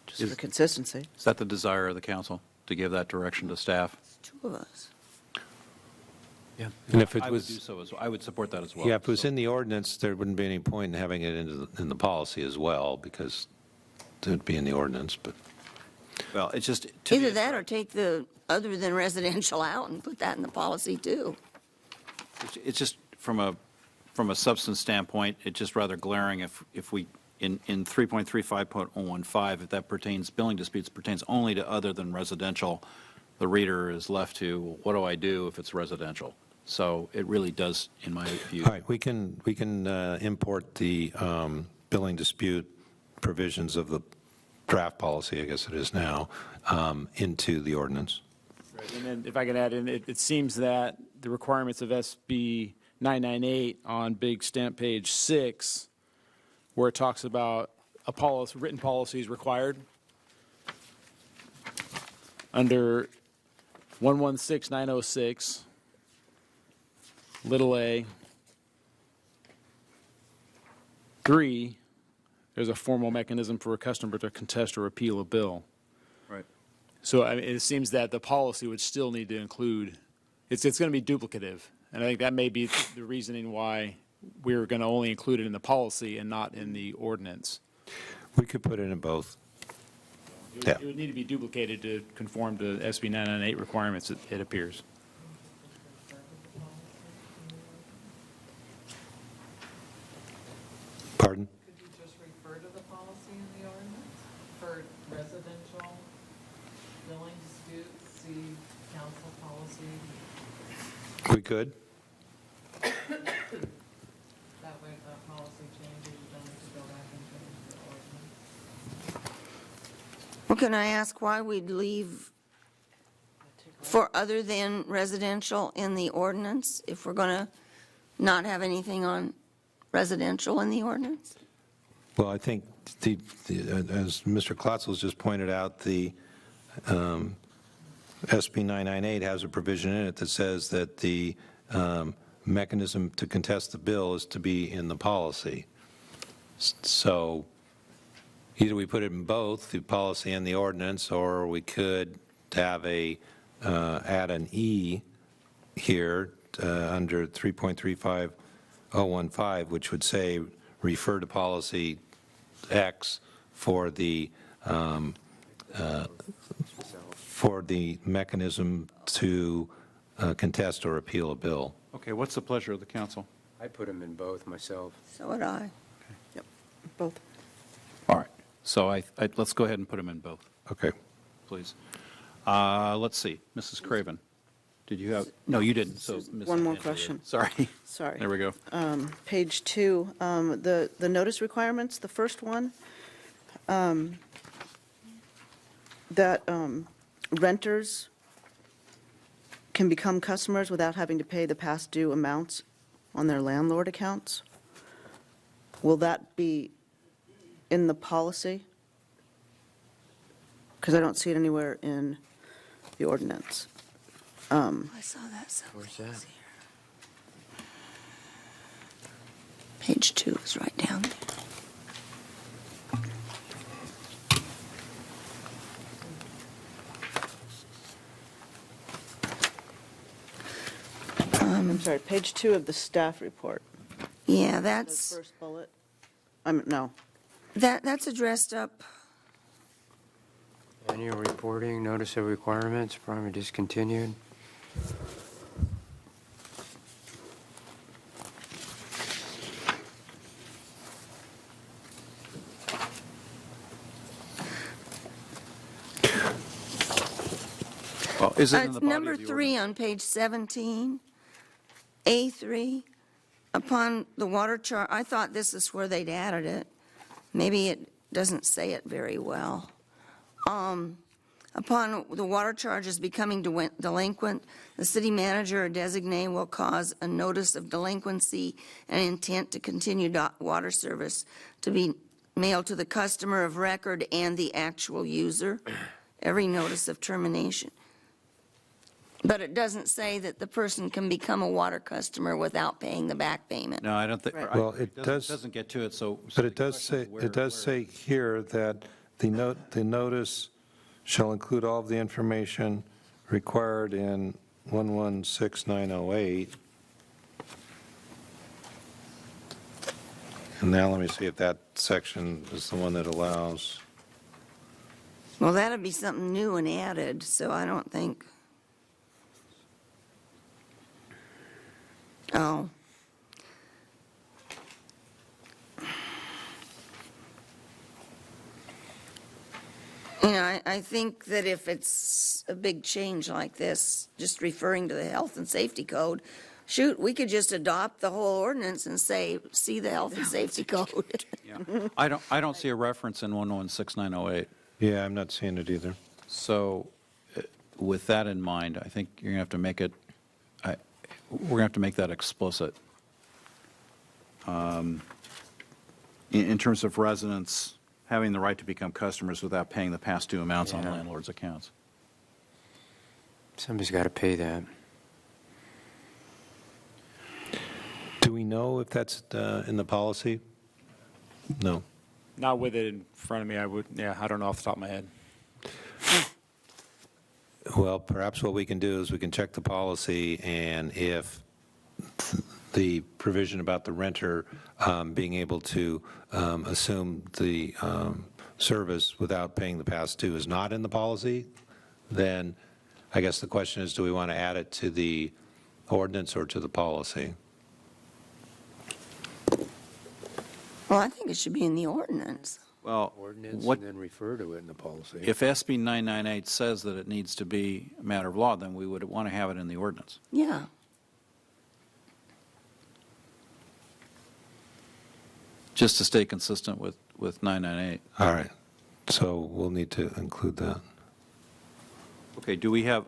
S12: just for consistency.
S5: Is that the desire of the council, to give that direction to staff?
S3: 2 of us.
S5: Yeah.
S14: And if it
S5: I
S14: was,
S5: would do so as well. I would support that as well.
S14: yeah, if it was in the ordinance, there wouldn't be any point in having it in the policy as well, because it would be in the ordinance, but.
S5: Well, it's just.
S3: Either that or take the other than residential out and put that in the policy too.
S5: It's just from a from a substance standpoint, it's just rather glaring if we, in 3.35.015, if that pertains, billing disputes pertains only to other than residential, the reader is left to, what do I do if it's residential? So it really does, in my view.
S14: All right, we can import the billing dispute provisions of the draft policy, I guess it is now, into the ordinance.
S20: Right. And then if I can add in, it seems that the requirements of SB 998 on big stamp page 6, where it talks about a policy, written policy is required, under 116906, little a, 3, there's a formal mechanism for a customer to contest or appeal a bill.
S5: Right.
S20: So I mean, it seems that the policy would still need to include, it's going to be duplicative. And I think that may be the reasoning why we're going to only include it in the policy and not in the ordinance.
S14: We could put it in both.
S20: It would need to be duplicated to conform to SB 998 requirements, it appears.
S14: Pardon?
S7: Could you just refer to the policy in the ordinance for residential billing disputes, see council policy?
S14: We could.
S7: That way if that policy changes, you don't have to go back and change the ordinance.
S3: Well, can I ask why we'd leave for other than residential in the ordinance if we're going to not have anything on residential in the ordinance?
S14: Well, I think, as Mr. Klotzle has just pointed out, the SB 998 has a provision in it that says that the mechanism to contest the bill is to be in the policy. So either we put it in both, the policy and the ordinance, or we could have add an E here under 3.35015, which would say refer to policy X for the mechanism to contest or appeal a bill.
S5: Okay, what's the pleasure of the council?
S6: I put them in both myself.
S3: So would I.
S12: Yep, both.
S5: All right, so let's go ahead and put them in both.
S14: Okay.
S5: Please. Let's see, Mrs. Craven, did you have, no, you didn't, so. Ms.
S12: One more
S5: Angela did.
S12: question.
S5: Sorry.
S12: Sorry.
S5: There we go.
S12: Page 2, the notice requirements, the first one, that renters can become customers without having to pay the past due amounts on their landlord accounts. Will that be in the policy? Because I don't see it anywhere in the ordinance.
S3: I saw that somewhere.
S6: Where's that?
S3: Page 2 is right down there.
S12: I'm sorry, page 2 of the staff report.
S3: Yeah,
S12: The
S3: that's,
S12: first bullet. No.
S3: that's addressed up.
S6: Annual reporting, notice of requirements, primary discontinued.
S5: Well, is it in the body
S3: Number
S5: of the
S3: 3 on page 17, A3, upon the water charge, I thought this is where they'd added it. Maybe it doesn't say it very well. Upon the water charges becoming delinquent, the city manager or designee will cause a notice of delinquency and intent to continue water service to be mailed to the customer of record and the actual user, every notice of termination. But it doesn't say that the person can become a water customer without paying the back payment.
S5: No, I don't think,
S12: Right.
S14: Well, it
S5: doesn't get to it, so.
S14: But it does say here that the notice shall include all of the information required in 116908. And now let me see if that section is the one that allows.
S3: Well, that'd be something new and added, so I don't think. Oh. I think that if it's a big change like this, just referring to the health and safety code, shoot, we could just adopt the whole ordinance and say, see the health and safety code.
S5: I don't see a reference in 116908.
S14: Yeah, I'm not seeing it either.
S5: So with that in mind, I think you're going to have to make it, we're going to have to make that explicit. In terms of residents having the right to become customers without paying the past due amounts on landlords' accounts.
S6: Somebody's got to pay that.
S14: Do we know if that's in the policy? No.
S20: Not with it in front of me, I don't know off the top of my head.
S14: Well, perhaps what we can do is we can check the policy, and if the provision about the renter being able to assume the service without paying the past due is not in the policy, then I guess the question is, do we want to add it to the ordinance or to the policy?
S3: Well, I think it should be in the ordinance.
S5: Well,
S21: Ordinance and then refer to it in the policy.
S5: if SB 998 says that it needs to be a matter of law, then we would want to have it in the ordinance.
S3: Yeah.
S5: Just to stay consistent with 998.
S14: All right. So we'll need to include that.
S5: Okay, do we have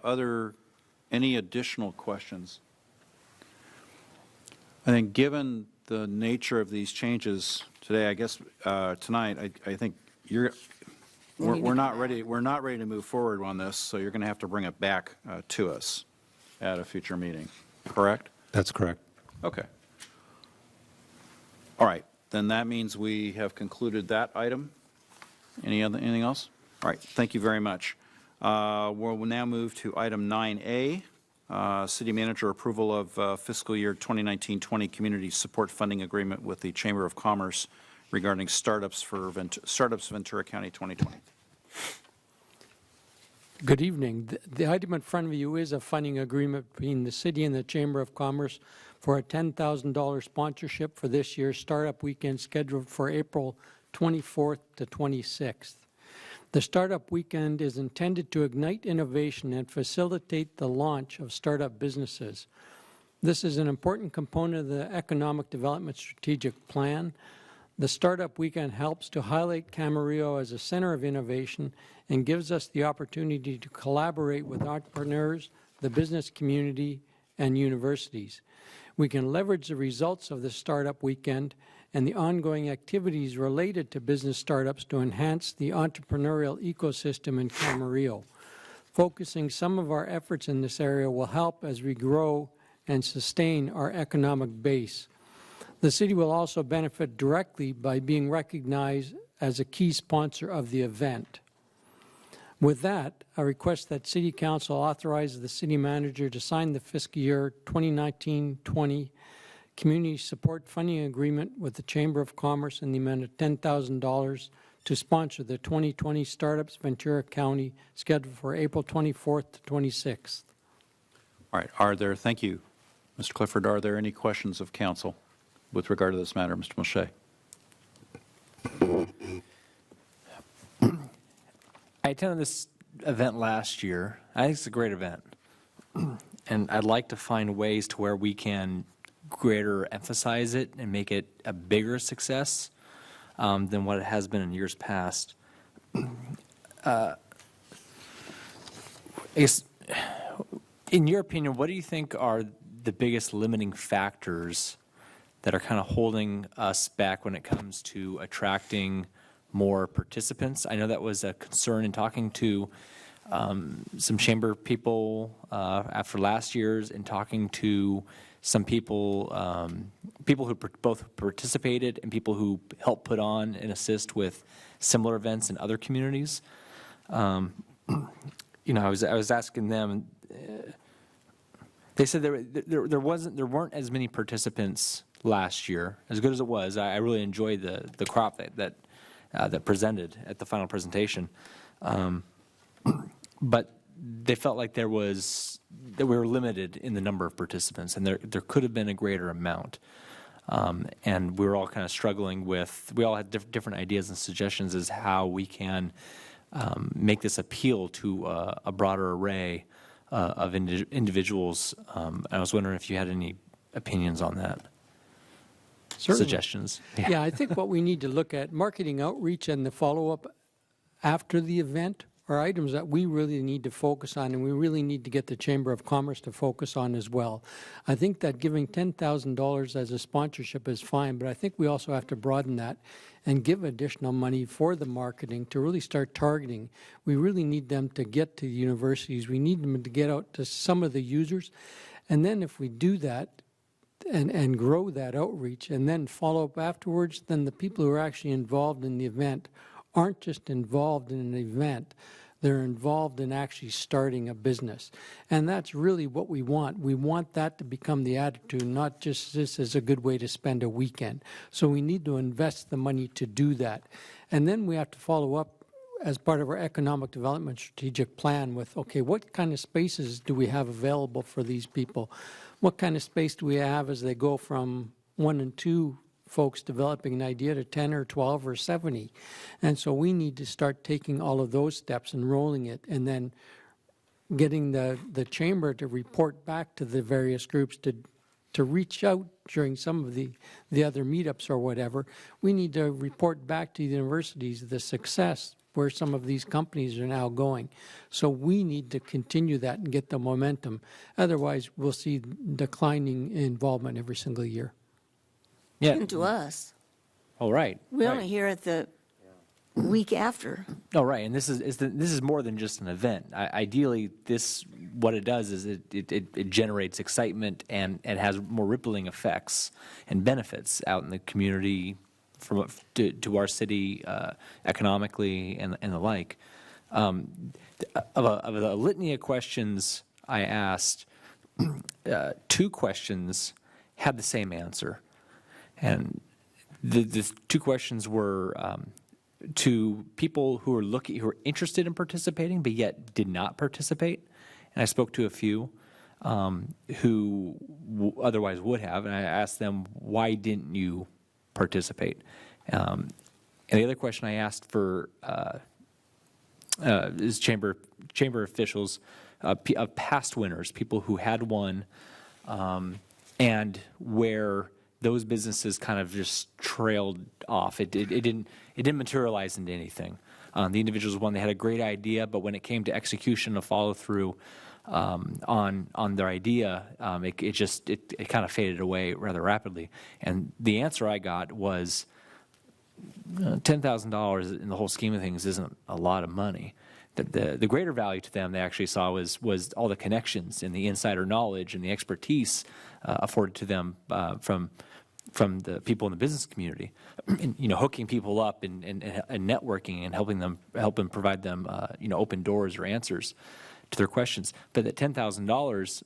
S5: any additional questions? I think given the nature of these changes today, I guess tonight, I think we're not ready to move forward on this, so you're going to have to bring it back to us at a future meeting, correct?
S14: That's correct.
S5: Okay. All right, then that means we have concluded that item. Anything else? All right, thank you very much. We'll now move to item 9A, City Manager approval of fiscal year 2019-20 Community Support Funding Agreement with the Chamber of Commerce regarding startups Ventura County 2020.
S22: Good evening. The item in front of you is a funding agreement between the city and the Chamber of Commerce for a $10,000 sponsorship for this year's Startup Weekend scheduled for April 24th to 26th. The Startup Weekend is intended to ignite innovation and facilitate the launch of startup businesses. This is an important component of the Economic Development Strategic Plan. The Startup Weekend helps to highlight Camarillo as a center of innovation and gives us the opportunity to collaborate with entrepreneurs, the business community, and universities. We can leverage the results of the Startup Weekend and the ongoing activities related to business startups to enhance the entrepreneurial ecosystem in Camarillo. Focusing some of our efforts in this area will help as we grow and sustain our economic base. The city will also benefit directly by being recognized as a key sponsor of the event. With that, I request that City Council authorize the City Manager to sign the fiscal year 2019-20 Community Support Funding Agreement with the Chamber of Commerce in the amount of $10,000 to sponsor the 2020 Startups Ventura County scheduled for April 24th to 26th.
S5: All right, thank you, Mr. Clifford. Are there any questions of council with regard to this matter, Mr. Mulchay?
S2: I attended this event last year. I think it's a great event. And I'd like to find ways to where we can greater emphasize it and make it a bigger success than what it has been in years past. I guess, in your opinion, what do you think are the biggest limiting factors that are kind of holding us back when it comes to attracting more participants? I know that was a concern in talking to some chamber people after last year's and talking to some people, people who both participated and people who helped put on and assist with similar events in other communities. I was asking them. They said there weren't as many participants last year. As good as it was, I really enjoyed the crop that presented at the final presentation, but they felt like that we were limited in the number of participants, and there could have been a greater amount. And we were all kind of struggling with. We all had different ideas and suggestions as how we can make this appeal to a broader array of individuals. I was wondering if you had any opinions on that.
S22: Certainly.
S2: Suggestions.
S22: Yeah, I think what we need to look at, marketing outreach and the follow-up after the event are items that we really need to focus on, and we really need to get the Chamber of Commerce to focus on as well. I think that giving $10,000 as a sponsorship is fine, but I think we also have to broaden that and give additional money for the marketing to really start targeting. We really need them to get to the universities. We need them to get out to some of the users. And then if we do that, and grow that outreach and then follow up afterwards, then the people who are actually involved in the event aren't just involved in an event, they're involved in actually starting a business. And that's really what we want. We want that to become the attitude, not just this as a good way to spend a weekend. So we need to invest the money to do that. And then we have to follow up as part of our economic development strategic plan with, okay, what kind of spaces do we have available for these people? What kind of space do we have as they go from 1 and 2 folks developing an idea to 10 or 12 or 70? And so we need to start taking all of those steps and rolling it, and then getting the chamber to report back to the various groups to reach out during some of the other meetups or whatever. We need to report back to the universities the success where some of these companies are now going. So we need to continue that and get the momentum. Otherwise, we'll see declining involvement every single year.
S2: Yeah.
S3: And to us.
S2: Oh, right.
S3: We
S2: right.
S3: only hear it the week after.
S2: Oh, right. And this is more than just an event. Ideally, what it does is it generates excitement and has more rippling effects and benefits out in the community, to our city economically and the like. Of a litany of questions I asked, 2 questions had the same answer. And the 2 questions were to people who are interested in participating but yet did not participate. And I spoke to a few who otherwise would have, and I asked them, why didn't you participate? And the other question I asked for is chamber officials of past winners, people who had won, and where those businesses kind of just trailed off. It didn't materialize into anything. The individuals won; they had a great idea, but when it came to execution, a follow through on their idea, it kind of faded away rather rapidly. And the answer I got was, $10,000 in the whole scheme of things isn't a lot of money. The greater value to them they actually saw was all the connections and the insider knowledge and the expertise afforded to them from the people in the business community, and, hooking people up and networking and helping provide them open doors or answers to their questions. But that $10,000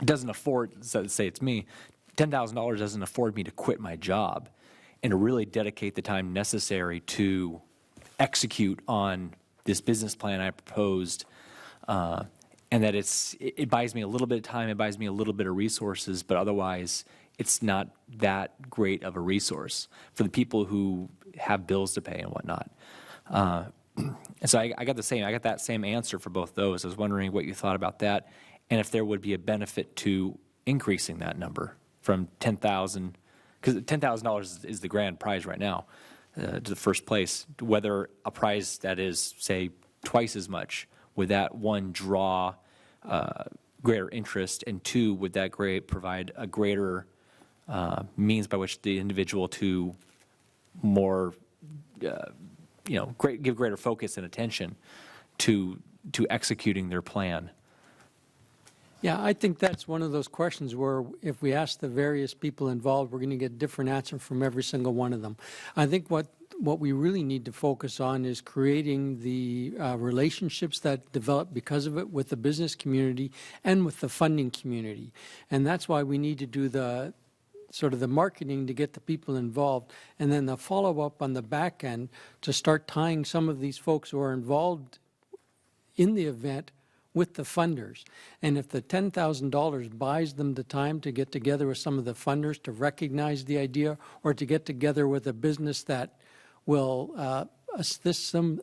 S2: doesn't afford, so say it's me, $10,000 doesn't afford me to quit my job and to really dedicate the time necessary to execute on this business plan I proposed, and that it buys me a little bit of time, it buys me a little bit of resources, but otherwise it's not that great of a resource for the people who have bills to pay and whatnot. And so I got that same answer for both those. I was wondering what you thought about that, and if there would be a benefit to increasing that number from $10,000, because $10,000 is the grand prize right now, to the first place. Whether a prize that is, say, twice as much, would that, one, draw greater interest, and 2, would that provide a greater means by which the individual to more give greater focus and attention to executing their plan?
S22: Yeah, I think that's one of those questions where if we ask the various people involved, we're going to get a different answer from every single one of them. I think what we really need to focus on is creating the relationships that develop because of it with the business community and with the funding community. And that's why we need to do the marketing to get the people involved, and then the follow-up on the back end to start tying some of these folks who are involved in the event with the funders. And if the $10,000 buys them the time to get together with some of the funders to recognize the idea, or to get together with a business that will assist them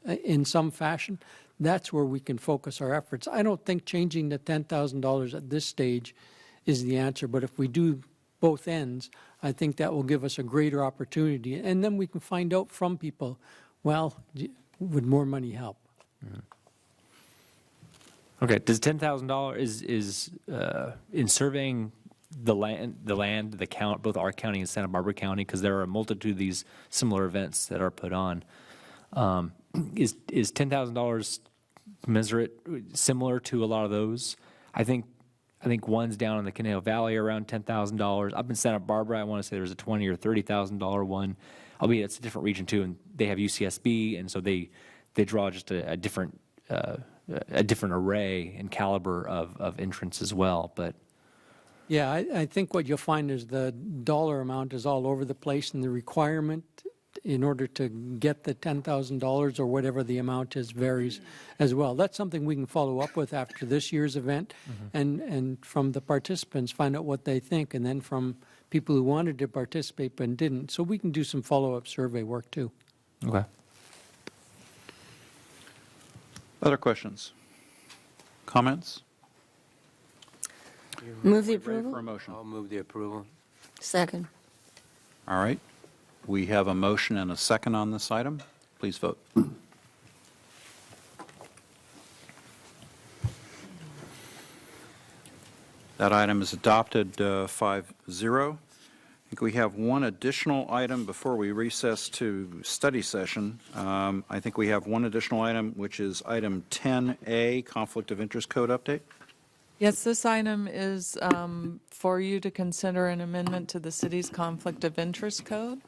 S22: in some fashion, that's where we can focus our efforts. I don't think changing the $10,000 at this stage is the answer, but if we do both ends, I think that will give us a greater opportunity. And then we can find out from people, well, would more money help?
S2: Okay, does $10,000 is in surveying the land, the count, both our county and Santa Barbara County, because there are a multitude of these similar events that are put on. Is $10,000 commensurate, similar to a lot of those? I think one's down in the Conejo Valley around $10,000. Up in Santa Barbara, I want to say there's a $20,000 or $30,000 one. Albeit it's a different region too, and they have UCSB, and so they draw just a different array and caliber of entrants as well. But
S22: Yeah, I think what you'll find is the dollar amount is all over the place, and the requirement in order to get the $10,000 or whatever the amount is varies as well. That's something we can follow up with after this year's event, and from the participants find out what they think, and then from people who wanted to participate but didn't. So we can do some follow-up survey work too.
S2: Okay.
S5: Other questions? Comments?
S3: Move the
S5: Ready for
S3: approval?
S5: a motion?
S6: I'll move the approval.
S3: Second.
S5: All right. We have a motion and a second on this item. Please vote. That item is adopted 5-0. I think we have one additional item before we recess to study session. I think we have one additional item, which is item 10A, Conflict of Interest Code update.
S7: Yes, this item is for you to consider an amendment to the city's Conflict of Interest Code.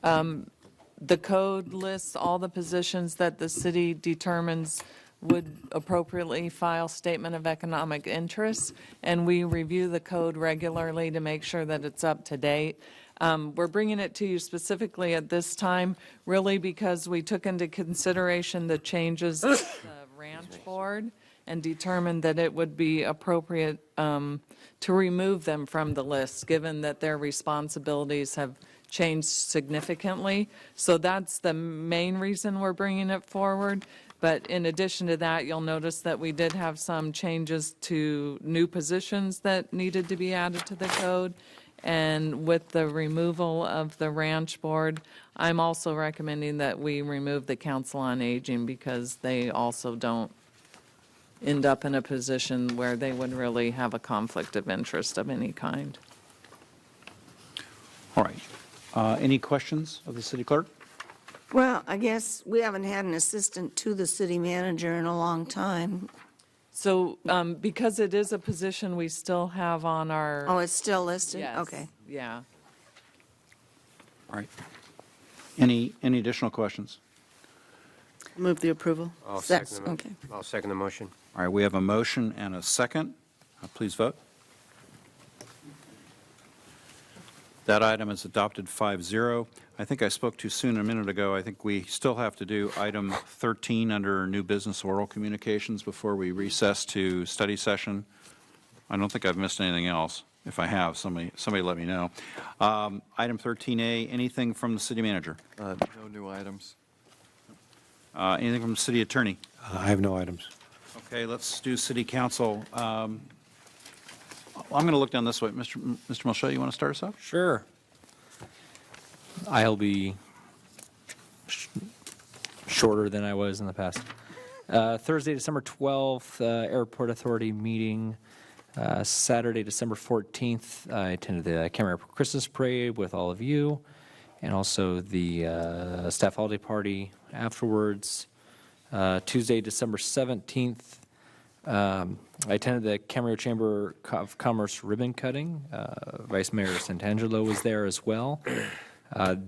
S7: The code lists all the positions that the city determines would appropriately file statement of economic interest, and we review the code regularly to make sure that it's up to date. We're bringing it to you specifically at this time, really because we took into consideration the changes to the ranch board and determined that it would be appropriate to remove them from the list, given that their responsibilities have changed significantly. So that's the main reason we're bringing it forward. But in addition to that, you'll notice that we did have some changes to new positions that needed to be added to the code. And with the removal of the ranch board, I'm also recommending that we remove the Council on Aging, because they also don't end up in a position where they would really have a conflict of interest of any kind.
S5: All right. Any questions of the city clerk?
S3: Well, I guess we haven't had an assistant to the city manager in a long time.
S7: So because it is a position we still have on our...
S3: Oh, it's still listed?
S7: Yes.
S3: Okay.
S7: Yeah.
S5: All right. Any additional questions?
S12: Move the approval.
S6: I'll
S3: That's-
S6: second the,
S3: okay.
S6: I'll second the motion.
S5: All right, we have a motion and a second. Please vote. That item is adopted 5-0. I think I spoke too soon a minute ago. I think we still have to do item 13 under new business oral communications before we recess to study session. I don't think I've missed anything else. If I have, somebody let me know. Item 13A, anything from the city manager?
S13: No new items.
S5: Anything from the city attorney?
S14: I have no items.
S5: Okay, let's do city council. I'm going to look down this way. Mr. Mulchay, you want to start us off?
S2: Sure. I'll be shorter than I was in the past. Thursday, December 12th, Airport Authority meeting. Saturday, December 14th, I attended the Camarillo Christmas Parade with all of you, and also the staff holiday party afterwards. Tuesday, December 17th, I attended the Camarillo Chamber of Commerce ribbon cutting. Vice Mayor SANTANGELO was there as well.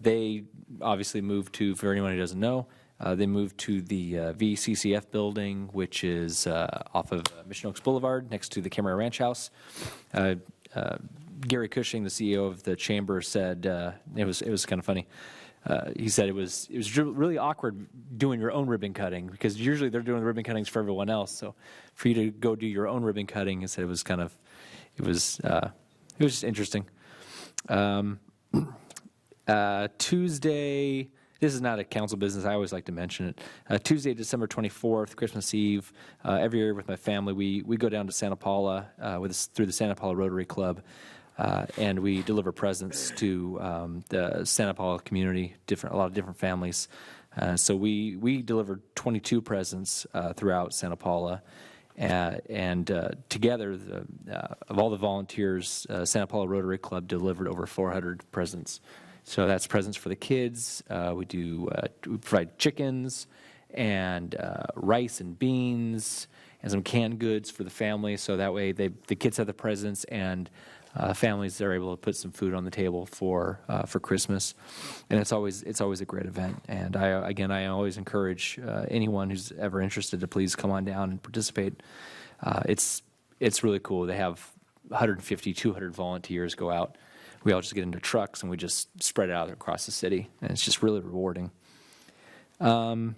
S2: They obviously moved to, for anyone who doesn't know, they moved to the VCCF building, which is off of Mission Oaks Boulevard, next to the Camarillo Ranch House. Gary Cushing, the CEO of the chamber, said it was kind of funny. He said it was really awkward doing your own ribbon cutting, because usually they're doing the ribbon cuttings for everyone else. So for you to go do your own ribbon cutting, he said it was just interesting. Tuesday, this is not a council business. I always like to mention it. Tuesday, December 24th, Christmas Eve, every year with my family, we go down to Santa Paula through the Santa Paula Rotary Club, and we deliver presents to the Santa Paula community, a lot of different families. So we delivered 22 presents throughout Santa Paula. And together, of all the volunteers, Santa Paula Rotary Club delivered over 400 presents. So that's presents for the kids. We provide chickens and rice and beans and some canned goods for the family. So that way the kids have the presents and families are able to put some food on the table for Christmas. And it's always a great event. And I always encourage anyone who's ever interested to please come on down and participate. It's really cool. They have 150, 200 volunteers go out. We all just get into trucks and we just spread it out across the city, and it's just really rewarding. We kind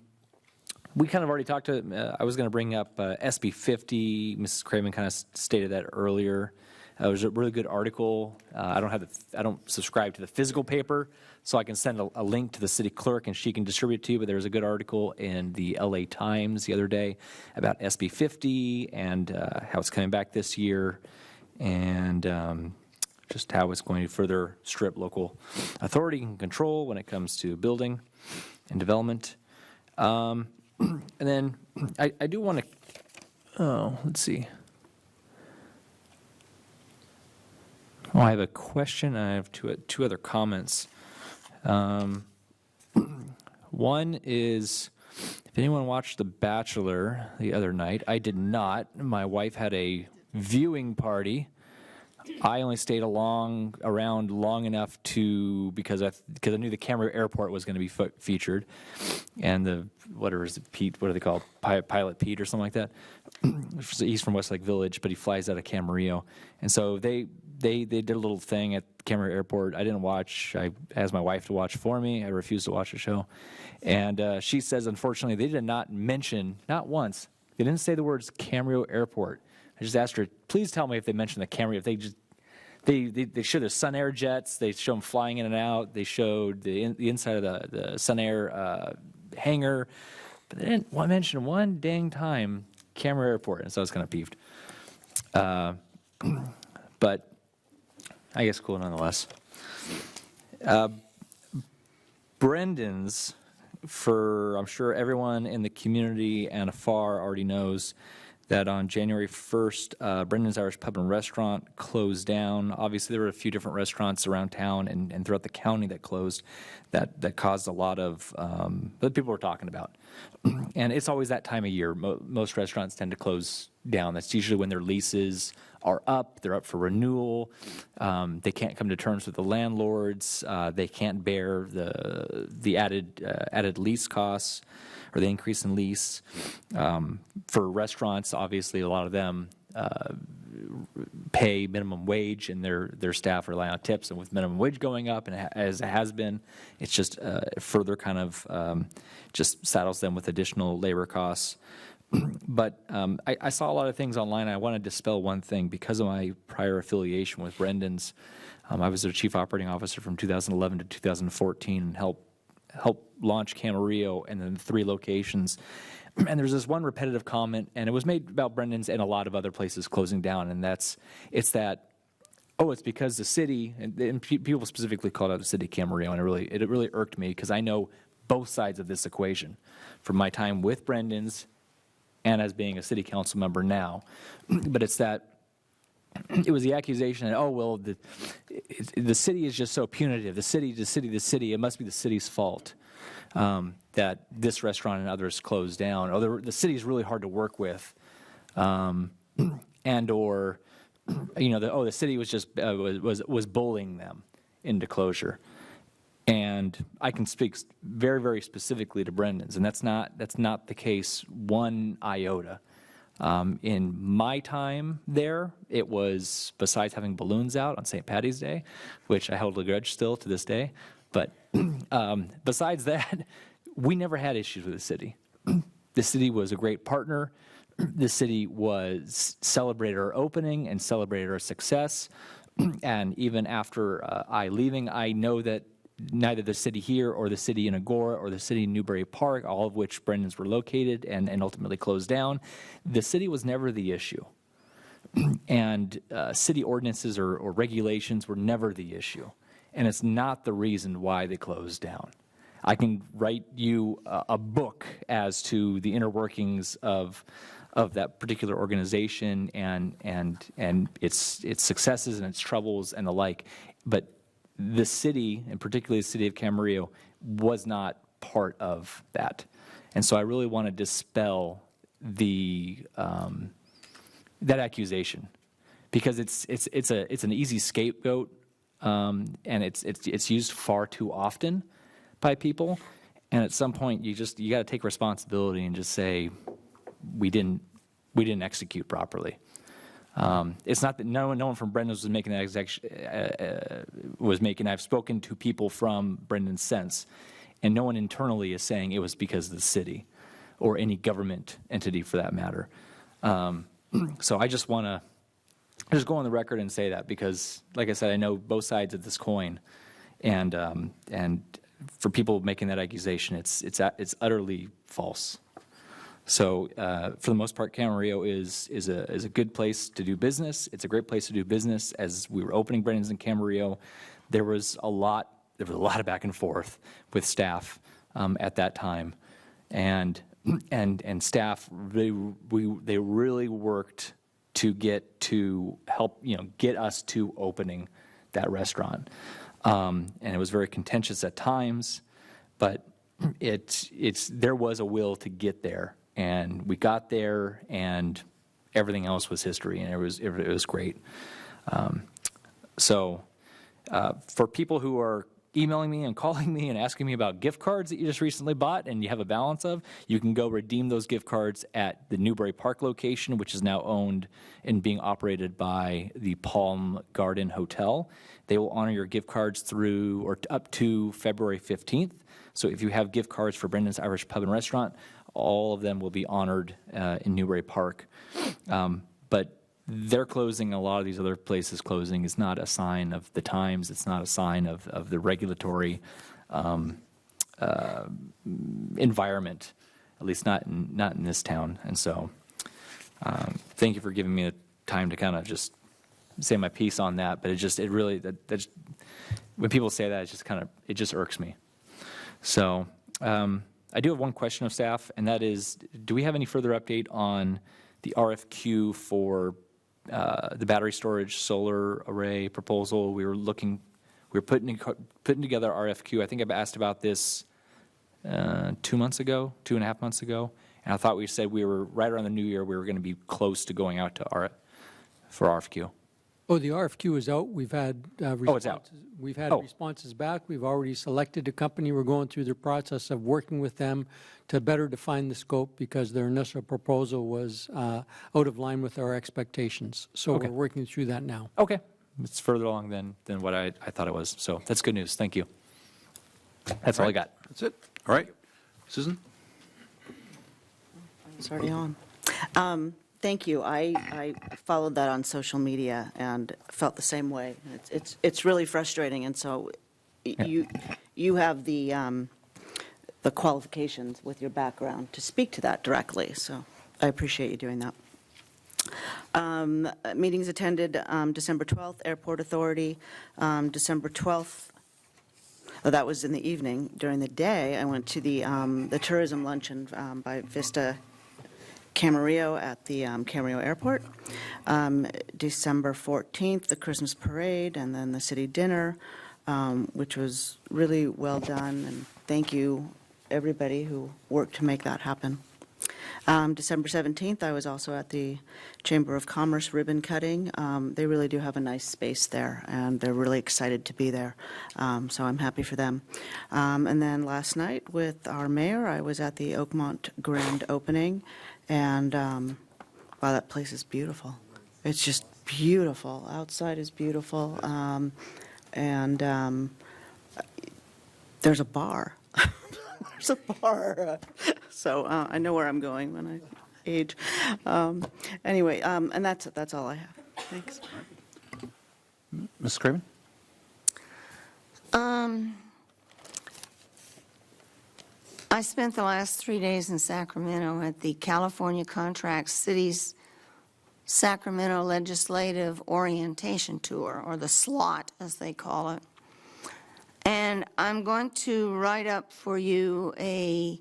S2: of already talked to, I was going to bring up SB 50. Mrs. Craven kind of stated that earlier. It was a really good article. I don't subscribe to the physical paper, so I can send a link to the city clerk and she can distribute it to you, but there was a good article in the LA Times the other day about SB 50 and how it's coming back this year, and just how it's going to further strip local authority and control when it comes to building and development. And then I do want to, let's see. Oh, I have a question. I have two other comments. One is, if anyone watched The Bachelor the other night, I did not. My wife had a viewing party. I only stayed around long enough because I knew the Camarillo Airport was going to be featured, and what do they call it? Pilot Pete or something like that. He's from Westlake Village, but he flies out of Camarillo, and so they did a little thing at Camarillo Airport. I didn't watch. I asked my wife to watch for me. I refused to watch the show, and she says unfortunately they did not mention, not once, they didn't say the words Camarillo Airport. I just asked her, please tell me if they mentioned the Camarillo. If they show the Sun Air jets, they show them flying in and out. They showed the inside of the Sun Air hangar, but they didn't mention one dang time Camarillo Airport, and so I was kind of peeved. But I guess cool nonetheless. Brendan's, I'm sure everyone in the community and afar already knows that on January 1st, Brendan's Irish Pub and Restaurant closed down. Obviously, there were a few different restaurants around town and throughout the county that closed that caused a lot of that people were talking about. And it's always that time of year. Most restaurants tend to close down. That's usually when their leases are up. They're up for renewal. They can't come to terms with the landlords. They can't bear the added lease costs or the increase in lease. For restaurants, obviously, a lot of them pay minimum wage, and their staff rely on tips. And with minimum wage going up, and as it has been, it's just further kind of just saddles them with additional labor costs. But I saw a lot of things online. I want to dispel one thing. Because of my prior affiliation with Brendan's, I was their chief operating officer from 2011 to 2014 and helped launch Camarillo and then 3 locations. And there's this one repetitive comment, and it was made about Brendan's and a lot of other places closing down, and it's because the city, and people specifically called out the city of Camarillo, and it really irked me because I know both sides of this equation from my time with Brendan's and as being a city council member now. But it was the accusation that, the city is just so punitive. The city, it must be the city's fault that this restaurant and others closed down. The city is really hard to work with, the city was just was bullying them into closure. And I can speak very, very specifically to Brendan's, and that's not the case one iota. In my time there, it was, besides having balloons out on St. Paddy's Day, which I hold a grudge still to this day, but besides that, we never had issues with the city. The city was a great partner. The city celebrated our opening and celebrated our success. And even after I leaving, I know that neither the city here or the city in Agora or the city in Newbury Park, all of which Brendan's were located and ultimately closed down, the city was never the issue. And city ordinances or regulations were never the issue. And it's not the reason why they closed down. I can write you a book as to the inner workings of that particular organization and its successes and its troubles and the like. But the city, and particularly the city of Camarillo, was not part of that. And so I really want to dispel that accusation, because it's an easy scapegoat, and it's used far too often by people. And at some point, you got to take responsibility and just say, we didn't execute properly. It's not that no one from Brendan's was making that I've spoken to people from Brendan's sense, and no one internally is saying it was because of the city or any government entity for that matter. So I just want to go on the record and say that, because, like I said, I know both sides of this coin, and for people making that accusation, it's utterly false. So for the most part, Camarillo is a good place to do business. It's a great place to do business. As we were opening Brendan's in Camarillo, there was a lot of back and forth with staff at that time, and staff they really worked to help get us to opening that restaurant, and it was very contentious at times, but there was a will to get there. And we got there, and everything else was history, and it was great. So for people who are emailing me and calling me and asking me about gift cards that you just recently bought and you have a balance of, you can go redeem those gift cards at the Newbury Park location, which is now owned and being operated by the Palm Garden Hotel. They will honor your gift cards through or up to February 15th. So if you have gift cards for Brendan's Irish Pub and Restaurant, all of them will be honored in Newbury Park. But they're closing, a lot of these other places closing, is not a sign of the times. It's not a sign of the regulatory environment, at least not in this town. And so thank you for giving me the time to kind of just say my piece on that. But it really, when people say that, it just irks me. So I do have one question of staff, and that is, do we have any further update on the RFQ for the battery storage solar array proposal? We were putting together RFQ. I think I've asked about this 2.5 months ago, and I thought we said we were right around the new year. We were going to be close to going out for RFQ.
S22: Oh, the RFQ is out. We've had responses.
S2: It's out.
S22: We've had responses back. We've already selected a company. We're going through the process of working with them to better define the scope, because their initial proposal was out of line with our expectations. So we're working through that now.
S2: Okay. It's further along than what I thought it was. So that's good news. Thank you. That's all I got.
S5: That's it. All right. Susan?
S12: It's already on. Thank you. I followed that on social media and felt the same way. It's really frustrating, and so you have the qualifications with your background to speak to that directly. So I appreciate you doing that. Meetings attended December 12th, Airport Authority. December 12th. Oh, that was in the evening. During the day, I went to the tourism luncheon by Vista Camarillo at the Camarillo Airport. December 14th, the Christmas parade, and then the city dinner, which was really well done, and thank you, everybody who worked to make that happen. December 17th, I was also at the Chamber of Commerce ribbon cutting. They really do have a nice space there, and they're really excited to be there, so I'm happy for them. And then last night with our mayor, I was at the Oakmont grand opening, and wow, that place is beautiful. It's just beautiful. Outside is beautiful, and there's a bar. There's a bar. So I know where I'm going when I age. Anyway, and that's all I have. Thanks.
S5: Ms. Craven?
S3: I spent the last 3 days in Sacramento at the California Contract Cities Sacramento Legislative Orientation Tour, or the SLOT as they call it. And I'm going to write up for you a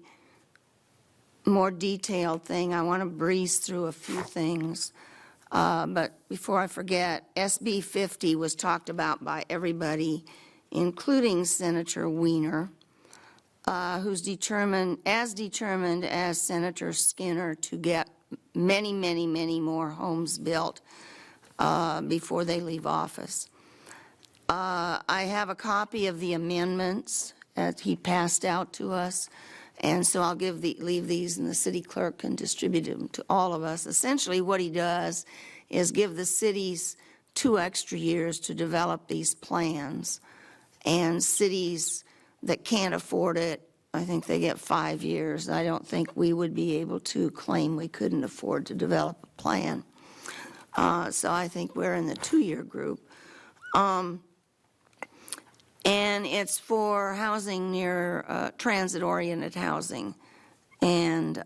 S3: more detailed thing. I want to breeze through a few things. But before I forget, SB 50 was talked about by everybody, including Senator Wiener, who's determined as Senator Skinner to get many, many, many more homes built before they leave office. I have a copy of the amendments that he passed out to us, and so I'll leave these, and the city clerk can distribute them to all of us. Essentially what he does is give the cities 2 extra years to develop these plans, and cities that can't afford it, I think they get 5 years. I don't think we would be able to claim we couldn't afford to develop a plan. So I think we're in the 2-year group. And it's for housing near transit-oriented housing and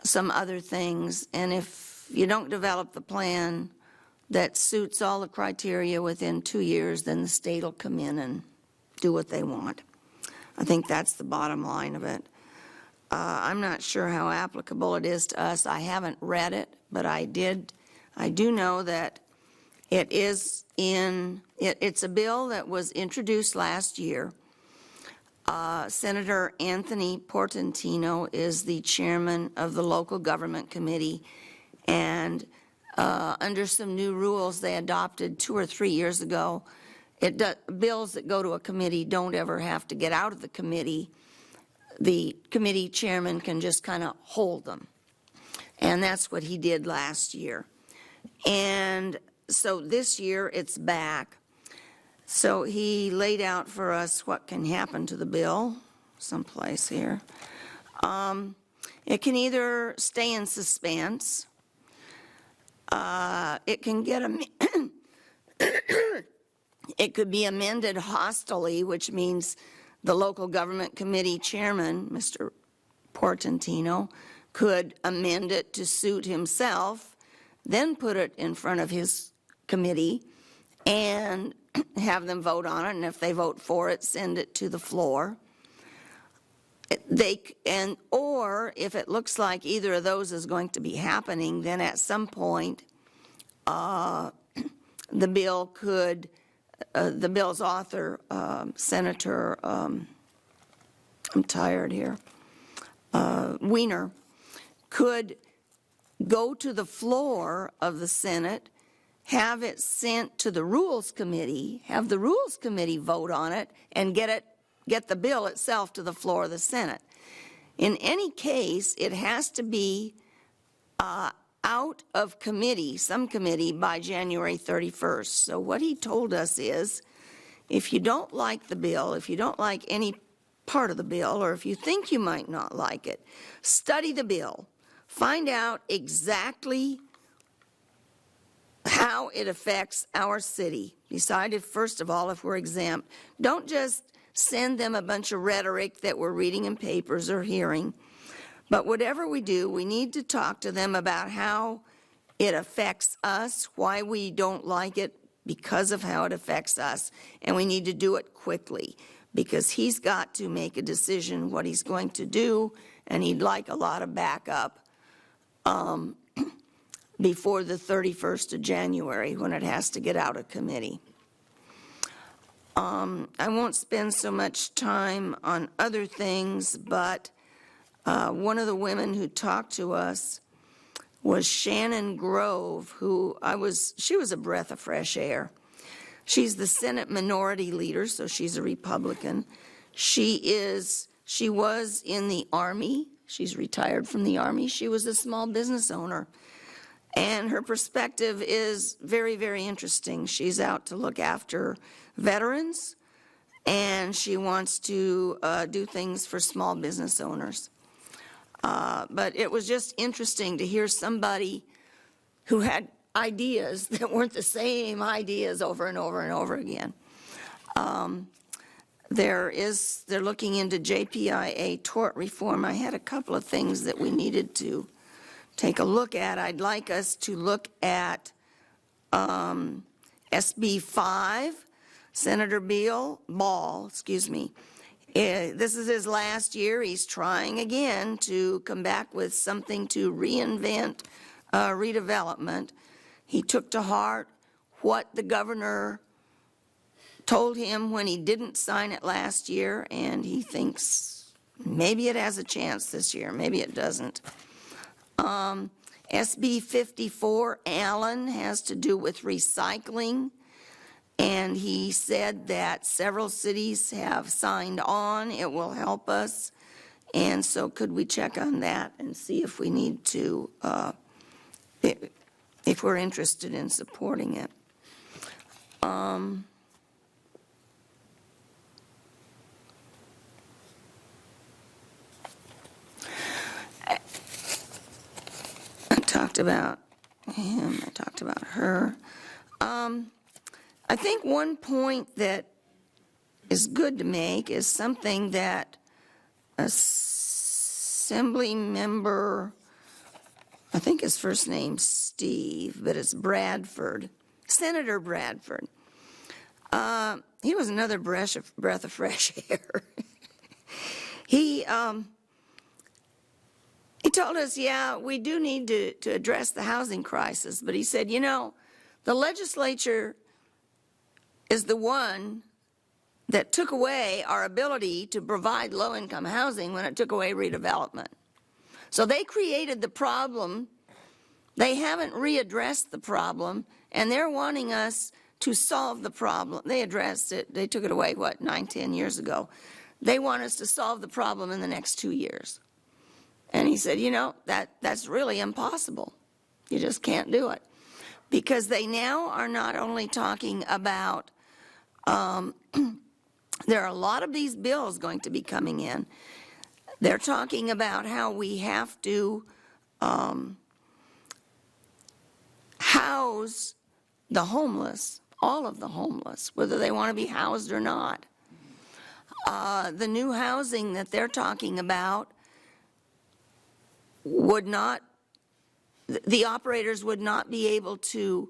S3: some other things. And if you don't develop the plan that suits all the criteria within 2 years, then the state will come in and do what they want. I think that's the bottom line of it. I'm not sure how applicable it is to us. I haven't read it, but I do know that it's a bill that was introduced last year. Senator Anthony Portantino is the chairman of the local government committee, and under some new rules they adopted 2 or 3 years ago, bills that go to a committee don't ever have to get out of the committee. The committee chairman can just kind of hold them. And that's what he did last year. And so this year it's back. So he laid out for us what can happen to the bill, someplace here. It can either stay in suspense. It can get it could be amended hostily, which means the local government committee chairman, Mr. Portantino, could amend it to suit himself, then put it in front of his committee and have them vote on it, and if they vote for it, send it to the floor. Or if it looks like either of those is going to be happening, then at some point the bill could, the bill's author, Senator, I'm tired here, Wiener, could go to the floor of the Senate, have it sent to the Rules Committee, have the Rules Committee vote on it, and get the bill itself to the floor of the Senate. In any case, it has to be out of committee, some committee, by January 31st. So what he told us is, if you don't like the bill, if you don't like any part of the bill, or if you think you might not like it, study the bill. Find out exactly how it affects our city. Decide if, first of all, if we're exempt. Don't just send them a bunch of rhetoric that we're reading in papers or hearing. But whatever we do, we need to talk to them about how it affects us, why we don't like it because of how it affects us, and we need to do it quickly because he's got to make a decision what he's going to do, and he'd like a lot of backup before the 31st of January when it has to get out of committee. I won't spend so much time on other things, but one of the women who talked to us was Shannon Grove, she was a breath of fresh air. She's the Senate Minority Leader, so she's a Republican. She was in the Army. She's retired from the Army. She was a small business owner. And her perspective is very, very interesting. She's out to look after veterans, and she wants to do things for small business owners. But it was just interesting to hear somebody who had ideas that weren't the same ideas over and over and over again. they're looking into JPIA tort reform. I had a couple of things that we needed to take a look at. I'd like us to look at SB 5, Senator Ball, this is his last year. He's trying again to come back with something to reinvent redevelopment. He took to heart what the governor told him when he didn't sign it last year, and he thinks maybe it has a chance this year, maybe it doesn't. SB 54, Allen, has to do with recycling, and he said that several cities have signed on. It will help us, and so could we check on that and see if we need to, if we're interested in supporting it. I talked about him, I talked about her. I think one point that is good to make is something that Assembly Member, I think his first name's Steve, but it's Bradford, Senator Bradford. He was another breath of fresh air. He told us, yeah, we do need to address the housing crisis, but he said, you know, the legislature is the one that took away our ability to provide low-income housing when it took away redevelopment. So they created the problem, they haven't readdressed the problem, and they're wanting us to solve the problem. They addressed it, they took it away, what, 9, 10 years ago. They want us to solve the problem in the next 2 years. And he said, you know, that's really impossible. You just can't do it. Because they now are not only talking about, there are a lot of these bills going to be coming in. They're talking about how we have to house the homeless, all of the homeless, whether they want to be housed or not. The new housing that they're talking about would not, the operators would not be able to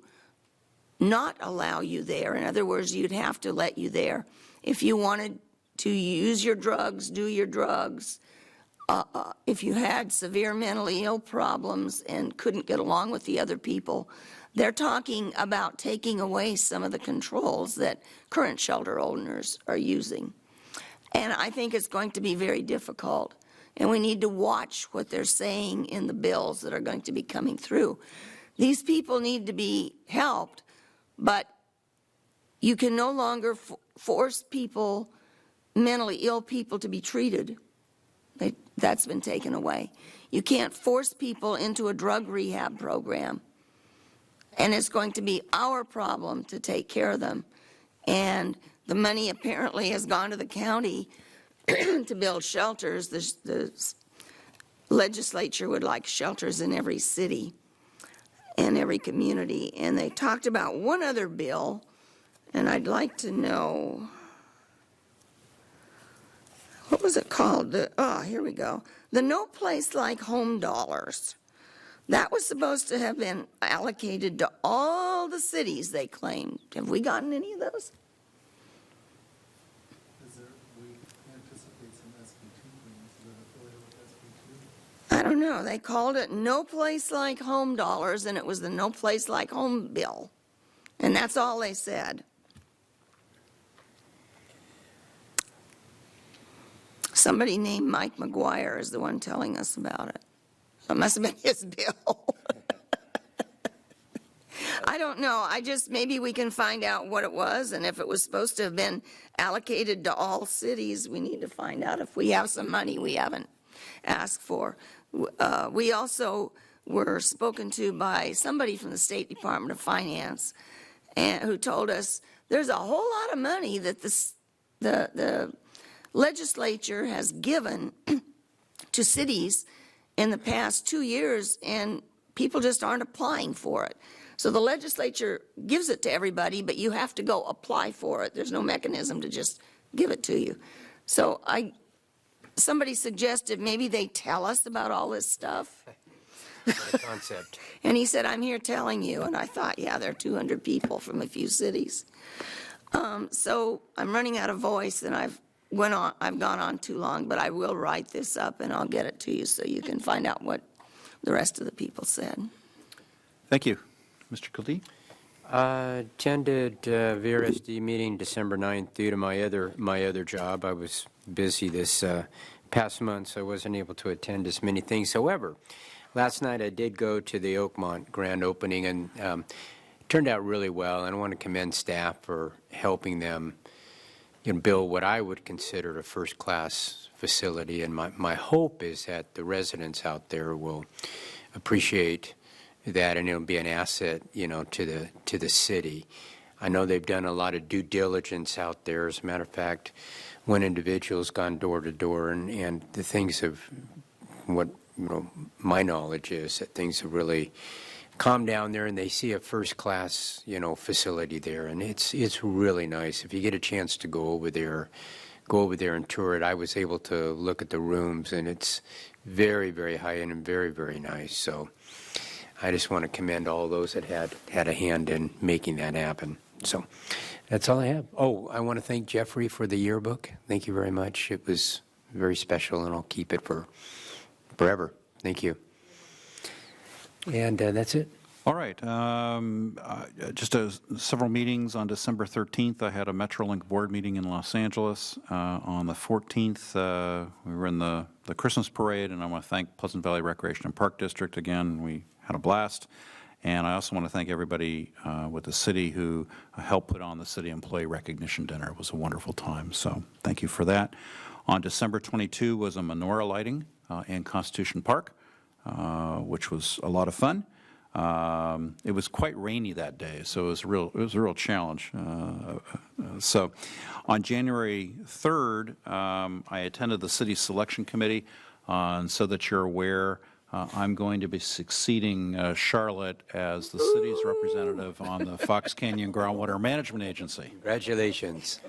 S3: not allow you there. In other words, you'd have to let you there. If you wanted to use your drugs, do your drugs. If you had severe mentally ill problems and couldn't get along with the other people, they're talking about taking away some of the controls that current shelter owners are using. And I think it's going to be very difficult. And we need to watch what they're saying in the bills that are going to be coming through. These people need to be helped, but you can no longer force people, mentally ill people, to be treated. That's been taken away. You can't force people into a drug rehab program. And it's going to be our problem to take care of them. And the money apparently has gone to the county to build shelters. The legislature would like shelters in every city and every community. And they talked about one other bill, and I'd like to know, what was it called? Here we go. The No Place Like Home dollars. That was supposed to have been allocated to all the cities, they claimed. Have we gotten any of those? I don't know. They called it No Place Like Home dollars, and it was the No Place Like Home bill. And that's all they said. Somebody named Mike McGuire is the one telling us about it. It must have been his bill. I don't know. Maybe we can find out what it was, and if it was supposed to have been allocated to all cities, we need to find out if we have some money we haven't asked for. We also were spoken to by somebody from the State Department of Finance who told us there's a whole lot of money that the legislature has given to cities in the past 2 years, and people just aren't applying for it. So the legislature gives it to everybody, but you have to go apply for it. There's no mechanism to just give it to you. So somebody suggested maybe they tell us about all this stuff.
S6: What a concept.
S3: And he said, I'm here telling you. And I thought, yeah, there are 200 people from a few cities. So I'm running out of voice, and I've gone on too long, but I will write this up and I'll get it to you so you can find out what the rest of the people said.
S5: Thank you. Mr. Kildee?
S6: Attended VRSD meeting December 9th due to my other job. I was busy this past month, so I wasn't able to attend as many things. However, last night I did go to the Oakmont grand opening, and it turned out really well. And I want to commend staff for helping them build what I would consider a first-class facility. And my hope is that the residents out there will appreciate that, and it'll be an asset, to the city. I know they've done a lot of due diligence out there. As a matter of fact, one individual's gone door to door, and the things have, what my knowledge is, that things have really calmed down there, and they see a first-class, facility there, and it's really nice. If you get a chance to go over there and tour it. I was able to look at the rooms, and it's very, very high-end and very, very nice. So I just want to commend all those that had a hand in making that happen. So that's all I have. Oh, I want to thank Jeffrey for the yearbook. Thank you very much. It was very special, and I'll keep it for forever. Thank you. And that's it.
S5: All right. Just several meetings on December 13th. I had a Metrolink board meeting in Los Angeles. On the 14th, we were in the Christmas parade, and I want to thank Pleasant Valley Recreation and Park District again. We had a blast. And I also want to thank everybody with the city who helped put on the city employee recognition dinner. It was a wonderful time, so thank you for that. On December 22 was a menorah lighting in Constitution Park, which was a lot of fun. It was quite rainy that day, so it was a real challenge. So on January 3rd, I attended the city selection committee, and so that you're aware, I'm going to be succeeding Charlotte as the city's representative on the Fox Canyon Groundwater Management Agency.
S6: Congratulations.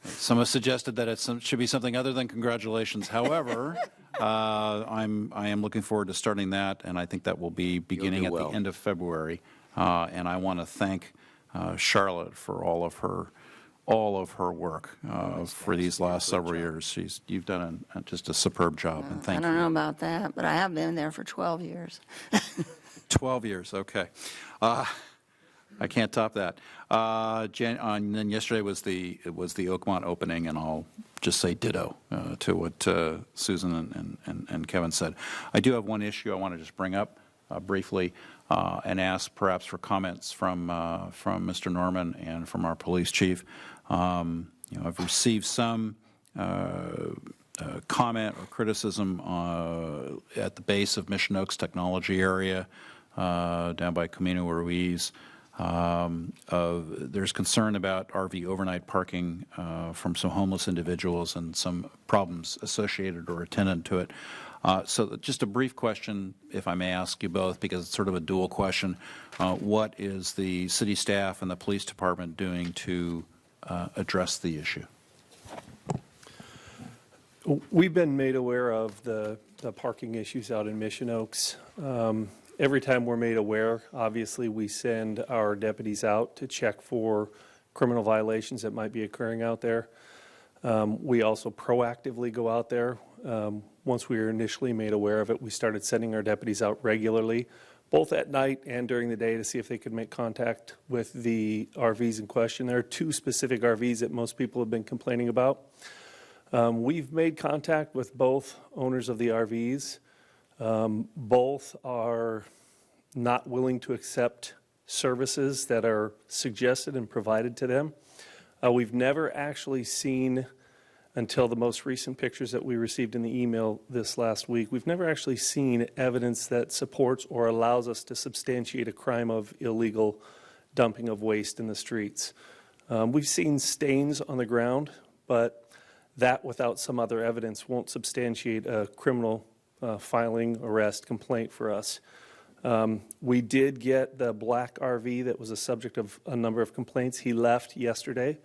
S5: Some have suggested that it should be something other than congratulations. However, I am looking forward to starting that, and I think that will be beginning at the end of February. And I want to thank Charlotte for all of her work for these last several years. You've done just a superb job, and thank you.
S3: I don't know about that, but I have been there for 12 years.
S5: 12 years, okay. I can't top that. And then yesterday was the Oakmont opening, and I'll just say ditto to what Susan and Kevin said. I do have one issue I want to just bring up briefly and ask perhaps for comments from Mr. Norman and from our police chief. I've received some comment or criticism at the base of Mission Oaks Technology area down by Camino Ruiz. There's concern about RV overnight parking from some homeless individuals and some problems associated or attendant to it. So just a brief question, if I may ask you both, because it's sort of a dual question. What is the city staff and the police department doing to address the issue?
S1: We've been made aware of the parking issues out in Mission Oaks. Every time we're made aware, obviously we send our deputies out to check for criminal violations that might be occurring out there. We also proactively go out there. Once we were initially made aware of it, we started sending our deputies out regularly, both at night and during the day, to see if they could make contact with the RVs in question. There are two specific RVs that most people have been complaining about. We've made contact with both owners of the RVs. Both are not willing to accept services that are suggested and provided to them. We've never actually seen, until the most recent pictures that we received in the email this last week, we've never actually seen evidence that supports or allows us to substantiate a crime of illegal dumping of waste in the streets. We've seen stains on the ground, but that without some other evidence won't substantiate a criminal filing, arrest, complaint for us. We did get the black RV that was a subject of a number of complaints. He left yesterday.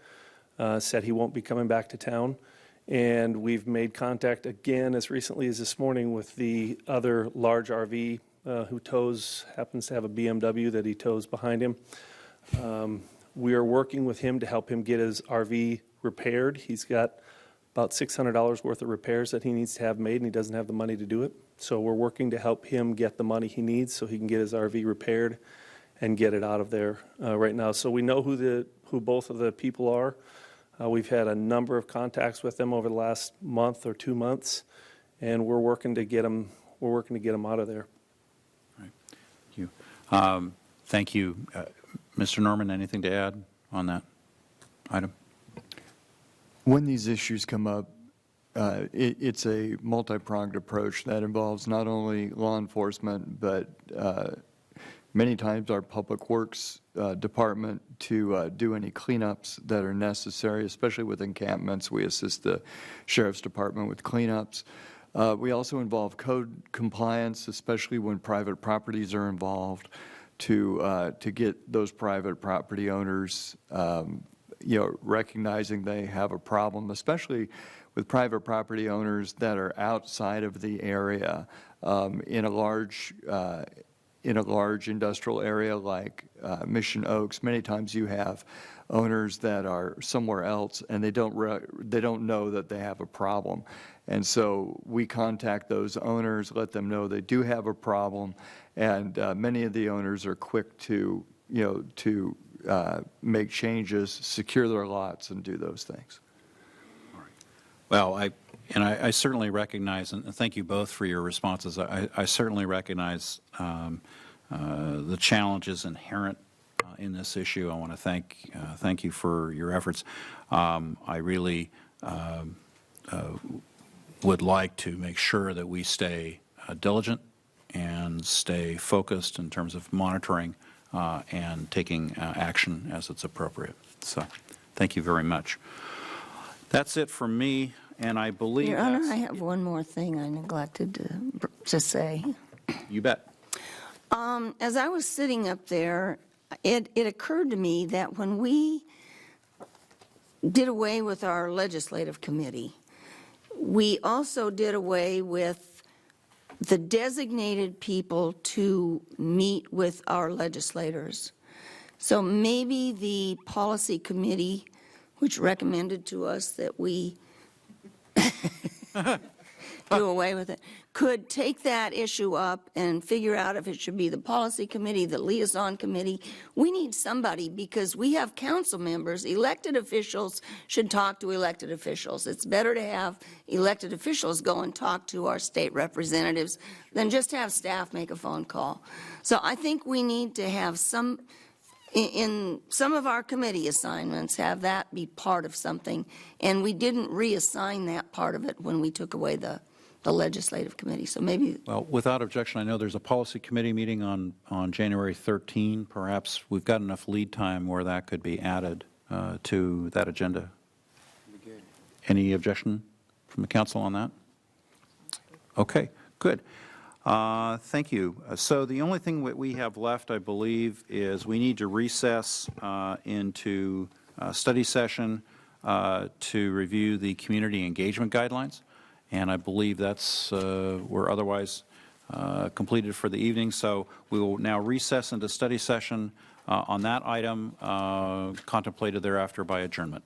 S1: said he won't be coming back to town. And we've made contact again as recently as this morning with the other large RV who happens to have a BMW that he tows behind him. We are working with him to help him get his RV repaired. He's got about $600 worth of repairs that he needs to have made, and he doesn't have the money to do it. So we're working to help him get the money he needs so he can get his RV repaired and get it out of there right now. So we know who both of the people are. We've had a number of contacts with them over the last month or 2 months, and we're working to get them. We're working to get them out of there.
S5: All right. Thank you, Mr. Norman. Anything to add on that item?
S13: When these issues come up, it's a multi-pronged approach that involves not only law enforcement, but many times our public works department to do any cleanups that are necessary, especially with encampments. We assist the sheriff's department with cleanups. We also involve code compliance, especially when private properties are involved, to get those private property owners, recognizing they have a problem, especially with private property owners that are outside of the area in a large industrial area like Mission Oaks. Many times you have owners that are somewhere else and they don't know that they have a problem. And so we contact those owners, let them know they do have a problem, and many of the owners are quick to make changes, secure their lots, and do those things.
S5: All right. Well, I certainly recognize, and thank you both for your responses. I certainly recognize the challenges inherent in this issue. I want to thank you for your efforts. I really would like to make sure that we stay diligent and stay focused in terms of monitoring and taking action as it's appropriate. So thank you very much. That's it for me, and I believe
S3: Your Honor, I have one more thing I neglected to say.
S5: You bet.
S3: As I was sitting up there, it occurred to me that when we did away with our legislative committee, we also did away with the designated people to meet with our legislators. So maybe the policy committee, which recommended to us that we do away with it, could take that issue up and figure out if it should be the policy committee, the liaison committee. We need somebody because we have council members. Elected officials should talk to elected officials. It's better to have elected officials go and talk to our state representatives than just have staff make a phone call. So I think we need to have in some of our committee assignments, have that be part of something, and we didn't reassign that part of it when we took away the legislative committee. So maybe.
S5: Well, without objection, I know there's a policy committee meeting on January 13. Perhaps we've got enough lead time where that could be added to that agenda. Any objection from the council on that? Okay, good. Thank you. So the only thing that we have left, I believe, is we need to recess into a study session to review the community engagement guidelines. And I believe we're otherwise completed for the evening. So we will now recess into study session on that item, contemplated thereafter by adjournment.